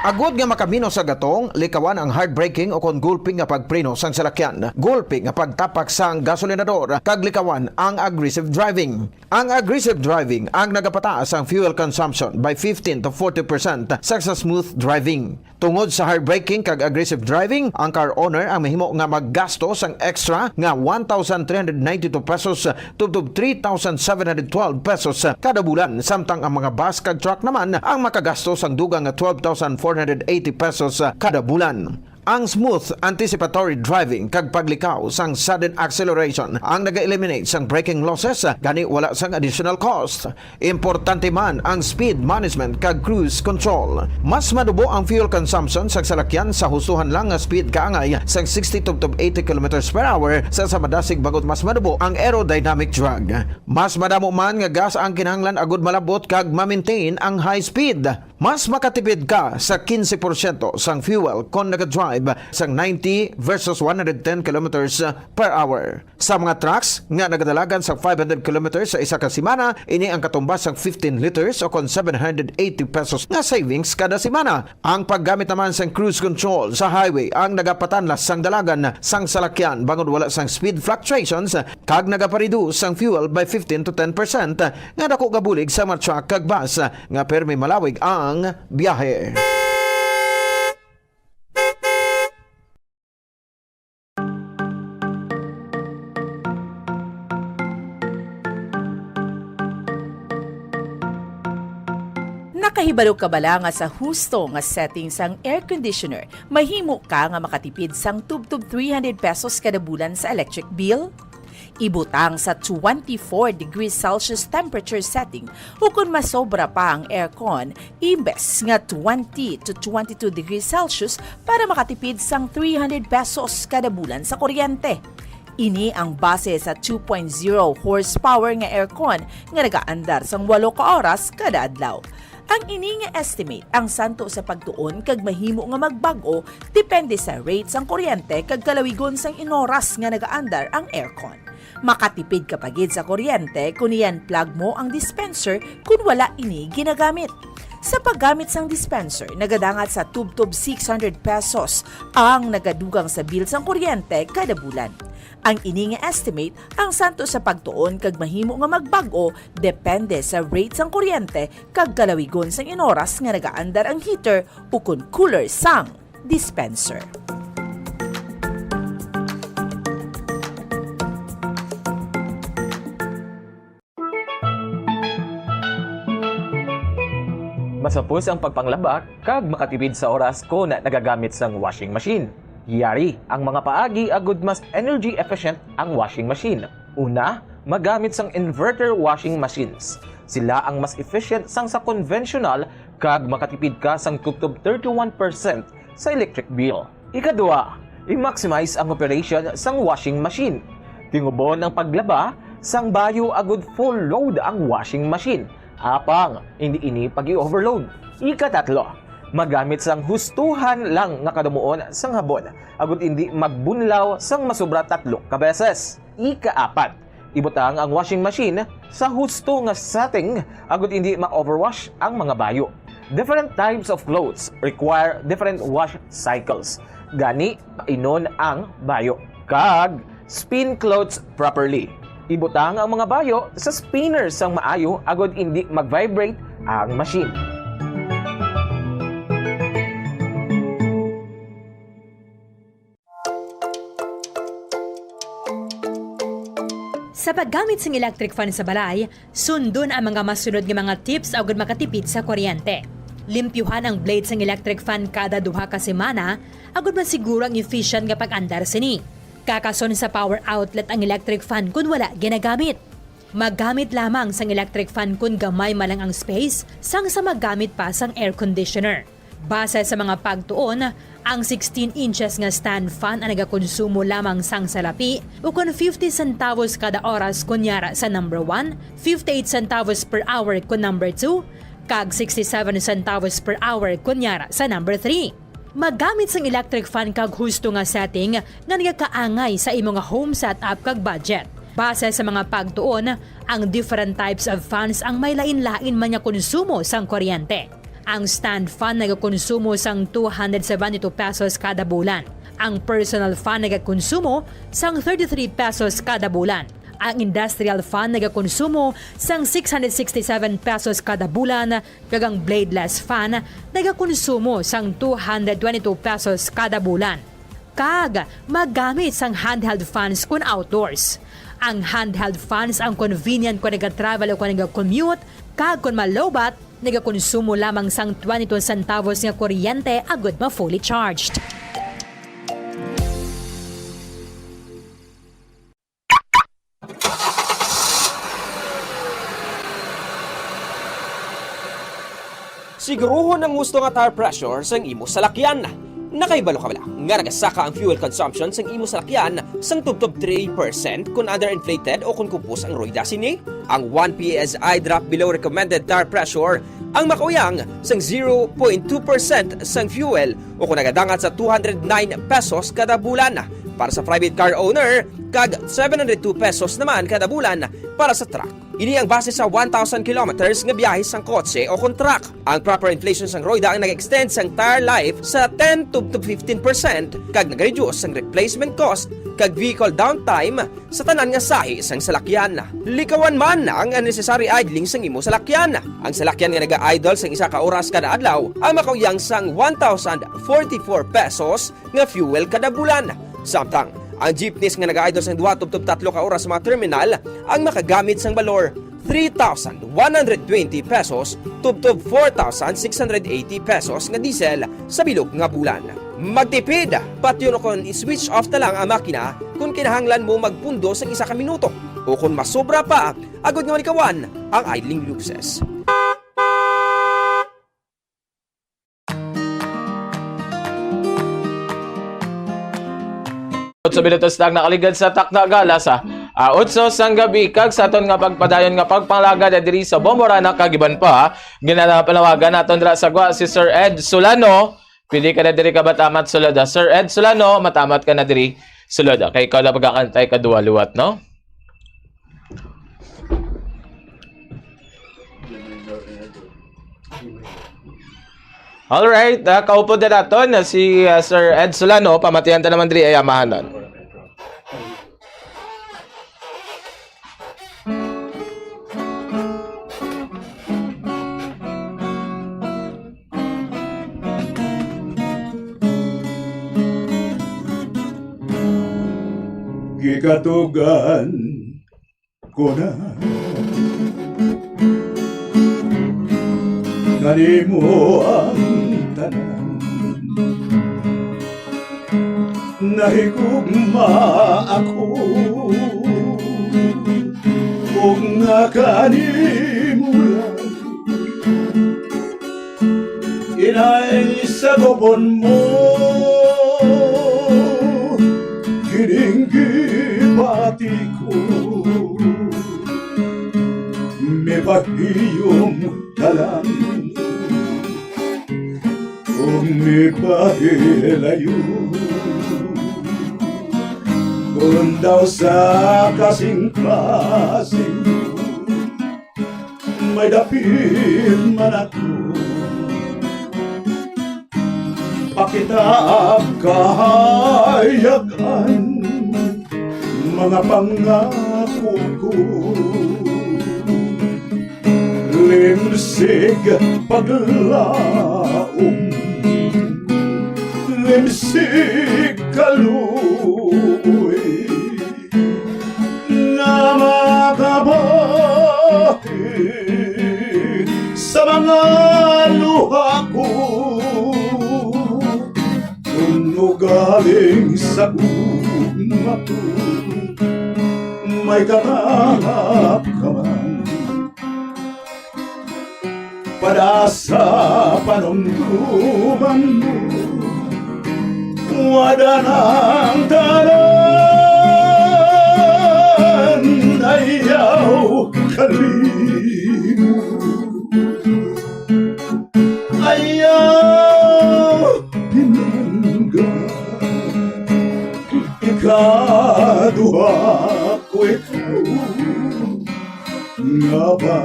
Agud nga makamino sa gatong, likawan ang heartbreaking o kon gulping nga pagpreno sang salakyan. Gulping nga pagtapak sang gasolinador, kag likawan ang aggressive driving. Ang aggressive driving ang nagapataas ang fuel consumption by 15 to 40% sa smooth driving. Tungod sa heartbreaking kag aggressive driving, ang car owner ang mahimo nga maggasto sang extra nga 1,392 pesos tubtob 3,712 pesos kada bulan, samtang ang mga bus kag truck naman ang makagasto sang dugang nga 12,480 pesos kada bulan. Ang smooth anticipatory driving kag paglikaw sang sudden acceleration ang naga-eliminate sang braking losses, gani wala sang additional cost. Importante man ang speed management kag cruise control. Mas madubo ang fuel consumption sa salakyan sa husuhan lang nga speed kaangay sang 60 to 80 km per hour sa madasig bagot mas madubo ang aerodynamic drag. Mas madamo man nga gas ang kinahanglan agud malabot kag ma-maintain ang high speed. Mas makatipid ka sa 15% sang fuel kung nag-drive sang 90 versus 110 kilometers per hour. Sa mga trucks nga nagadalagan sa 500 kilometers sa isa ka semana, ini ang katumbas sang 15 liters o kon 780 pesos nga savings kada semana. Ang paggamit naman sang cruise control sa highway ang nagapatanlas sang dalagan sang salakyan bangod wala sang speed fluctuations kag nagapareduce sang fuel by 15 to 10% nga dako gabulig sa mga truck kag bus nga permi malawig ang biyahe. Nakahibalo ka bala nga sa husto nga setting sang air conditioner, mahimo ka nga makatipid sang tubtob 300 pesos kada bulan sa electric bill? Ibutang sa 24 degrees Celsius temperature setting o kung masobra pa ang aircon, imbes nga 20 to 22 degrees Celsius para makatipid sang 300 pesos kada bulan sa kuryente. Ini ang base sa 2.0 horsepower nga aircon nga nagaandar sang 8 ka oras kada adlaw. Ang ini nga estimate ang santo sa pagtuon kag mahimo nga magbago depende sa rates ang kuryente kag kalawigon sang inoras nga nagaandar ang aircon. Makatipid ka pagid sa kuryente kung iyan plug mo ang dispenser kung wala ini ginagamit. Sa paggamit sang dispenser, nagadangat sa tubtob 600 pesos ang nagadugang sa bill sang kuryente kada bulan. Ang ini nga estimate ang santo sa pagtuon kag mahimo nga magbago depende sa rates sang kuryente kag kalawigon sang inoras nga nagaandar ang heater o kun cooler sang dispenser. masapos ang pagpanglaba kag makatipid sa oras ko na nagagamit sang washing machine. Yari, ang mga paagi agud mas energy efficient ang washing machine. Una, magamit sang inverter washing machines. Sila ang mas efficient sang sa conventional kag makatipid ka sang tubtob 31% sa electric bill. Ikadua, i-maximize ang operation sang washing machine. Tingubon ang paglaba sang bayo agud full load ang washing machine. Apang, hindi ini pag-i-overload. Ikatatlo, magamit sang hustuhan lang nga kadumuon sang habon. Agud hindi magbunlaw sang masobra 3 ka beses. Ikaapat, ibutang ang washing machine sa husto nga setting agud hindi ma-overwash ang mga bayo. Different types of clothes require different wash cycles. Gani, inon ang bayo. Kag, spin clothes properly. Ibutang ang mga bayo sa spinner sang maayo agud hindi mag-vibrate ang machine. Sa paggamit ng electric fan sa balay, sundon ang mga masunod nga mga tips agud makatipid sa kuryente. Limpyuhan ang blades ng electric fan kada 2 ka semana agud masiguro ang efficient nga pag-andar sini. Kakason sa power outlet ang electric fan kung wala ginagamit. Maggamit lamang sang electric fan kung gamay malang ang space sang sa maggamit pa sang air conditioner. Base sa mga pagtuon, ang 16 inches nga stand fan ang nagakonsumo lamang sang salapi o kung 50 centavos kada oras kunyara sa number 1, 58 centavos per hour kung number 2, kag 67 centavos per hour kunyara sa number 3. Maggamit sang electric fan kag husto nga setting nga nagakaangay sa imong home setup kag budget. Base sa mga pagtuon, ang different types of fans ang may lain-lain man nga konsumo sang kuryente. Ang stand fan nagakonsumo sang 272 pesos kada bulan. Ang personal fan nagakonsumo sang 33 pesos kada bulan. Ang industrial fan nagakonsumo sang 667 pesos kada bulan, kag ang bladeless fan nagakonsumo sang 222 pesos kada bulan. Kag magamit sang handheld fans kun outdoors. Ang handheld fans ang convenient kung nagatravel o kung nagacommute, kag kung malobat, nagakonsumo lamang sang 22 centavos nga kuryente agud ma fully charged. Siguruhon ang gusto nga tire pressure sang imo salakyan. Nakaibalo ka bala nga nagasaka ang fuel consumption sang imo salakyan sang tubtob 3% kung underinflated o kung kupos ang rueda sini. Ang 1 PSI drop below recommended tire pressure ang makauyang sang 0.2% sang fuel o kung nagadangat sa 209 pesos kada bulan para sa private car owner kag 702 pesos naman kada bulan para sa truck. Ini ang base sa 1,000 kilometers nga biyahe sang kotse o kung truck. Ang proper inflation sang roida ang nag-extend sang tire life sa 10 to 15% kag nag-reduce sang replacement cost kag vehicle downtime sa tanan nga sahi sang salakyan. Likawan man ang unnecessary idling sang imo salakyan. Ang salakyan nga naga-idle sang 1 ka oras kada adlaw ang makauyang sang 1,044 pesos nga fuel kada bulan. Samtang ang jeepneys nga nag-idle sang 2 to 3 ka oras sa mga terminal ang makagamit sang balor 3,120 pesos tubtob 4,680 pesos nga diesel sa bilog nga bulan. Magtipid, pati yun kung i-switch off na lang ang makina kung kinahanglan mo magpundo sa 1 ka minuto o kung masobra pa, agad nga malikawan ang idling luxes. Sa minutos lang nakaligad sa takna gala sa 8 sang gabi kag sa aton nga pagpadayon nga pagpanglaga na diri sa Bomborana kag iban pa ginapanawagan naton dira sa gwa si Sir Ed Solano. Pili ka na diri ka batamat sulod. Sir Ed Solano, matamat ka na diri sulod. Kay ikaw na pagkakantay ka duwa luwat, no? Alright, kaupo na naton si Sir Ed Solano, pamatihan ta naman diri ay amahanan. Gikatugan ko na kanimo ang tanan. Nahigugma ako kung nga kanimo lang inay sa gobon mo kiningipati ko may pahiyong talang kung may pahilayo kung daw sa kasing-kasing may dapit man ako pakitab kahayagan mga pangako ko limsig paglaom limsig kaluoy na makabahid sa mga luha ko kuno galing sa gugma ko may katanggap ka man pada sa panungkuban mo wala ng tanan ayaw kalimo ayaw pinangga ikaduha ko ikaw nga ba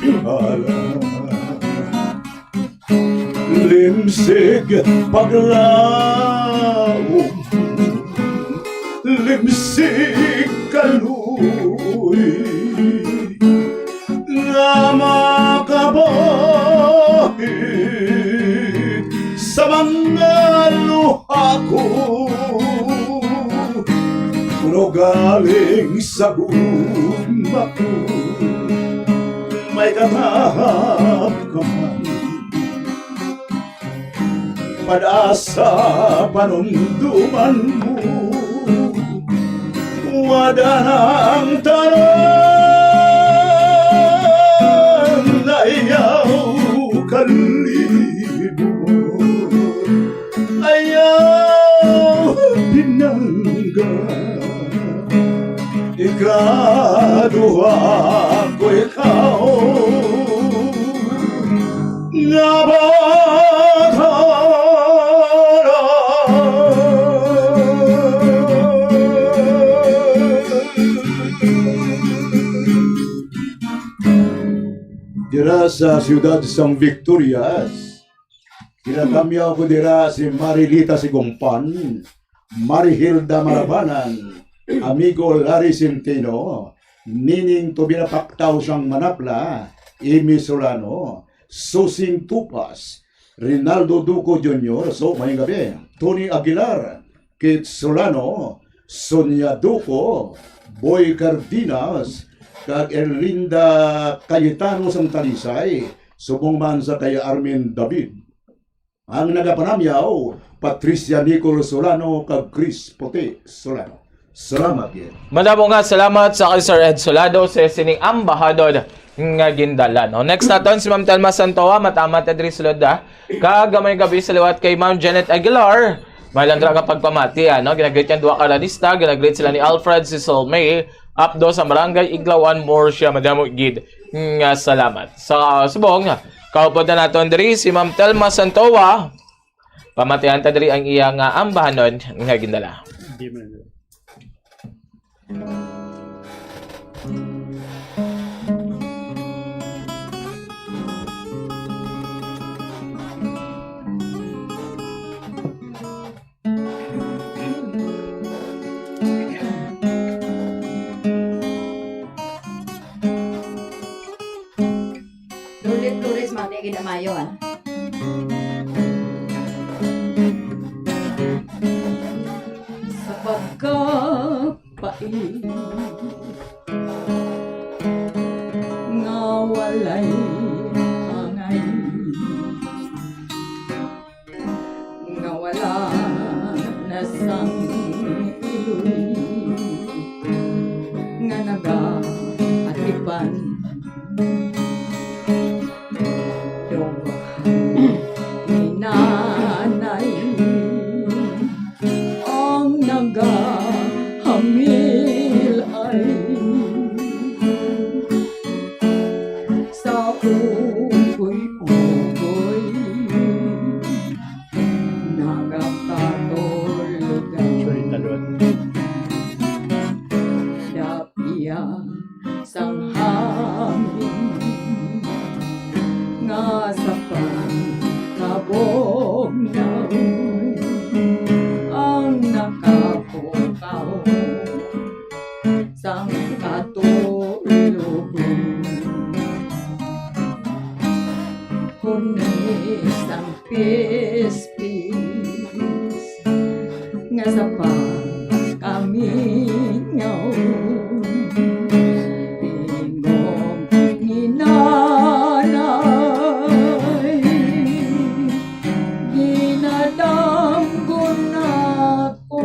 pihala limsig paglaom limsig kaluoy nga makabahid sa mga luha ko kuno galing sa gugma ko may katahap ka man pada sa panunduman mo wala ng tanan ayaw kalimo ayaw pinangga ikaduha ko ikaw nga ba dira sa siyudad San Victorias, kinatamyaw ko dira si Marilita Sigumpan, Marihilda Marabanan, amigo Larry Centeno, Nining Tobinapaktaw siyang Manapla, Amy Solano, Susing Tupas, Rinaldo Duco Jr., so may gabi, Tony Aguilar, Kit Solano, Sonia Duco, Boy Cardenas, kag Erlinda Cayetano sang Talisay, subong man sa kay Armin David. Ang nagapanamyaw, Patricia Nicole Solano kag Chris Pote Solano. Salamat yun. Madamo nga salamat sa kay Sir Ed Solado sa sining ambahadod nga gindalan. Next naton si Ma'am Telma Santoa, matamat adri sulod kagamay gabi sa liwat kay Ma'am Janet Aguilar. Malandra ka pagpamati, ginagreet yan duwa ka ladista, ginagreet sila ni Alfred Cecil May, updo sa Barangay Iglawan, Murcia, madamo gid nga salamat. Sa subong, kaupod na naton diri si Ma'am Telma Santoa, pamatihan ta diri ang iyang ambahanon nga gindala. Tulis mga di kinamayo sa pagkapait nga walay angay iban. Ni nanay ang nagahamil ay sa ugoy-ugoy nakakatulugan. Dapiya sang hangin nga sa pagkabognaw ang nakapukaw sang katulugan. Kunis ang pispis nga sa pagkamingaw. Tingog ni nanay ginadamgon ako.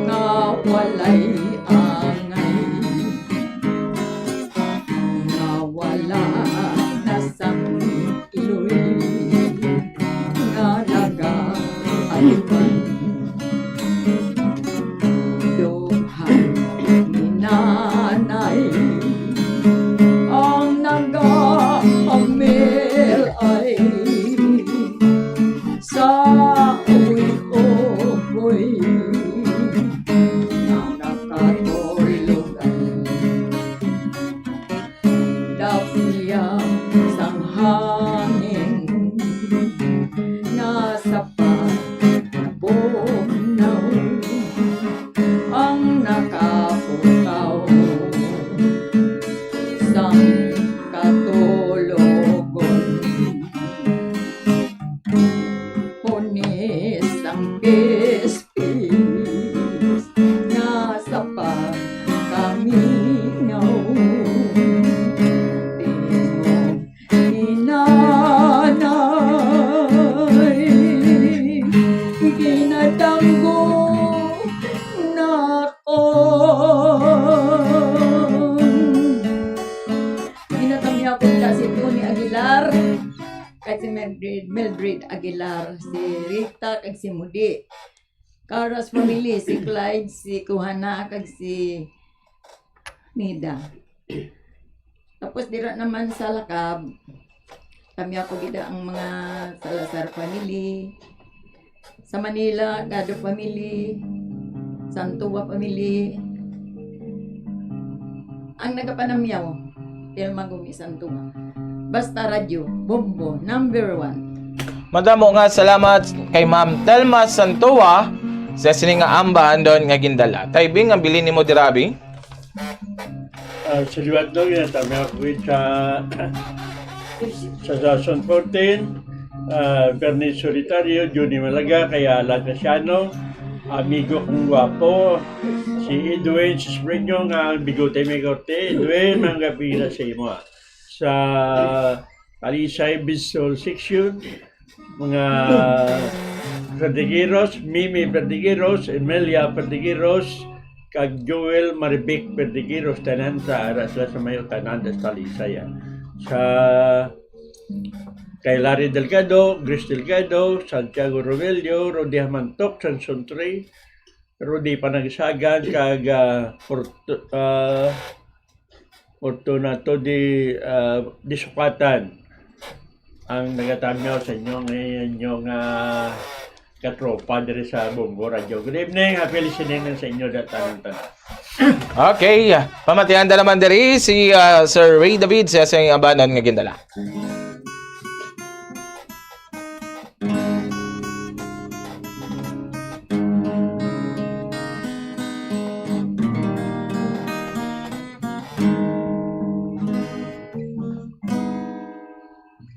Nga walay angay, nga wala na sang iloy, nga nag-aalipan. Duhan ni nanay ang nag-aamil ay sa uy-uy na nakatulugan. Dapiya sang hangin na sa pagkabugnaw ang nakapukaw sang katulugon. Punis ang pispis nga sa pagkamingaw. Tingog ni nanay ginadanggo nako. Ginatami ako si Tony Aguilar, kay si Mildred Aguilar, si Rita, kag si Mudi. Caros family, si Clyde, si Kuhana, kag si Nida. Tapos dira naman sa Lakab, kami ako gida ang mga Salazar family. Sa Manila, Gado family, Santua family. Ang nagapanamyaw, Telma Gumi Santua. Basta Radio, Bombo, #1. Madamo nga salamat kay Ma'am Telma Santua sa sininga ambahan doon nga gindala. Taybing ang bilin ni mo dirabi? Sa liwat doon, ginatami ako sa Jason 14, Bernice Solitario, Juni Malaga, kaya Lagnasiano, amigo kong guwapo, si Edwin Sispreño, nga ang bigote may korte. Edwin, mga gabi na sa imo. Sa Alisay Bisol Section, mga Perdigueros, Mimi Perdigueros, Emilia Perdigueros, kag Joel Maribic Perdigueros, tanan sa aras sa mayo tanan sa Alisay. Sa kay Larry Delgado, Grace Delgado, Santiago Rogelio, Rodi Hamantok, Sanson 3, Rodi Panagsagan, kag Fortunato di Sukatan ang nagatamyaw sa inyong katropa diri sa Bombo Radio. Good evening, happy listening sa inyo datan. Okay, pamatihan da naman diri si Sir Ray David sa siyang abanon nga gindala.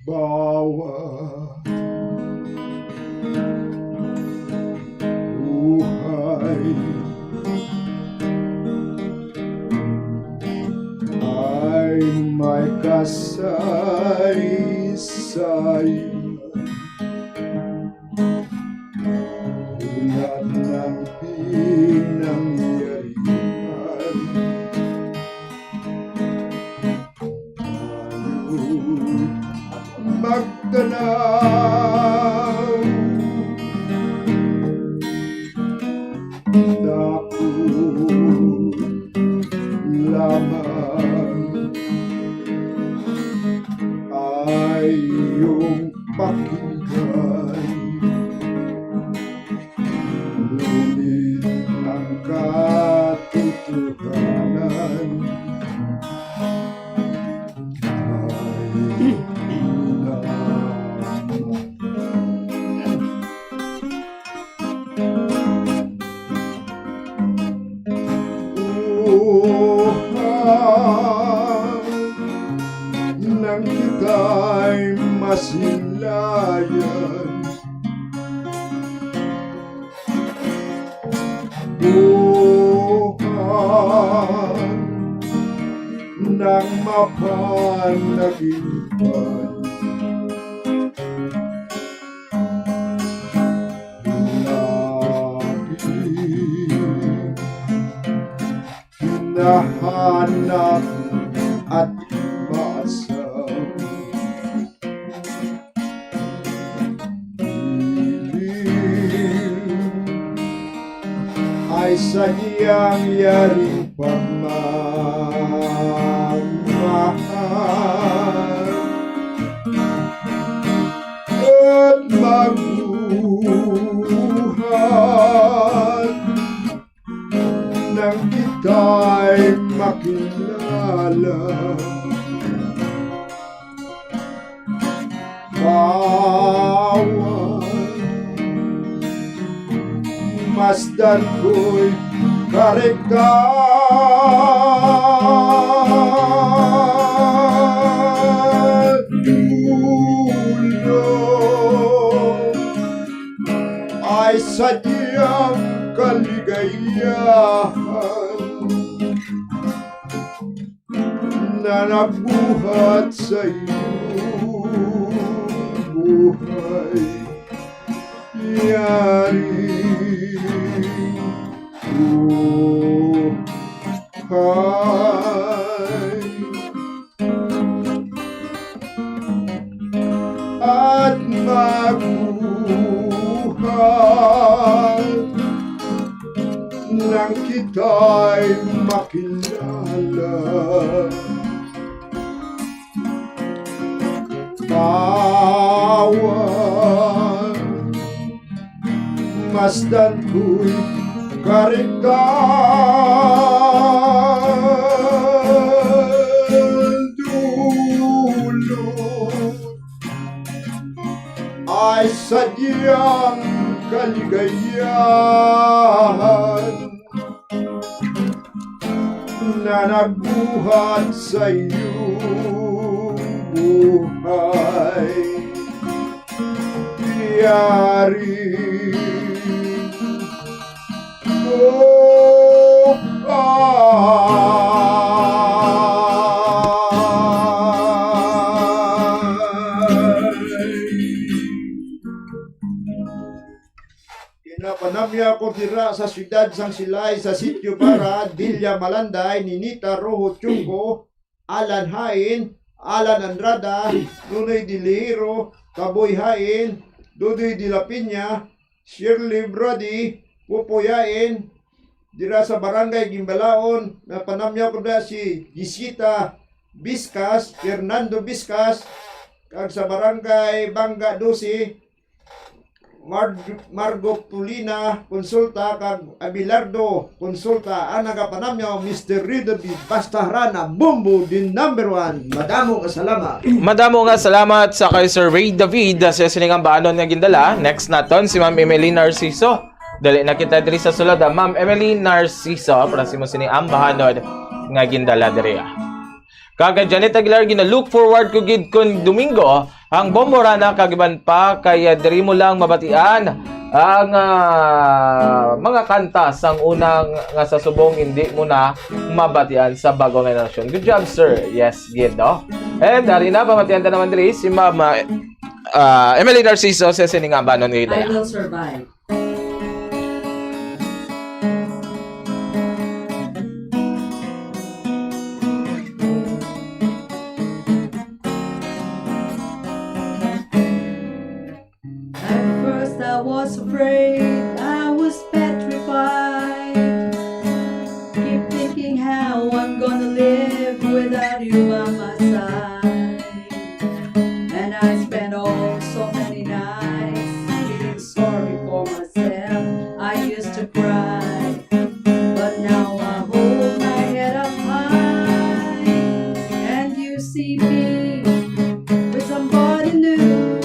Bawat buhay ay may kasaysayan tulad ng pinangyarihan. Magdanaw dako lamang ay iyong pakinggan, ngunit ang katotohanan nang kita'y masilayan. Buhan nang mapanaginpan, hinahanap at basang ay sadyang yaring pagmamahal at magbuhat nang kita'y makilala. Bawat masdan ko'y karigad dulo ay sadyang kaligayahan na nagbuhat sa iyong buhay. Yari buhay at magbuhat nang kita'y makilala. Bawat masdan ko'y karigad dulo ay sadyang kaligayahan na nagbuhat sa iyong buhay. Yari Pinapanamya ko tira sa siyudad sang Silay sa Sitio Bara, Dilla Malanday, Ninita Rojo Chungko, Alan Hain, Alan Andrada, Nunoy Diliro, Kaboy Hain, Dudoy Dilapinya, Shirley Brody, Pupuyain, dira sa Barangay Gimbalaon, na panamya ko na si Gisita Biscas, Fernando Biscas, kag sa Barangay Bangga Dusi, Margo Pulina konsulta kag Abilardo konsulta ang nagapanamyo Mr. Ridavid Bastahrana Bumbo din #1. Madamo kasalamat. Madamo nga salamat sa kay Sir Ray David sa siningang baanon nga gindala. Next naton si Ma'am Emily Narciso. Dali na kita diri sa sulod. Ma'am Emily Narciso para si mo sini ang bahanon nga gindala diri. Kaga Janet Aguilar gina-look forward ko gid kun Domingo ang Bomborana kagiban pa kaya diri mo lang mabatian ang mga kanta sang unang nga sa subong hindi mo na mabatian sa bagong generasyon. Good job, sir. Yes, gid no. And dari na pamatian ta naman diri si Ma'am Emily Narciso sa siningang banon I nga. will survive. I was afraid, I was petrified. Keep thinking how I'm gonna live without you by my side. And I spent so many nights feeling sorry for myself. I used to cry, but now I hold my head up high. And you see me with somebody new.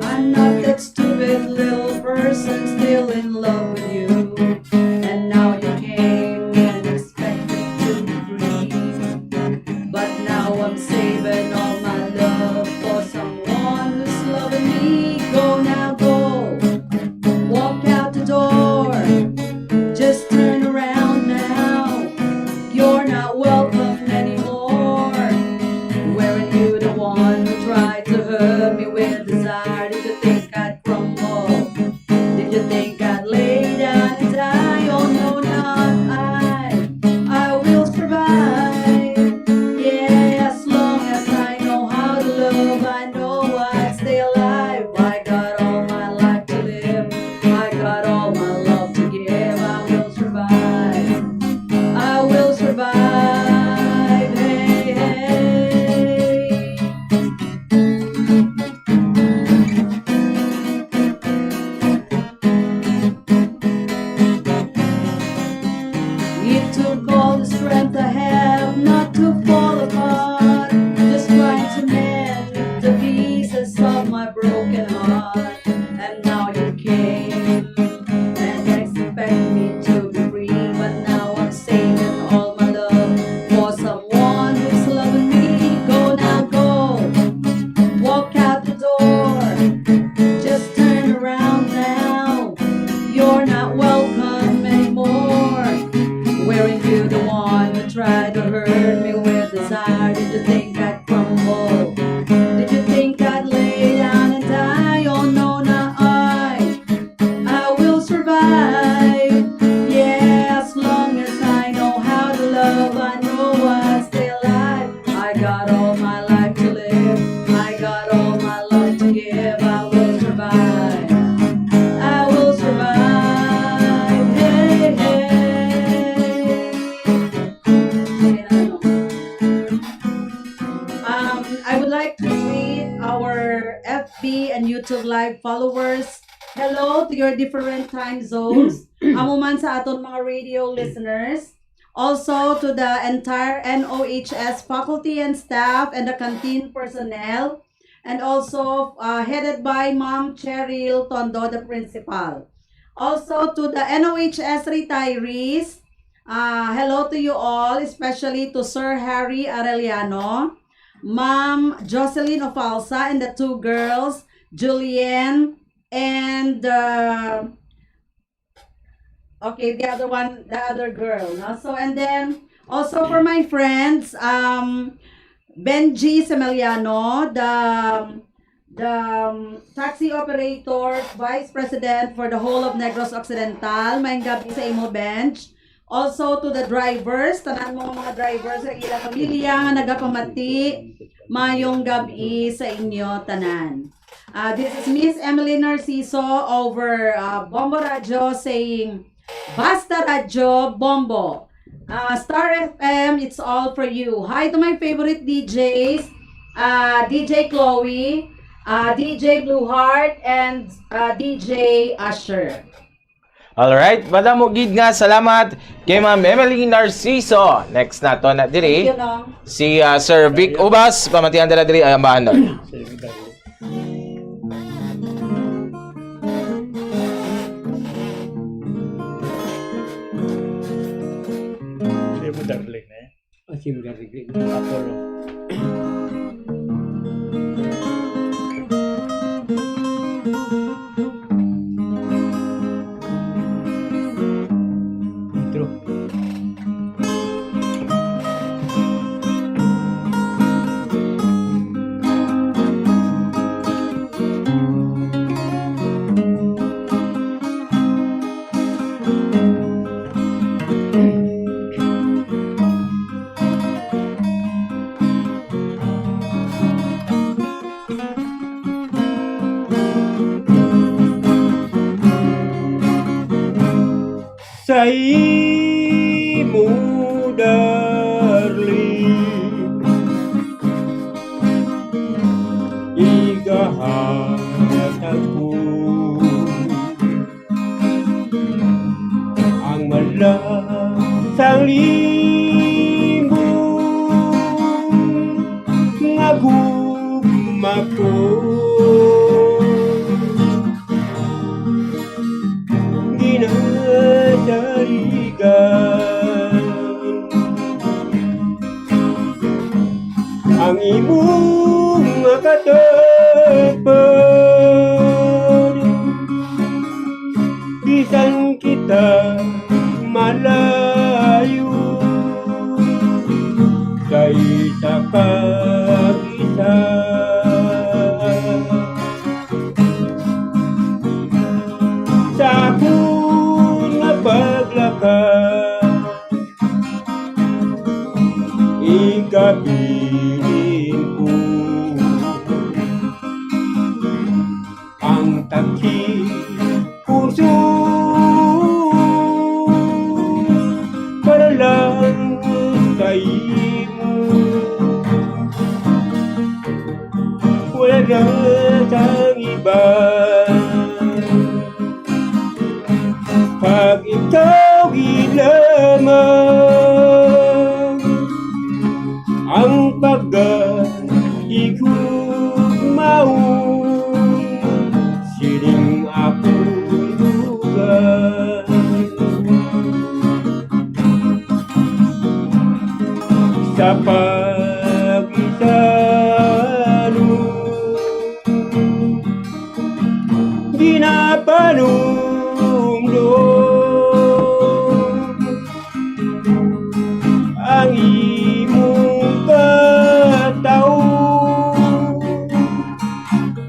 I'm not that stupid little person still in love with you. And now you came and expected to be free. But now I'm saving all my love for someone who's loving me. Go now, go. Walk out the door. Just turn around now. You're not welcome anymore. Weren't you the one who tried to hurt me with desire? Did you think I'd crumble? Did you think I'd lay down and die? Oh no, not I. I will survive. Yeah, as long as I know how to love, I know I'd stay alive. I got all my life to live. I got all my love to give. I will survive. I will survive. Hey, hey. It took all the strength I have not to fall apart. Just trying to mend the pieces of my broken heart. And now you came and expect me to be free. But now I'm saving all my love for someone who's loving me. Go now, go. Walk out the door. Just turn around now. You're not welcome anymore. Weren't you the one who tried to hurt me with desire? Did you think I'd crumble? Did you think I'd lay down and die? Oh no, not I. I will survive. Yeah, as long as I know how to love, I know I'll stay alive. I got all my life to live. I got all my love to give. I will survive. I will survive. Hey, hey. I would like to greet our FB and YouTube live followers. Hello to your different time zones. Amo man sa aton mga radio listeners. Also to the entire NOHS faculty and staff and the canteen personnel. And also headed by Ma'am Cheryl Tondo, the principal. Also to the NOHS retirees. Hello to you all, especially to Sir Harry Arellano, Ma'am Jocelyn Ofalsa, and the two girls, Julienne and okay, the other girl. No? So and then also for my friends, Benji Semeliano, the taxi operator, vice president for the whole of Negros Occidental. Maayong gabi sa imo, Bench. Also to the drivers, tanan mo mga drivers sa ilang pamilya nga nagapamati, mayong gabi sa inyo tanan. This is Miss Emily Narciso over Bombo Radio saying, Basta Radio Bombo. Star FM, it's all for you. Hi to my favorite DJs, DJ Chloe, DJ Blue Heart, and DJ Usher. Alright, madamo gid nga salamat kay Ma'am Emily Narciso. Next nato na diri Thank you, no? si Sir Vic Ubas, pamatihan dala diri ay ambahan. Siya mo darling na eh. Asim garig. Apollo. Intro. Sa imo, darling, igahatag ko ang malasang limbong nga gugma ko. Ang imong katapan, bisan kita malayo sa isa kag-isa. Sa akong paglakad, ikapiling ko ang takip puso para lang sa imo. Wala na sang iba pag ikaw lamang ang pag-igugmao, siling akong lugar. Sa pag-isano, ginapalumdum ang imong kataw,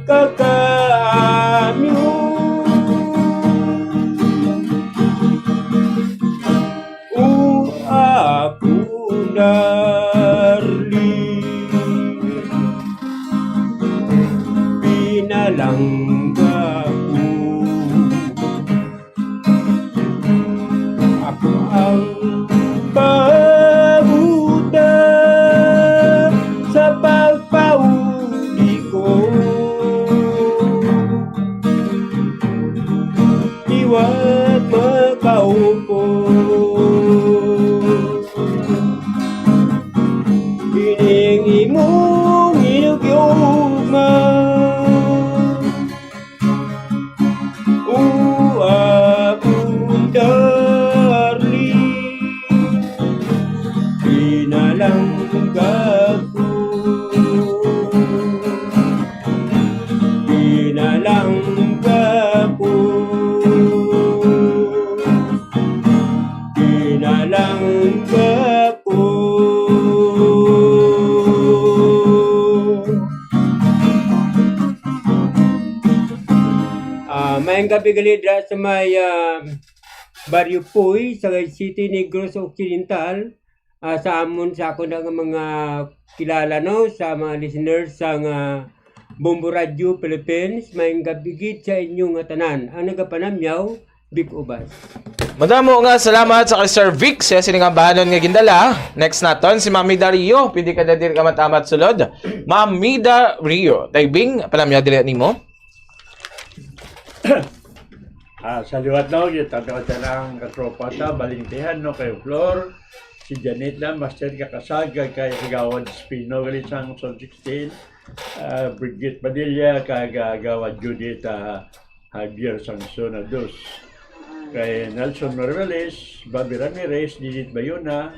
kakaamyo. O ako, darling, pinalangga ko. Ako ang pabuta sa pagpauli ko. Iwag makaupo, pining imong inugyugma. O akong darling, pinalangga ko. Pinalangga ko. Pinalangga ko. Mayang gabi galidra sa may Barrio Puy sa City Negros Occidental. Sa amon sa ako ng mga kilala no, sa mga listeners sa Bombo Radio Philippines, mayang gabigit sa inyong tanan. Ang nagapanamyaw Big Ubas. Madamo nga salamat sa kay Sir Vic sa siningang bahanon nga gindala. Next naton si Mami Dario. Pwede ka na din ka matamat sulod. Mami Dario. Taybing, palamya dili nimo. Sa liwat no, gitabi ko lang katropa ta, balintihan no, kay Flor. Si Janet lang, master kakasag, kay Gawad Spino, galit sa Son 16. Brigitte Padilla, kay Gawad Judith Javier Sanson na dos. Kay Nelson Morales, Bobby Ramirez, Didit Bayona,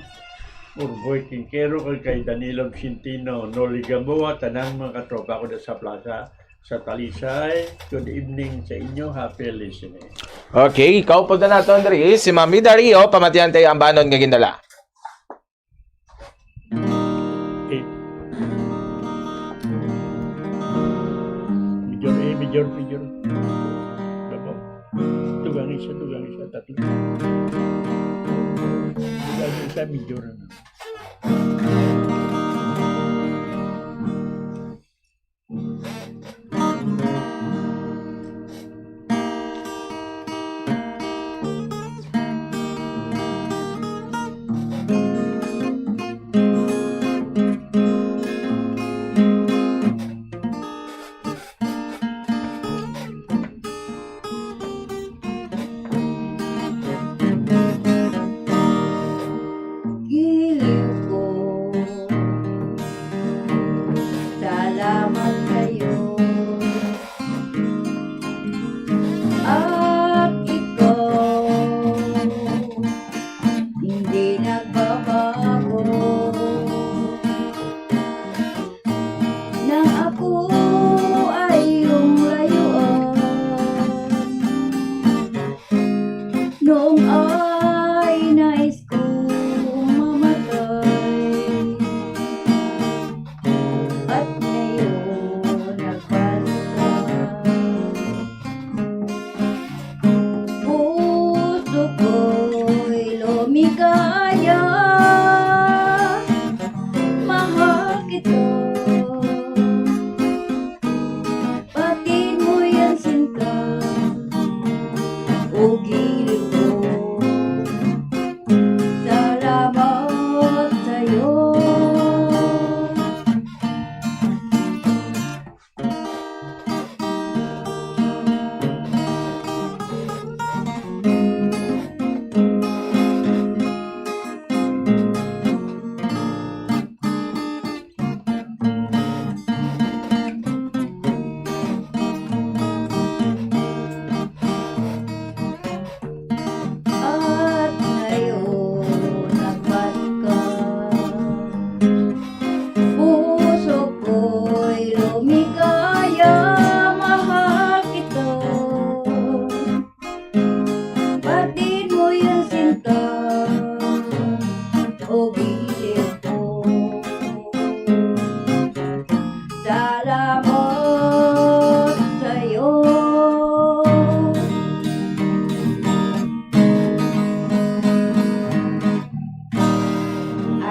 Urboy Quinquero, kay Danilo Vicentino, Noli Gamboa, tanang mga katropa ko sa plaza sa Talisay. Good evening sa inyo. Happy listening. Okay, ikaw po na natin diri si Mami Dario, pamatiyan tayo ang bahanon nga gindala. Major. Tugang isa, tatlo. Tugang isa, major na.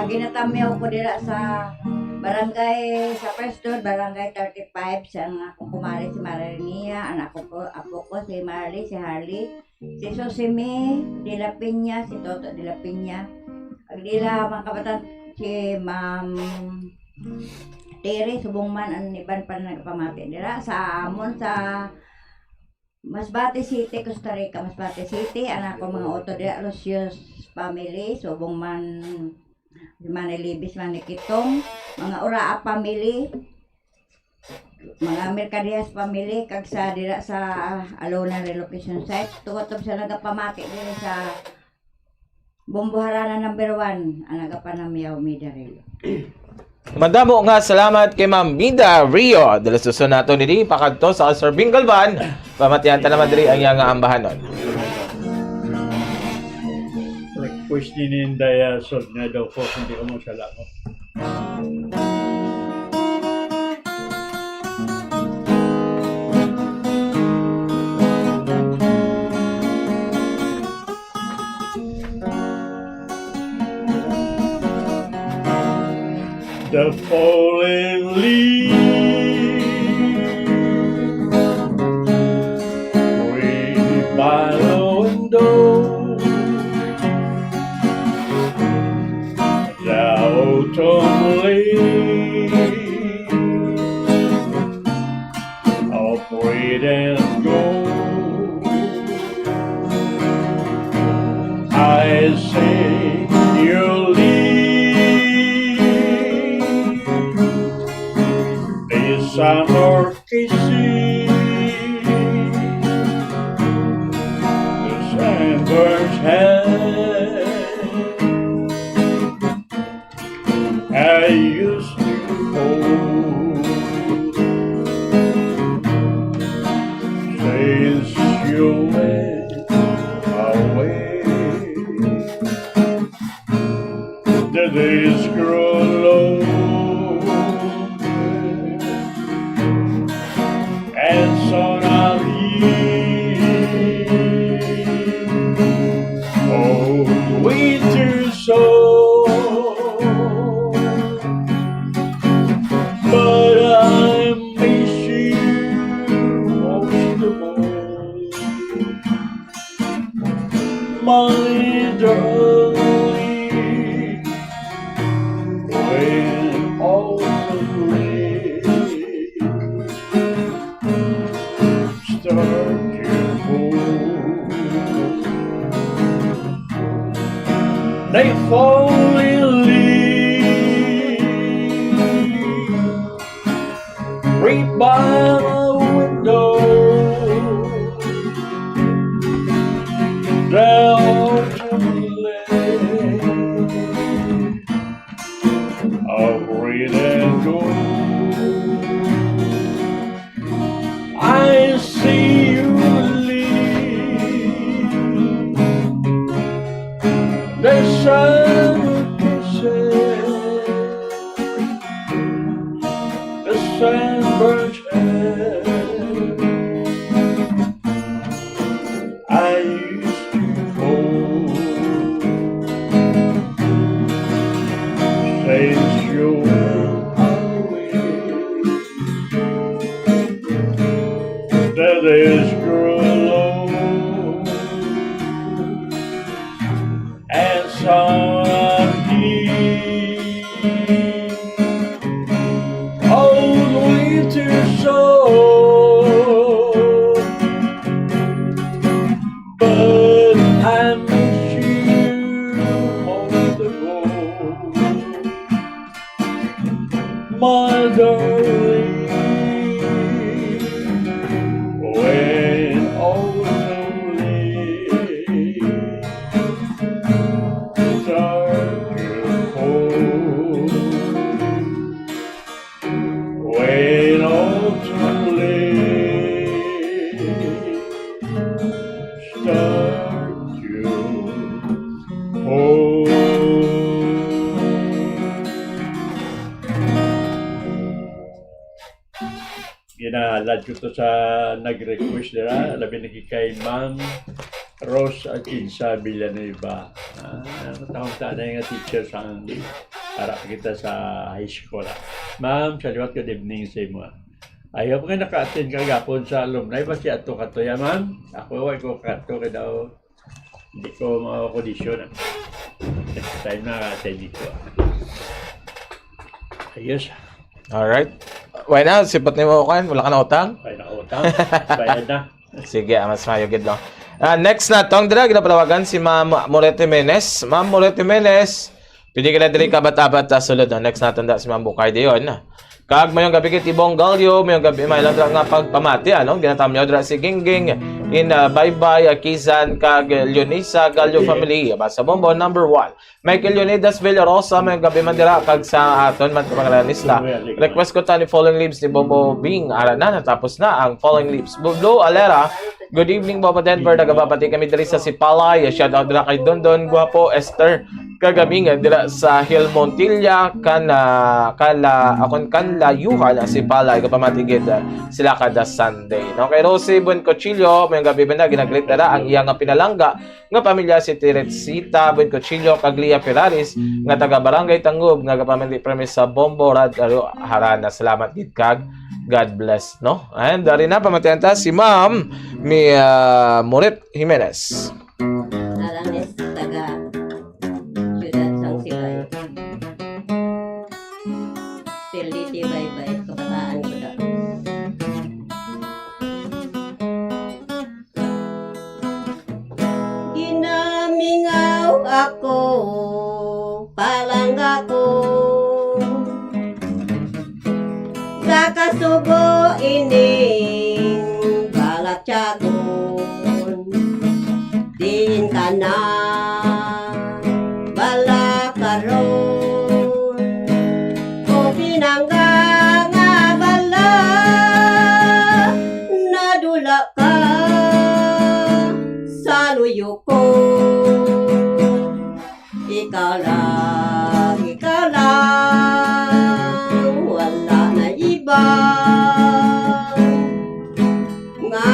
Ginatamyaw ko dira sa barangay sa Preston, barangay 35 sa akong kumari si Marinia, anak ko apo ko si Marley, si Harley, si Sosime de la Peña, si Toto de la Peña, agdila mga kabatan si Ma'am Tere subong man ang iban pa nagpamati dira sa amon sa Masbate City, Costa Rica. Masbate City, anak ko mga auto dira Lucius family, subong man si Manilibis, Manikitong, mga Uraa family, mga Mercadias family, kag sa dira sa Alona relocation site. Tukotob sa nagapamati dira sa Bumbuharana number 1, ang nagapanamyaw Midarelo. Madamo nga salamat kay Ma'am Mida Rio. Dala susunod nato ni pakadto sa Sir Bingalban. Pamatiyan ta naman diri ang iyang ambahanon. Pues ninindaya sod na daw po, hindi ko mo salamat. The fallen leaves, we by the autumn I'll breathe and go. I say you'll leave this summer kissing the sandbird's head. I used to hold since you went away. The days grow long and so now old winter song, but I miss you most of all, my darling. When all the rain start to fall, they fall in leaves right by my window. Down to I'll breathe and go. I see you leave the summer kisses, the sandbird's head. I used to hold since you went away. The days grow long and some heat old winter song, but I miss you most of all, my darling. When autumn leaves start to fall, when autumn leaves start to fall. Ginahalad ko to sa nag-request nila, labi na kay Ma'am Rose Akinsa Villanueva. Taon-taon na yung teacher sa para kita sa high school. Ma'am, saliwat good evening sa imo. Ayaw ko nga naka-attend kagapon sa alumni, basi ato kato ya ma'am. Ako ay ko kato ka daw, hindi ko makakondisyon. Next time na-attend dito. Ayos. Alright. Why na? Sipat ni mo kan? Wala ka na utang? Wala na utang. Bayad na. Sige, mas mayugid lang. Next na tong dira ginapalawagan si Ma'am Moretti Menes. Ma'am Moretti Menes, pwede ka na diri kabat-abat sa sulod. Next na tanda si Ma'am Bukay diyon. Kag mayong gabi kit Ibong Galyo, mayong gabi may lang nga pagpamati ano, ginatamyo dira si Gingging in Bye-Bye Kizan kag Leonisa Galyo family. Basta bombo number 1. Michael Leonidas Villarosa, mayong gabi man dira kag sa aton man pangalanista. Request ko ta ni Falling Leaves ni Bombo Bing ara na natapos na ang Falling Leaves. Bulo Alera, good evening Bobo Denver, nagababati kami diri sa Sipalay. Shout out dira kay Dondon Guapo Esther kagabi nga dira sa Hill Montilla akon layuhan si Palay kapamatigid sila kada Sunday. No kay Rosie Buencochillo, may gabi ba na ginaglit na ang iyang pinalangga nga pamilya si Teresita Buencochillo kag Lia Ferraris nga taga Barangay Tangub nga kapamilya premise sa Bombo Radio Harana. Salamat gid kag God bless, no? And dari na pamatian ta si Ma'am Moret Jimenez. sugo ining balat tiyagon. Din ka na balakaron. O pinangga nga bala, nadula ka sa luyo ko. Ikaw lang, wala na iba. Nga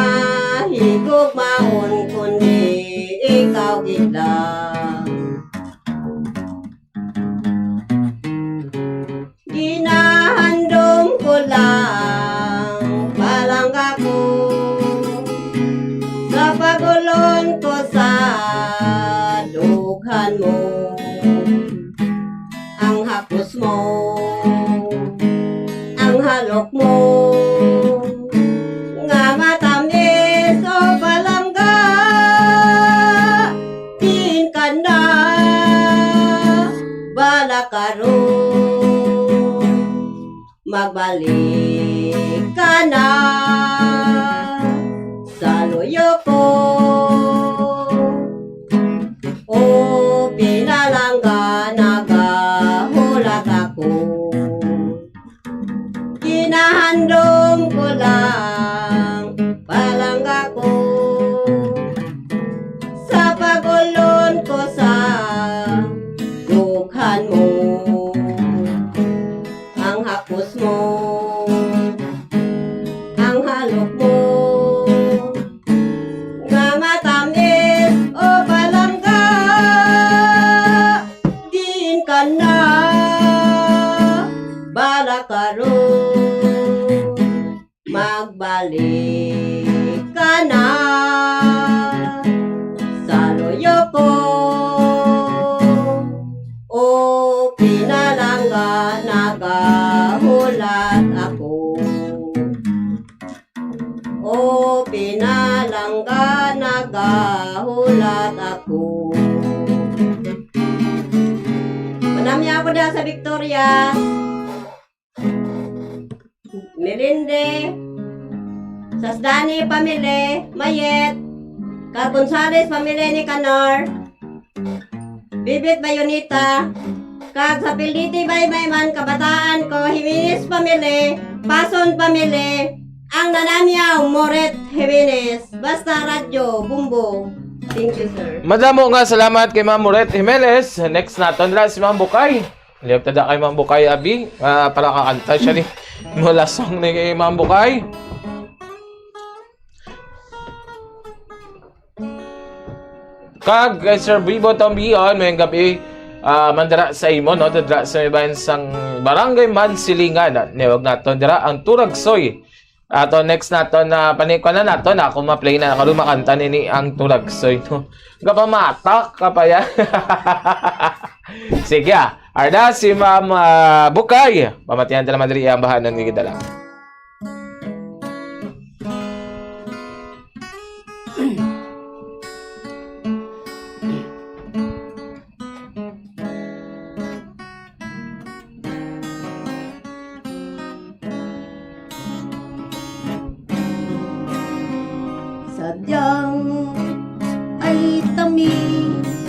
higog maon kundi ikaw gila. Ginahandom ko lang palang ako sa pagulon ko sa dughan mo. Ang hapos mo, ang halok mo, nga matamis o palangga. Din ka na balakaron, magbalik ka na sa luyo ko. O pinalangga nagahulat ako. Ginahandom ko lang palangga ko sa pagulon ko sa dughan mo. Ang hapos mo, ang halok mo, nga matamis o palangga. Din ka na balakaron, magbalik ka na sa luyo ko. O pinalangga nagahulat ako. O pinalangga nagahulat ako. Manamya ako dahil sa Victoria, Melinde, Sasdani pamilya, Mayet, Carbonsales pamilya ni Canor, Bibit Bayonita, kag sa Pilditi Baybayman kabataan ko, Jimenez pamilya, Pason pamilya, ang nanamyaw Moret Jimenez, basta radyo, bumbo. Thank you, sir. Madamo nga salamat kay Ma'am Moret Jimenez. Next naton ra si Ma'am Bukay. Liyap tada kay Ma'am Bukay abi, para kakanta siya ni mula song ni kay Ma'am Bukay. Kag kay Sir Bibo Tambion, may gabi mandara sa imo no, dira sa ibahin sang Barangay Mansilingan. Niwag naton dira ang Turagsoy. Ato next naton na panikon na naton ako ma-play na karon makanta nini ang Turagsoy no. Gapamatak kapaya. Sige, arda si Ma'am Bukay. Pamatihan tala madri ang bahanan ni gidala. Sadyang ay tamis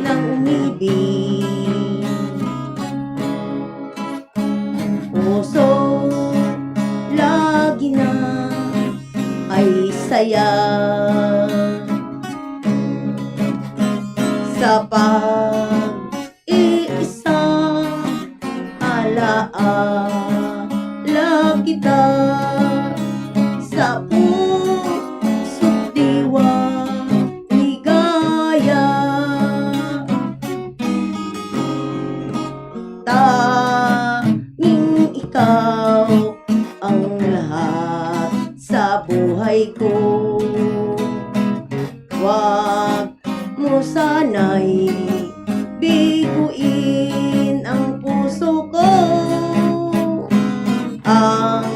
ng umibig, puso lagi na ay saya sa pag-iisa. Alaala kita sa tanging ikaw ang lahat sa buhay ko. Wag mo sana'y biguin ang puso ko. Ang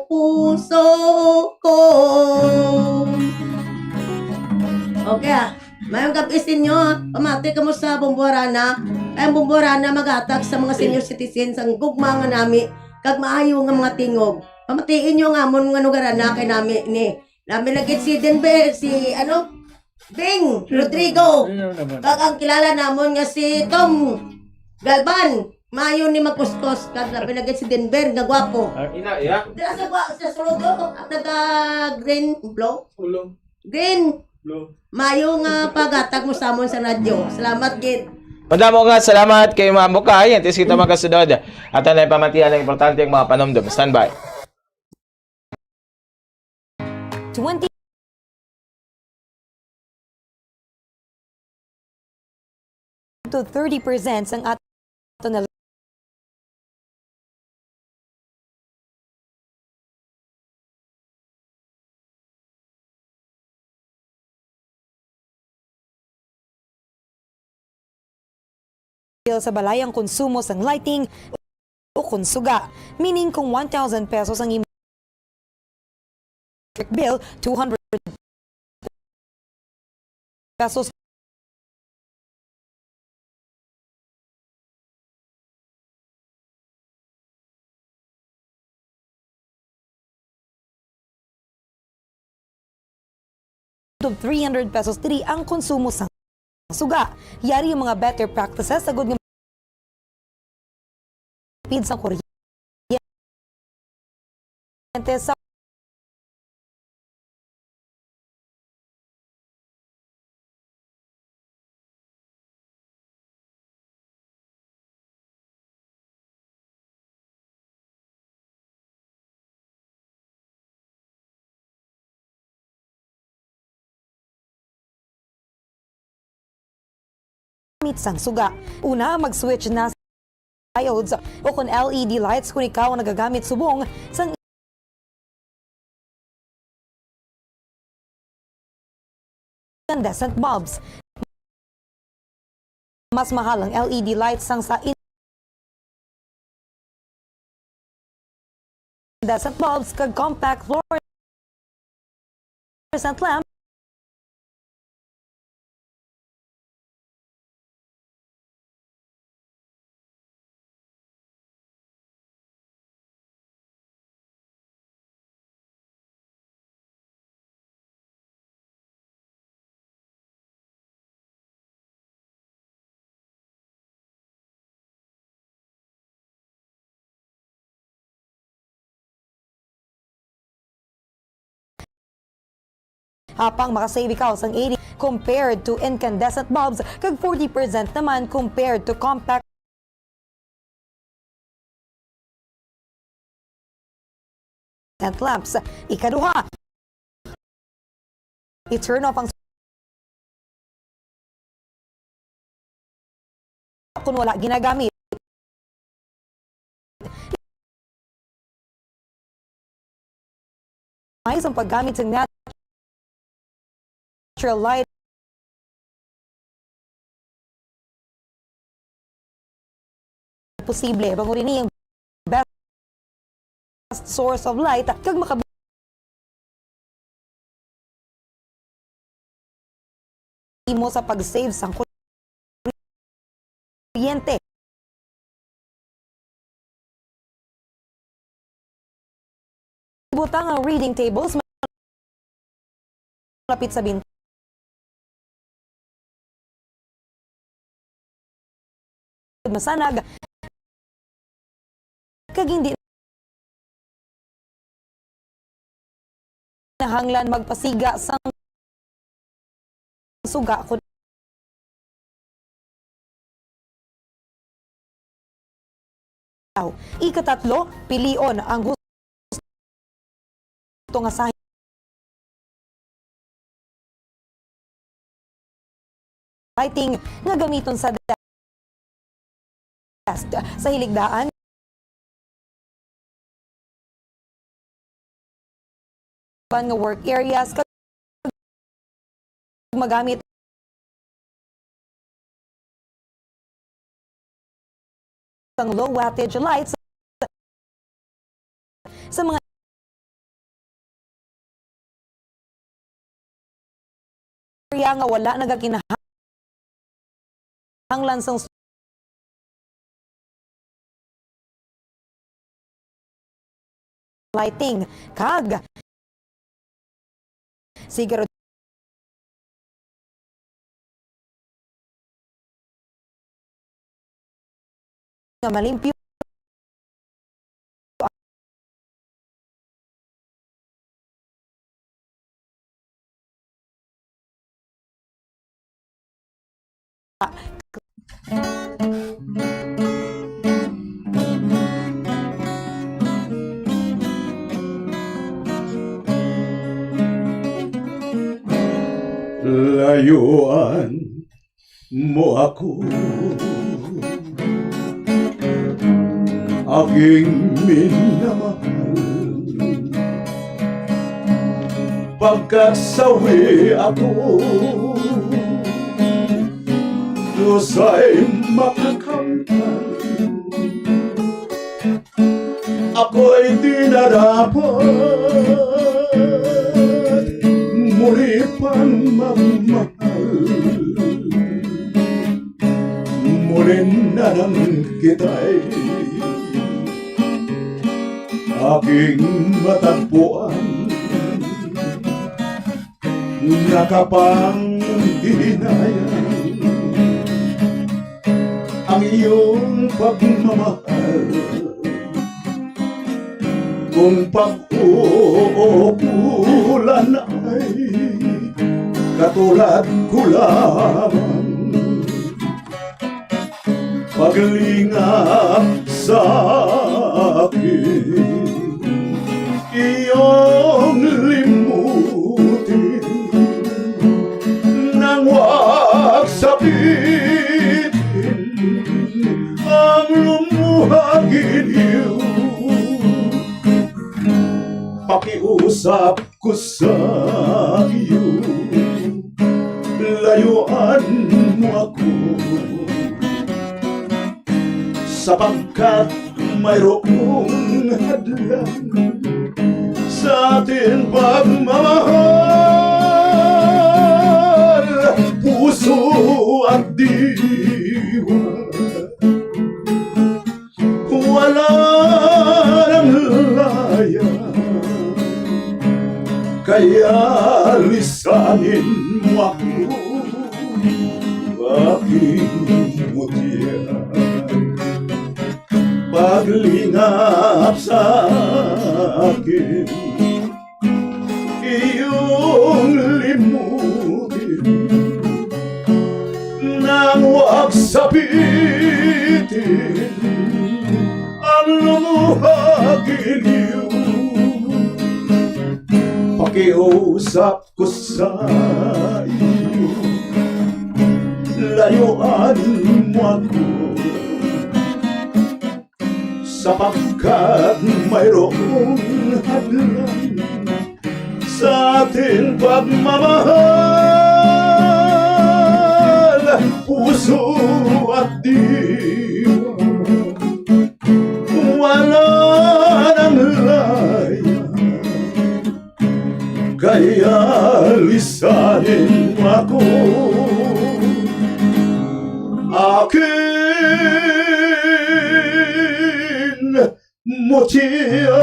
puso ko. Okay mayong gabi sa inyo. Pamati ka mo sa Bumbuarana. Ay ang Bumbuarana maghatag sa mga senior citizens ang gugma nga nami kag maayo nga mga tingog. Pamatiin nyo nga amon nga lugaran na kay nami ni lagit si Denver, si Bing Rodrigo. Kag ang kilala namon nga si Tom Galban. Mayo ni magkuskos kag lagit si Denver nga gwapo. Iya. Dira sa suludo at naga green blow. Green. Mayo nga pagatag mo sa amon sa radyo. Salamat gid. Madamo nga salamat kay Ma'am Bukay. Antes kita makasunod. At ang pamatihan ng importante ang mga panomdom. Standby. 20 to 30% ang ato na sa balayang konsumo sang lighting o konsuga. Meaning kung 1,000 pesos ang electric bill, 200 pesos of 300 pesos diri ang konsumo sang suga. Yari yung mga better practices sa good nga pid sa kuryente sa sang suga. Una, mag-switch na sa diodes o kung LED lights kung ikaw ang nagagamit subong sang incandescent bulbs. Mas mahal ang LED lights sang sa incandescent bulbs kag compact fluorescent lamp hapang makasave ikaw sang 80 compared to incandescent bulbs kag 40% naman compared to compact lamps. Ikaduha, i-turn off ang kung wala ginagamit. May isang paggamit ng natural light posible bangurin yung best source of light kag mo sa pag-save sang kuryente. Butang ang reading tables malapit sa bintana. Masanag kag hindi nahanglan magpasiga sang suga kun ikatatlo, pilion ang gusto nga sa lighting nga gamiton sa sa hiligdaan nga work areas magamit ang low wattage lights sa mga nga wala nagakinahanglan sang lighting kag siguro nga malimpyo layuan mo ako, aking minamahal. Pagkasawi ako, Diyosa'y makakamtan. Ako'y di narapat muli pang mamahal. Muli na lang kita'y aking matagpuan. Nakapanghinayang ang iyong pagmamahal. Kung pag-uulan ay katulad ko lamang, paglingap sa akin, iyong limutin nang wag sabihin ang lumuhagin iyo. Pakiusap ko sa iyo, layuan mo ako, sapagkat mayroong hadlang sa ating pagmamahal. Puso at diwa, wala nang laya, kaya lisanin mo ako, aking mutya. Paglingap sa akin, iyong limutin nang wag sabitin ang lumuhagin iyo. Pakiusap ko sa iyo, layuan mo ako, sapagkat mayroong hadlang sa ating pagmamahal. Puso at diwa, wala nang laya, kaya lisanin mo ako, aking mutya.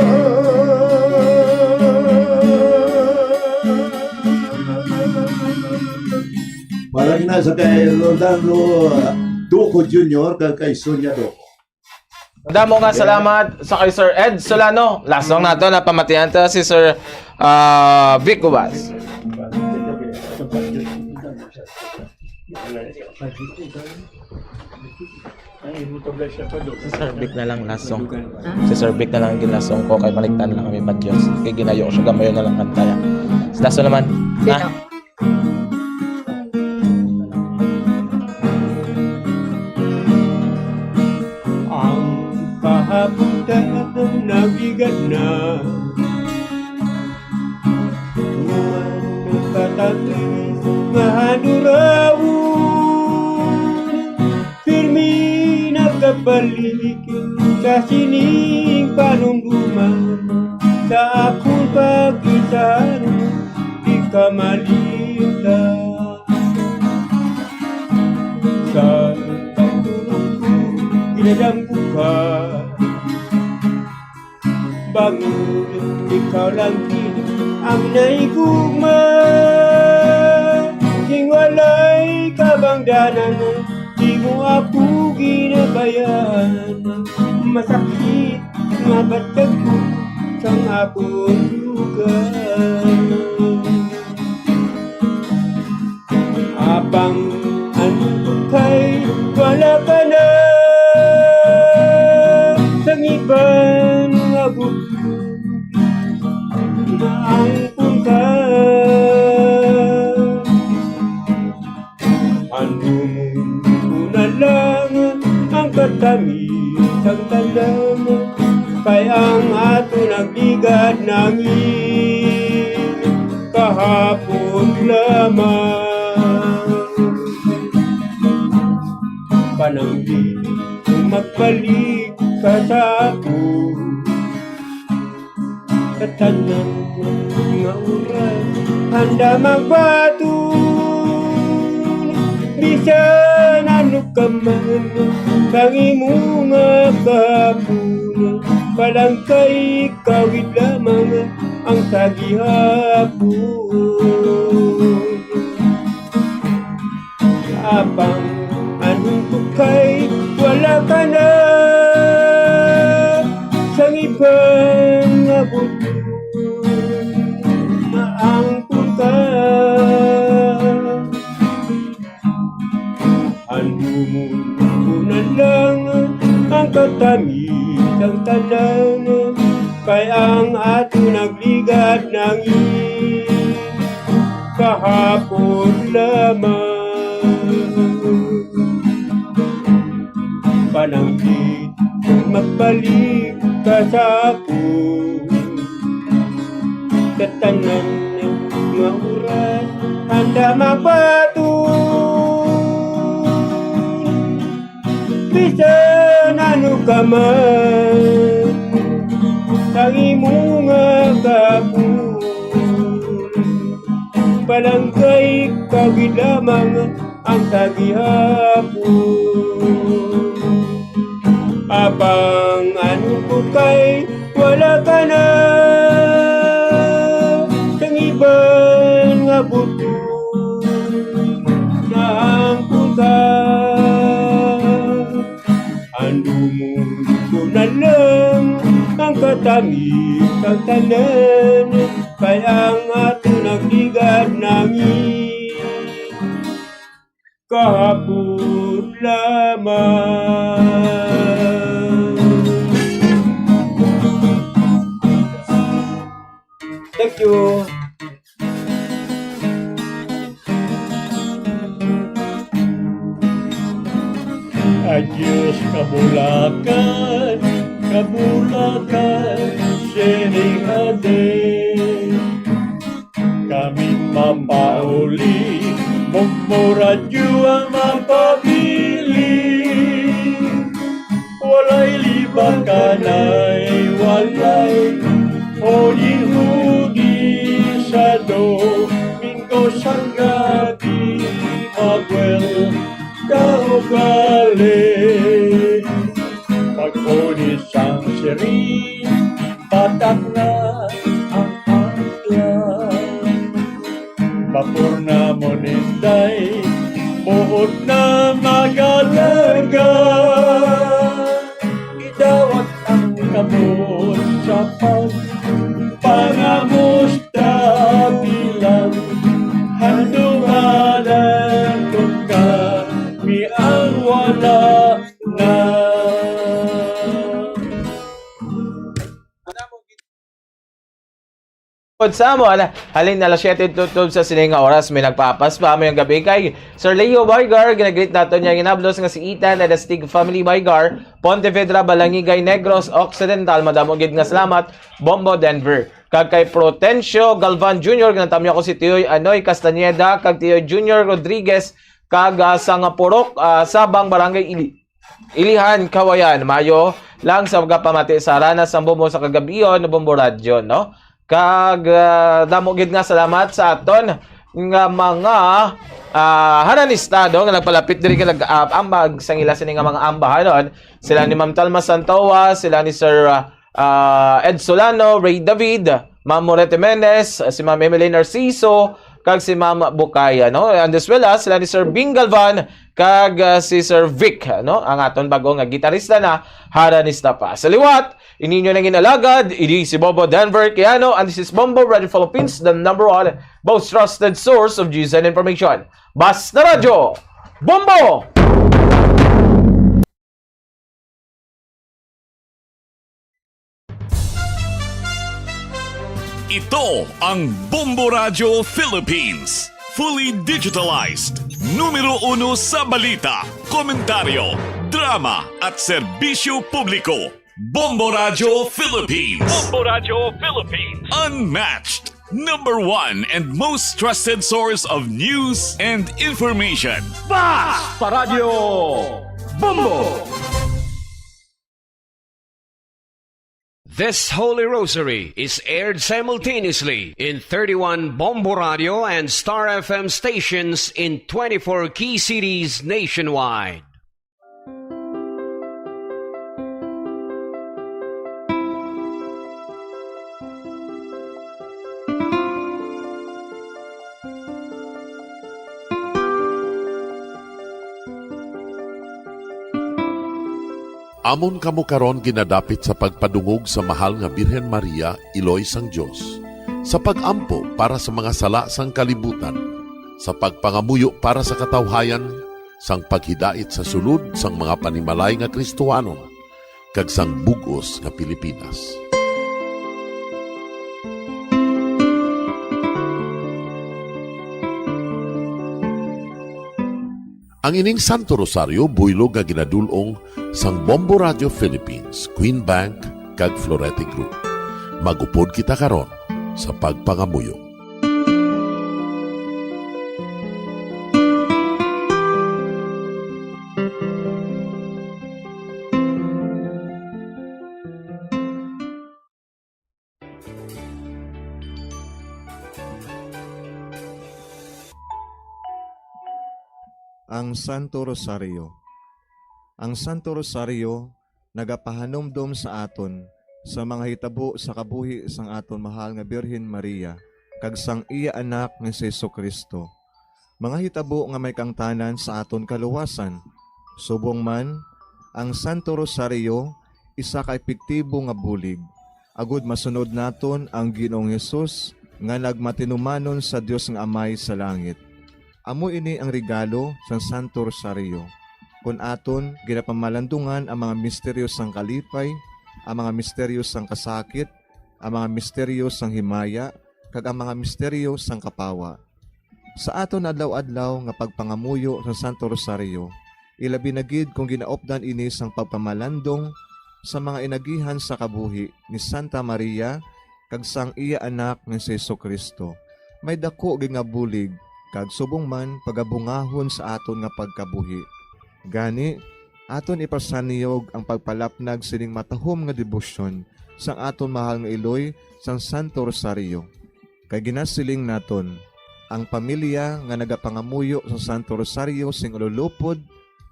Parang nasa kay Rolando Duco Jr. kay Sonia Duco. Damo nga salamat sa kay Sir Ed Solano. Last song nato na pamatihan ta si Sir Vic Ubas. Si Sir Vic na lang last song. Si Sir Vic na lang ginlast song ko kay baligtan lang kami Badyos. Kay ginayo ko siya gamayon na lang kanta niya. Last song naman. Na. Kahabutan ng nabigat na tuwan ng katagis mahanuraon, firmi nagkabalik sa sining panunduman, sa akong pag-isan di ka malintas. sa pagtulog ko, ginadampo ka. Bangun, ikaw lang din ang naigugma. King walay kabangdanan, di mo ako ginabayaan. Masakit, mabatag ko sang akong lugar. Abang ano kay wala ka na, sang ibang abot naangkon ka. Ano mo na lang ang katamis ang talam, kay ang ato nagligad nangin kahapon lamang. Panangkin kung magbalik ka sa ako, sa tanang mga oras handa magbatun. Bisan ano ka man kang imong kahapon, palang kay kawid lamang ang sagihapon. Abang anong kay wala ka na, sang ibang abot naangkon ka. Handumon ko na lang ang katamis ang talan, kay ang ato nagligad nangin kahapon lamang. Panangkin kung magbalik ka sa ako, sa tanan ng mga oras handa magbatun. Bisan ano ka man sang imong kahapon, palang kay kawid lamang ang sagihapon. Abang ano ko kay wala ka na, sang ibang abot naangkon ka. Handumon ko na lang ang katamis ang tanan, kay ang ato nagligad nangin kahapon lamang. Thank you. Adios kabulakan, kabulakan, sining ade. Kami mapauli, Bumbo Radyo ang mapabili. Walay liban kanay, walay hudi-hudi sa Domingo sang gabi, magwel kaugali. Pag-huli sang siri, patak na ang aklan. Bapor na moninday, buot na magalaga. Idawat ang kamot sa pagpangamusta bilang handumalan kung kami ang wala na. Sa mo, halin na alas 7:12 sa sininga oras, may nagpapas pa mo yung gabi kay Sir Leo Boygar, ginagreet nato niya ginablos nga si Ethan na the Stig Family Boygar, Pontevedra, Balangigay, Negros, Occidental, madamo gid nga salamat, Bombo, Denver. Kag kay Protencio Galvan Jr., ginatam niya ko si Tioy Anoy Castañeda, kag Tioy Junior Rodriguez, kag Sangapurok, Sabang, Barangay Ilihan, Kawayan, Mayo lang sa pagpamati sa Ranas ang Bombo sa kagabiyon, Bombo Radyo, no? Kag damo gid nga salamat sa aton nga mga hananistado nga nagpalapit diri ka nag-ambag sang ila sini nga mga ambahanon. Sila ni Ma'am Talma Santoa, sila ni Sir Ed Solano, Ray David, Ma'am Morete Menes, si Ma'am Emily Narciso, kag si Ma'am Bukaya, no? And as well as sila ni Sir Bing Galvan, kag si Sir Vic, no? Ang aton bago nga gitarista na haranista pa. Sa liwat, ininyo nang inalagad, idi si Bobo Denver Kiano, and this is Bombo Radio Philippines, the #1 most trusted source of news and information. Basta Radio, Bombo! Ito ang Bombo Radio Philippines. Fully digitalized. Numero 1 sa balita, komentaryo, drama at serbisyo publiko. Bombo Radio Philippines. Bombo Radio Philippines. Unmatched. #1 and most trusted source of news and information. Basta Radio Bombo. This Holy Rosary is aired simultaneously in 31 Bombo Radio and Star FM stations in 24 key cities nationwide. Amon kamo karon ginadapit sa pagpadungog sa mahal nga Birhen Maria, Iloy sang Dios, sa pagampo para sa mga sala sang kalibutan, sa pagpangamuyo para sa katawhayan, sang paghidait sa sulod sang mga panimalay nga Kristohanon, kag sang bugos nga Pilipinas. Ang ining Santo Rosario buylog nga ginadulong sang Bombo Radio Philippines, Queen Bank, kag Florete Group. Magupod kita karon sa pagpangamuyo. Ang Santo Rosario. Ang Santo Rosario nagapahanomdom sa aton sa mga hitabo sa kabuhi sang aton mahal nga Birhen Maria kag sang iya anak nga si Jesucristo. Mga hitabo nga may kangtanan sa aton kaluwasan. Subong man, ang Santo Rosario isa ka epektibo nga bulig. Agud masunod naton ang Ginoong Hesus nga nagmatinumanon sa Dios nga Amay sa langit. Amo ini ang regalo sa Santo Rosario. Kung aton ginapamalandungan ang mga misteryo sang kalipay, ang mga misteryo sang kasakit, ang mga misteryo sang himaya, kag ang mga misteryo sang kapawa. Sa aton adlaw-adlaw nga pagpangamuyo sa Santo Rosario, ilabi na gid kung ginaopdan ini sang pagpamalandong sa mga inagihan sa kabuhi ni Santa Maria kag sang iya anak nga si Jesucristo. May dako gyud nga bulig kag subong man pagabungahon sa aton nga pagkabuhi. Gani, aton ipasaniyog ang pagpalapnag sining matahom nga debosyon sang aton mahal nga Iloy sang Santo Rosario. Kay ginasiling naton, ang pamilya nga nagapangamuyo sa Santo Rosario sing ululupod,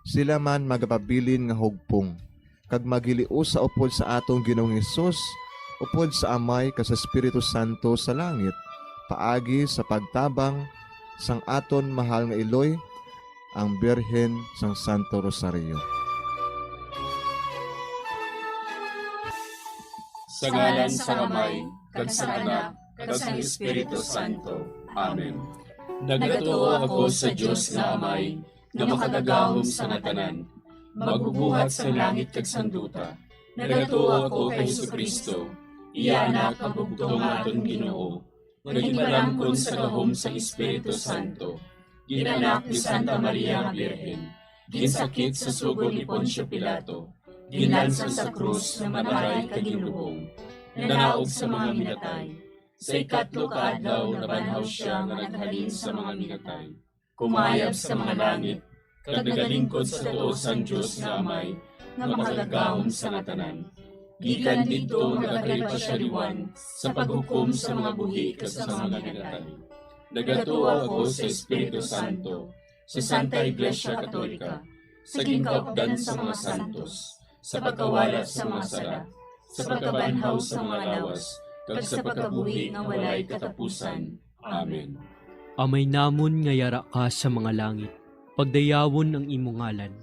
sila man magapabilin nga hugpong. Kag magiliu sa upod sa atong Ginoong Hesus, upod sa Amay ka sa Espiritu Santo sa langit, paagi sa pagtabang sang aton mahal nga Iloy, ang Birhen sang Santo Rosario. Sa ngalan sa Amay, kag sa Anak, kag sa Espiritu Santo. Amen. Nagatuo ako sa Dios nga Amay, nga makagagahom sa natanan, magbubuhat sa langit kag sanduta. Nagatuo ako kay Jesucristo, iya anak ang bugtong aton Ginoo. Nagimaramkon sa gahom sa Espiritu Santo, ginanak ni Santa Maria nga Birhen, ginsakit sa sugod ni Poncio Pilato, ginlansang sa krus na mataray kagilubong, nanaog sa mga minatay. Sa ikatlo ka adlaw nabanhaw siya nga naghalin sa mga minatay, kumayab sa mga langit, kag nagalingkod sa tuo sang Dios nga Amay, nga makagagahom sa natanan. Gikan dito nagakari pa siya liwan sa paghukom sa mga buhi kas sa mga minatay. Nagatuo ako sa Espiritu Santo, sa Santa Iglesia Katolika, sa gingkaupdan sa mga santos, sa pagkawala sa mga sala, sa pagkabanhaw sa mga lawas, kag sa pagkabuhi nga walay katapusan. Amen. Amay namon nga yara ka sa mga langit, pagdayawon ang imo ngalan,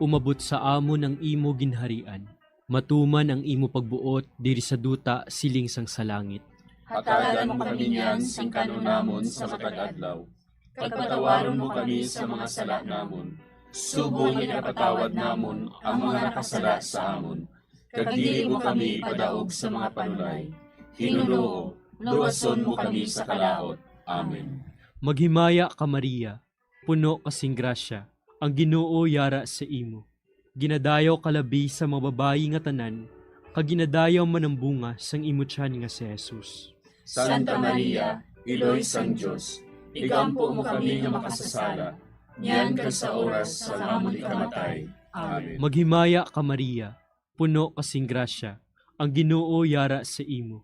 umabot sa amon ang imo ginharian, matuman ang imo pagbuot diri sa duta siling sang sa langit. Hatagan mo kami niyan sing kanunamon sa matag adlaw, pagpatawaron mo kami sa mga sala namon, subo nga kapatawad namon ang mga nakasala sa amon, kag dili mo kami padaog sa mga panulay, hinunoo, luwason mo kami sa kalaot. Amen. Maghimaya ka Maria, puno kasing grasya, ang Ginoo yara sa imo. Ginadayaw kalabi sa mga babayi nga tanan, kag ginadayaw man ang bunga sang imo tiyan nga si Jesus. Santa Maria, Iloy sang Diyos, igampo mo kami nga makasasala, niyan kag sa oras sa amon ikamatay. Amen. Maghimaya ka Maria, puno kasing grasya, ang Ginoo yara sa imo.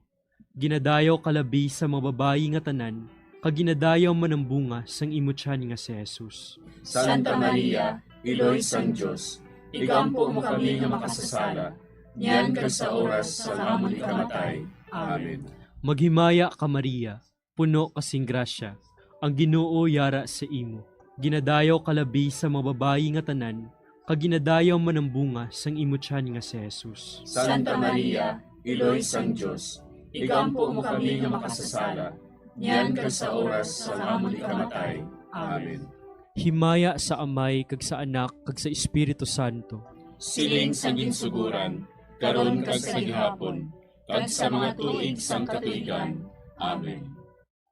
Ginadayaw kalabi sa mga babayi nga tanan, kag ginadayaw man ang bunga sang imo tiyan nga si Jesus. Santa Maria, Iloy sang Diyos, igampo mo kami nga makasasala, niyan kag sa oras sa amon ikamatay. Amen. Maghimaya ka Maria, puno kasing grasya, ang Ginoo yara sa imo. Ginadayaw kalabi sa mga babayi nga tanan, kag ginadayaw man ang bunga sang imo tiyan nga si Jesus. Santa Maria, Iloy sang Diyos, igampo mo kami nga makasasala, niyan kag sa oras sa amon ikamatay. Amen. Himaya sa Amay kag sa Anak kag sa Espiritu Santo. Siling sa ginsuguran, karon kag sa gihapon, kag sa mga tuig sang katuigan. Amen.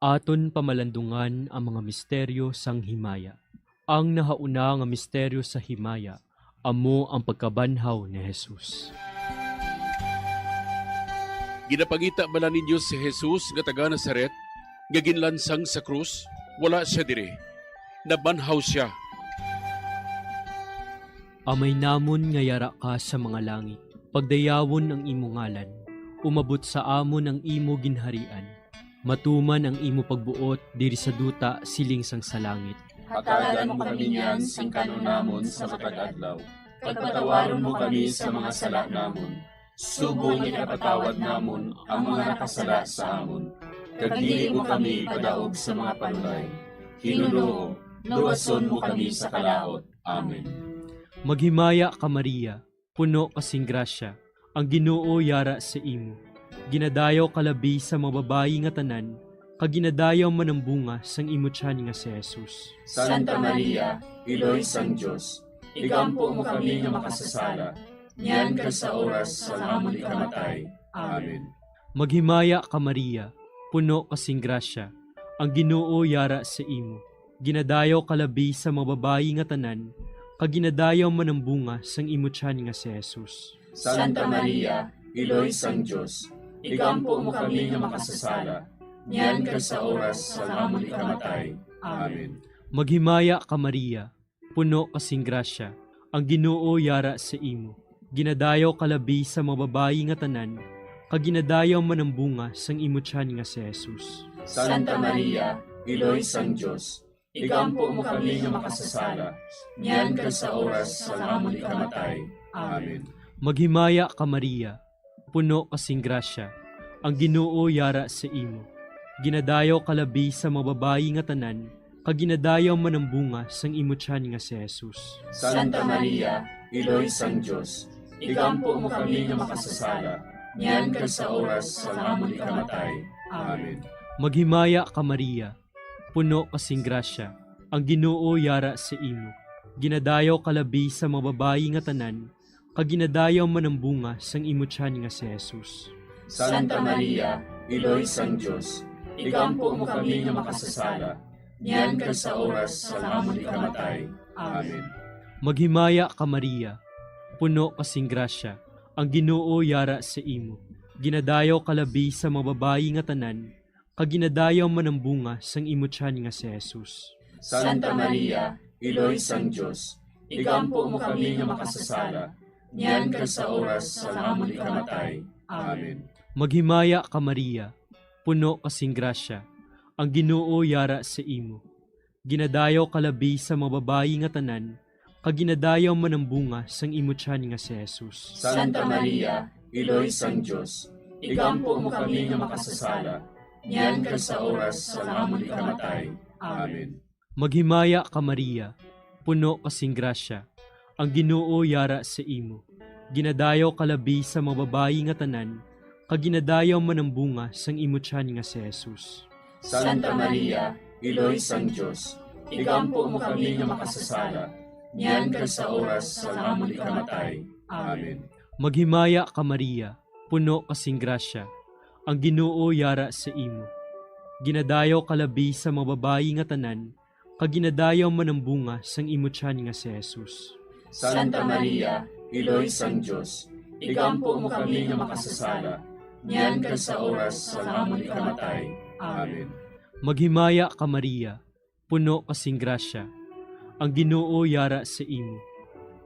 Aton pamalandungan ang mga misteryo sang himaya. Ang nahauna nga misteryo sa himaya, amo ang pagkabanhaw ni Jesus. Ginapangita bala ninyo si Jesus nga taga Nazaret, nga ginlansang sa krus, wala siya dire. Nabanhaw siya. Amay namon nga yara ka sa mga langit, pagdayawon ang imo ngalan, umabot sa amon ang imo ginharian, matuman ang imo pagbuot diri sa duta siling sang sa langit. Hatagan mo kami niyan sing kanunamon sa matag adlaw, pagpatawaron mo kami sa mga sala namon, subo nga kapatawad namon ang mga nakasala sa amon, kag dili mo kami padaog sa mga panulay, hinunoo, luwason mo kami sa kalaot. Amen. Maghimaya ka Maria, puno kasing grasya, ang Ginoo yara sa imo. Ginadayaw kalabi sa mga babayi nga tanan, kag ginadayaw man ang bunga sang imo tiyan nga si Jesus. Santa Maria, Iloy sang Diyos, igampo mo kami nga makasasala, niyan kag sa oras sa amon ikamatay. Amen. Maghimaya ka Maria, puno kasing grasya, ang Ginoo yara sa imo. Ginadayaw kalabi sa mga babayi nga tanan, kag ginadayaw man ang bunga sang imo tiyan nga si Jesus. Santa Maria, Iloy sang Diyos, igampo mo kami nga makasasala, niyan kag sa oras sa amon ikamatay. Amen. Maghimaya ka Maria, puno kasing grasya, ang Ginoo yara sa imo. Ginadayaw kalabi sa mga babayi nga tanan, kag ginadayaw man ang bunga sang imo tiyan nga si Jesus. Santa Maria, Iloy sang Diyos, igampo mo kami nga makasasala, niyan kag sa oras sa amon ikamatay. Amen. Maghimaya ka Maria, puno kasing grasya, ang Ginoo yara sa imo. Ginadayaw kalabi sa mga babayi nga tanan, kag ginadayaw man ang bunga sang imo tiyan nga si Jesus. Santa Maria, Iloy sang Diyos, igampo mo kami nga makasasala, niyan kag sa oras sa amon ikamatay. Amen. Maghimaya ka Maria, puno kasing grasya, ang Ginoo yara sa imo. Ginadayaw kalabi sa mga babayi nga tanan, kag ginadayaw man ang bunga sang imo tiyan nga si Jesus. Santa Maria, Iloy sang Diyos, igampo mo kami nga makasasala, niyan kag sa oras sa amon ikamatay. Amen. Maghimaya ka Maria, puno kasing grasya, ang Ginoo yara sa imo. Ginadayaw kalabi sa mga babayi nga tanan, kag ginadayaw man ang bunga sang imo tiyan nga si Jesus. Santa Maria, Iloy sang Diyos, igampo mo kami nga makasasala, niyan kag sa oras sa amon ikamatay. Amen. Maghimaya ka Maria, puno kasing grasya, ang Ginoo yara sa imo. Ginadayaw kalabi sa mga babayi nga tanan, kag ginadayaw man ang bunga sang imo tiyan nga si Jesus. Santa Maria, Iloy sang Diyos, igampo mo kami nga makasasala, niyan ka sa oras sa amon ikamatay. Amen. Maghimaya ka Maria, puno kasing grasya, ang Ginoo yara sa imo. Ginadayaw kalabi sa mga babayi nga tanan, kag ginadayaw man ang bunga sang imo tiyan nga si Jesus. Santa Maria, Iloy sang Diyos, igampo mo kami nga makasasala, niyan ka sa oras sa amon ikamatay. Amen. Maghimaya ka Maria, puno kasing grasya, ang Ginoo yara sa imo. Ginadayaw kalabi sa mga babayi nga tanan, kag ginadayaw man ang bunga sang imo tiyan nga si Jesus. Santa Maria, Iloy sang Diyos, igampo mo kami nga makasasala, niyan ka sa oras sa amon ikamatay. Amen. Maghimaya ka Maria, puno kasing grasya, ang Ginoo yara sa imo.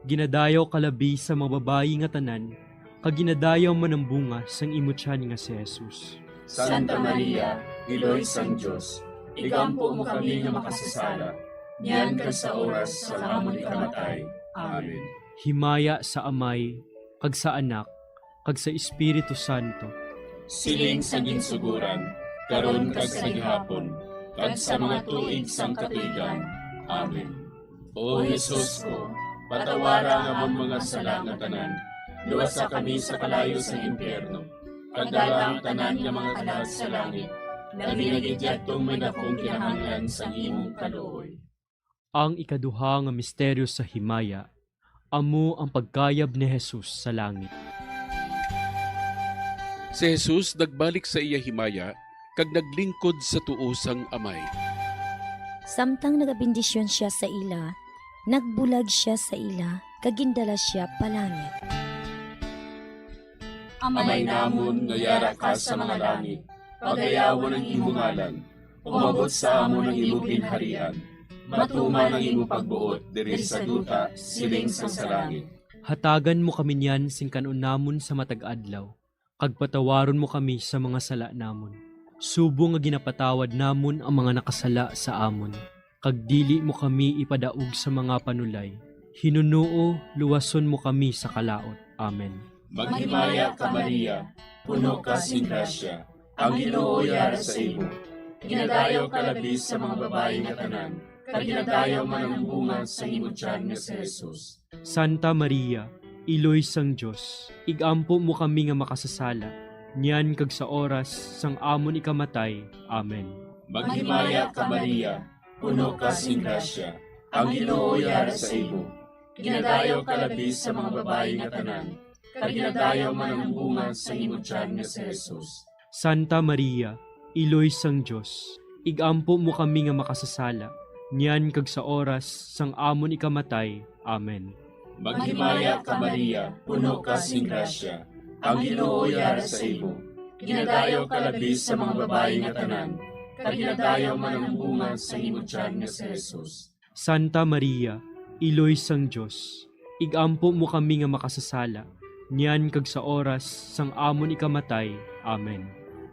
Ginadayaw kalabi sa mga babayi nga tanan, kag ginadayaw man ang bunga sang imo tiyan nga si Jesus. Santa Maria, Iloy sang Diyos, igampo mo kami nga makasasala, niyan ka sa oras sa amon ikamatay. Amen. Himaya sa Amay, kag sa Anak, kag sa Espiritu Santo. Siling sa ginsuguran, karon kag sa gihapon, kag sa mga tuig sang katuigan. Amen. O Jesus ko, patawara nga amon mga sala nga tanan, luwasa kami sa kalayo sa impyerno, kagdala ang tanan nga mga kalag sa langit, labi nagidyatong may dakong kinahanglan sa imong kaluoy. Ang ikaduha nga misteryo sa himaya, amo ang pagkayab ni Jesus sa langit. Si Jesus nagbalik sa iya himaya, kag naglingkod sa tuosang Amay. Samtang nagabindisyon siya sa ila, nagbulag siya sa ila, kag gindala siya palangit. Amay namon nga yara ka sa mga langit, pagayawan ang imong ngalan, umabot sa amon ang imong ginharian, matuman ang imong pagbuot diri sa duta siling sa langit. Hatagan mo kami niyan sing kanunamon sa matag adlaw, kag patawaron mo kami sa mga sala namon. Subo nga ginapatawad namon ang mga nakasala sa amon, kag dili mo kami ipadaog sa mga panulay. Hinunuo, luwason mo kami sa kalaot. Amen. Maghimaya ka Maria, puno ka sing grasya, ang Ginoo yara sa imo. Ginadayaw ka labi sa mga babayi nga tanan, kag ginadayaw man ang bunga sa imong tiyan nga si Jesus. Santa Maria, Iloy sang Diyos, igampo mo kami nga makasasala, niyan kag sa oras sang amon ikamatay. Amen. Maghimaya ka Maria, puno ka sing grasya, ang Ginoo yara sa imo. Ginadayaw ka labi sa mga babayi nga tanan, kag ginadayaw man ang bunga sa imong tiyan nga si Jesus. Santa Maria, Iloy sang Diyos, igampo mo kami nga makasasala, niyan kag sa oras sang amon ikamatay. Amen. Maghimaya ka Maria, puno ka sing grasya, ang Ginoo yara sa imo. Ginadayaw ka labi sa mga babayi nga tanan, kag ginadayaw man ang bunga sa imong tiyan nga si Jesus. Santa Maria, Iloy sang Diyos, igampo mo kami nga makasasala, niyan kag sa oras sang amon ikamatay. Amen.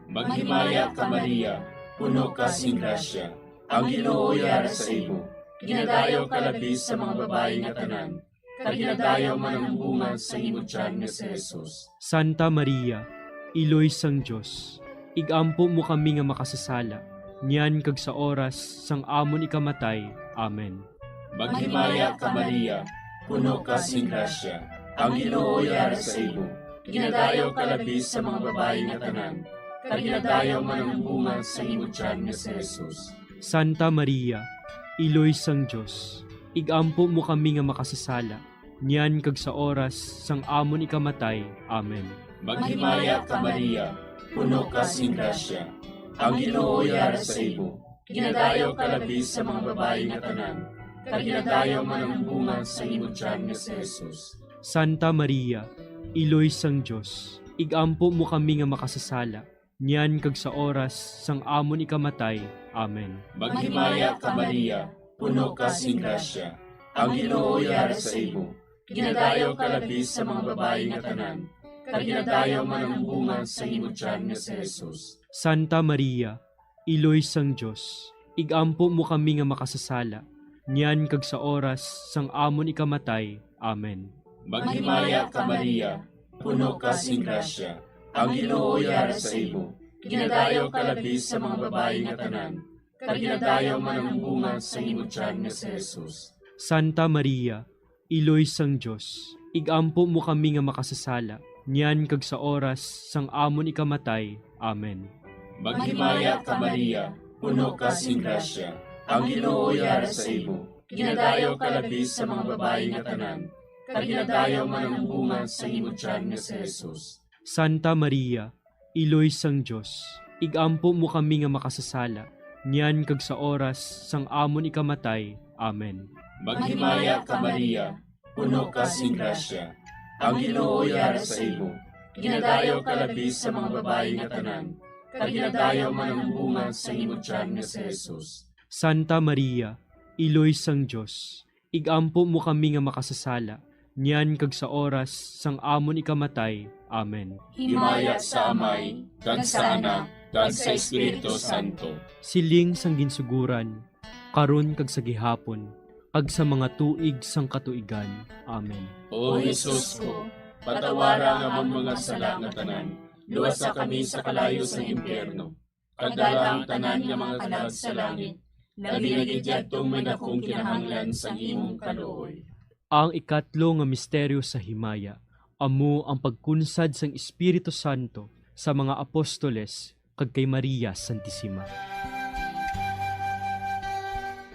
Maghimaya ka Maria, puno ka sing grasya, ang Ginoo yara sa imo. Ginadayaw ka labi sa mga babayi nga tanan, kag ginadayaw man ang bunga sa imong tiyan nga si Jesus. Santa Maria, Iloy sang Diyos, igampo mo kami nga makasasala, niyan kag sa oras sang amon ikamatay. Amen. Maghimaya ka Maria, puno ka sing grasya, ang Ginoo yara sa imo. Ginadayaw ka labi sa mga babayi nga tanan, kag ginadayaw man ang bunga sa imong tiyan nga si Jesus. Santa Maria, Iloy sang Diyos, igampo mo kami nga makasasala, niyan kag sa oras sang amon ikamatay. Amen. Maghimaya ka Maria, puno ka sing grasya, ang Ginoo yara sa imo. Ginadayaw ka labi sa mga babayi nga tanan, kag ginadayaw man ang bunga sa imong tiyan nga si Jesus. Santa Maria, Iloy sang Diyos, igampo mo kami nga makasasala, niyan kag sa oras sang amon ikamatay. Amen. Maghimaya ka Maria, puno ka sing grasya, ang Ginoo yara sa imo. Ginadayaw ka labi sa mga babayi nga tanan, kag ginadayaw man ang bunga sa imong tiyan nga si Jesus. Santa Maria, Iloy sang Dios, igampo mo kami nga makasasala, niyan kag sa oras sang amon ikamatay. Amen. Maghimaya ka Maria, puno ka sing grasya, ang Ginoo yara sa imo. Ginadayaw ka labi sa mga babae nga tanan, kag ginadayaw man ang bunga sa imong tiyan nga si Jesus. Santa Maria, iloy sang Dios, igampo mo kami nga makasasala, niyan kag sa oras sang amon ikamatay. Amen. Maghimaya ka Maria, puno ka sing grasya, ang Ginoo yara sa imo. Ginadayaw ka labi sa mga babae nga tanan, kag ginadayaw man ang bunga sa imong tiyan nga si Jesus. Santa Maria, iloy sang Dios, igampo mo kami nga makasasala, niyan kag sa oras sang amon ikamatay. Amen. Maghimaya ka Maria, puno ka sing grasya, ang Ginoo yara sa imo. Ginadayaw ka labi sa mga babae nga tanan, kag ginadayaw man ang bunga sa imong tiyan nga si Jesus. Santa Maria, iloy sang Dios, igampo mo kami nga makasasala, niyan kag sa oras sang amon ikamatay. Amen. Himaya sa Amay, kag sa Anak, kag sa Espiritu Santo. Siling sang ginsuguran, karon kag sa gihapon, kag sa mga tuig sang katuigan. Amen. O Jesus ko, patawara nga among mga sala nga tanan, luwasa kami sa kalayo sa impyerno, kag dala ang tanan nga mga kalag sa langit, labi na gidyadtong may dakong kinahanglan sa imong kaluoy. Ang ikatlo nga misteryo sa himaya, amo ang pagkunsad sang Espiritu Santo sa mga apostoles kag kay Maria Santissima.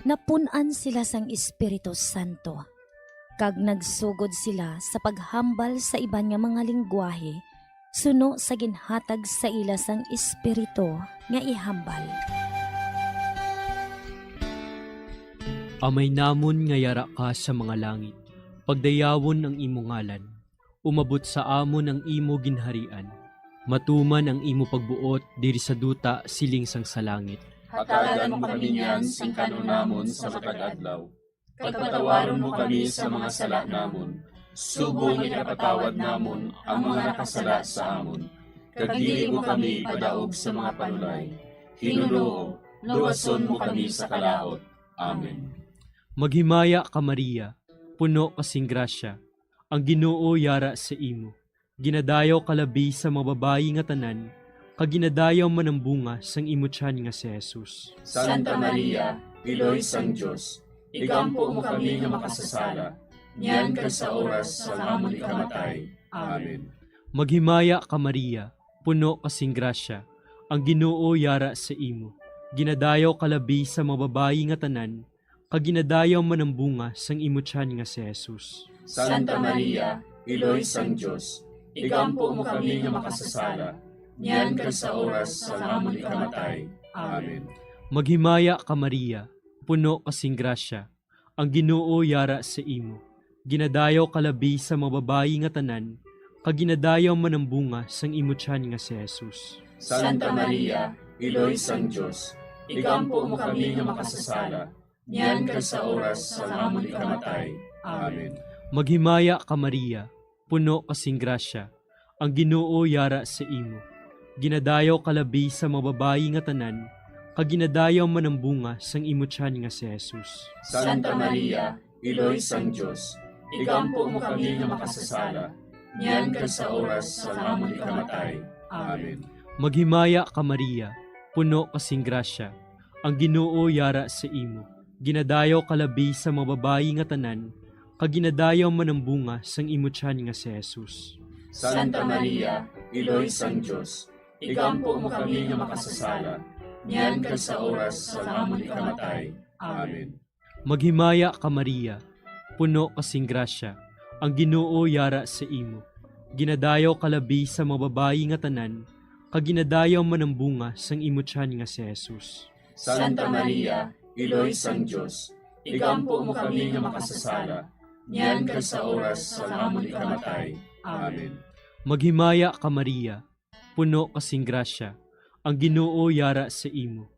Napunan sila sang Espiritu Santo, kag nagsugod sila sa paghambal sa iban nga mga lingwahe, suno sa ginhatag sa ila sang Espiritu nga ihambal. Amay namon nga yara ka sa mga langit, pagdayawon ang imo ngalan, umabot sa amon ang imo ginharian, matuman ang imo pagbuot diri sa duta siling sang sa langit. Hatagan mo kami niyan sing kanunamon sa matag adlaw, kag patawaron mo kami sa mga sala namon, subong ikapatawad namon ang mga nakasala sa amon, kag dili mo kami padaog sa mga panulay. Hinunoo, luwason mo kami sa kalaot. Amen. Maghimaya ka Maria, puno kasing grasya, ang Ginoo yara sa imo. Ginadayaw kalabi sa mga babayi nga tanan, kag ginadayaw man ang bunga sang imo tiyan nga si Jesus. Santa Maria, iloy sang Dios, igampo mo kami nga makasasala, niyan kag sa oras sa amon ikamatay. Amen. Maghimaya ka Maria, puno kasing grasya, ang Ginoo yara sa imo. Ginadayaw kalabi sa mga babayi nga tanan, kag ginadayaw man ang bunga sang imo tiyan nga si Jesus. Santa Maria, iloy sang Dios, igampo mo kami nga makasasala, niyan kag sa oras sa amon ikamatay. Amen. Maghimaya ka Maria, puno kasing grasya, ang Ginoo yara sa imo. Ginadayaw kalabi sa mga babayi nga tanan, kag ginadayaw man ang bunga sang imo tiyan nga si Jesus. Santa Maria, iloy sang Dios, igampo mo kami nga makasasala, niyan kag sa oras sa amon ikamatay. Amen. Maghimaya ka Maria, puno kasing grasya, ang Ginoo yara sa imo. Ginadayaw kalabi sa mga babayi nga tanan, kag ginadayaw man ang bunga sang imo tiyan nga si Jesus. Santa Maria, iloy sang Dios, igampo mo kami nga makasasala, niyan kag sa oras sa amon ikamatay. Amen. Maghimaya ka Maria, puno kasing grasya, ang Ginoo yara sa imo. Ginadayaw kalabi sa mga babayi nga tanan, kag ginadayaw man ang bunga sang imo tiyan nga si Jesus. Santa Maria, iloy sang Dios, igampo mo kami nga makasasala, niyan kag sa oras sa amon ikamatay. Amen. Maghimaya ka Maria, puno kasing grasya, ang Ginoo yara sa imo. Ginadayaw kalabi sa mga babayi nga tanan, kag ginadayaw man ang bunga sang imo tiyan nga si Jesus. Santa Maria, iloy sang Dios, igampo mo kami nga makasasala, niyan kag sa oras sa amon ikamatay. Amen. Maghimaya ka Maria, puno kasing grasya, ang Ginoo yara sa imo.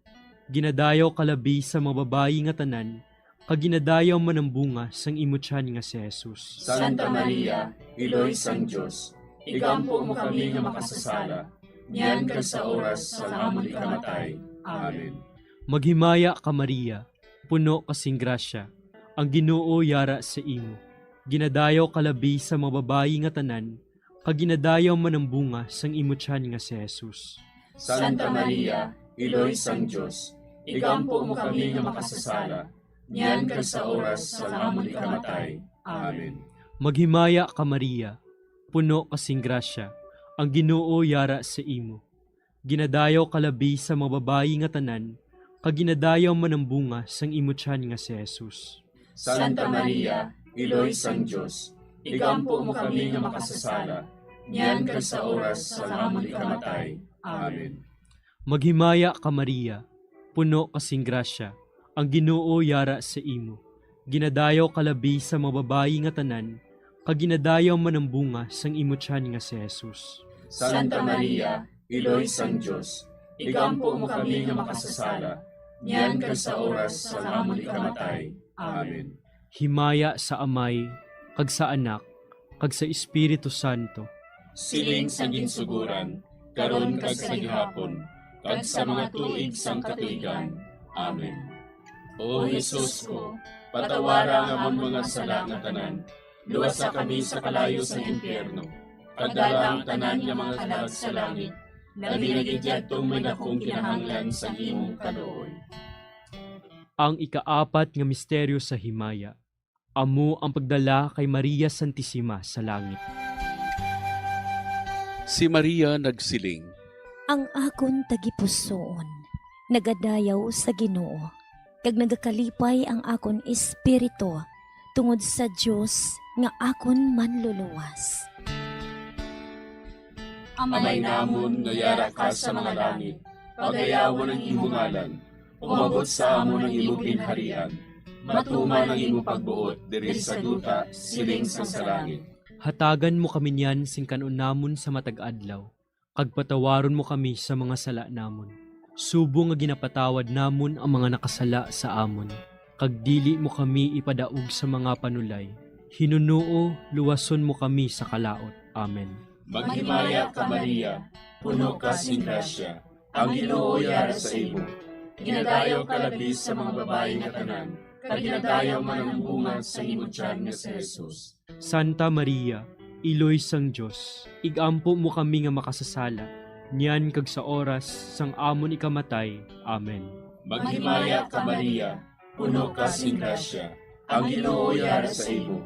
Ginadayaw kalabi sa mga babayi nga tanan, kag ginadayaw man ang bunga sang imo tiyan nga si Jesus. Santa Maria, iloy sang Dios, igampo mo kami nga makasasala, niyan kag sa oras sa amon ikamatay. Amen. Maghimaya ka Maria, puno kasing grasya, ang Ginoo yara sa imo. Ginadayaw kalabi sa mga babayi nga tanan, kag ginadayaw man ang bunga sang imo tiyan nga si Jesus. Santa Maria, Iloy sang Diyos, igampo mo kami nga makasasala, niyan kag sa oras sa amon ikamatay. Amen. Maghimaya ka Maria, puno kasing grasya, ang Ginoo yara sa imo. Ginadayaw kalabi sa mga babayi nga tanan, kag ginadayaw man ang bunga sang imo tiyan nga si Jesus. Santa Maria, Iloy sang Diyos, igampo mo kami nga makasasala, niyan kag sa oras sa amon ikamatay. Amen. Maghimaya ka Maria, puno kasing grasya, ang Ginoo yara sa imo. Ginadayaw kalabi sa mga babayi nga tanan, kag ginadayaw man ang bunga sang imo tiyan nga si Jesus. Santa Maria, Iloy sang Diyos, igampo mo kami nga makasasala, niyan kag sa oras sa amon ikamatay. Amen. Himaya sa Amay, kag sa Anak, kag sa Espiritu Santo. Siling sa ginsuguran, karon kag sa gihapon, kag sa mga tuig sang katuigan. Amen. O Jesus ko, patawara nga amon mga sala nga tanan, luwasa kami sa kalayo sa impyerno, kagdala ang tanan nga mga kalag sa langit, na dinagidyadtong may dakong kinahanglan sa imong kaluoy. Ang ikaapat nga misteryo sa himaya, amo ang pagdala kay Maria Santissima sa langit. Si Maria nagsiling, Ang akon tagipusoon, nagadayaw sa Ginoo, kag nagakalipay ang akon espiritu tungod sa Dios nga akon manluluwas. Amay namon nga yara ka sa mga langit, pagayawan ang imong ngalan, umabot sa amon ang imong ginharian, matuman ang imong pagbuot diri sa duta siling sa langit. Hatagan mo kami niyan sing kanon namon sa matag adlaw, kag patawaron mo kami sa mga sala namon. Subo nga ginapatawad namon ang mga nakasala sa amon, kag dili mo kami ipadaog sa mga panulay. Hinunuo, luwason mo kami sa kalaot. Amen. Maghimaya ka Maria, puno ka sing grasya, ang Ginoo yara sa imo. Ginadayaw ka labis sa mga babayi nga tanan, kag ginadayaw man ang bunga sa imo tiyan nga si Jesus. Santa Maria, Iloy sang Diyos, igampo mo kami nga makasasala, niyan kag sa oras sang amon ikamatay. Amen. Maghimaya ka Maria, puno ka sing grasya, ang Ginoo yara sa imo.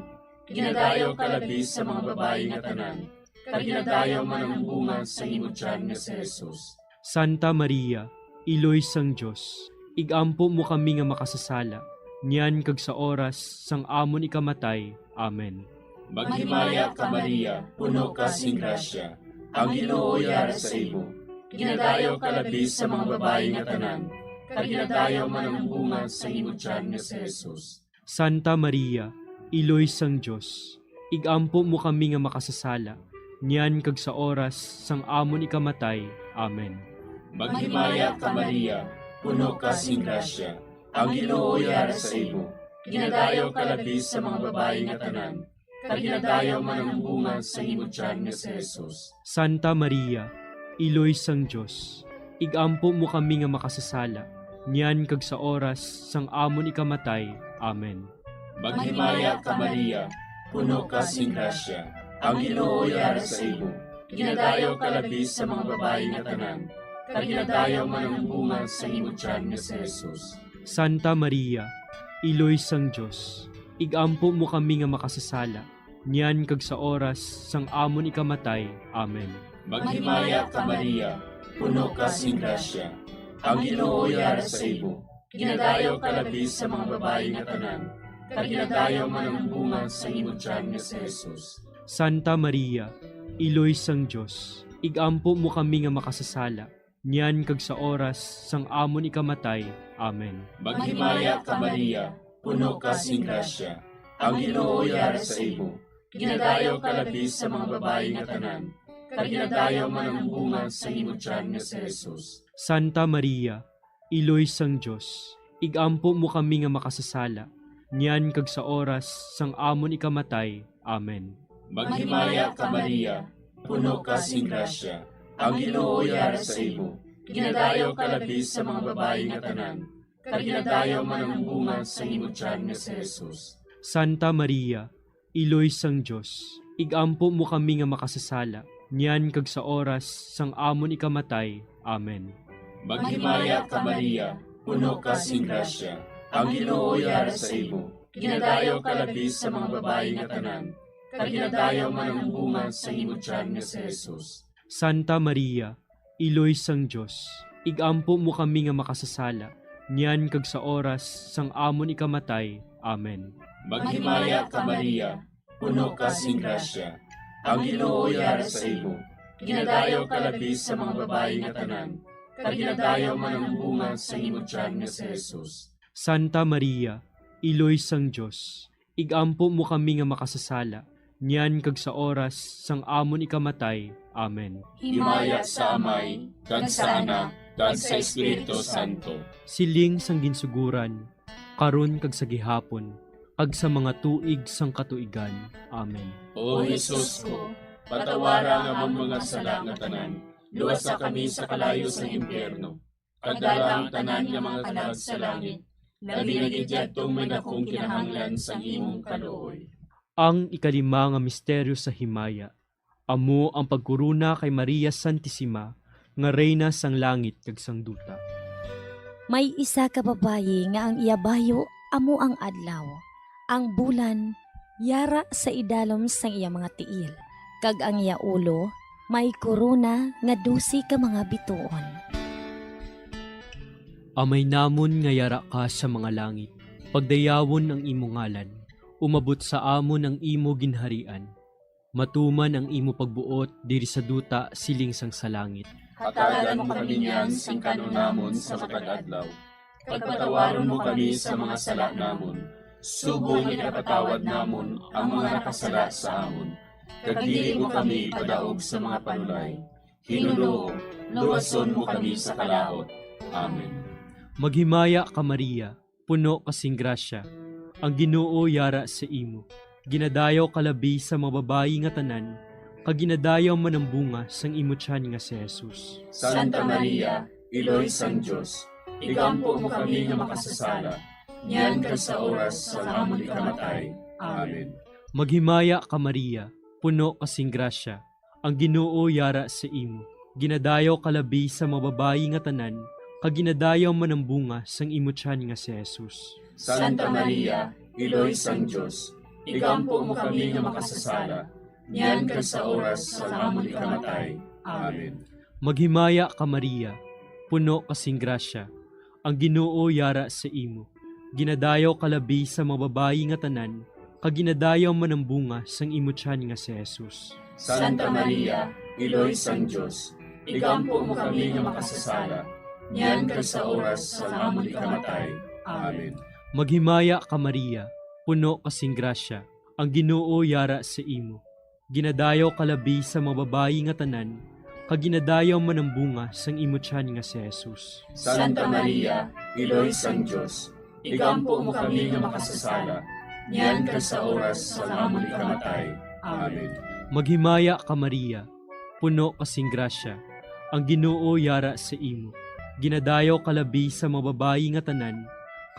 Ginadayaw ka labis sa mga babayi nga tanan, kag ginadayaw man ang bunga sa imo tiyan nga si Jesus. Santa Maria, Iloy sang Diyos, igampo mo kami nga makasasala, niyan kag sa oras sang amon ikamatay. Amen. Maghimaya ka Maria, puno ka sing grasya, ang Ginoo yara sa imo. Ginadayaw ka labis sa mga babayi nga tanan, kag ginadayaw man ang bunga sa imo tiyan nga si Jesus. Santa Maria, Iloy sang Diyos, igampo mo kami nga makasasala, niyan kag sa oras sang amon ikamatay. Amen. Maghimaya ka Maria, puno ka sing grasya, ang Ginoo yara sa imo. Ginadayaw ka labis sa mga babayi nga tanan, kag ginadayaw man ang bunga sa imo tiyan nga si Jesus. Santa Maria, Iloy sang Diyos, igampo mo kami nga makasasala, niyan kag sa oras sang amon ikamatay. Amen. Maghimaya ka Maria, puno ka sing grasya, ang Ginoo yara sa imo. Ginadayaw ka labis sa mga babayi nga tanan, kag ginadayaw man ang bunga sa imo tiyan nga si Jesus. Santa Maria, Iloy sang Diyos, igampo mo kami nga makasasala, niyan kag sa oras sang amon ikamatay. Amen. Maghimaya ka Maria, puno ka sing grasya, ang Ginoo yara sa imo. Ginadayaw ka labis sa mga babayi nga tanan, kag ginadayaw man ang bunga sa imo tiyan nga si Jesus. Santa Maria, Iloy sang Diyos, igampo mo kami nga makasasala, niyan kag sa oras sang amon ikamatay. Amen. Maghimaya ka Maria, puno ka sing grasya, ang Ginoo yara sa imo. Ginadayaw ka labis sa mga babayi nga tanan, kag ginadayaw man ang bunga sa imo tiyan nga si Jesus. Santa Maria, Iloy sang Diyos, igampo mo kami nga makasasala, niyan kag sa oras sang amon ikamatay. Amen. Maghimaya ka Maria, puno ka sing grasya, ang Ginoo yara sa imo. ginadayaw ka labi sa mga babae nga tanan, kag ginadayaw man ang bunga sa imong tiyan nga si Jesus. Santa Maria, Iloy sang Dios, igampo mo kami nga makasasala, niyan kag sa oras sang amon ikamatay. Amen. Maghimaya ka Maria, puno ka sing grasya, ang Ginoo yara sa imo. Ginadayaw ka labi sa mga babae nga tanan, kag ginadayaw man ang bunga sa imong tiyan nga si Jesus. Santa Maria, Iloy sang Dios, igampo mo kami nga makasasala, niyan kag sa oras sang amon ikamatay. Amen. Maghimaya ka Maria, puno ka sing grasya, ang Ginoo yara sa imo. Ginadayaw ka labi sa mga babae nga tanan, kag ginadayaw man ang bunga sa imong tiyan nga si Jesus. Santa Maria, Iloy sang Dios, igampo mo kami nga makasasala, niyan kag sa oras sang amon ikamatay. Amen. Himaya sa Amay, kag sa Anak, kag sa Espiritu Santo. Siling sang ginsuguran, karon kag sa gihapon, kag sa mga tuig sang katuigan. Amen. O Jesus ko, patawara nga ang mga sala nga tanan, luwasa kami sa kalayo sa impyerno, kagdala ang tanan nga mga kalag sa langit, labi nagidyadtong may nakong kinahanglan sa imong kaluoy. Ang ikalima nga misteryo sa himaya, amo ang pagkuruna kay Maria Santissima, nga reyna sang langit kag sang duta. May isa ka babayi nga ang iyabayo amo ang adlaw. Ang bulan yara sa idalom sang iya mga tiil, kag ang iya ulo may korona nga 12 ka mga bituon. Amay namon nga yara ka sa mga langit, pagdayawon ang imo ngalan, umabot sa amon ang imo ginharian. Matuman ang imo pagbuot diri sa duta siling sang sa langit. Hatagan mo kami niyan sing kanunamon sa matag-adlaw. Pagpatawaron mo kami sa mga sala namon. Subong ikapatawad namon ang mga nakasala sa amon. Kag dili mo kami padaog sa mga panulay. Hinunoo, luwason mo kami sa kalaot. Amen. Maghimaya ka Maria, puno kasing grasya, ang Ginoo yara sa imo. Ginadayaw kalabi sa mga babayi nga tanan, kag ginadayaw man ang bunga sang imo tiyan nga si Jesus. Santa Maria, Iloy sang Dios, igampo mo kami nga makasasala, niyan kag sa oras sa amon ikamatay. Amen. Maghimaya ka Maria, puno kasing grasya, ang Ginoo yara sa imo. Ginadayaw kalabi sa mga babayi nga tanan, kag ginadayaw man ang bunga sang imo tiyan nga si Jesus. Santa Maria, Iloy sang Dios, igampo mo kami nga makasasala, niyan kag sa oras sa amon ikamatay. Amen. Maghimaya ka Maria, puno kasing grasya, ang Ginoo yara sa imo. Ginadayaw kalabi sa mga babayi nga tanan, kag ginadayaw man ang bunga sang imo tiyan nga si Jesus. Santa Maria, Iloy sang Dios, igampo mo kami nga makasasala, niyan kag sa oras sa amon ikamatay. Amen. Maghimaya ka Maria, puno kasing grasya, ang Ginoo yara sa imo. Ginadayaw kalabi sa mga babayi nga tanan, kag ginadayaw man ang bunga sang imo tiyan nga si Jesus. Santa Maria, Iloy sang Dios, igampo mo kami nga makasasala, niyan kag sa oras sa amon ikamatay. Amen. Maghimaya ka Maria, puno kasing grasya, ang Ginoo yara sa imo. Ginadayaw kalabi sa mga babayi nga tanan,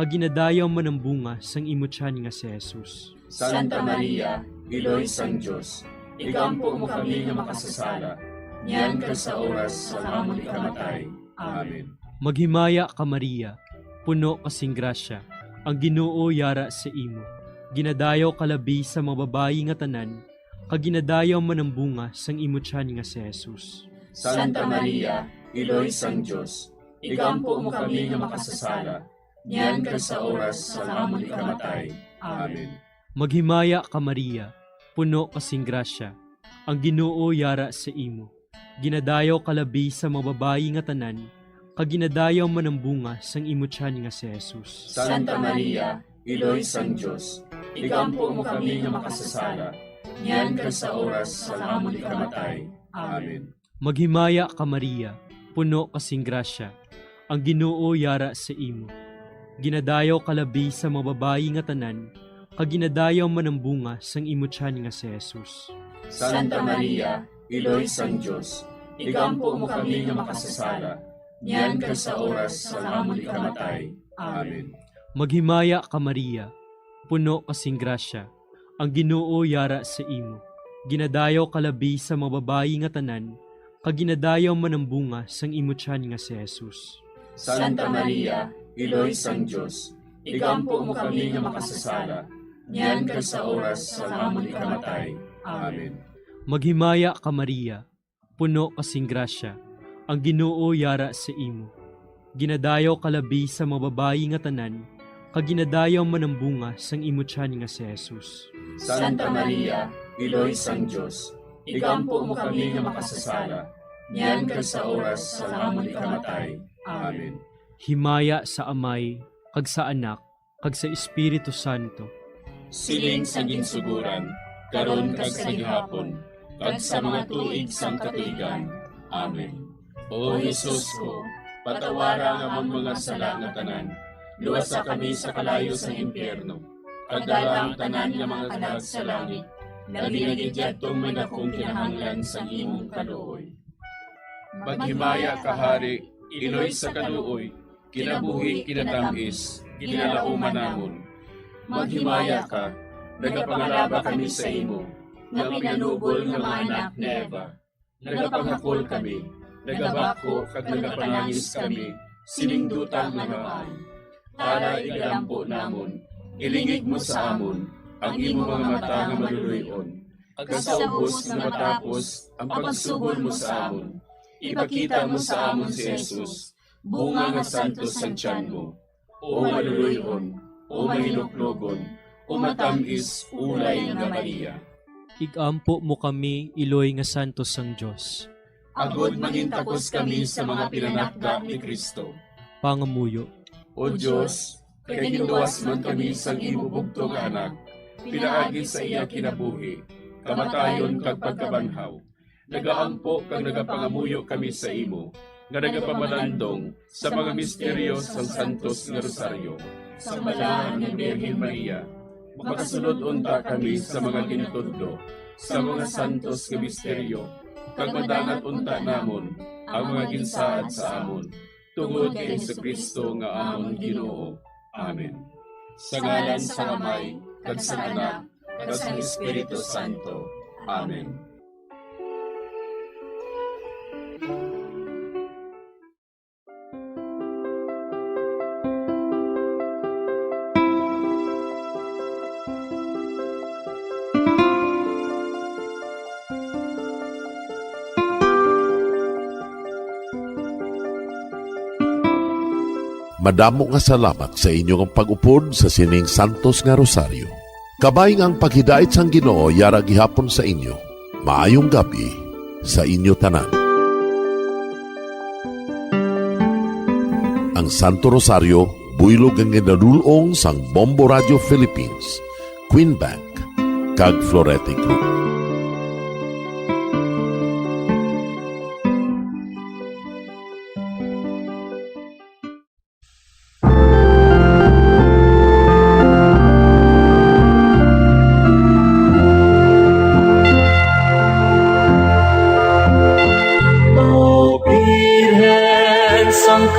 kag ginadayaw man ang bunga sang imo tiyan nga si Jesus. Santa Maria, Iloy sang Dios, igampo mo kami nga makasasala, niyan kag sa oras sa amon ikamatay. Amen. Maghimaya ka Maria, puno kasing grasya, ang Ginoo yara sa imo. Ginadayaw kalabi sa mga babayi nga tanan, kag ginadayaw man ang bunga sang imo tiyan nga si Jesus. Santa Maria, Iloy sang Dios, igampo mo kami nga makasasala, niyan kag sa oras sa amon ikamatay. Amen. Maghimaya ka Maria, puno kasing grasya, ang Ginoo yara sa imo. Ginadayaw kalabi sa mga babayi nga tanan, kag ginadayaw man ang bunga sang imo tiyan nga si Jesus. Santa Maria, Iloy sang Dios, igampo mo kami nga makasasala, niyan kag sa oras sa amon ikamatay. Amen. Maghimaya ka Maria, puno kasing grasya, ang Ginoo yara sa imo. Ginadayaw kalabi sa mga babayi nga tanan, kag ginadayaw man ang bunga sang imo tiyan nga si Jesus. Santa Maria, Iloy sang Dios, igampo mo kami nga makasasala, niyan ka sa oras sa amon ikamatay. Amen. Maghimaya ka Maria, puno kasing grasya, ang Ginoo yara sa imo. Ginadayaw kalabi sa mga babayi nga tanan, kag ginadayaw man ang bunga sang imo tiyan nga si Jesus. Santa Maria, Iloy sang Diyos, igampo mo kami nga makasasala, niyan ka sa oras sa amon ikamatay. Amen. Maghimaya ka Maria, puno kasing grasya, ang Ginoo yara sa imo. Ginadayaw kalabi sa mga babayi nga tanan, kag ginadayaw man ang bunga sang imo tiyan nga si Jesus. Santa Maria, Iloy sang Diyos, igampo mo kami nga makasasala, niyan ka sa oras sa amon ikamatay. Amen. Himaya sa Amay, kag sa Anak, kag sa Espiritu Santo. Siling sa ginsuguran, karon kag sa gihapon, kag sa mga tuig sang katuigan. Amen. O Jesus ko, patawara nga among mga sala nga tanan, luwasa kami sa kalayo sa impyerno, kag dala ang tanan nga mga kalag sa langit, labi na gidyadtong may dakong kinahanglan sa imong kaluoy. Maghimaya ka Hari, Iloy sa kaluoy, kinabuhi kinatamis, kinalauman namon. Maghimaya ka, nagapangalaba kami sa imo, nga pinanubol nga mga anak ni Eva. Nagapangakol kami, nagabako kag nagapanangis kami, siningdutang namaan. Para igalampo namon, ilingig mo sa amon, ang imo mga mata nga maluluyon. Ag sa ubos nga matapos, ang pagsugod mo sa amon. Ipakita mo sa amon si Jesus, bunga nga santos sa tiyan mo. O maluluyon, o mahiluklogon, o matamis ulay nga Maria. Igampo mo kami, Iloy nga santos sang Diyos. Agod mangintakos kami sa mga pinanakda ni Kristo. Pangamuyo. O Diyos, kay ginduwas man kami sang imo bugtong anak, pinaagi sa iya kinabuhi, kamatayon kag pagkabanhaw. Nagaampo kag nagapangamuyo kami sa imo, nga nagapamanandong sa mga misteryo sang Santos nga Rosaryo. Sa balahan ng Birhen Maria, makasunod unta kami sa mga ginutudlo, sa mga santos nga misteryo, kag madangat unta namon ang mga ginsaad sa amon, tungod kay Jesucristo nga amon Ginoo. Amen. Sa ngalan sa Amay, kag sa Anak, kag sa Espiritu Santo. Amen. Madamo nga salamat sa inyong pag-upod sa sining Santos nga Rosaryo. Kabayng ang paghidait sang Ginoo yara gihapon sa inyo. Maayong gabi sa inyo tanan. Ang Santo Rosario, buylog ang ginadulong sang Bombo Radio Philippines, Queen Bank, kag Florete Group.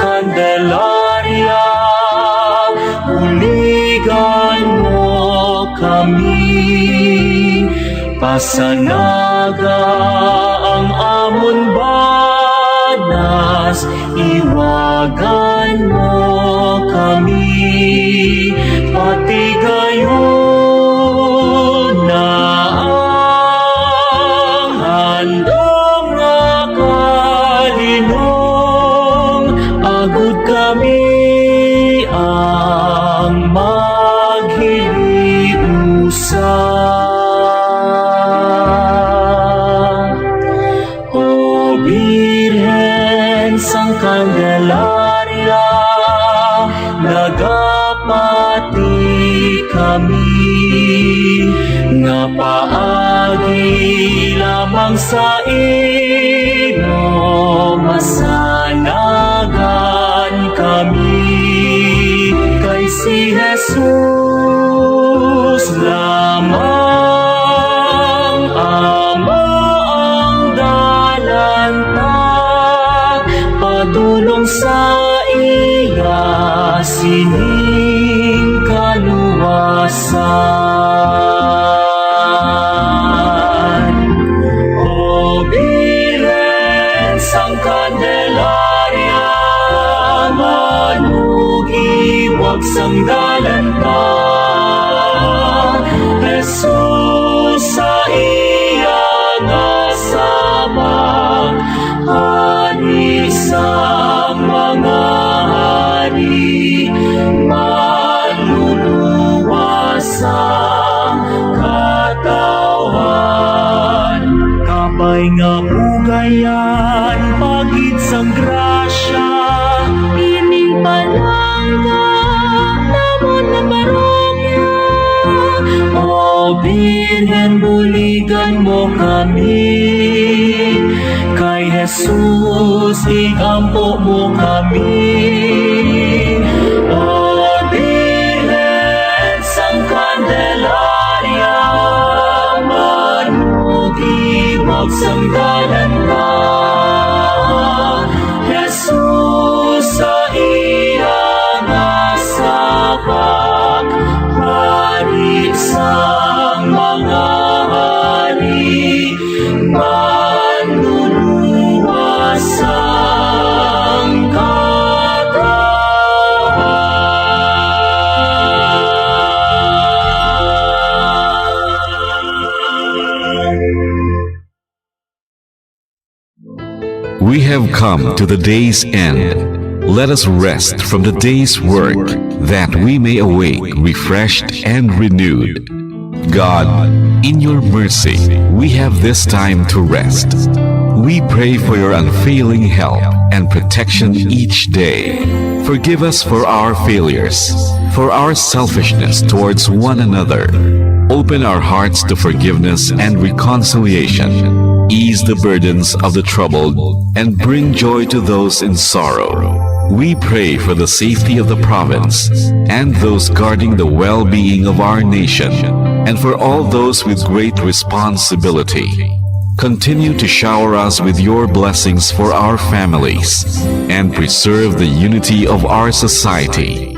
Candelaria, uligan mo kami, pasanaga ang amon banas, iwagan mo kami, pati gayon na ang handog nga kalinong, agud kami ang maghiliusa. O Birhen sang Candelaria, nagapati kami, nga paagi lamang sa ino masanagan kami, kay si Jesus lamang Ama ang dalanta, padulong sining kaluwasan. O biren sang Candelaria, manugi wag sang dalanta. Jesus sa iyang asama, hari sang mga hari, maluluwasang katawan. Kapay nga pugayan, pagit sang grasya, ining palangga, namon na parokya. O Birhen, buligan mo kami, kay Jesus, ikampo mo kami. O Birhen sang Candelaria, manugi wag sang dalanta. Jesus sa iyang asabak, hari sang mga hari, manluluwasang We have come to the day's end. Let us rest from the day's work, that we may awake refreshed and renewed. God, in your mercy, we have this time to rest. We pray for your unfailing help and protection each day. Forgive us for our failures, for our selfishness towards one another. Open our hearts to forgiveness and reconciliation. Ease the burdens of the troubled and bring joy to those in sorrow. We pray for the safety of the province and those guarding the well-being of our nation, and for all those with great responsibility. Continue to shower us with your blessings for our families and preserve the unity of our society.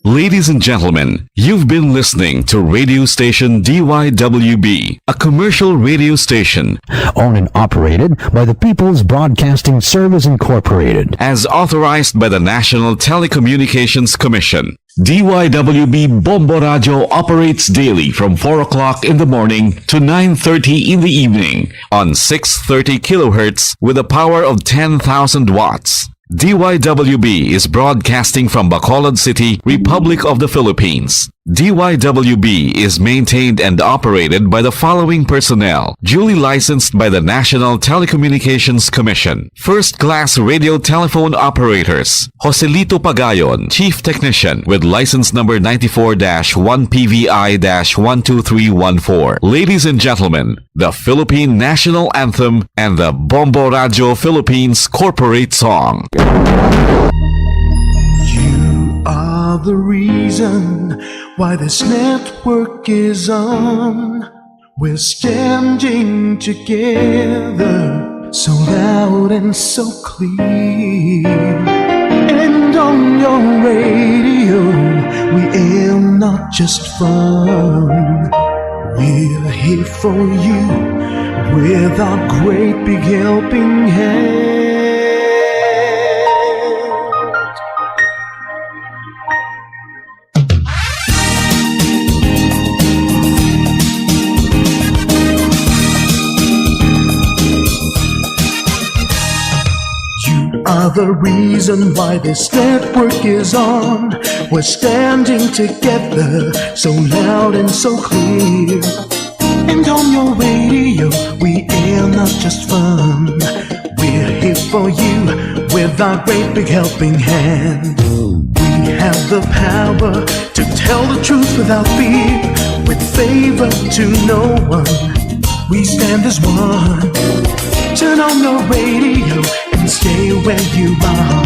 Ladies and gentlemen, you've been listening to radio station DYWB, a commercial radio station owned and operated by the People's Broadcasting Service Incorporated, as authorized by the National Telecommunications Commission. DYWB Bombo Radio operates daily from 4 o'clock in the morning to 9:30 in the evening on 630 kilohertz with a power of 10,000 watts. DYWB is broadcasting from Bacolod City, Republic of the Philippines. DYWB is maintained and operated by the following personnel, duly licensed by the National Telecommunications Commission. First-class radio telephone operators: Joselito Pagayon, Chief Technician with license number 94-1PVI-12314. Ladies and gentlemen, the Philippine National Anthem and the Bombo Radio Philippines Corporate Song. Are the reason why this network is on. We're standing together, so loud and so clear. And on your radio, we aim not just fun. We're here for you with our great big helping hand. Are the reason why this network is on. We're standing together, so loud and so clear. And on your radio, we air not just fun. We're here for you with our great big helping hand. We have the power to tell the truth without fear, with favor to no one. We stand as one. Turn on the radio and stay where you are.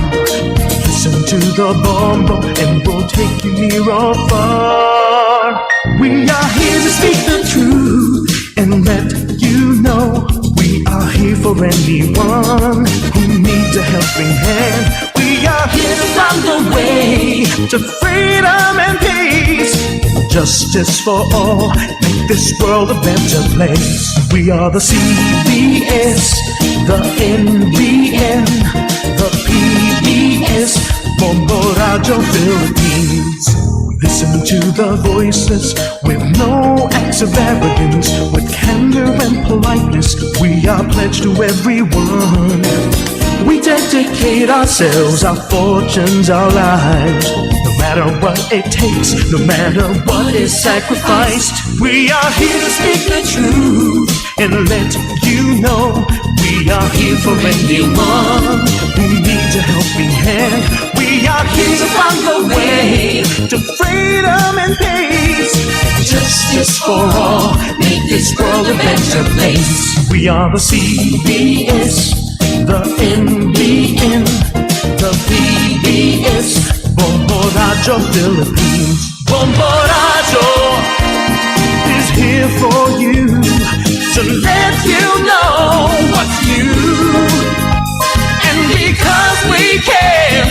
Listen to the Bombo and we'll take you near or far. We are here to speak the truth and let you know we are here for anyone who needs a helping hand. We are are here to find the way to freedom and peace. Justice for all, make this world a better place. We are the CBS, the NBN, the PBS, Bombo Radio Philippines. Listen to the voices with no acts of arrogance, with candor and politeness. We are pledged to everyone. We dedicate ourselves, our fortunes, our lives. No matter what it takes, no matter what is sacrificed. We are here to speak the truth and let you know. We are here for anyone who needs a helping hand. We are here to find the way to freedom and peace. Justice for all, make this world a better place. We are the CBS, the NBN, the PBS, Bombo Radio Philippines. Bombo Radio is here for you, to let you know what's new. And because we care,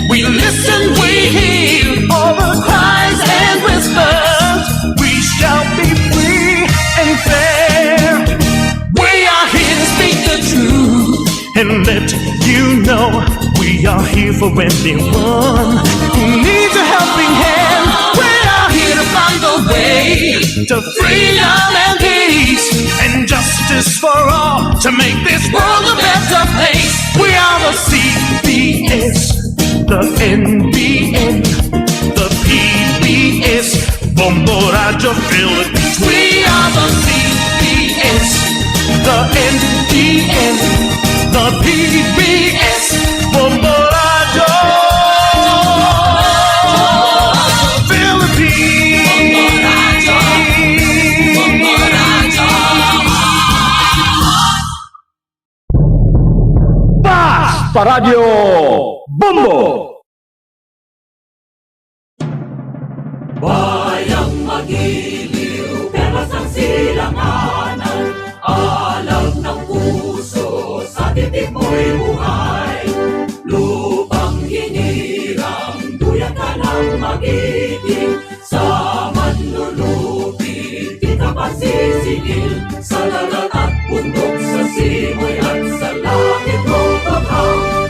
we listen, we hear all the cries and whispers. We shall be free and fair. We are here to speak the truth and let you know. We are here for anyone who needs a helping hand. We are here to find the way to freedom and peace and justice for all, to make this world a better place. We are the CBS, the NBN, the PBS, Bombo Radio Philippines. We are the CBS, the NBN, the PBS, Bombo Radio Philippines. Paradyo Bombo! Bayang magiliw, pero sa silanganan, alam ng puso, sa titik mo'y buhay. Lupang hinirang, duyan ka ng magiting, sa manlulupit, di ka pasisingil, sa dagat at bundok, sa simoy at sa langit mo paghaw.